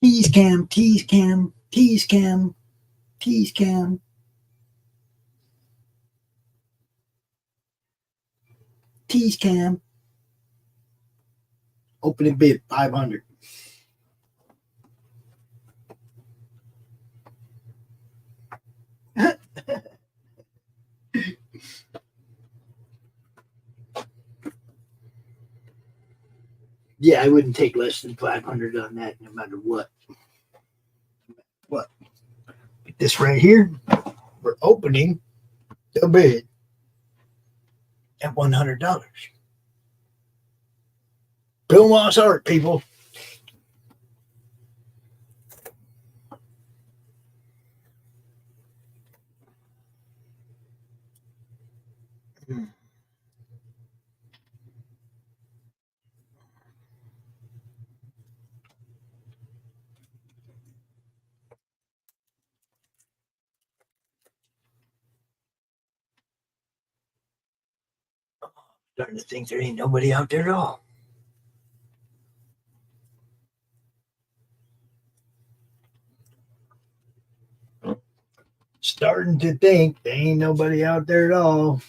Tease cam, tease cam, tease cam, tease cam. Tease cam. Opening bid 500. Yeah, I wouldn't take less than 500 on that, no matter what. What? This right here, we're opening the bid at $100. Bill Moss art, people. Starting to think there ain't nobody out there at all. Starting to think there ain't nobody out there at all.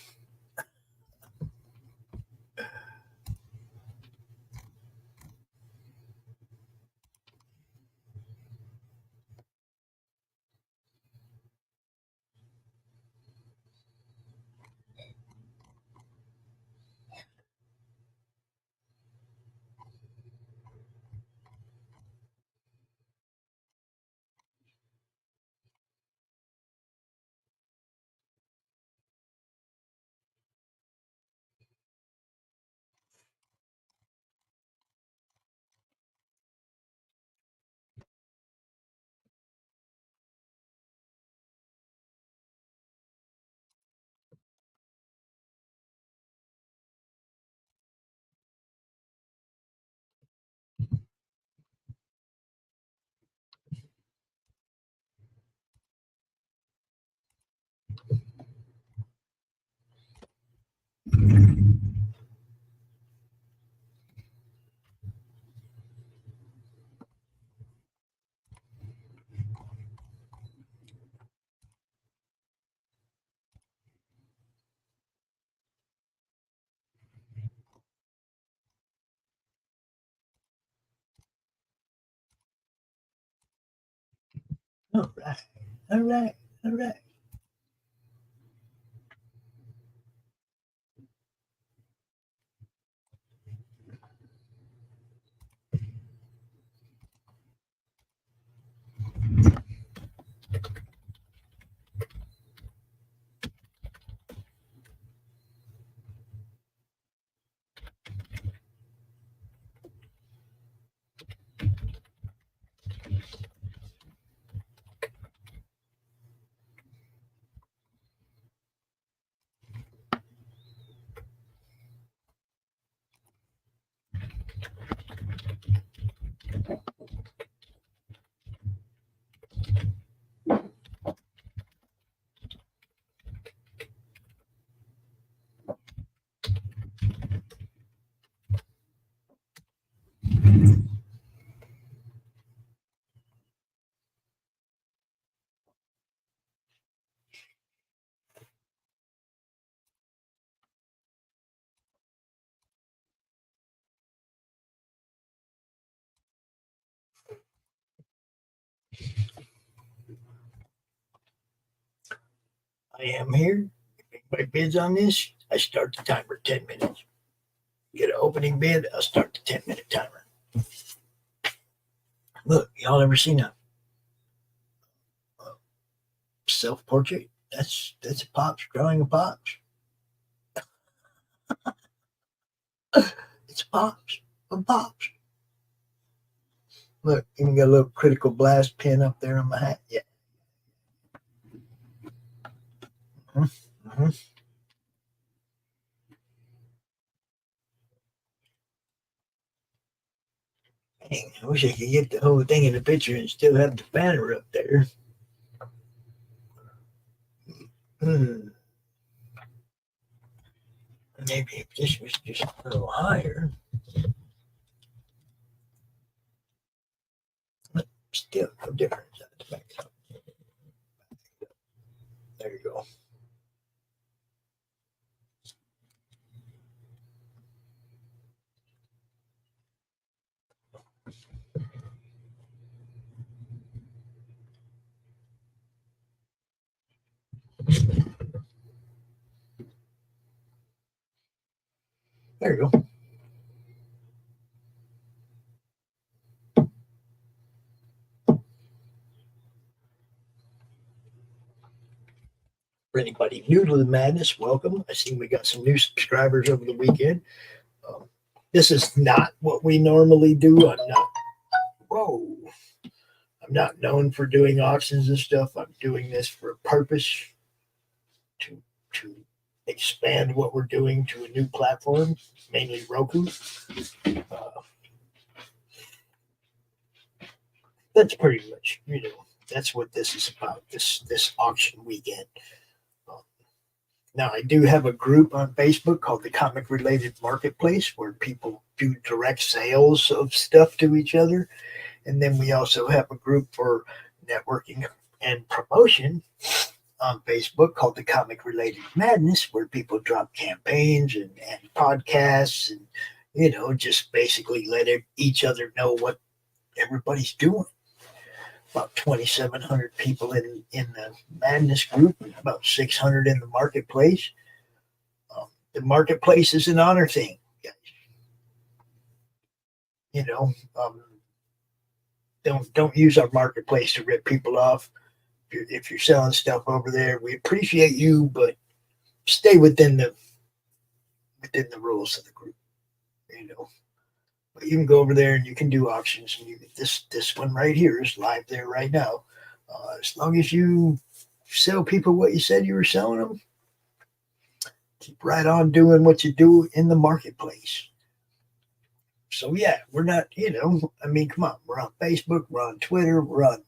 All right. All right. All right. I am here. If anybody bids on this, I start the timer 10 minutes. Get an opening bid, I'll start the 10-minute timer. Look, y'all ever seen a self-portrait? That's a Pops drawing of Pops. It's Pops of Pops. Look, even got a little critical blast pin up there on my hat. Yeah. Mm-hmm. Dang, I wish I could get the whole thing in the picture and still have the banner up there. Maybe if this was just a little higher. But still no difference. There you go. There you go. For anybody new to the madness, welcome. I see we got some new subscribers over the weekend. This is not what we normally do. I'm not known for doing auctions and stuff. I'm doing this for a purpose to expand what we're doing to a new platform, mainly Roku. That's pretty much, that's what this is about, this auction weekend. Now, I do have a group on Facebook called the Comic Related Marketplace where people do direct sales of stuff to each other. And then we also have a group for networking and promotion on Facebook called the Comic Related Madness, where people drop campaigns and podcasts and, just basically let each other know what everybody's doing. About 2,700 people in the Madness group, and about 600 in the marketplace. The marketplace is an honor thing, guys. Don't use our marketplace to rip people off. If you're selling stuff over there, we appreciate you, but stay within the rules of the group. But you can go over there and you can do auctions. And this one right here is live there right now. As long as you sell people what you said you were selling them, keep right on doing what you do in the marketplace. So yeah, we're not, come on, we're on Facebook, we're on Twitter, we're on,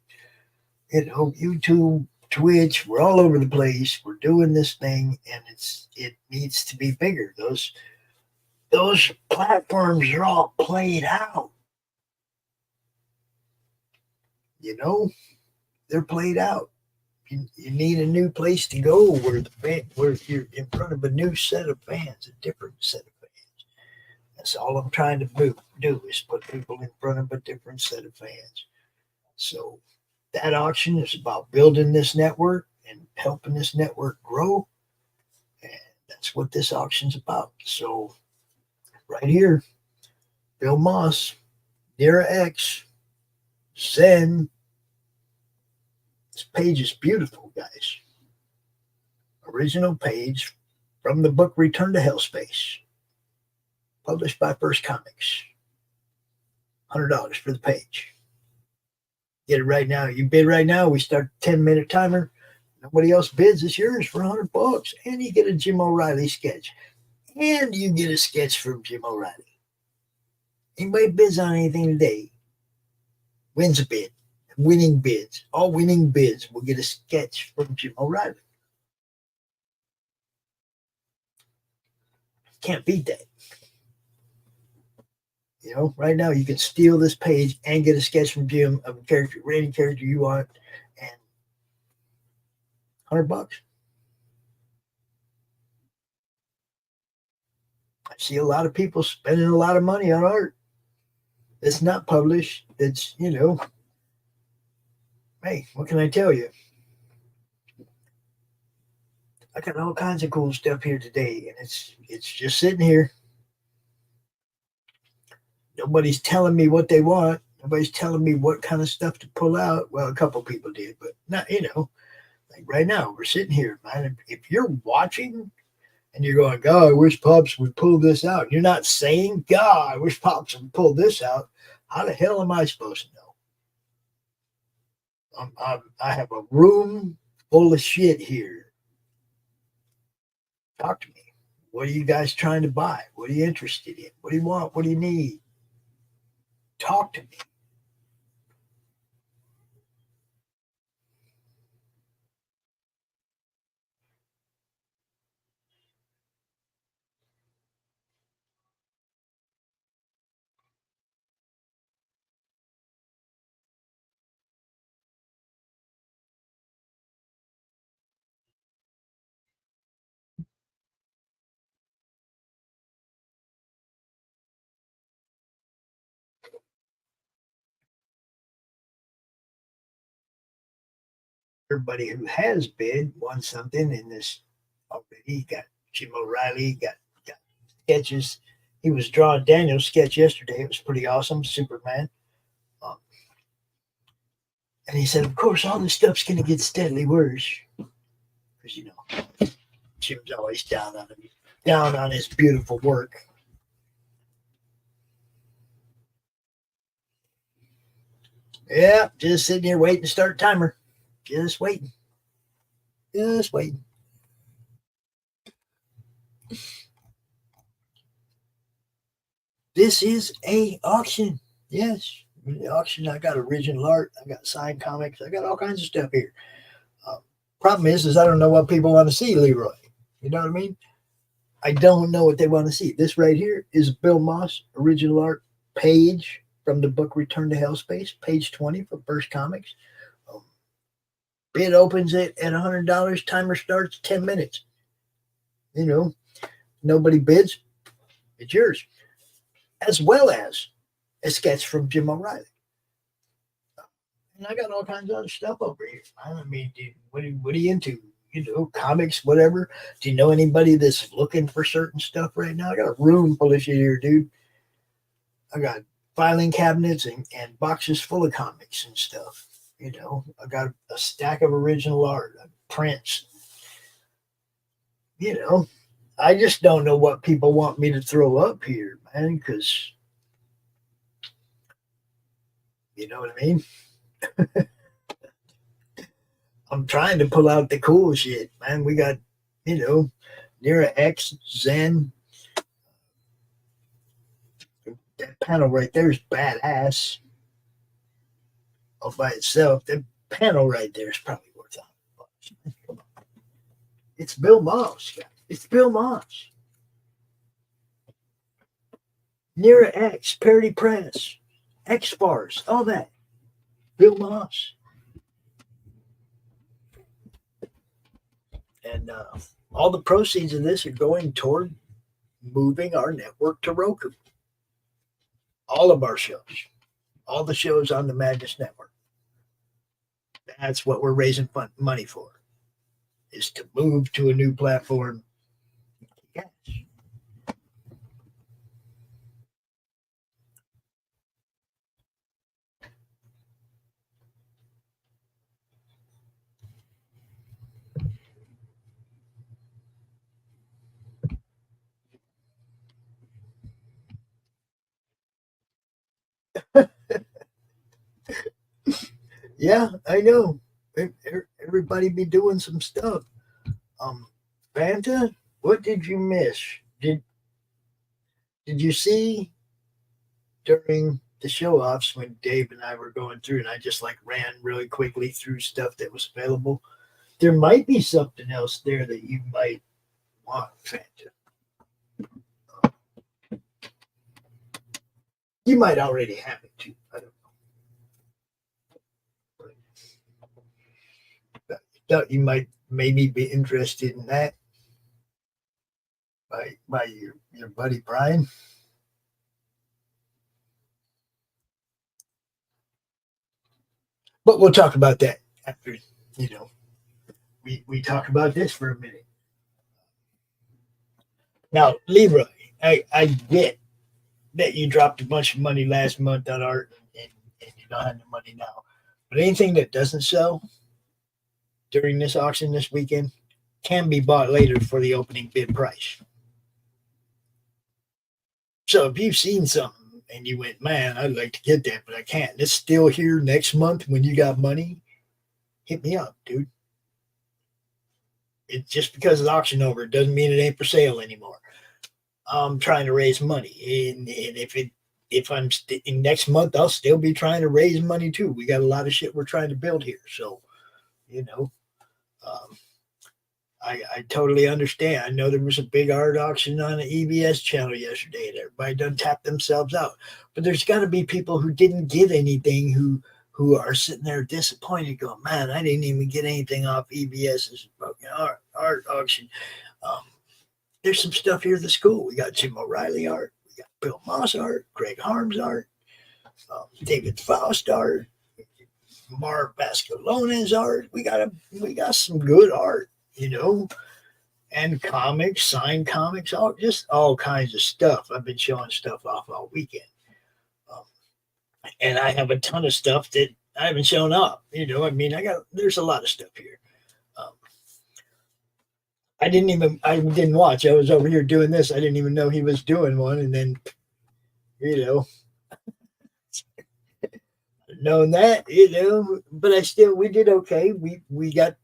YouTube, Twitch, we're all over the place. We're doing this thing, and it needs to be bigger. Those platforms are all played out. They're played out. You need a new place to go where you're in front of a new set of fans, a different set of fans. That's all I'm trying to do is put people in front of a different set of fans. So That auction is about building this network and helping this network grow. And that's what this auction's about. So right here, Bill Moss, Nira X, Zen. This page is beautiful, guys. Original page from the book Return to Hellspace, published by First Comics. $100 for the page. Get it right now. You bid right now. We start a 10-minute timer. Nobody else bids. It's yours for $100. And you get a Jim O'Reilly sketch. And you get a sketch from Jim O'Reilly. Anybody bids on anything today wins a bid. Winning bids. All winning bids will get a sketch from Jim O'Reilly. Can't beat that. You know, right now you can steal this page and get a sketch from Jim of a character, any character you want, and $100. I see a lot of people spending a lot of money on art. It's not published. It's, you know, hey, what can I tell you? I got all kinds of cool stuff here today, and it's just sitting here. Nobody's telling me what they want. Nobody's telling me what kind of stuff to pull out. Well, a couple people did, but not, you know, like right now, we're sitting here, man. If you're watching and you're going, God, I wish Pops would pull this out. You're not saying, God, I wish Pops would pull this out. How the hell am I supposed to know? I have a room full of shit here. Talk to me. What are you guys trying to buy? What are you interested in? What do you want? What do you need? Talk to me. Everybody who has bid won something in this already. Got Jim O'Reilly, got sketches. He was drawing Daniel's sketch yesterday. It was pretty awesome, Superman. And he said, of course, all this stuff's going to get steadily worse. Because, you know, Jim's always down on his beautiful work. Yeah, just sitting here waiting to start timer. Just waiting. Just waiting. This is a auction. Yes. The auction. I got original art. I got signed comics. I got all kinds of stuff here. Problem is I don't know what people want to see, Leroy. You know what I mean? I don't know what they want to see. This right here is Bill Moss original art page from the book Return to Hellspace, page 20 for Burke Comics. Bid opens it at $100. Timer starts 10 minutes. You know, nobody bids. It's yours. As well as a sketch from Jim O'Reilly. And I got all kinds of other stuff over here. I mean, what are you into? You know, comics, whatever. Do you know anybody that's looking for certain stuff right now? I got a room full of shit here, dude. I got filing cabinets and boxes full of comics and stuff. You know, I got a stack of original art, prints. You know, I just don't know what people want me to throw up here, man, because, you know what I mean? I'm trying to pull out the cool shit, man. We got, you know, Nira X, Zen. That panel right there is badass. All by itself. The panel right there is probably worth $100. Come on. It's Bill Moss, guys. It's Bill Moss. Nira X, Parody Press, X-Bars, all that. Bill Moss. And all the proceeds of this are going toward moving our network to Roku. All of our shows. All the shows on the Madness Network. That's what we're raising money for, is to move to a new platform. Yes. Yeah, I know. Everybody be doing some stuff. Fanta, what did you miss? Did you see during the show offs when Dave and I were going through, and I just like ran really quickly through stuff that was available? There might be something else there that you might want, Fanta. You might already have it too. I don't know. Thought you might maybe be interested in that by your buddy Brian. But we'll talk about that after, we talk about this for a minute. Now, Leroy, I get that you dropped a bunch of money last month on art and you don't have the money now. But anything that doesn't sell during this auction this weekend can be bought later for the opening bid price. So if you've seen something and you went, man, I'd like to get that, but I can't. It's still here next month when you got money. Hit me up, dude. It just because it's auction over, it doesn't mean it ain't for sale anymore. I'm trying to raise money, and if I'm next month, I'll still be trying to raise money too. We got a lot of shit we're trying to build here, so I totally understand. I know there was a big art auction on the EBS channel yesterday, and everybody done tapped themselves out. But there's got to be people who didn't get anything who are sitting there disappointed, going, man, I didn't even get anything off EBS's art auction. There's some stuff here at the school. We got Jim O'Reilly art. We got Bill Moss art, Greg Harms art, David Faust art, Mark Bascalone's art. We got some good art, and comics, signed comics, all kinds of stuff. I've been showing stuff off all weekend. And I have a ton of stuff that I haven't shown up. There's a lot of stuff here. I didn't watch. I was over here doing this. I didn't even know he was doing one. And then, knowing that, but we did okay. We got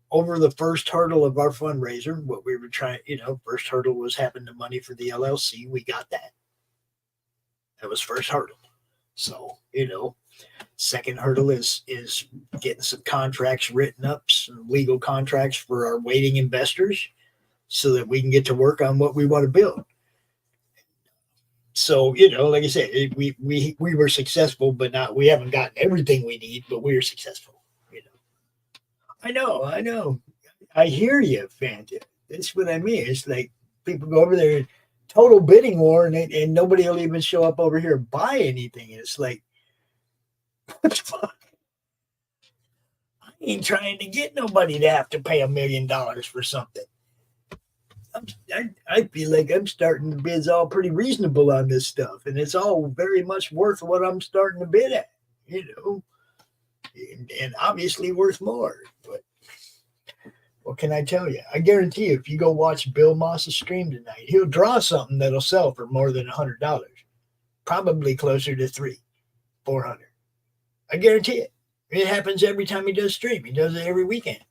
over the first hurdle of our fundraiser. What we were trying, first hurdle was having the money for the LLC. We got that. That was first hurdle. So, second hurdle is getting some contracts written up, some legal contracts for our waiting investors so that we can get to work on what we want to build. So, like I said, we were successful, but we haven't gotten everything we need, but we were successful. I know. I hear you, Fanta. That's what I mean. It's like people go over there, total bidding war, and nobody will even show up over here and buy anything. It's like, what the fuck? I ain't trying to get nobody to have to pay $1 million for something. I feel like I'm starting to bid all pretty reasonable on this stuff, and it's all very much worth what I'm starting to bid at, and obviously worth more. But what can I tell you? I guarantee you, if you go watch Bill Moss's stream tonight, he'll draw something that'll sell for more than $100, probably closer to $300-400. I guarantee it. It happens every time he does stream. He does it every weekend.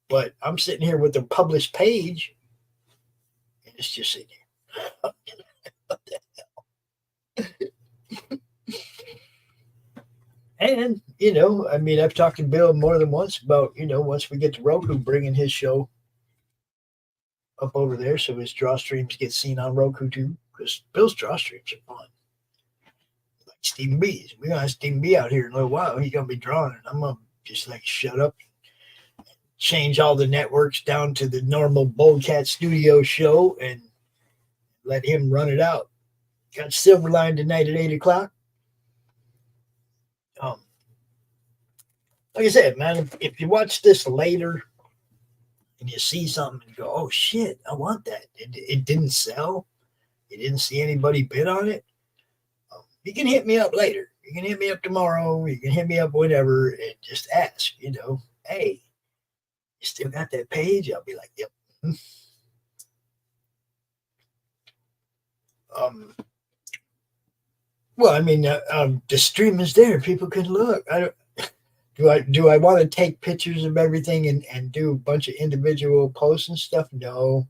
But I'm sitting here with the published page, and it's just sitting here. What the hell? And, I've talked to Bill more than once about, once we get to Roku, bringing his show up over there so his draw streams get seen on Roku too, because Bill's draw streams are fun. Like Stephen B's. We're going to have Stephen B out here in a little while. He's going to be drawing, and I'm going to just shut up and change all the networks down to the normal boldcatstudios show and let him run it out. Got Silverline tonight at 8 o'clock. like I said, man, if you watch this later and you see something and go, oh shit, I want that. It didn't sell. You didn't see anybody bid on it. You can hit me up later. You can hit me up tomorrow. You can hit me up whenever and just ask, hey, you still got that page? I'll be like, yep. Well, I mean, the stream is there. People can look. Do I want to take pictures of everything and do a bunch of individual posts and stuff? No.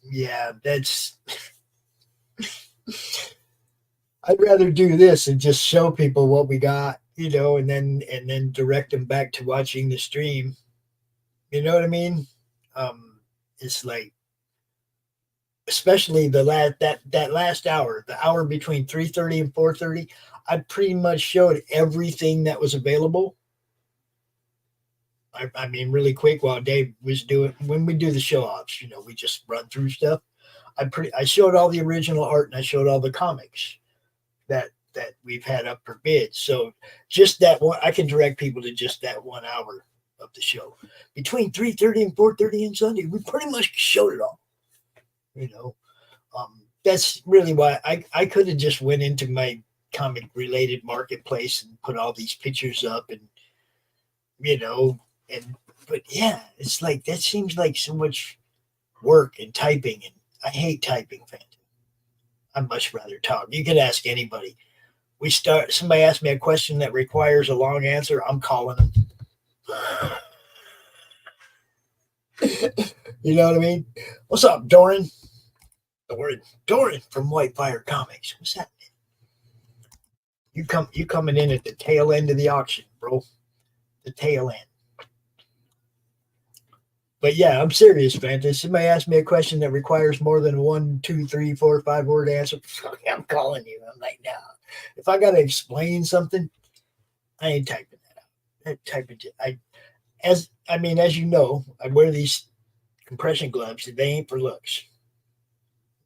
Yeah, that's. I'd rather do this and just show people what we got, and then direct them back to watching the stream. You know what I mean? It's like, especially that last hour, the hour between 3:30 and 4:30, I pretty much showed everything that was available. I mean, really quick while Dave was doing, when we do the show offs, we just run through stuff. I showed all the original art and I showed all the comics that we've had up for bid. So just that one, I can direct people to just that 1 hour of the show. Between 3:30 and 4:30 on Sunday, we pretty much showed it all. That's really why I could have just went into my comic related marketplace and put all these pictures up and but yeah, it's like that seems like so much work and typing, and I hate typing, Phantom. I'd much rather talk. You could ask anybody. Somebody asked me a question that requires a long answer, I'm calling them. You know what I mean? What's up, Doran? Doran from White Fire Comics. What's happening? You coming in at the tail end of the auction, bro. The tail end. But yeah, I'm serious, Phantom. Somebody asked me a question that requires more than 1, 2, 3, 4, 5 word answer. I'm calling you. I'm like, no. If I gotta explain something, I ain't typing that out. As you know, I wear these compression gloves. They ain't for looks.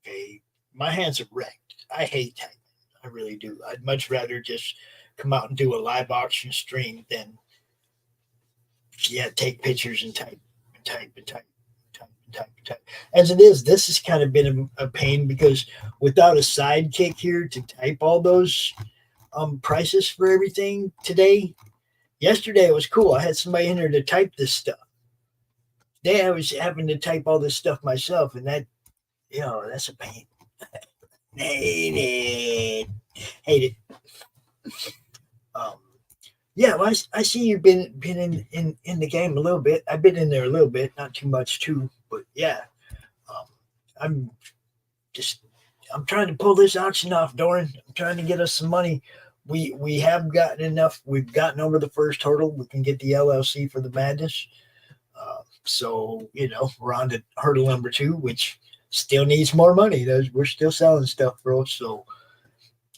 Okay, my hands are wrecked. I hate typing. I really do. I'd much rather just come out and do a live auction stream than take pictures and type. As it is, this has kind of been a pain because without a sidekick here to type all those prices for everything today. Yesterday it was cool. I had somebody in there to type this stuff. Today I was having to type all this stuff myself, and that, that's a pain. Hate it. Yeah, well, I see you've been in the game a little bit. I've been in there a little bit, not too much too, but yeah. I'm trying to pull this auction off, Doran. I'm trying to get us some money. We have gotten enough. We've gotten over the first hurdle. We can get the LLC for the madness. So we're on to hurdle number 2, which still needs more money. We're still selling stuff, bro. So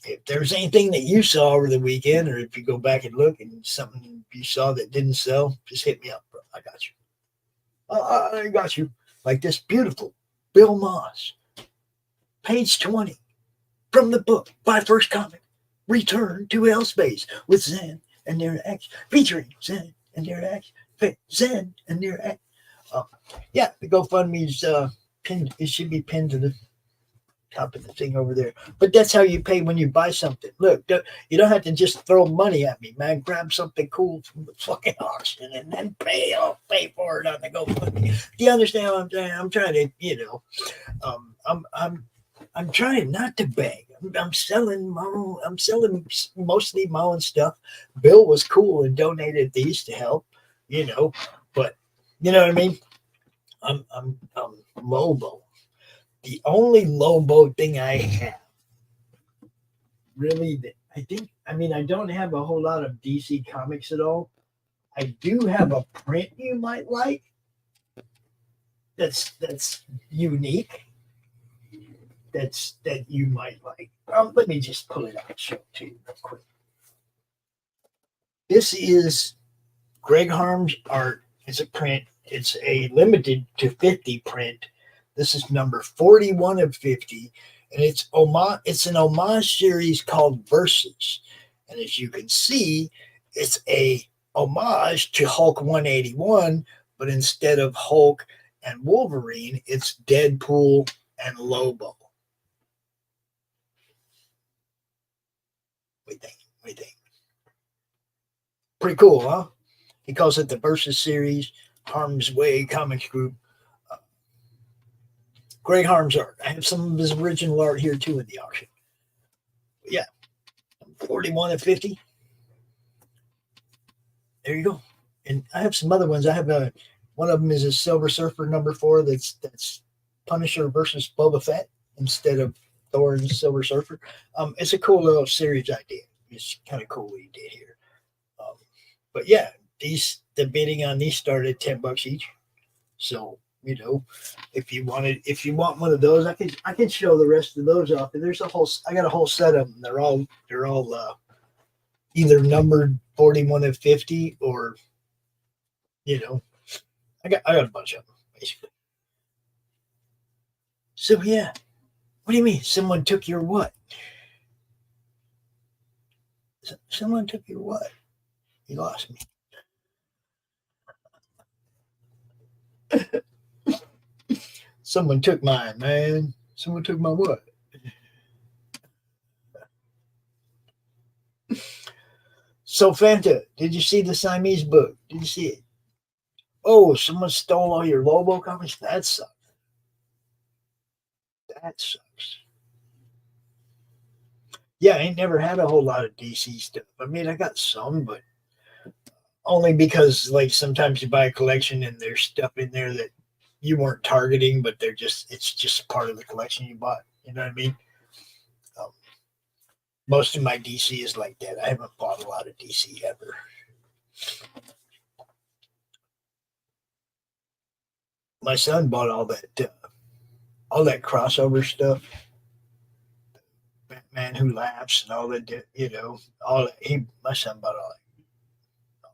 if there's anything that you saw over the weekend, or if you go back and look and something you saw that didn't sell, just hit me up, bro. I got you. I got you. Like this beautiful Bill Moss, page 20 from the book by First Comic, Return to L Space with Zen and their X, featuring Zen and their X, Zen and their X. Yeah, the GoFundMe's pinned. It should be pinned to the top of the thing over there. But that's how you pay when you buy something. Look, you don't have to just throw money at me, man. Grab something cool from the fucking auction and then pay for it on the GoFundMe. Do you understand what I'm saying? I'm trying to, I'm trying not to beg. I'm selling mostly my own stuff. Bill was cool and donated these to help, but you know what I mean? I'm Lobo. The only Lobo thing I have, really, I don't have a whole lot of DC comics at all. I do have a print you might like. That's unique. That you might like. Let me just pull it out and show it to you real quick. This is Greg Harm's art. It's a print. It's a limited to 50 print. This is number 41 of 50, and it's an homage series called Verses. And as you can see, it's a homage to Hulk 181, but instead of Hulk and Wolverine, it's Deadpool and Lobo. What do you think? Pretty cool, huh? He calls it the Versus Series, Harm's Way Comics Group. Great Harm's art. I have some of his original art here too in the auction. But yeah, 41 and 50. There you go. And I have some other ones. I have one of them is a Silver Surfer #4. That's Punisher versus Boba Fett instead of Thor and Silver Surfer. It's a cool little series idea. It's kind of cool what he did here. But yeah, the bidding on these started $10 each. So, you know, if you want one of those, I can show the rest of those off. And I got a whole set of them. They're all either numbered 41 and 50 or, you know, I got a bunch of them basically. So yeah, what do you mean? Someone took your what? Someone took your what? You lost me. Someone took mine, man. Someone took my what? So Fanta, did you see the Siamese book? Did you see it? Oh, someone stole all your Lobo comics? That sucks. That sucks. Yeah, I ain't never had a whole lot of DC stuff. I mean, I got some, but only because, like, sometimes you buy a collection and there's stuff in there that you weren't targeting, but it's just part of the collection you bought. You know what I mean? Most of my DC is like that. I haven't bought a lot of DC ever. My son bought all that crossover stuff. Batman Who Laughs and all that, you know, all that. My son bought all that.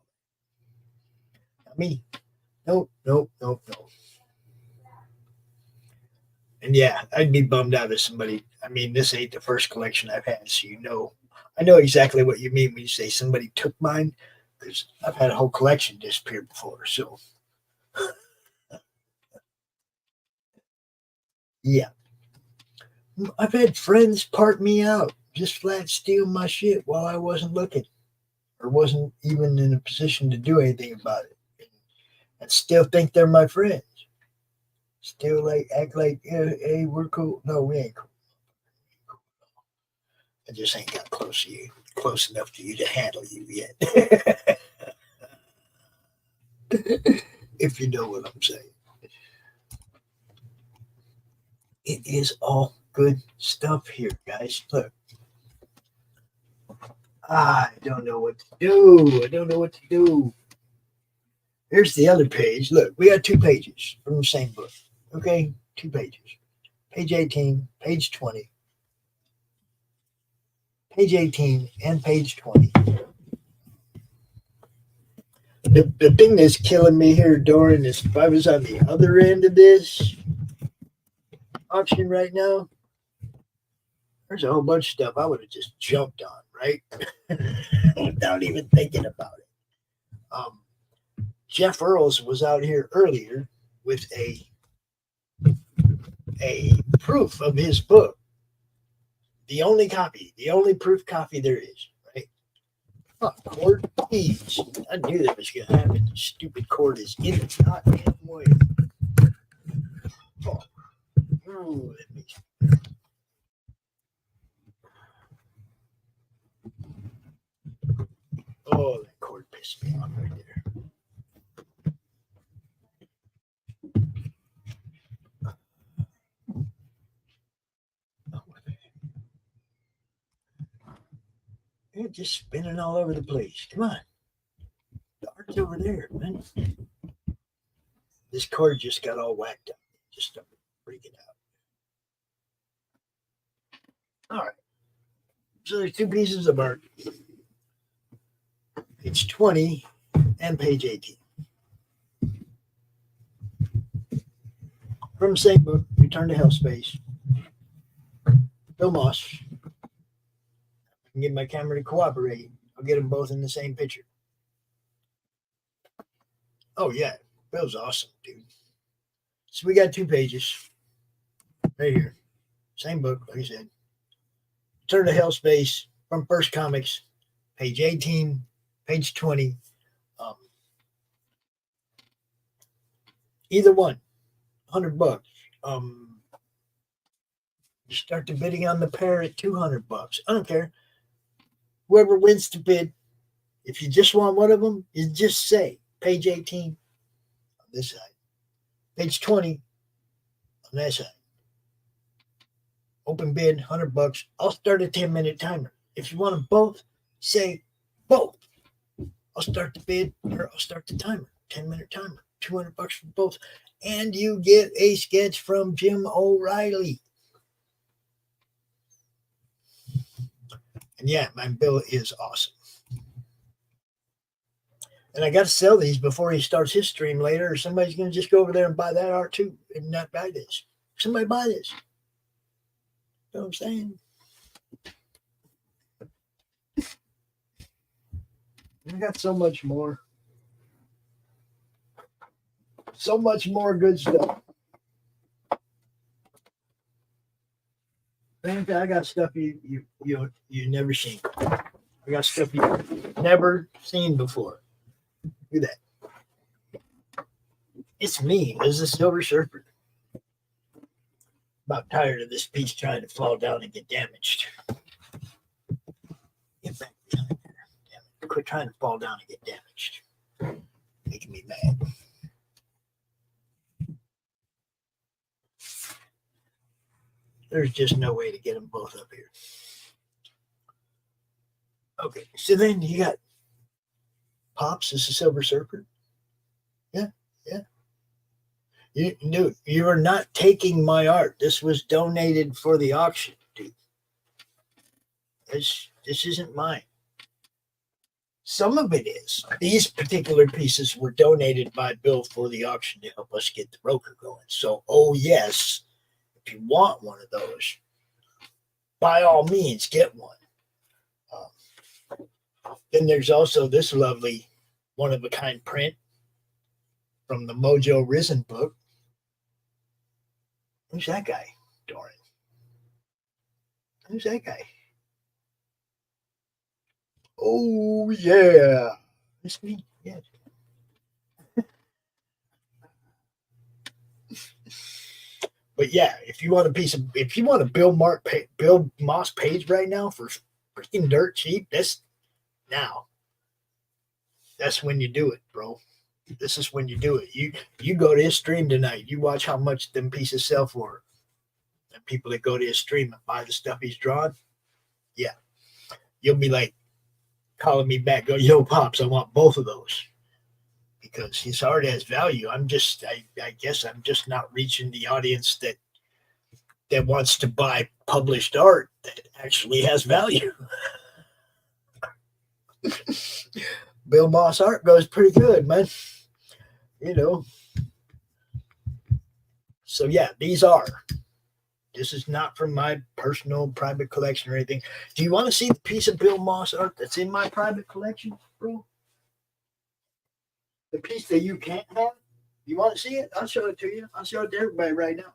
Not me. Nope. And yeah, I'd be bummed out if somebody, I mean, this ain't the first collection I've had, so I know exactly what you mean when you say somebody took mine, because I've had a whole collection disappear before, so. Yeah. I've had friends part me out, just flat steal my shit while I wasn't looking, or wasn't even in a position to do anything about it, and still think they're my friends. Still act like, hey, we're cool. No, we ain't cool. I just ain't got close enough to you to handle you yet. If you know what I'm saying. It is all good stuff here, guys. Look. I don't know what to do. Here's the other page. Look, we got 2 pages from the same book. Okay, 2 pages. Page 18, page 20. Page 18 and page 20. The thing that's killing me here, Doran, is if I was on the other end of this auction right now, there's a whole bunch of stuff I would have just jumped on, right? Without even thinking about it. Jeff Earls was out here earlier with a proof of his book. The only proof copy there is, right? Oh, cord, please. I knew that was going to happen. The stupid cord is in the goddamn way. Oh, that makes me. Oh, that cord pissed me off right there. It's just spinning all over the place. Come on. The art's over there, man. This cord just got all whacked up. Just started freaking out. All right. So there's 2 pieces of art. Page 20 and page 18. From the same book, Return to Hellspace. Bill Moss. I can get my camera to cooperate. I'll get them both in the same picture. Oh, yeah. Bill's awesome, dude. So we got 2 pages right here. Same book, like I said. Turn to Hell Space from First Comics, page 18, page 20. Either one, $100. You start the bidding on the pair at $200. I don't care. Whoever wins the bid, if you just want one of them, you just say page 18 on this side, page 20 on that side. Open bid, $100. I'll start a 10-minute timer. If you want them both, say both. I'll start the bid, or I'll start the timer, 10-minute timer, $200 for both. And you get a sketch from Jim O'Reilly. And yeah, my Bill is awesome. And I got to sell these before he starts his stream later, or somebody's going to just go over there and buy that art too and not buy this. Somebody buy this. You know what I'm saying? We got so much more. So much more good stuff. Man, I got stuff you never seen. I got stuff you've never seen before. Look at that. It's me as the Silver Surfer. About tired of this piece trying to fall down and get damaged. Get back behind there. Damn it. Quit trying to fall down and get damaged. Making me mad. There's just no way to get them both up here. Okay, so then you got Pops as a Silver Surfer. Yeah. You are not taking my art. This was donated for the auction, dude. This isn't mine. Some of it is. These particular pieces were donated by Bill for the auction to help us get the broker going. So, oh yes, if you want one of those, by all means, get one. Then there's also this lovely one-of-a-kind print from the Mojo Risen book. Who's that guy, Doran? Who's that guy? Oh, yeah. It's me, yes. But yeah, if you want a Bill Moss page right now for freaking dirt cheap, that's when you do it, bro. This is when you do it. You go to his stream tonight. You watch how much them pieces sell for. And people that go to his stream and buy the stuff he's drawn, yeah, you'll be like calling me back, go, yo, Pops, I want both of those. Because his art has value. I guess I'm just not reaching the audience that wants to buy published art that actually has value. Bill Moss art goes pretty good, man. You know. So yeah, this is not from my personal private collection or anything. Do you want to see the piece of Bill Moss art that's in my private collection, bro? The piece that you can't have? You want to see it? I'll show it to you. I'll show it to everybody right now.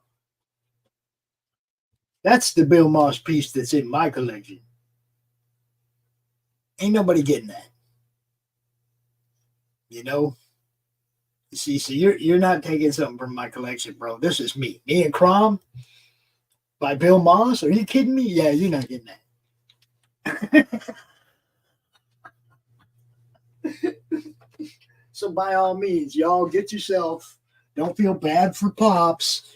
That's the Bill Moss piece that's in my collection. Ain't nobody getting that. You know? See, so you're not taking something from my collection, bro. This is me. Me and Crom by Bill Moss. Are you kidding me? Yeah, you're not getting that. So by all means, y'all get yourself, don't feel bad for Pops,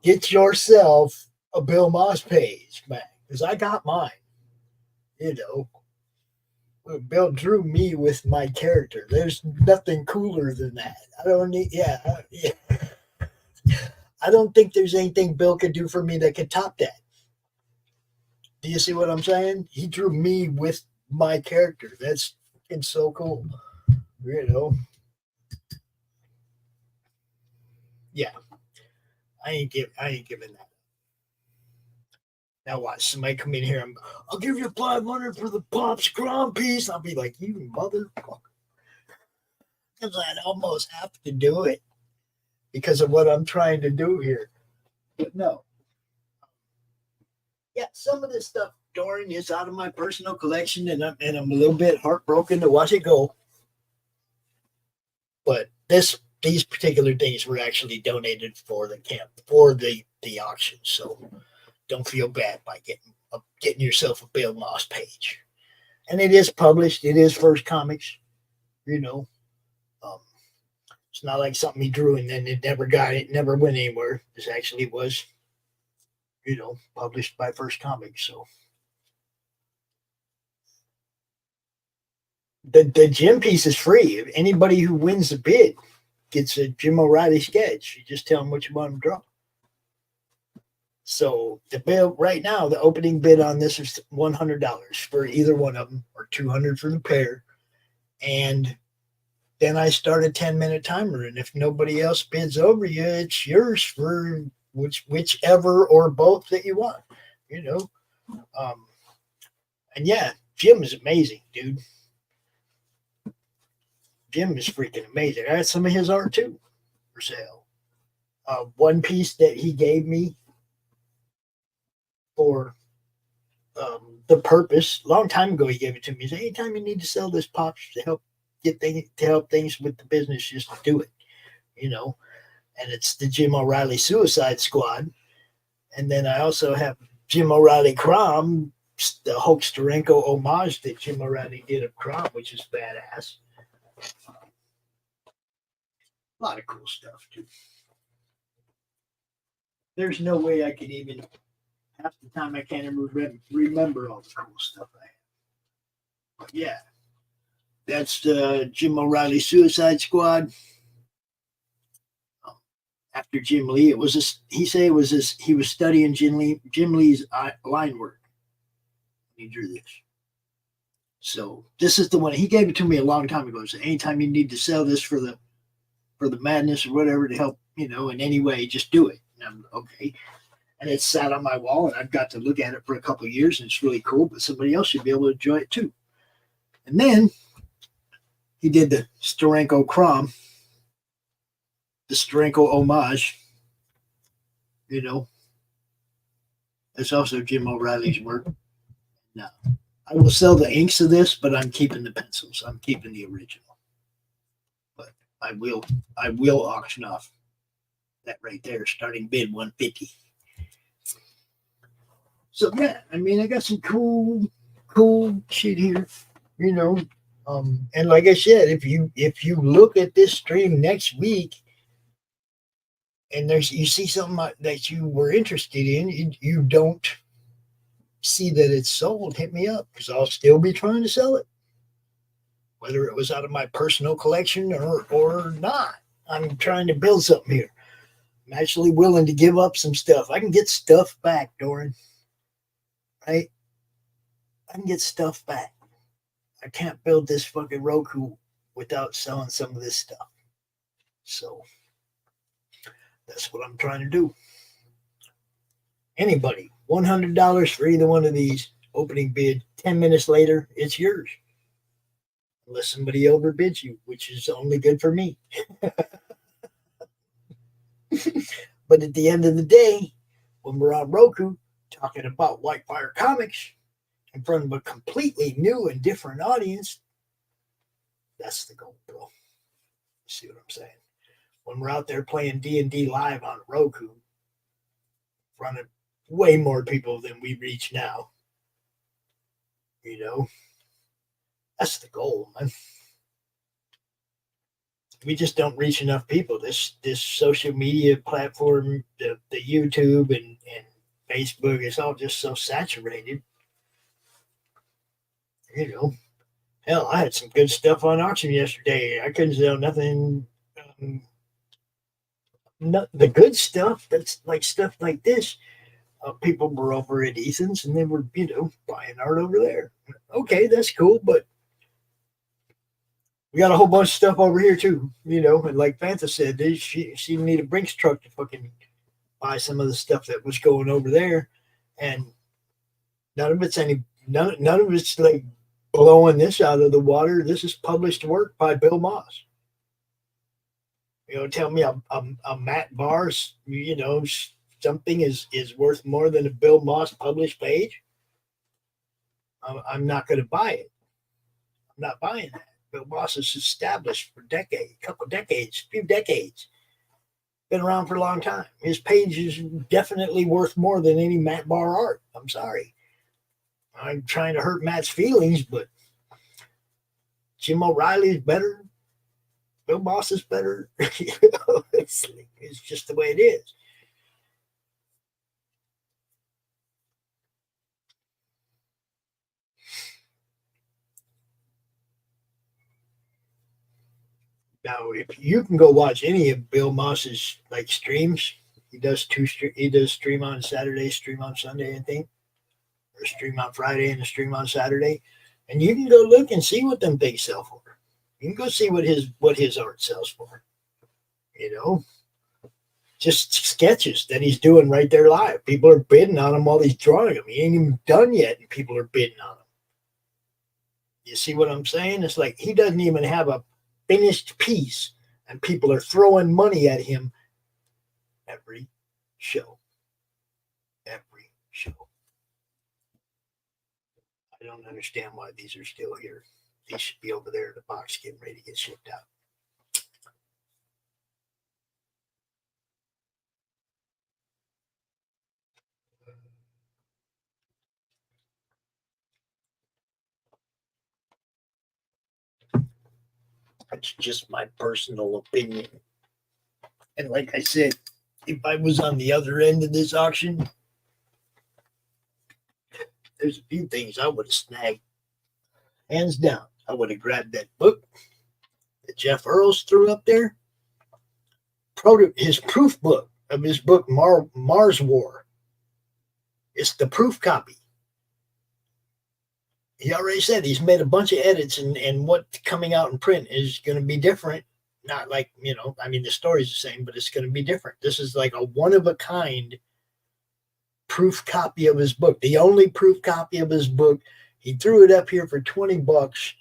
get yourself a Bill Moss page, man, because I got mine. You know, Bill drew me with my character. There's nothing cooler than that. I don't need, I don't think there's anything Bill could do for me that could top that. Do you see what I'm saying? He drew me with my character. It's so cool. You know. Yeah. I ain't giving that. Now watch somebody come in here and I'll give you $500 for the Pops Grand piece. I'll be like, you motherfucker. Because I'd almost have to do it because of what I'm trying to do here. But no. Yeah, some of this stuff, Doran, is out of my personal collection, and I'm a little bit heartbroken to watch it go. But these particular things were actually donated for the camp, for the auction. So don't feel bad by getting yourself a Bill Moss page. And it is published. It is First Comics. You know, it's not like something he drew and then it never went anywhere. This actually was, you know, published by First Comics. So the Jim piece is free. Anybody who wins the bid gets a Jim O'Reilly sketch. You just tell them what you want them to draw. So the bill right now, the opening bid on this is $100 for either one of them, or $200 for the pair. And then I start a 10-minute timer, and if nobody else bids over you, it's yours for whichever or both that you want. You know, and yeah, Jim is amazing, dude. Jim is freaking amazing. I got some of his art too for sale. One piece that he gave me for the purpose, long time ago he gave it to me. He said, anytime you need to sell this Pops to help things with the business, just do it. You know, and it's the Jim O'Reilly Suicide Squad. And then I also have Jim O'Reilly Crom, the Hulk Steranko homage that Jim O'Reilly did of Crom, which is badass. A lot of cool stuff, too. There's no way I could even, half the time I can't even remember all the cool stuff I have. But yeah, that's the Jim O'Reilly Suicide Squad. After Jim Lee, he was studying Jim Lee's line work. He drew this. So this is the one he gave it to me a long time ago. So anytime you need to sell this for the madness or whatever to help, you know, in any way, just do it. And I'm okay. And it's sat on my wall, and I've got to look at it for a couple of years, and it's really cool. But somebody else should be able to enjoy it too. And then he did the Steranko Crom, the Steranko homage. You know, it's also Jim O'Reilly's work. Now, I will sell the inks of this, but I'm keeping the pencils. I'm keeping the original. But I will auction off that right there. Starting bid $150. So yeah, I mean, I got some cool shit here, you know. And like I said, if you look at this stream next week, and you see something that you were interested in, you don't see that it's sold, hit me up, because I'll still be trying to sell it, whether it was out of my personal collection or not. I'm trying to build something here. I'm actually willing to give up some stuff. I can get stuff back, Doran. Right? I can get stuff back. I can't build this fucking Roku without selling some of this stuff. So that's what I'm trying to do. Anybody, $100 for either one of these. Opening bid, 10 minutes later, it's yours. Unless somebody overbids you, which is only good for me. But at the end of the day, when we're on Roku talking about Whitefire Comics in front of a completely new and different audience, that's the goal, bro. See what I'm saying? When we're out there playing D&D live on Roku in front of way more people than we reach now, you know, that's the goal, man. We just don't reach enough people. This social media platform, the YouTube and Facebook, it's all just so saturated. You know, hell, I had some good stuff on auction yesterday. I couldn't sell nothing. The good stuff, that's like stuff like this. People were over at Ethan's and they were, you know, buying art over there. Okay, that's cool, but we got a whole bunch of stuff over here too, you know. And like Fantha said, she need a Brinks truck to fucking buy some of the stuff that was going over there. And None of it's like blowing this out of the water. This is published work by Bill Moss. Tell me a Matt Barr's, something is worth more than a Bill Moss published page. I'm not going to buy it. I'm not buying that. Bill Moss is established for few decades. Been around for a long time. His page is definitely worth more than any Matt Barr art. I'm sorry. I'm trying to hurt Matt's feelings, but Jim O'Reilly's better. Bill Moss is better. It's just the way it is. Now, if you can go watch any of Bill Moss's streams, he does stream on Saturday, stream on Sunday, I think, or stream on Friday and a stream on Saturday, and you can go look and see what them things sell for. You can go see what his art sells for. Just sketches that he's doing right there live. People are bidding on him while he's drawing them. He ain't even done yet, and people are bidding on him. You see what I'm saying? It's like he doesn't even have a finished piece, and people are throwing money at him every show. Every show. I don't understand why these are still here. They should be over there in the box getting ready to get shipped out. That's just my personal opinion. And like I said, if I was on the other end of this auction, there's a few things I would have snagged. Hands down, I would have grabbed that book that Jeff Earls threw up there. His proof book of his book, Mars War. It's the proof copy. He already said he's made a bunch of edits, and what's coming out in print is going to be different. Not like, the story's the same, but it's going to be different. This is like a one-of-a-kind proof copy of his book. The only proof copy of his book. He threw it up here for $20,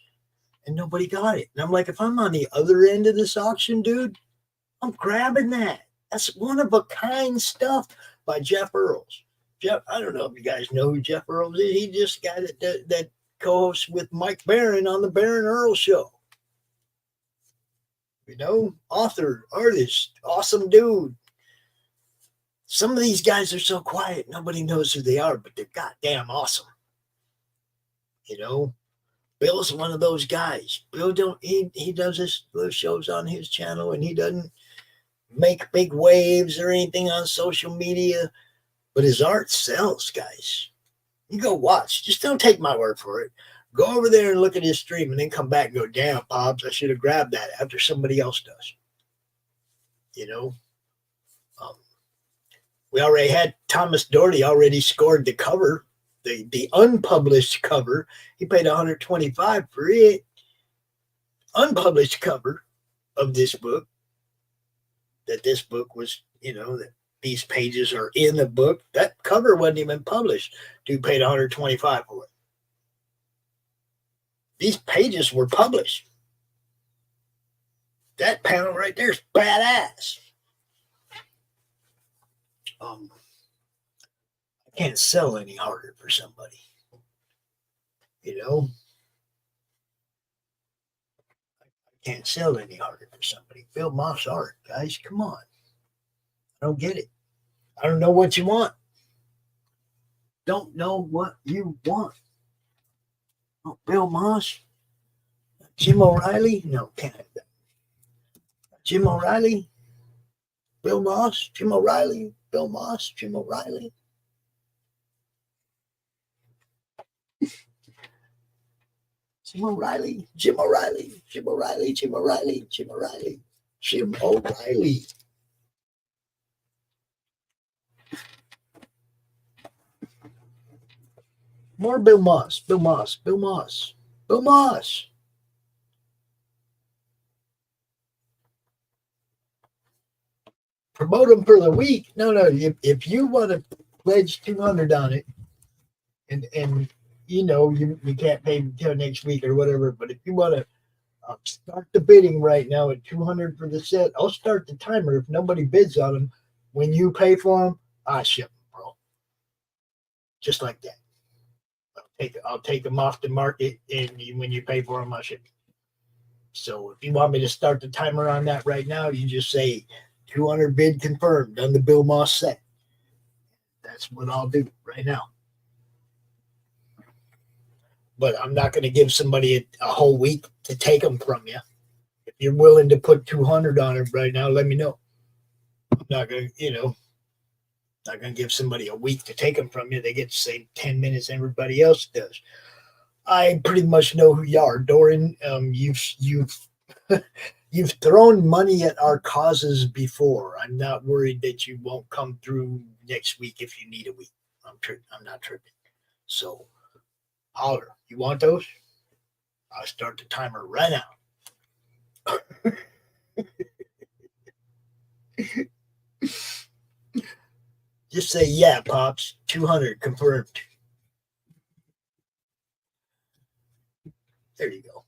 and nobody got it. And I'm like, if I'm on the other end of this auction, dude, I'm grabbing that. That's one-of-a-kind stuff by Jeff Earls. Jeff, I don't know if you guys know who Jeff Earls is. He just got it that co-host with Mike Baron on the TheBaronEarlsShow. Author, artist, awesome dude. Some of these guys are so quiet, nobody knows who they are, but they're goddamn awesome. Bill's one of those guys. Bill he does his little shows on his channel, and he doesn't make big waves or anything on social media, but his art sells, guys. You go watch. Just don't take my word for it. Go over there and look at his stream, and then come back and go, damn, Pops, I should have grabbed that after somebody else does. We already had Thomas Doherty already scored the cover, the unpublished cover. He paid $125 for it. Unpublished cover of this book. That this book was, that these pages are in the book. That cover wasn't even published. Dude paid $125 for it. These pages were published. That panel right there is badass. I can't sell any harder for somebody. I can't sell any harder for somebody. Bill Moss art, guys, come on. I don't get it. I don't know what you want. Don't know what you want. Oh, Bill Moss? Jim O'Reilly? No, can't have that. Jim O'Reilly? Bill Moss? Jim O'Reilly? Bill Moss? Jim O'Reilly? Jim O'Reilly? Jim O'Reilly? Jim O'Reilly? Jim O'Reilly? Jim O'Reilly? Jim O'Reilly? More Bill Moss. Bill Moss. Bill Moss. Bill Moss. Promote them for the week. No. If you want to pledge $200 on it, and you know, you can't pay until next week or whatever. But if you want to start the bidding right now at $200 for the set, I'll start the timer. If nobody bids on them, when you pay for them, I ship them, bro. Just like that. I'll take them off the market, and when you pay for them, I ship them. So if you want me to start the timer on that right now, you just say 200 bid confirmed on the Bill Moss set. That's what I'll do right now. But I'm not going to give somebody a whole week to take them from you. If you're willing to put 200 on it right now, let me know. I'm not going to, not going to give somebody a week to take them from you. They get the same 10 minutes everybody else does. I pretty much know who you are, Doran. You've thrown money at our causes before. I'm not worried that you won't come through next week if you need a week. I'm not tripping. So holler. You want those? I'll start the timer right now. Just say, yeah, Pops. 200 confirmed. There you go.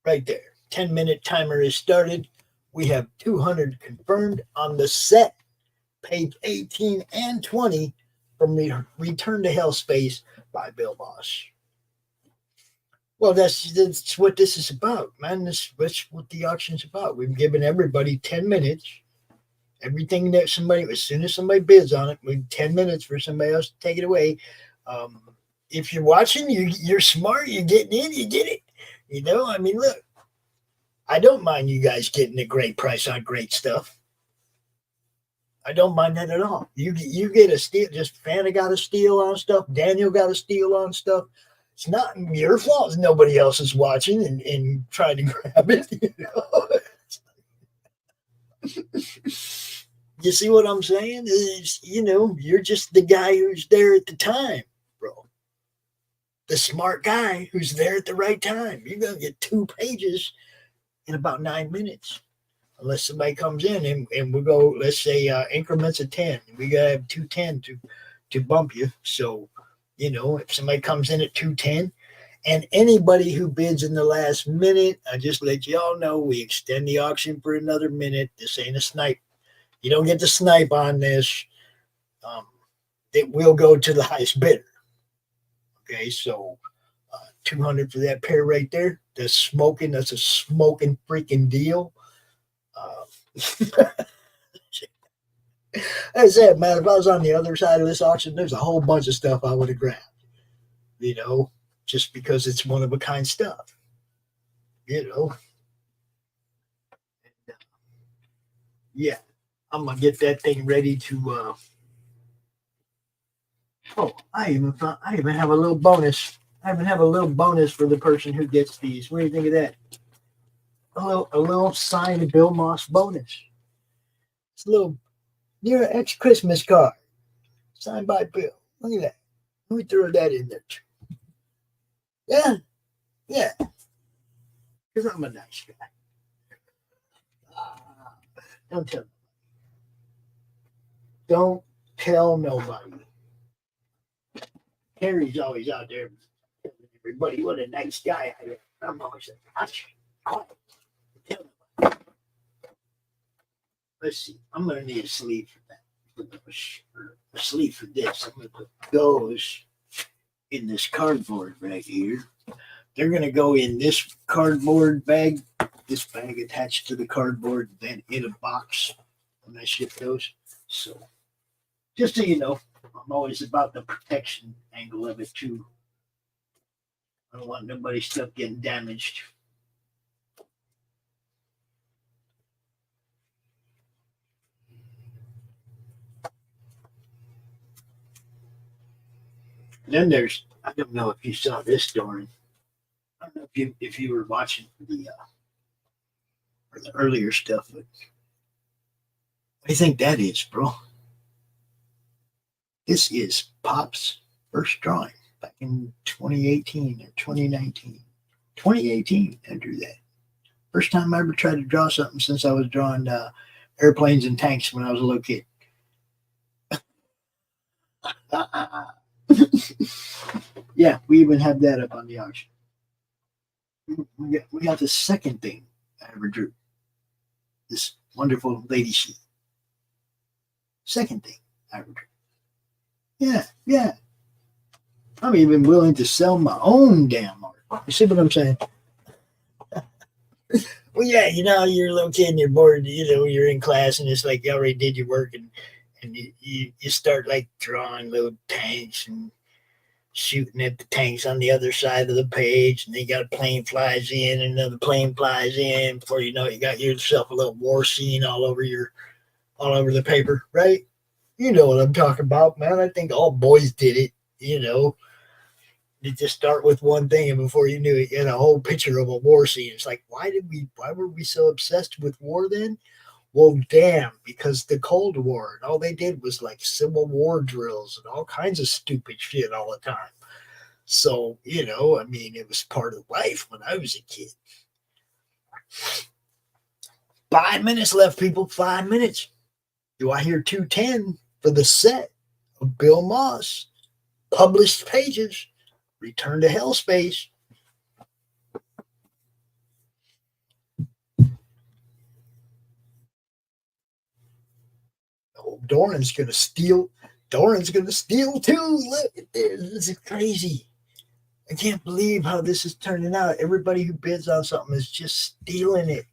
Right there. 10-minute timer is started. We have 200 confirmed on the set, page 18 and 20 from Return to Hell Space by Bill Moss. Well, that's what this is about, man. That's what the auction's about. We've given everybody 10 minutes. Everything that as soon as somebody bids on it, we 10 minutes for somebody else to take it away. If you're watching, you're smart, you're getting in, you get it. I mean, look, I don't mind you guys getting a great price on great stuff. I don't mind that at all. You get a steal, just Fanta got a steal on stuff, Daniel got a steal on stuff. It's not your fault nobody else is watching and trying to grab it. You see what I'm saying? You're just the guy who's there at the time, bro. The smart guy who's there at the right time. You're going to get 2 pages in about 9 minutes. Unless somebody comes in and we'll go, let's say, increments of 10. We got to have 210 to bump you. So, if somebody comes in at 210, and anybody who bids in the last minute, I just let you all know we extend the auction for another minute. This ain't a snipe. You don't get to snipe on this. It will go to the highest bidder. Okay, so 200 for that pair right there. That's a smoking freaking deal. As I said, man, if I was on the other side of this auction, there's a whole bunch of stuff I would have grabbed. Just because it's one of a kind stuff. Yeah, I'm gonna get that thing ready to. I even have a little bonus. I even have a little bonus for the person who gets these. What do you think of that? A little signed Bill Moss bonus. It's a little near an ex-Christmas card signed by Bill. Look at that. Let me throw that in there too. Yeah. Because I'm a nice guy. Don't tell nobody. Harry's always out there telling everybody what a nice guy I am. I'm always like, hush, quiet. Tell nobody. Let's see. I'm going to need a sleeve for that. A sleeve for this. I'm going to put those in this cardboard right here. They're going to go in this cardboard bag, this bag attached to the cardboard, then in a box when I ship those. So, just so you know, I'm always about the protection angle of it too. I don't want nobody's stuff getting damaged. Then there's, I don't know if you saw this, Doran. I don't know if you were watching the earlier stuff, but what do you think that is, bro? This is Pop's first drawing back in 2018 or 2019. 2018, I drew that. First time I ever tried to draw something since I was drawing airplanes and tanks when I was a little kid. Yeah, we even have that up on the auction. We got the second thing I ever drew. This wonderful lady sheep. Second thing I ever drew. Yeah. I'm even willing to sell my own damn art. You see what I'm saying? Well, yeah, you're a little kid and you're bored, you're in class and it's like you already did your work and you start like drawing little tanks and shooting at the tanks on the other side of the page, and then you got a plane flies in and another plane flies in. Before you know it, you got yourself a little war scene all over the paper, right? You know what I'm talking about, man. I think all boys did it, You just start with one thing, and before you knew it, you had a whole picture of a war scene. It's like, why were we so obsessed with war then? Well, damn, because the Cold War, and all they did was like Civil War drills and all kinds of stupid shit all the time. So, it was part of life when I was a kid. 5 minutes left, people. 5 minutes. Do I hear 210 for the set of Bill Moss? Published pages. Return to Hell Space. Oh, Doran's gonna steal too. Look at this. This is crazy. I can't believe how this is turning out. Everybody who bids on something is just stealing it.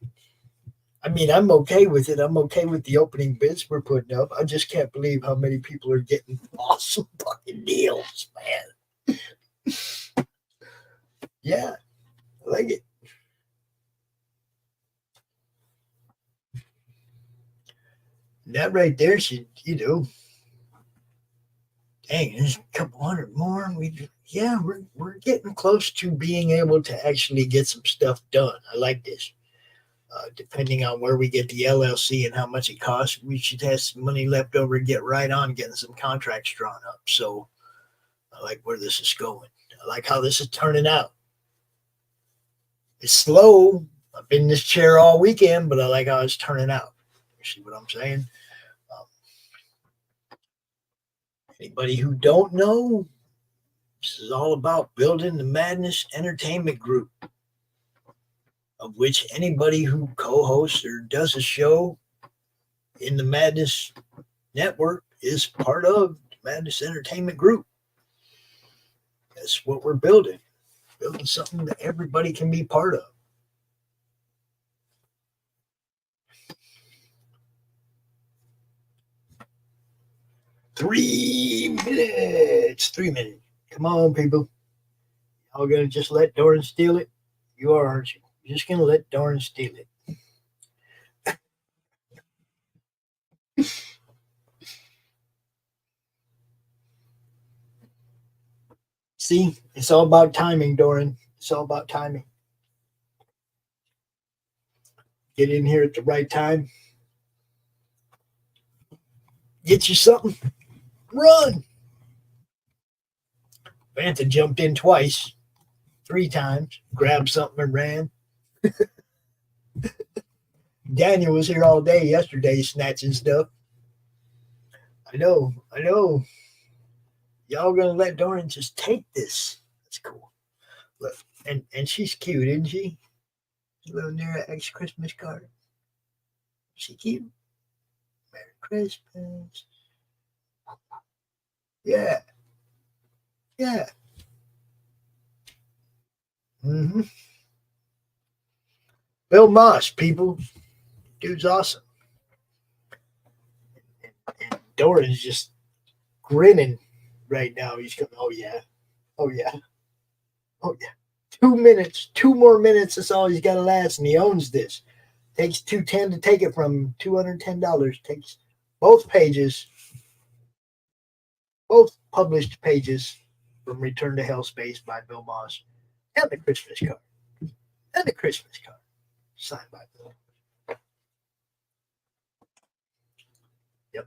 I mean, I'm okay with it. I'm okay with the opening bids we're putting up. I just can't believe how many people are getting awesome fucking deals, man. Yeah, I like it. That right there should, dang, there's a couple hundred more. We're getting close to being able to actually get some stuff done. I like this. Depending on where we get the LLC and how much it costs, we should have some money left over and get right on getting some contracts drawn up. So I like where this is going. I like how this is turning out. It's slow. I've been in this chair all weekend, but I like how it's turning out. You see what I'm saying? Anybody who don't know, this is all about building the Madness Entertainment Group, of which anybody who co-hosts or does a show in the Madness Network is part of the Madness Entertainment Group. That's what we're building. Building something that everybody can be part of. Three minutes. Come on, people. Y'all gonna just let Doran steal it? You are, aren't you? You're just gonna let Doran steal it. See, it's all about timing, Doran. It's all about timing. Get in here at the right time. Get you something. Run. Vanta jumped in twice, 3 times, grabbed something and ran. Daniel was here all day yesterday snatching stuff. I know. Y'all gonna let Doran just take this. That's cool. Look, and she's cute, isn't she? A little near ex Christmas card. She cute. Merry Christmas. Yeah. Bill Moss, people. Dude's awesome. And Doran's just grinning right now. He's going, oh yeah. 2 minutes. 2 more minutes. That's all he's got to last. And he owns this. Takes $210 to take it from him. $210. Takes both pages. Both published pages from Return to Hell Space by Bill Moss. And the Christmas card. Signed by Bill. Yep.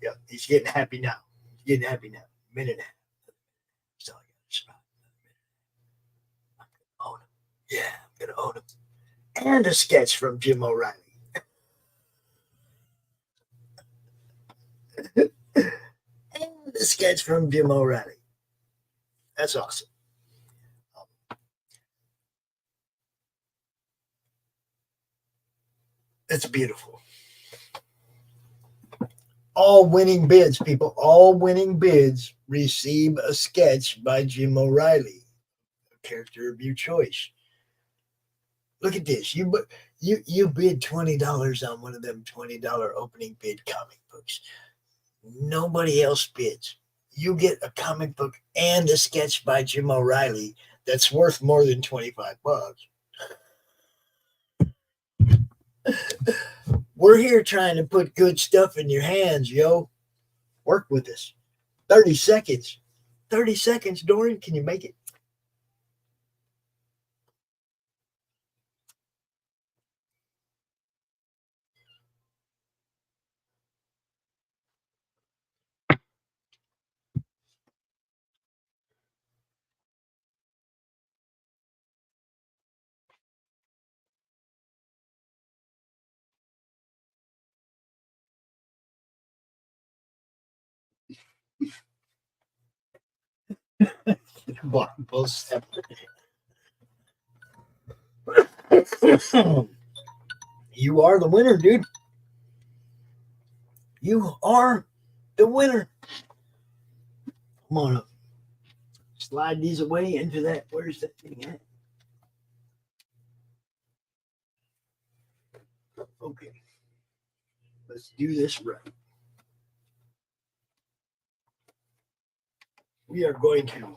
Yep, he's getting happy now. Minute and a half. So I got to survive another minute. I'm going to own him. Yeah, I'm going to own him. And a sketch from Jim O'Reilly. And the sketch from Jim O'Reilly. That's awesome. It's beautiful. All winning bids, people, all winning bids receive a sketch by Jim O'Reilly, a character of your choice. Look at this. You bid $20 on one of them $20 opening bid comic books. Nobody else bids. You get a comic book and a sketch by Jim O'Reilly that's worth more than $25. We're here trying to put good stuff in your hands, yo. Work with us. 30 seconds. 30 seconds, Dorian. Can you make it? You are the winner, dude. You are the winner. I'm gonna slide these away into that. Where's that thing at? Okay. Let's do this right. We are going to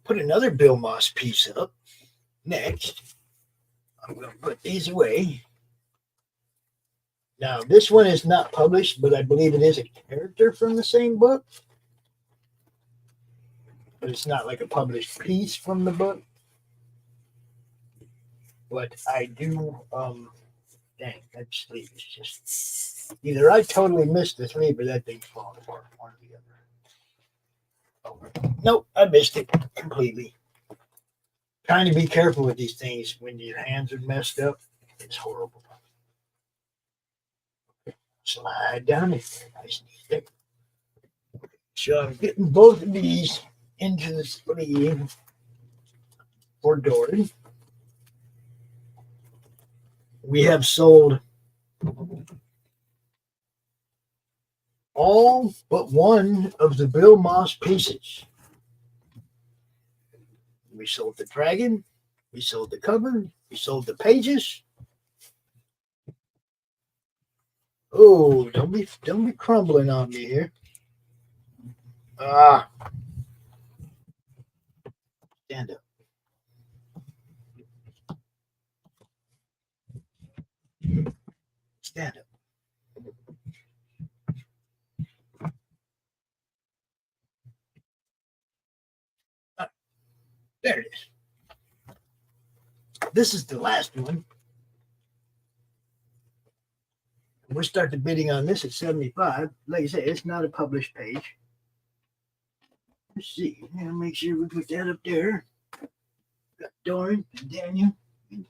put another Bill Moss piece up next. I'm going to put these away. Now, this one is not published, but I believe it is a character from the same book. But it's not like a published piece from the book. But I do, dang, that sleeve is just, either I totally missed the sleeve or that thing's falling apart, one or the other. Nope, I missed it completely. Trying to be careful with these things when your hands are messed up. It's horrible. Slide down it. Nice and easy. So I'm getting both of these into the sleeve for Dory. We have sold all but one of the Bill Moss pieces. We sold the dragon, we sold the cover, we sold the pages. Oh, don't be crumbling on me here. Stand up. Stand up. There it is. This is the last one. We'll start the bidding on this at 75. Like I say, it's not a published page. Let's see. Now make sure we put that up there. Got Doran and Daniel and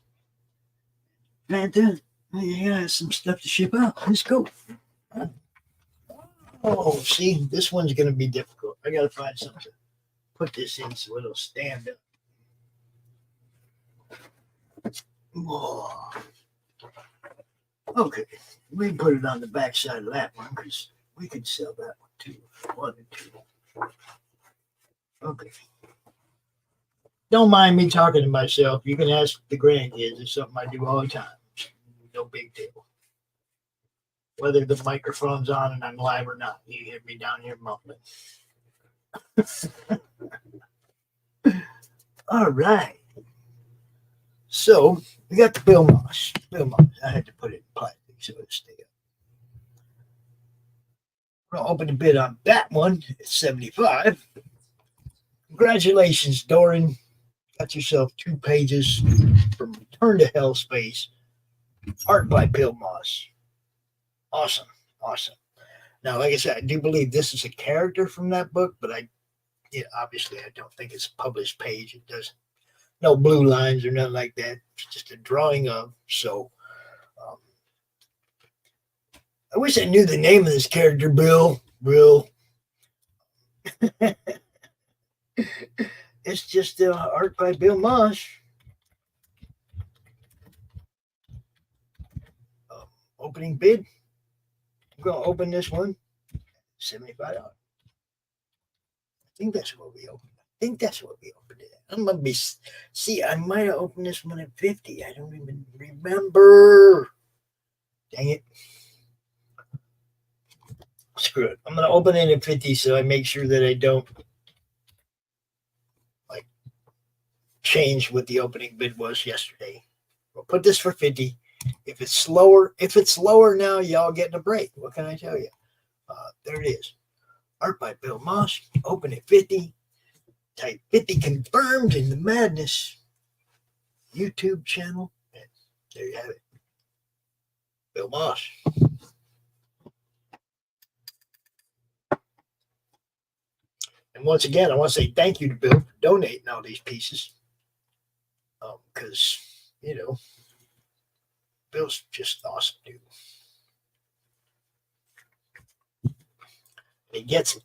Fanta. Yeah, some stuff to ship out. Let's go. Oh, see, this one's going to be difficult. I got to find something to put this in so it'll stand up. Oh. Okay, we can put it on the back side of that one because we could sell that one too. 1 and 2. Okay. Don't mind me talking to myself. You can ask the grandkids. It's something I do all the time. No big deal. Whether the microphone's on and I'm live or not, you hear me down here mumbling. All right. So we got the Bill Moss. I had to put it in plastic so it'll stay up. We're gonna open the bid on that one at 75. Congratulations, Doran. Got yourself 2 pages from Return to Hell Space. Art by Bill Moss. Awesome. Now, like I said, I do believe this is a character from that book, but obviously I don't think it's a published page. It doesn't. No blue lines or nothing like that. It's just a drawing of. So I wish I knew the name of this character, Bill. It's just art by Bill Moss. Opening bid. I'm going to open this one. $75. I think that's what we opened. It. I'm going to be. See, I might have opened this one at 50. I don't even remember. Dang it. Screw it. I'm going to open it at 50 so I make sure that I don't change what the opening bid was yesterday. We'll put this for 50. If it's slower now, y'all getting a break. What can I tell you? There it is. Art by Bill Moss. Open at 50. Type 50 confirmed in the Madness YouTube channel. And there you have it. Bill Moss. And once again, I want to say thank you to Bill for donating all these pieces. Because, Bill's just awesome, dude. He gets it.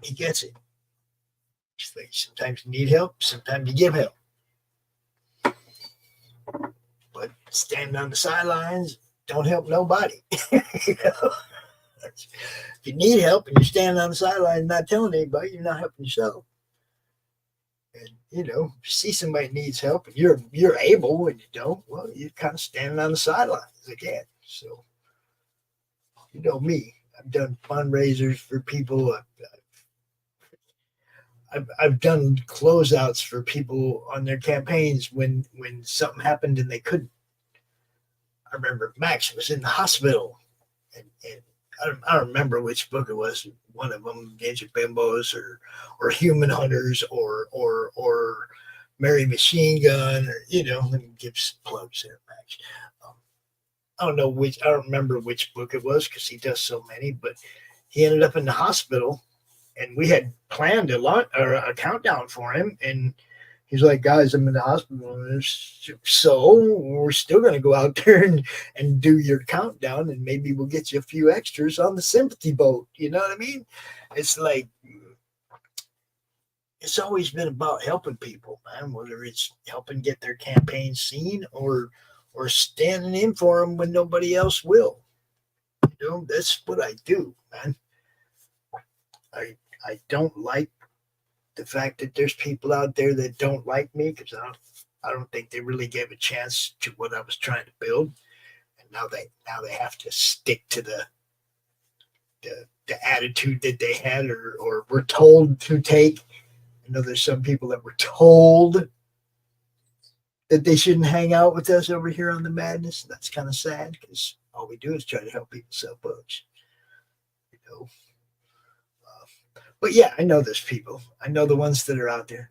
He gets it. Sometimes you need help, sometimes you give help. But standing on the sidelines don't help nobody. If you need help and you're standing on the sidelines not telling anybody, you're not helping yourself. And if you see somebody needs help and you're able and you don't, well, you're kind of standing on the sidelines again. So you know me. I've done fundraisers for people. I've done closeouts for people on their campaigns when something happened and they couldn't. I remember Max was in the hospital, and I don't remember which book it was. One of them, Ninja Bimbos or Human Hunters or Mary Machine Gun, let me give some plugs there, Max. I don't remember which book it was because he does so many, but he ended up in the hospital and we had planned a countdown for him. And he's like, guys, I'm in the hospital. So we're still going to go out there and do your countdown and maybe we'll get you a few extras on the sympathy boat. You know what I mean? It's like, it's always been about helping people, man, whether it's helping get their campaign seen or standing in for them when nobody else will. That's what I do, man. I don't like the fact that there's people out there that don't like me because I don't think they really gave a chance to what I was trying to build, and now they have to stick to the attitude that they had or were told to take. I know there's some people that were told that they shouldn't hang out with us over here on the Madness. That's kind of sad because all we do is try to help people sell books. But yeah, I know there's people. I know the ones that are out there.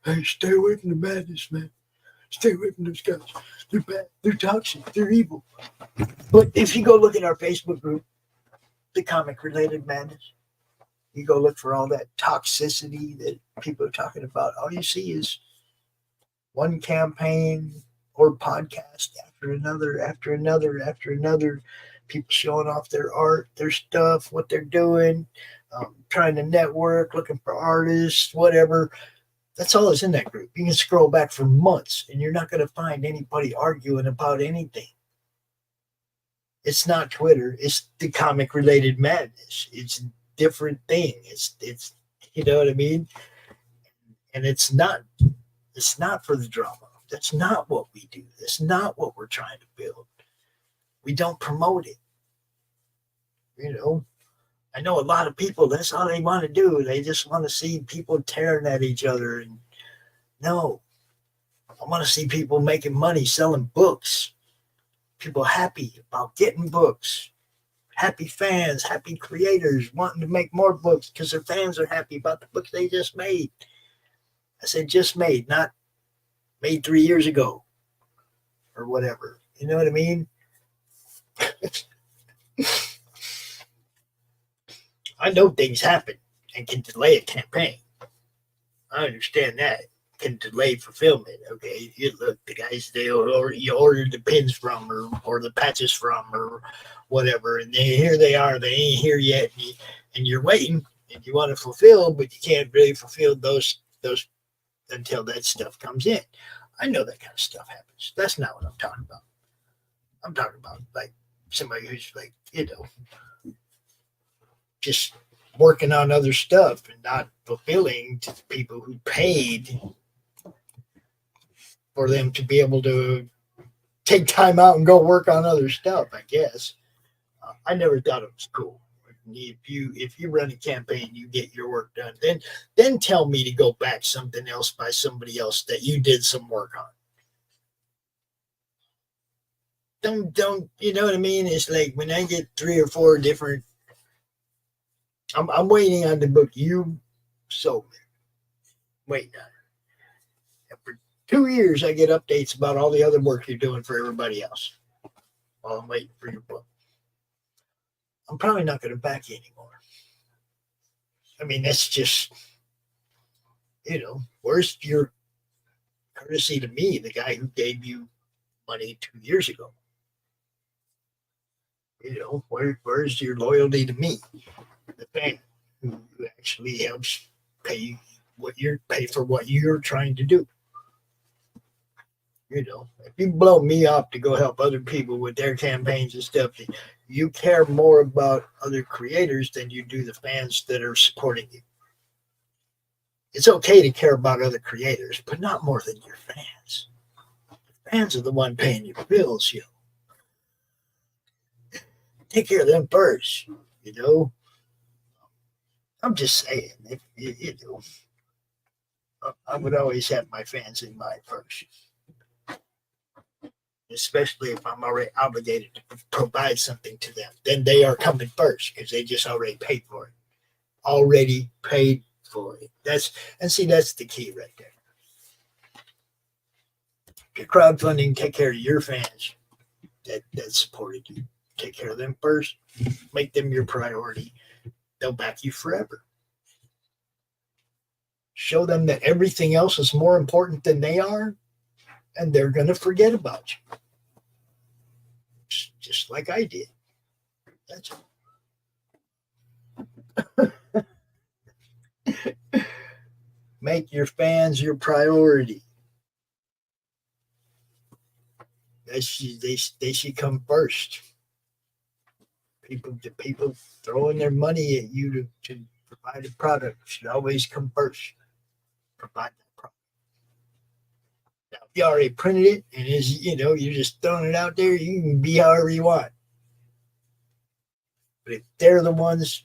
Hey, stay away from the Madness, man. Stay away from those guys. They're bad. They're toxic. They're evil. But if you go look at our Facebook group, the Comic Related Madness, you go look for all that toxicity that people are talking about. All you see is one campaign or podcast after another, people showing off their art, their stuff, what they're doing, trying to network, looking for artists, whatever. That's all that's in that group. You can scroll back for months and you're not going to find anybody arguing about anything. It's not Twitter. It's the Comic Related Madness. It's a different thing. It's you know what I mean? And it's not for the drama. That's not what we do. That's not what we're trying to build. We don't promote it. I know a lot of people, that's all they want to do. They just want to see people tearing at each other. And no, I want to see people making money selling books. People happy about getting books. Happy fans, happy creators wanting to make more books because their fans are happy about the books they just made. I said just made, not made 3 years ago or whatever. You know what I mean? I know things happen and can delay a campaign. I understand that. can delay fulfillment. Okay, you look, the guys you ordered the pins from or the patches from or whatever, and here they are, they ain't here yet, and you're waiting, and you want to fulfill, but you can't really fulfill those until that stuff comes in. I know that kind of stuff happens. That's not what I'm talking about. I'm talking about like somebody who's like, just working on other stuff and not fulfilling to the people who paid for them to be able to take time out and go work on other stuff, I guess. I never thought it was cool. If you run a campaign, you get your work done, then tell me to go back something else by somebody else that you did some work on. Don't you know what I mean? It's like when I get 3 or 4 different. I'm waiting on the book you sold me. Waiting on it. And for 2 years, I get updates about all the other work you're doing for everybody else while I'm waiting for your book. I'm probably not going to back you anymore. I mean, that's just, where's your courtesy to me, the guy who gave you money 2 years ago? Where's your loyalty to me, the fan who actually helps pay for what you're trying to do? If you blow me off to go help other people with their campaigns and stuff, you care more about other creators than you do the fans that are supporting you. It's okay to care about other creators, but not more than your fans. The fans are the one paying your bills, Take care of them first, I'm just saying, I would always have my fans in mind first. Especially if I'm already obligated to provide something to them. Then they are coming first because they just already paid for it. Already paid for it. That's the key right there. Your crowdfunding, take care of your fans that supported you. Take care of them first. Make them your priority. They'll back you forever. Show them that everything else is more important than they are, and they're going to forget about you. Just like I did. That's all. Make your fans your priority. They should come first. The people throwing their money at you to provide a product should always come first. Provide that product. Now, if you already printed it and you're just throwing it out there, you can be however you want. But if they're the ones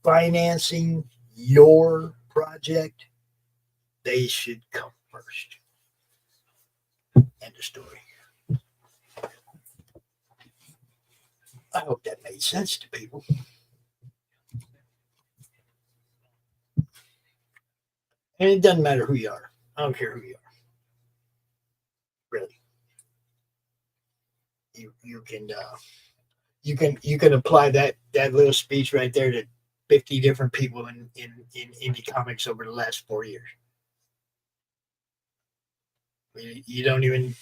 financing your project, they should come first. End of story. I hope that made sense to people. And it doesn't matter who you are. I don't care who you are. Really. You can apply that little speech right there to 50 different people in indie comics over the last 4 years. I mean, you don't even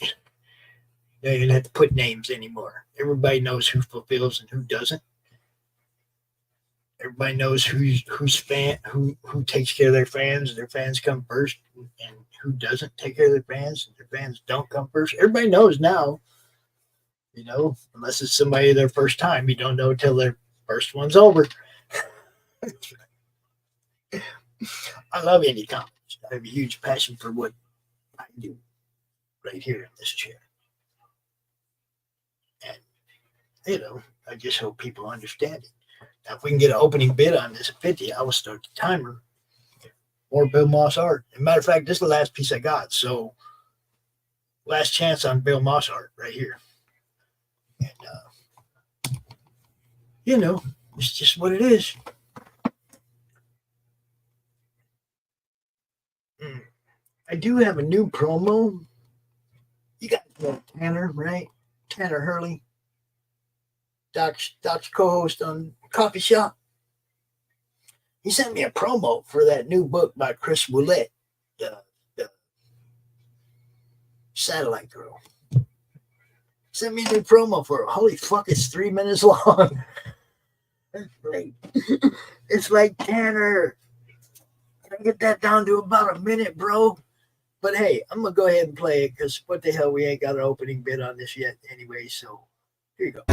have to put names anymore. Everybody knows who fulfills and who doesn't. Everybody knows who takes care of their fans come first, and who doesn't take care of their fans, and their fans don't come first. Everybody knows now, unless it's somebody their first time, you don't know until their first one's over. I love indie comics. I have a huge passion for what I do right here in this chair. And, I just hope people understand it. Now, if we can get an opening bid on this at 50, I will start the timer. More Bill Moss art. As a matter of fact, this is the last piece I got. So, last chance on Bill Moss art right here. And, it's just what it is. I do have a new promo. You got Tanner, right? Tanner Hurley. Doc's co-host on Coffee Shop. He sent me a promo for that new book by Chris Willett, the Satellite Girl. Send me a new promo for it. Holy fuck, it's 3 minutes long. It's like Tanner. Can I get that down to about a minute, bro? But hey, I'm going to go ahead and play it because what the hell, we ain't got an opening bid on this yet anyway. So here you go.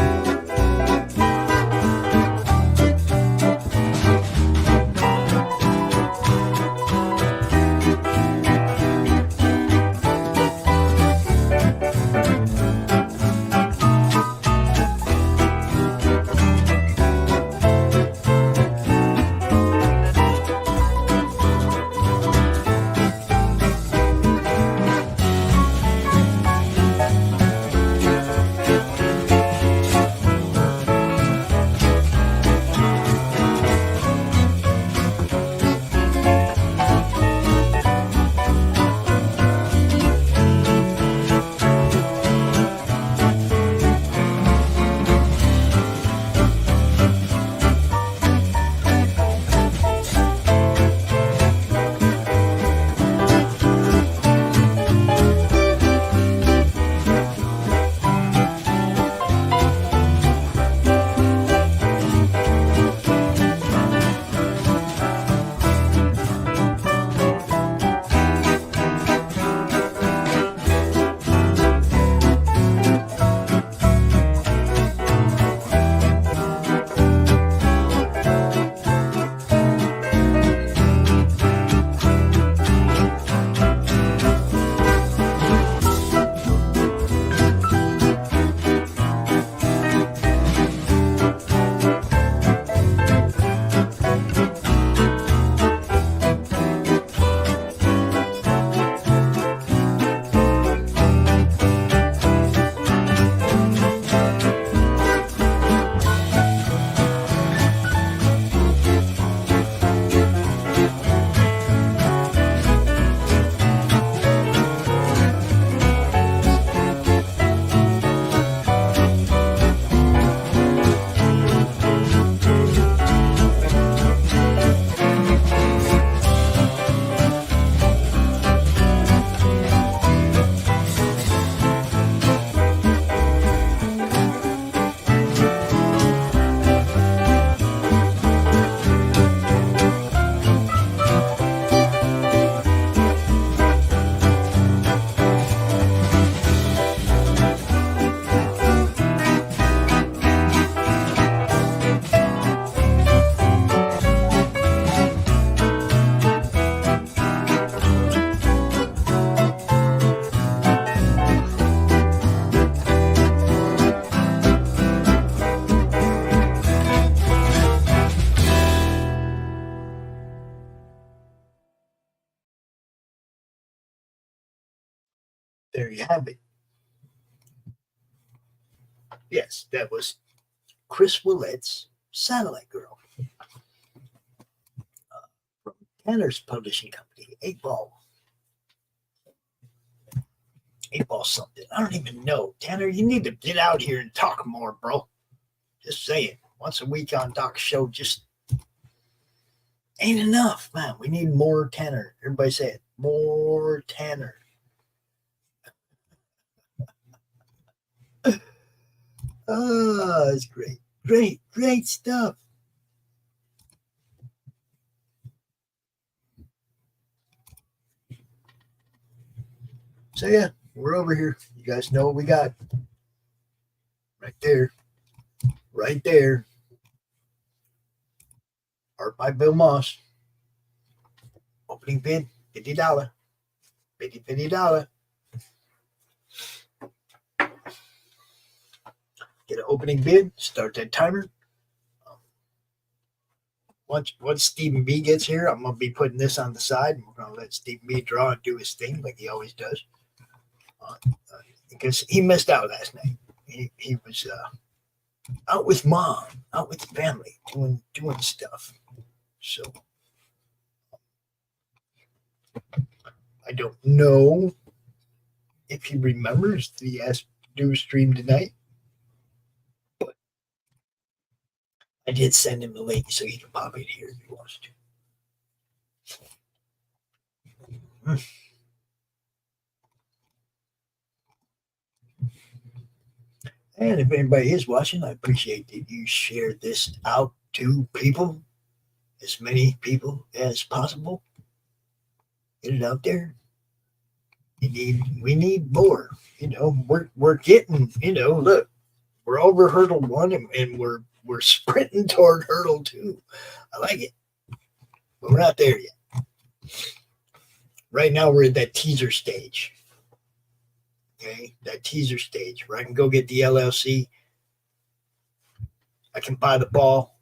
There you have it. Yes, that was Chris Willette's Satellite Girl from Tanner's Publishing Company, 8-Ball. 8-Ball something. I don't even know. Tanner, you need to get out here and talk more, bro. Just saying. Once a week on Doc's show just ain't enough, man. We need more Tanner. Everybody say it. More Tanner. Oh, it's great. Great stuff. So yeah, we're over here. You guys know what we got. Right there. Right there. Art by Bill Moss. Opening bid, $50. $50. Get an opening bid, start that timer. Once Stephen B gets here, I'm going to be putting this on the side. And we're going to let Stephen B draw and do his thing like he always does. Because he missed out last night. He was out with mom, out with the family, doing stuff. So I don't know if he remembers the do stream tonight. I did send him the link so he can pop in here if he wants to. And if anybody is watching, I appreciate that you share this out to people, as many people as possible. Get it out there. We need more. You know, we're getting, you know, look, we're over hurdle 1 and we're sprinting toward hurdle 2. I like it. But we're not there yet. Right now we're at that teaser stage. Okay, that teaser stage where I can go get the LLC. I can buy the ball,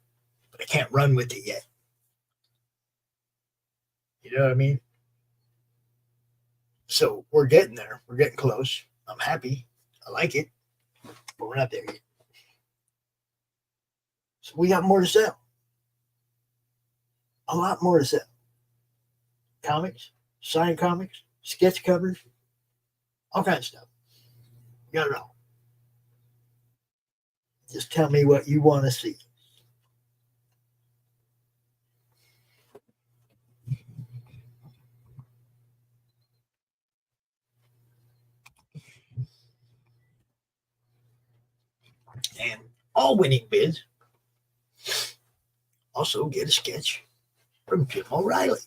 but I can't run with it yet. You know what I mean? So we're getting there. We're getting close. I'm happy. I like it, but we're not there yet. So we got more to sell. A lot more to sell. Comics, signed comics, sketch covers, all kinds of stuff. You got it all. Just tell me what you want to see. And all winning bids also get a sketch from Jim O'Reilly.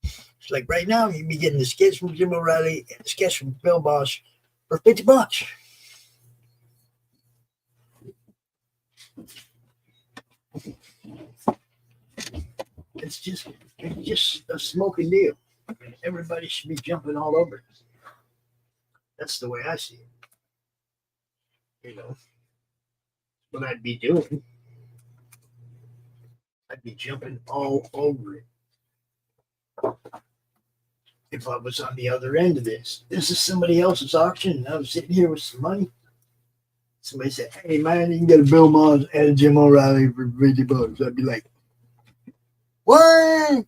It's like right now, you'd be getting the sketch from Jim O'Reilly and the sketch from Bill Bosch for $50. It's just a smoking deal. I mean, everybody should be jumping all over it. That's the way I see it. You know, what I'd be doing. I'd be jumping all over it. If I was on the other end of this. This is somebody else's auction, and I was sitting here with some money. Somebody said, hey, man, you can get a Bill Maher and a Jim O'Reilly for $50. I'd be like, what?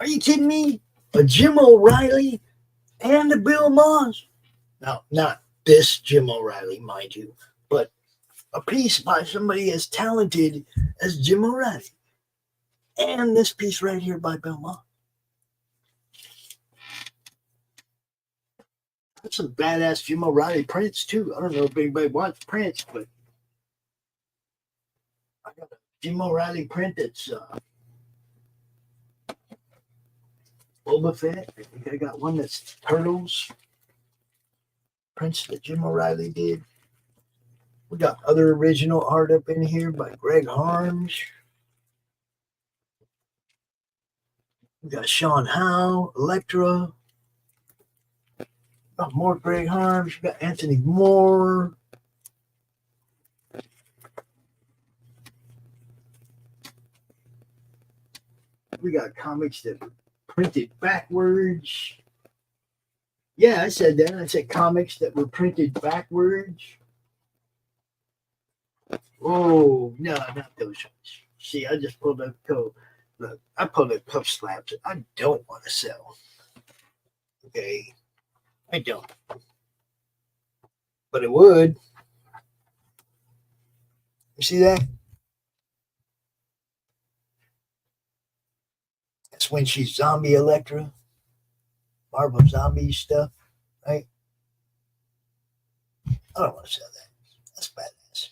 Are you kidding me? A Jim O'Reilly and a Bill Maher? Now, not this Jim O'Reilly, mind you, but a piece by somebody as talented as Jim O'Reilly. And this piece right here by Bill Maher. That's some badass Jim O'Reilly prints, too. I don't know if anybody wants prints, but I got a Jim O'Reilly print that's Boba Fett. I think I got one that's Turtles. Prints that Jim O'Reilly did. We got other original art up in here by Greg Harms. We got Sean Howe, Elektra. Got more Greg Harms. We got Anthony Moore. We got comics that were printed backwards. Yeah, I said that. I said comics that were printed backwards. Oh, no, not those ones. See, I just pulled up Look, I pulled up cuff slabs that I don't want to sell. Okay. I don't. But it would. You see that? That's when she's zombie Elektra. Marvel zombie stuff, right? I don't want to sell that. That's badass.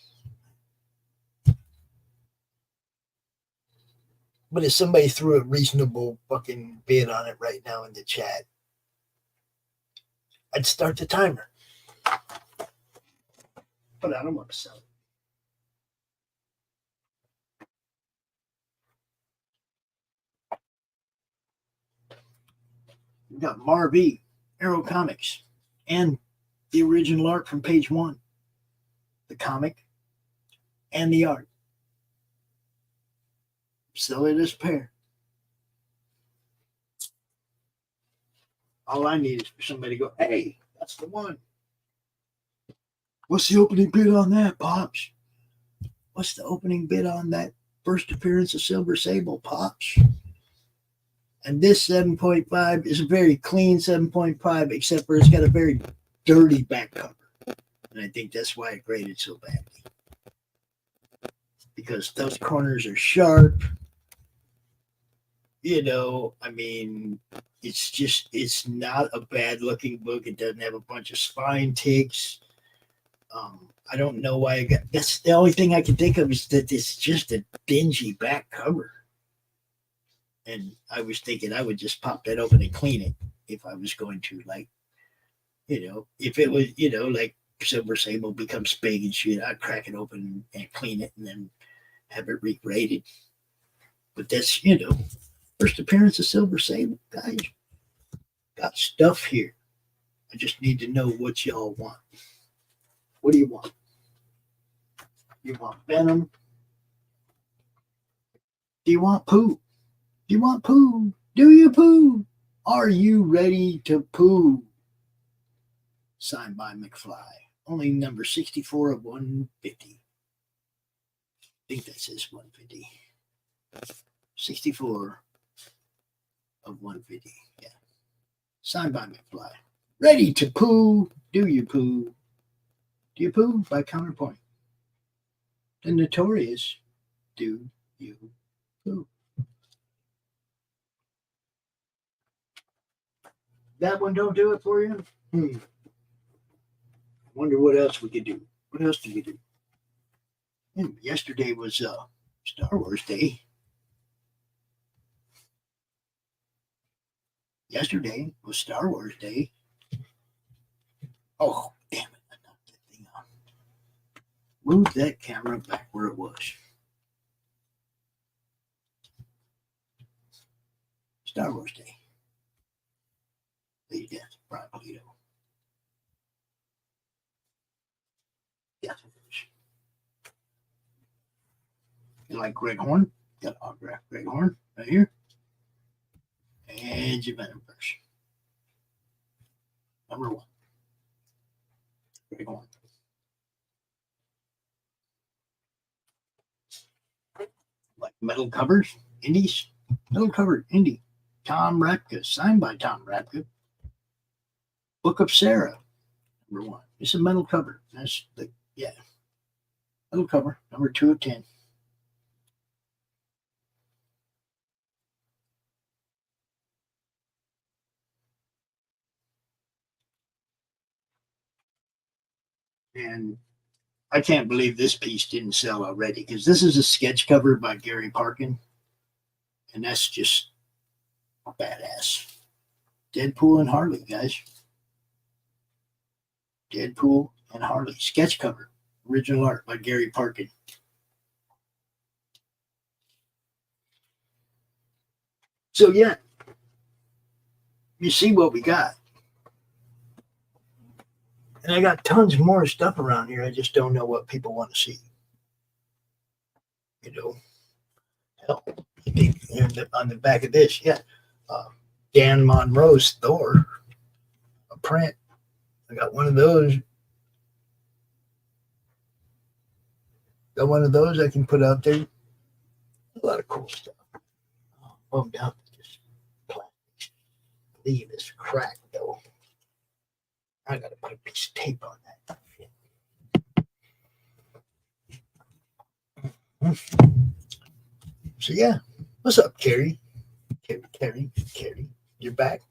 But if somebody threw a reasonable fucking bid on it right now in the chat, I'd start the timer. But I don't want to sell it. We got Marv, Arrow Comics, and the original art from page 1. The comic and the art. Sell it as a pair. All I need is for somebody to go, hey, that's the one. What's the opening bid on that, Pops? What's the opening bid on that first appearance of Silver Sable, Pops? And this 7.5 is a very clean 7.5, except for it's got a very dirty back cover. And I think that's why it graded so badly. Because those corners are sharp. You know, I mean, it's not a bad looking book. It doesn't have a bunch of spine ticks. I don't know why I got, that's the only thing I can think of is that it's just a dingy back cover. And I was thinking I would just pop that open and clean it if I was going to, like, if it was, like Silver Sable becomes big and shit, I'd crack it open and clean it and then have it regraded. But that's, first appearance of Silver Sable, guys. Got stuff here. I just need to know what y'all want. What do you want? You want Venom? Do you want poo? Do you want poo? Do you poo? Are you ready to poo? Signed by McFly. Only number 64 of 150. I think that says 150. 64 of 150. Yeah. Signed by McFly. Ready to poo? Do you poo? Do you poo? By Counterpoint. The Notorious. Do you poo? That one don't do it for you? Wonder what else we could do. What else did we do? Yesterday was Star Wars Day. Yesterday was Star Wars Day. Oh, damn it. I knocked that thing off. Move that camera back where it was. Star Wars Day. Lady Death, Brian Polito. Yes, it is. You like Greg Horn? Got autograph Greg Horn right here. And your Venom version. Number 1. Greg Horn. Like metal covers, indies, metal cover, indie. Tom Rapka, signed by Tom Rapka. Book of Sarah, number 1. It's a metal cover. That's the, metal cover, number 2 of 10. And I can't believe this piece didn't sell already, because this is a sketch cover by Gary Parkin, and that's just badass. Deadpool and Harley, guys. Deadpool and Harley. Sketch cover. Original art by Gary Parkin. So, yeah. You see what we got. And I got tons more stuff around here. I just don't know what people want to see. Hell, on the back of this, Dan Monroe's Thor, a print. I got one of those. Got one of those I can put out there. A lot of cool stuff. Bummed out that this plastic sleeve is cracked, though. I gotta put a piece of tape on that. So yeah, what's up, Carrie? Carrie, you're back.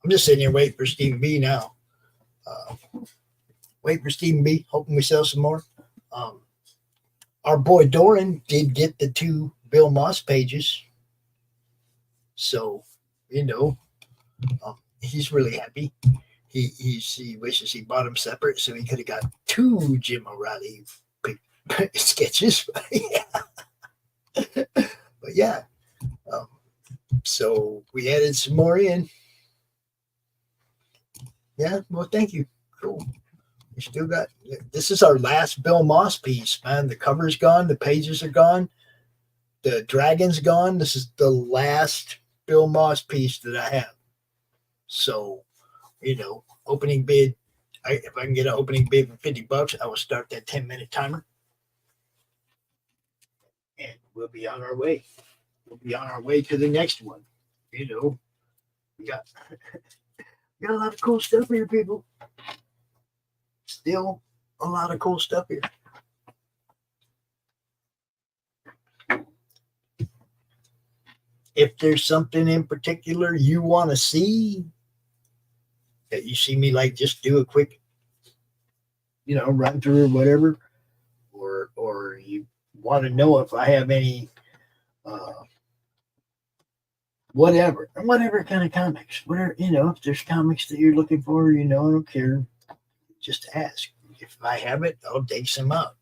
I'm just sitting here waiting for Stephen B now. Wait for Stephen B. Hoping we sell some more. Our boy Doran did get the 2 Bill Moss pages, so he's really happy. He wishes he bought them separate so he could have got 2 Jim O'Reilly sketches. But yeah, so we added some more in. Yeah, well, thank you. Cool. We still got, this is our last Bill Moss piece, man. The cover's gone, the pages are gone, the dragon's gone. This is the last Bill Moss piece that I have. So, opening bid, if I can get an opening bid for $50, I will start that 10-minute timer. And we'll be on our way. We'll be on our way to the next one. We got a lot of cool stuff here, people. Still a lot of cool stuff here. if there's something in particular you want to see, that you see me like just do a quick, run through or whatever, or you want to know if I have any, whatever kind of comics, whatever, if there's comics that you're looking for, I don't care, just ask. If I have it, I'll dig some up.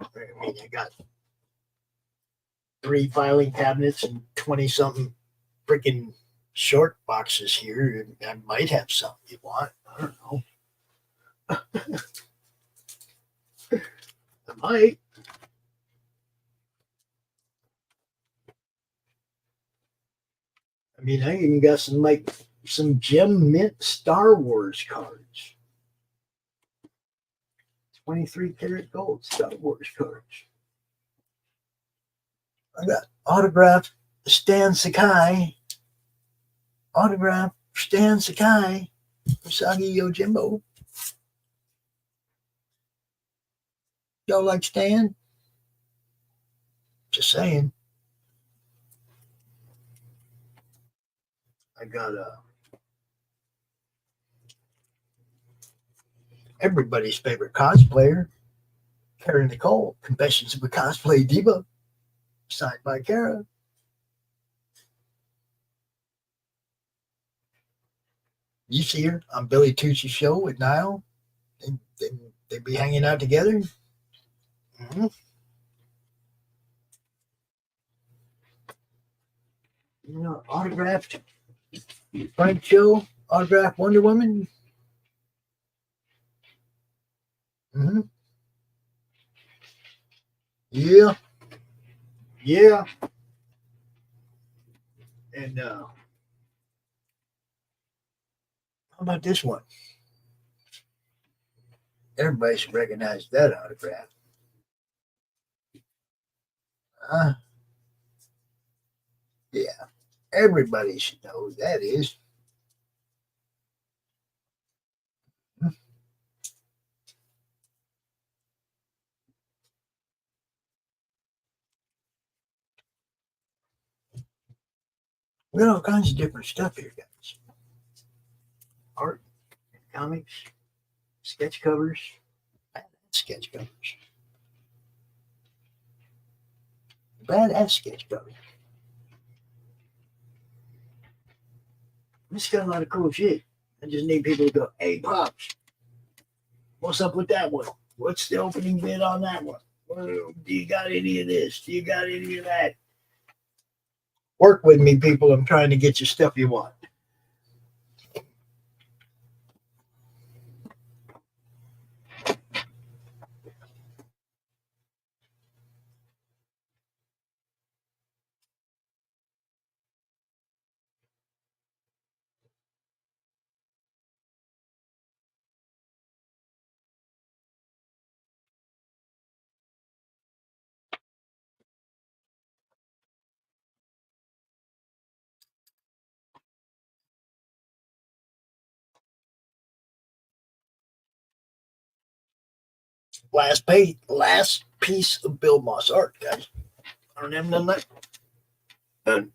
I mean, I got 3 filing cabinets and 20 something freaking short boxes here. I might have something you want. I don't know. I might. I mean, I even got some gem mint Star Wars cards. 23 karat gold Star Wars cards. I got autographed Stan Sakai. Autographed Stan Sakai. Usagi Yojimbo. Y'all like Stan? Just saying. I got everybody's favorite cosplayer, Kara Nicole, Confessions of a Cosplay Diva, signed by Kara. You see her on Billy Tucci's show with Niall. They be hanging out together. Mm-hmm. Autographed Frank Show, autographed Wonder Woman. Mm-hmm. Yeah. Yeah. And how about this one? Everybody should recognize that autograph. Yeah. Everybody should know who that is. We got all kinds of different stuff here, guys. Art, comics, sketch covers, sketch covers. Badass sketch covers. This got a lot of cool shit. I just need people to go, hey, Pops, what's up with that one? What's the opening bid on that one? Do you got any of this? Do you got any of that? Work with me, people. I'm trying to get you stuff you want. Last piece of Bill Moss art, guys. I don't have none left. Done.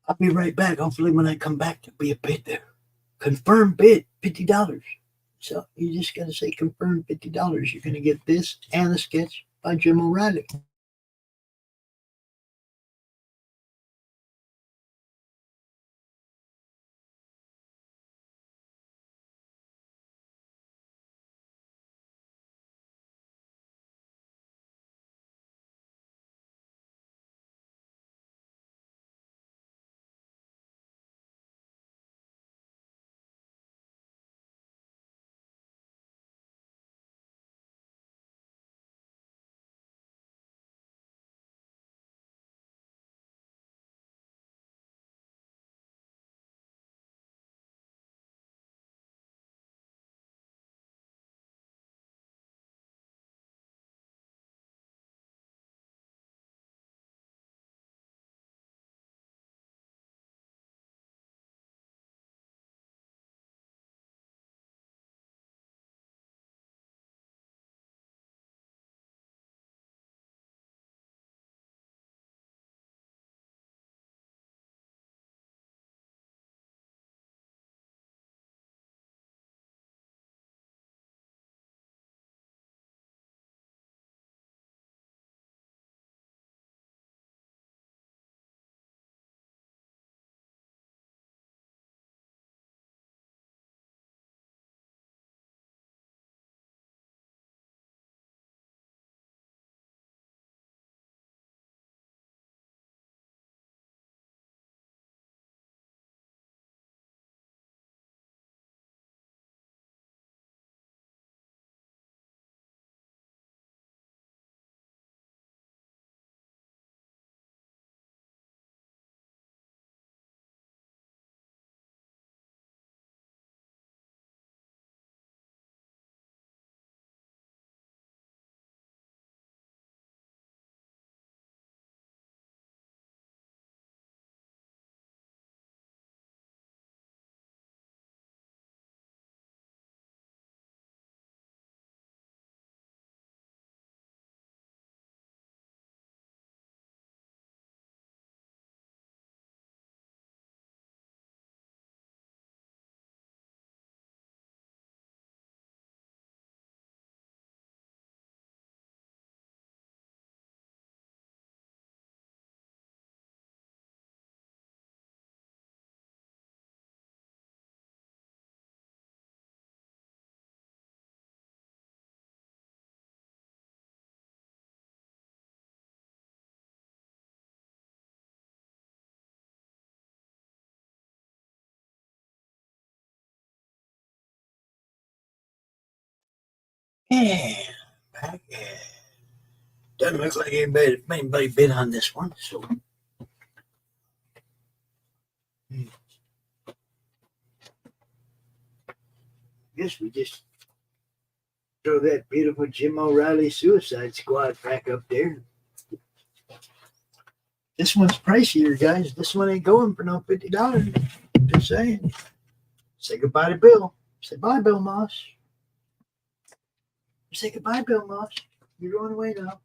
I'll be right back. Hopefully, when I come back, there'll be a bid there. Confirm bid, $50. So you just got to say confirm $50. You're going to get this and a sketch by Jim O'Reilly. And back. Doesn't look like anybody bid on this one, so. Guess we just throw that beautiful Jim O'Reilly Suicide Squad back up there. This one's pricier, guys. This one ain't going for no $50. Just saying. Say goodbye to Bill. Say bye, Bill Moss. Say goodbye, Bill Moss. You're going away now.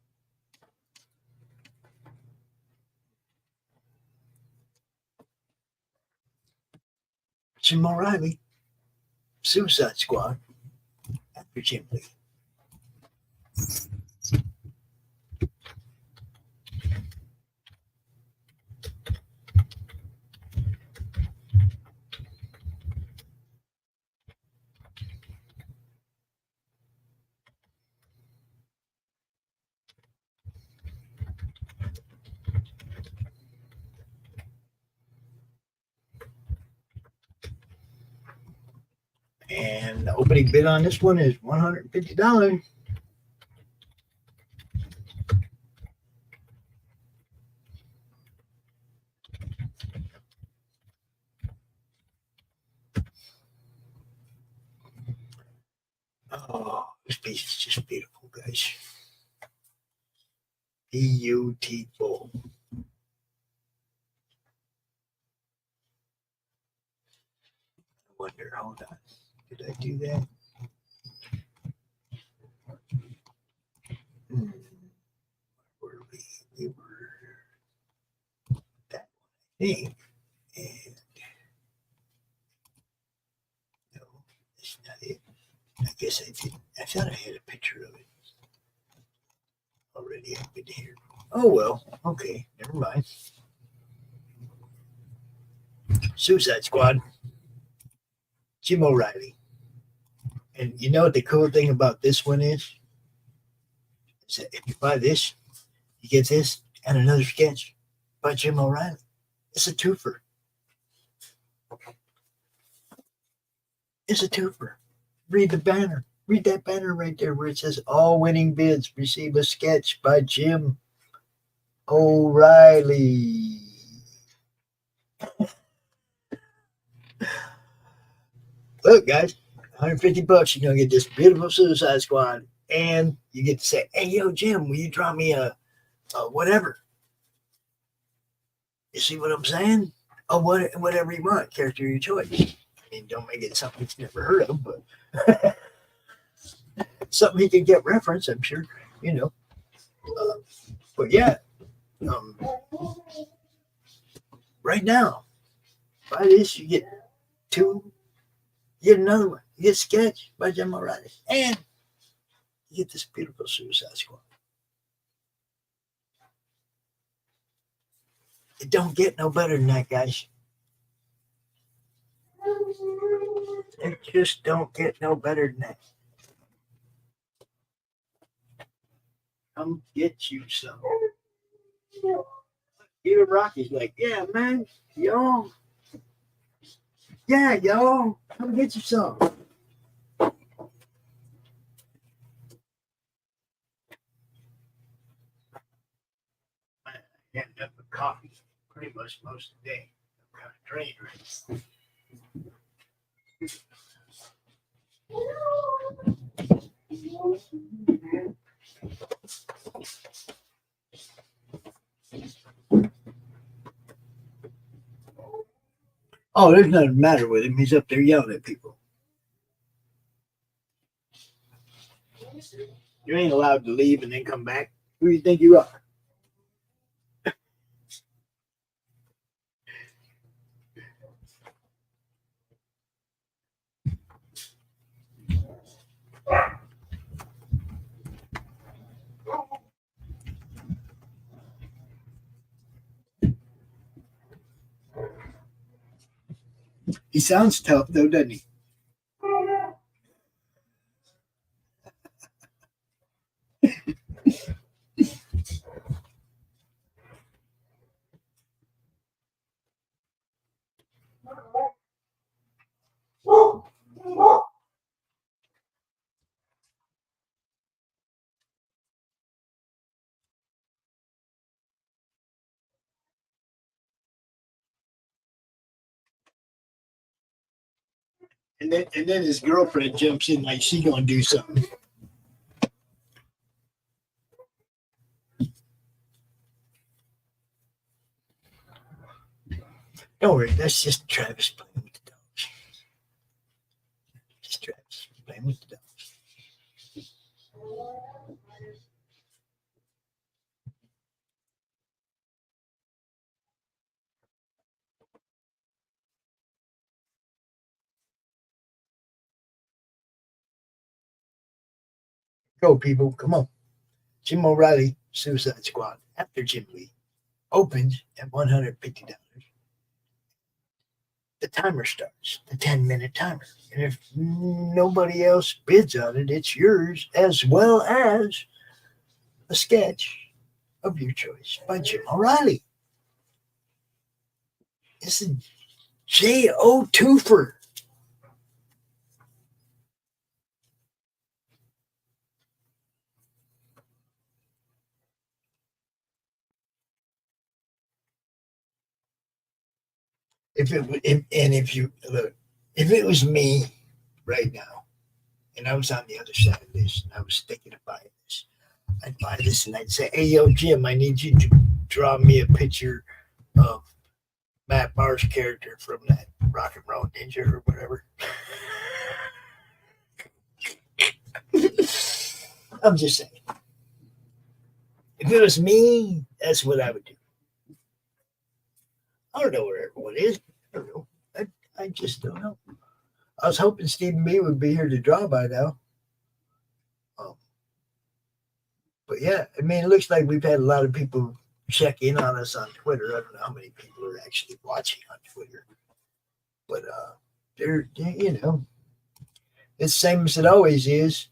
Jim O'Reilly, Suicide Squad, after Jim Lee. And the opening bid on this one is $150. Oh, this piece is just beautiful, guys. Beautiful. I wonder, hold on. Did I do that? Where were we? We were that one, I think. And no, that's not it. I guess I didn't. I thought I had a picture of it already up in here. Oh well, okay, never mind. Suicide Squad, Jim O'Reilly. And you know what the cool thing about this one is? Is that if you buy this, you get this and another sketch by Jim O'Reilly. It's a twofer. It's a twofer. Read the banner. Read that banner right there where it says all winning bids receive a sketch by Jim O'Reilly. Look, guys, $150, you're going to get this beautiful Suicide Squad. And you get to say, hey, yo, Jim, will you draw me a whatever? You see what I'm saying? Oh, whatever you want, character of your choice. I mean, don't make it something he's never heard of, but something he can get reference, I'm sure, you know. But yeah, right now, by this, you get two, you get another one. You get sketch by Jim O'Reilly, and you get this beautiful Suicide Squad. It don't get no better than that, guys. It just don't get no better than that. Come get you some. Even Rocky's like, yeah, man, y'all. Yeah, y'all. Come get you some. I had enough of coffee pretty much most of the day. I'm kind of drained right Oh, there's nothing the matter with him. He's up there yelling at people. You ain't allowed to leave and then come back. Who do you think you are? He sounds tough, though, doesn't he? And then his girlfriend jumps in like she gonna do something. Don't worry, that's just Travis playing with the dogs. Just Travis playing with the dogs. Go, people, come on. Jim O'Reilly Suicide Squad after Jim Lee opens at $150. The timer starts, the 10-minute timer. And if nobody else bids on it, it's yours, as well as a sketch of your choice by Jim O'Reilly. It's a J.O. twofer. If it was me right now, and I was on the other side of this, and I was thinking of buying this, I'd buy this and I'd say, "Hey, yo, Jim, I need you to draw me a picture of Matt Barr's character from that Rock and Roll Ninja or whatever." I'm just saying. If it was me, that's what I would do. I don't know where everyone is. I don't know. I just don't know. I was hoping Stephen B would be here to draw by now. But yeah, I mean, it looks like we've had a lot of people check in on us on Twitter. I don't know how many people are actually watching on Twitter. But they're, you know, it's the same as it always is.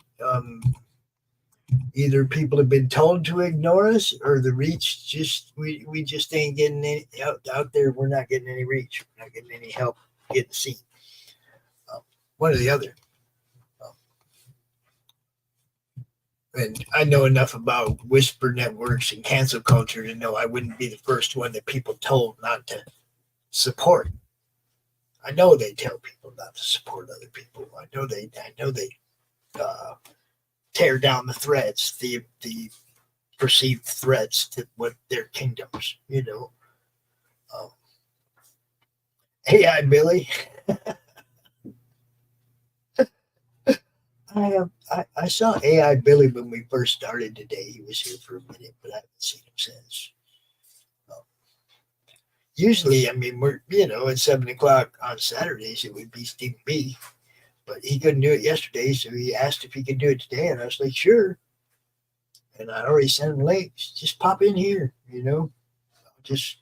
Either people have been told to ignore us, or the reach just we just ain't getting any out there. We're not getting any reach. We're not getting any help getting seen. One or the other. And I know enough about whisper networks and cancel culture to know I wouldn't be the first one that people told not to support. I know they tell people not to support other people. I know they tear down the threats, the perceived threats to what their kingdoms, you know. AI Billy. I saw AI Billy when we first started today. He was here for a minute, but I haven't seen him since. Usually, I mean, we're, you know, at 7 o'clock on Saturdays, it would be Steve B. But he couldn't do it yesterday, so he asked if he could do it today, and I was like, sure. And I already sent him links. Just pop in here, you know. Just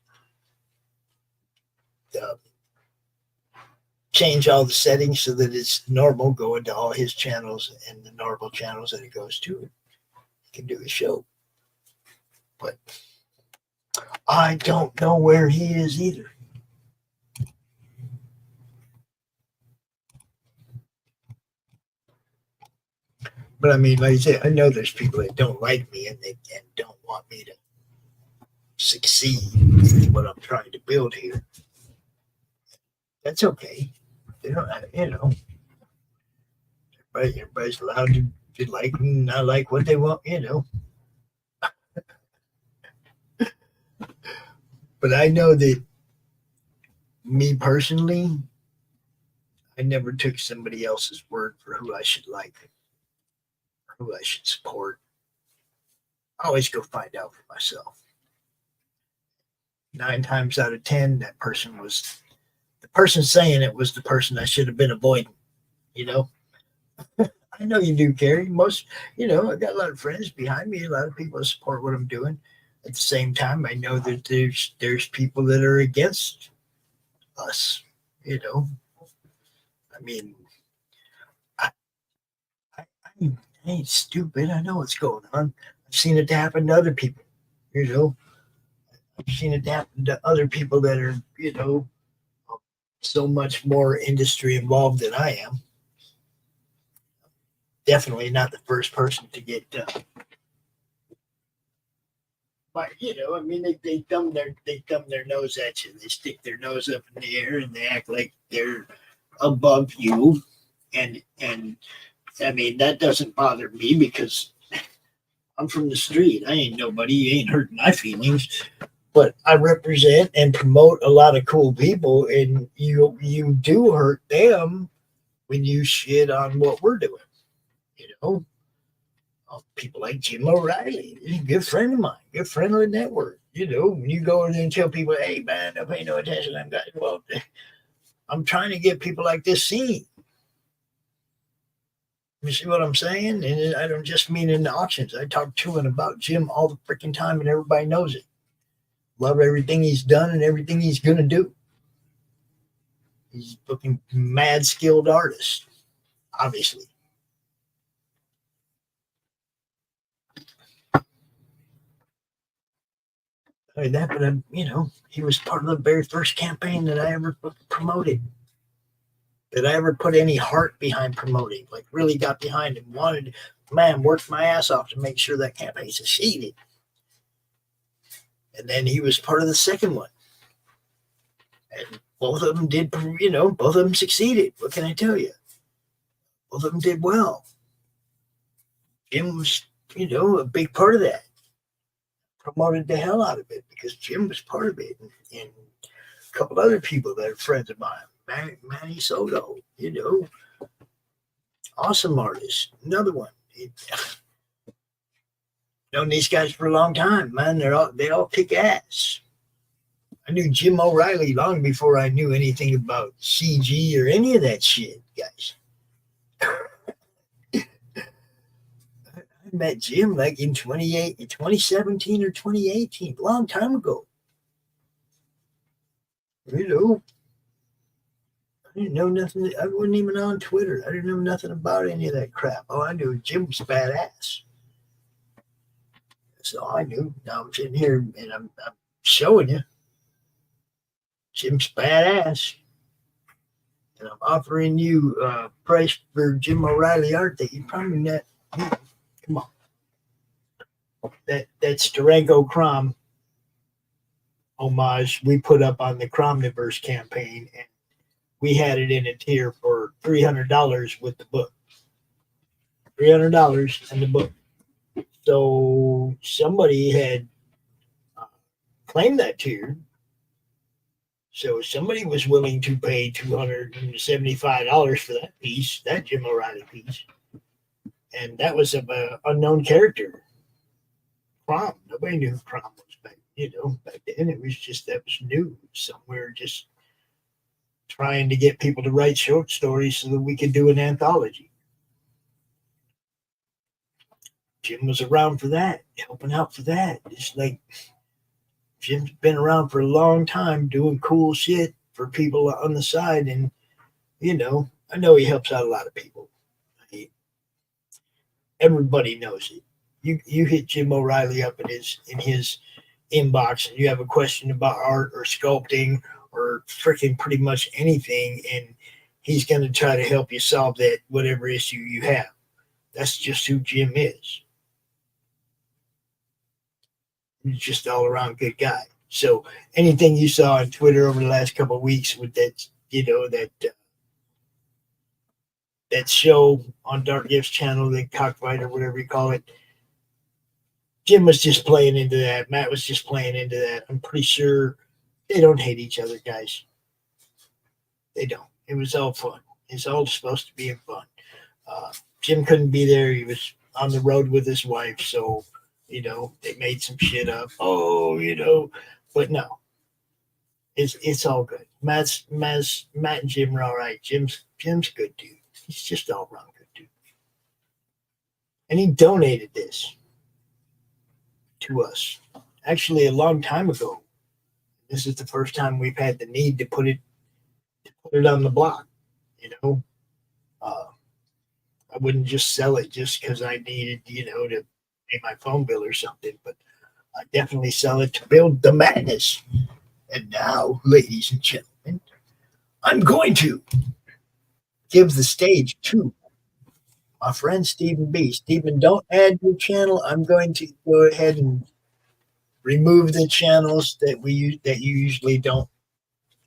change all the settings so that it's normal going to all his channels and the normal channels that it goes to. He can do a show. But I don't know where he is either. But I mean, like I said, I know there's people that don't like me and don't want me to succeed in what I'm trying to build here. That's okay. They don't, you know. Everybody's allowed to like and not like what they want, you know. But I know that me personally, I never took somebody else's word for who I should like, who I should support. I always go find out for myself. 9 times out of 10, that person was the person saying it was the person I should have been avoiding, you know. I know you do, Gary. Most, you know, I got a lot of friends behind me, a lot of people that support what I'm doing. At the same time, I know that there's people that are against us, you know. I mean, I ain't stupid. I know what's going on. I've seen it happen to other people, you know. I've seen it happen to other people that are, you know, so much more industry involved than I am. Definitely not the first person to get but you know, I mean, they thumb their nose at you. They stick their nose up in the air and they act like they're above you. And I mean, that doesn't bother me because I'm from the street. I ain't nobody. You ain't hurting my feelings. But I represent and promote a lot of cool people, and you do hurt them when you shit on what we're doing. You know, people like Jim O'Reilly, he's a good friend of mine, good friend of the network. You know, when you go in there and tell people, "Hey man, don't pay no attention," I'm trying to get people like this seen. You see what I'm saying? And I don't just mean in the auctions. I talk to and about Jim all the freaking time, and everybody knows it. Love everything he's done and everything he's going to do. He's a fucking mad skilled artist, obviously. That, but you know, he was part of the very first campaign that I ever promoted. That I ever put any heart behind promoting, like really got behind and wanted, man, worked my ass off to make sure that campaign succeeded. And then he was part of the second one. And both of them did, you know, both of them succeeded. What can I tell you? Both of them did well. Jim was, you know, a big part of that. Promoted the hell out of it because Jim was part of it. And a couple other people that are friends of mine. Manny Soto, you know. Awesome artist. Another one. Known these guys for a long time, man. They all kick ass. I knew Jim O'Reilly long before I knew anything about CG or any of that shit, guys. I met Jim like in 2017 or 2018, a long time ago. You know, I didn't know nothing. I wasn't even on Twitter. I didn't know nothing about any of that crap. All I knew Jim was badass. That's all I knew. Now I'm sitting here and I'm showing you. Jim's badass. And I'm offering you a price for Jim O'Reilly art that you probably not. Come on. That's Durango Crom homage we put up on the Cromniverse campaign. And we had it in a tier for $300 with the book. $300 and the book. So somebody had claimed that tier. So somebody was willing to pay $275 for that piece, that Jim O'Reilly piece. And that was of an unknown character. Crom. Nobody knew who Crom was back then. It was just, that was new. Somewhere just trying to get people to write short stories so that we could do an anthology. Jim was around for that, helping out for that. It's like Jim's been around for a long time doing cool shit for people on the side. And, you know, I know he helps out a lot of people. Everybody knows it. You hit Jim O'Reilly up in his inbox and you have a question about art or sculpting or freaking pretty much anything, and he's going to try to help you solve that whatever issue you have. That's just who Jim is. He's just all around good guy. So anything you saw on Twitter over the last couple of weeks with that, you know, that show on Dark Gifts channel, the Cockfight or whatever you call it, Jim was just playing into that. Matt was just playing into that. I'm pretty sure they don't hate each other, guys. They don't. It was all fun. It's all supposed to be fun. Jim couldn't be there. He was on the road with his wife, so, you know, they made some shit up. Oh, you know, but no. It's all good. Matt and Jim are all right. Jim's a good dude. He's just all around good dude. And he donated this to us. Actually, a long time ago. This is the first time we've had the need to put it on the block. You know, I wouldn't just sell it just because I needed, you know, to pay my phone bill or something, but I definitely sell it to build the madness. And now, ladies and gentlemen, I'm going to give the stage to my friend Stephen B. Stephen, don't add your channel. I'm going to go ahead and remove the channels that you usually don't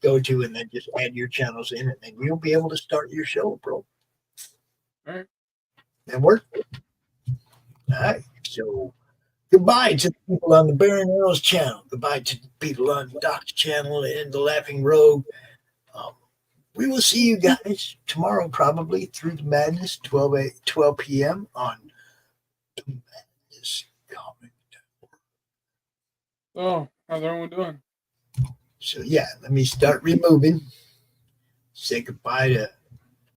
go to, and then just add your channels in, and then you'll be able to start your show, bro. All right. That work? All right. So goodbye to the people on the Baron Earls channel. Goodbye to the people on Doc's channel and the Laughing Rogue. We will see you guys tomorrow, probably through the madness, 12 p.m. on the Madness Comic. So, how's everyone doing? So yeah, let me start removing. Say goodbye to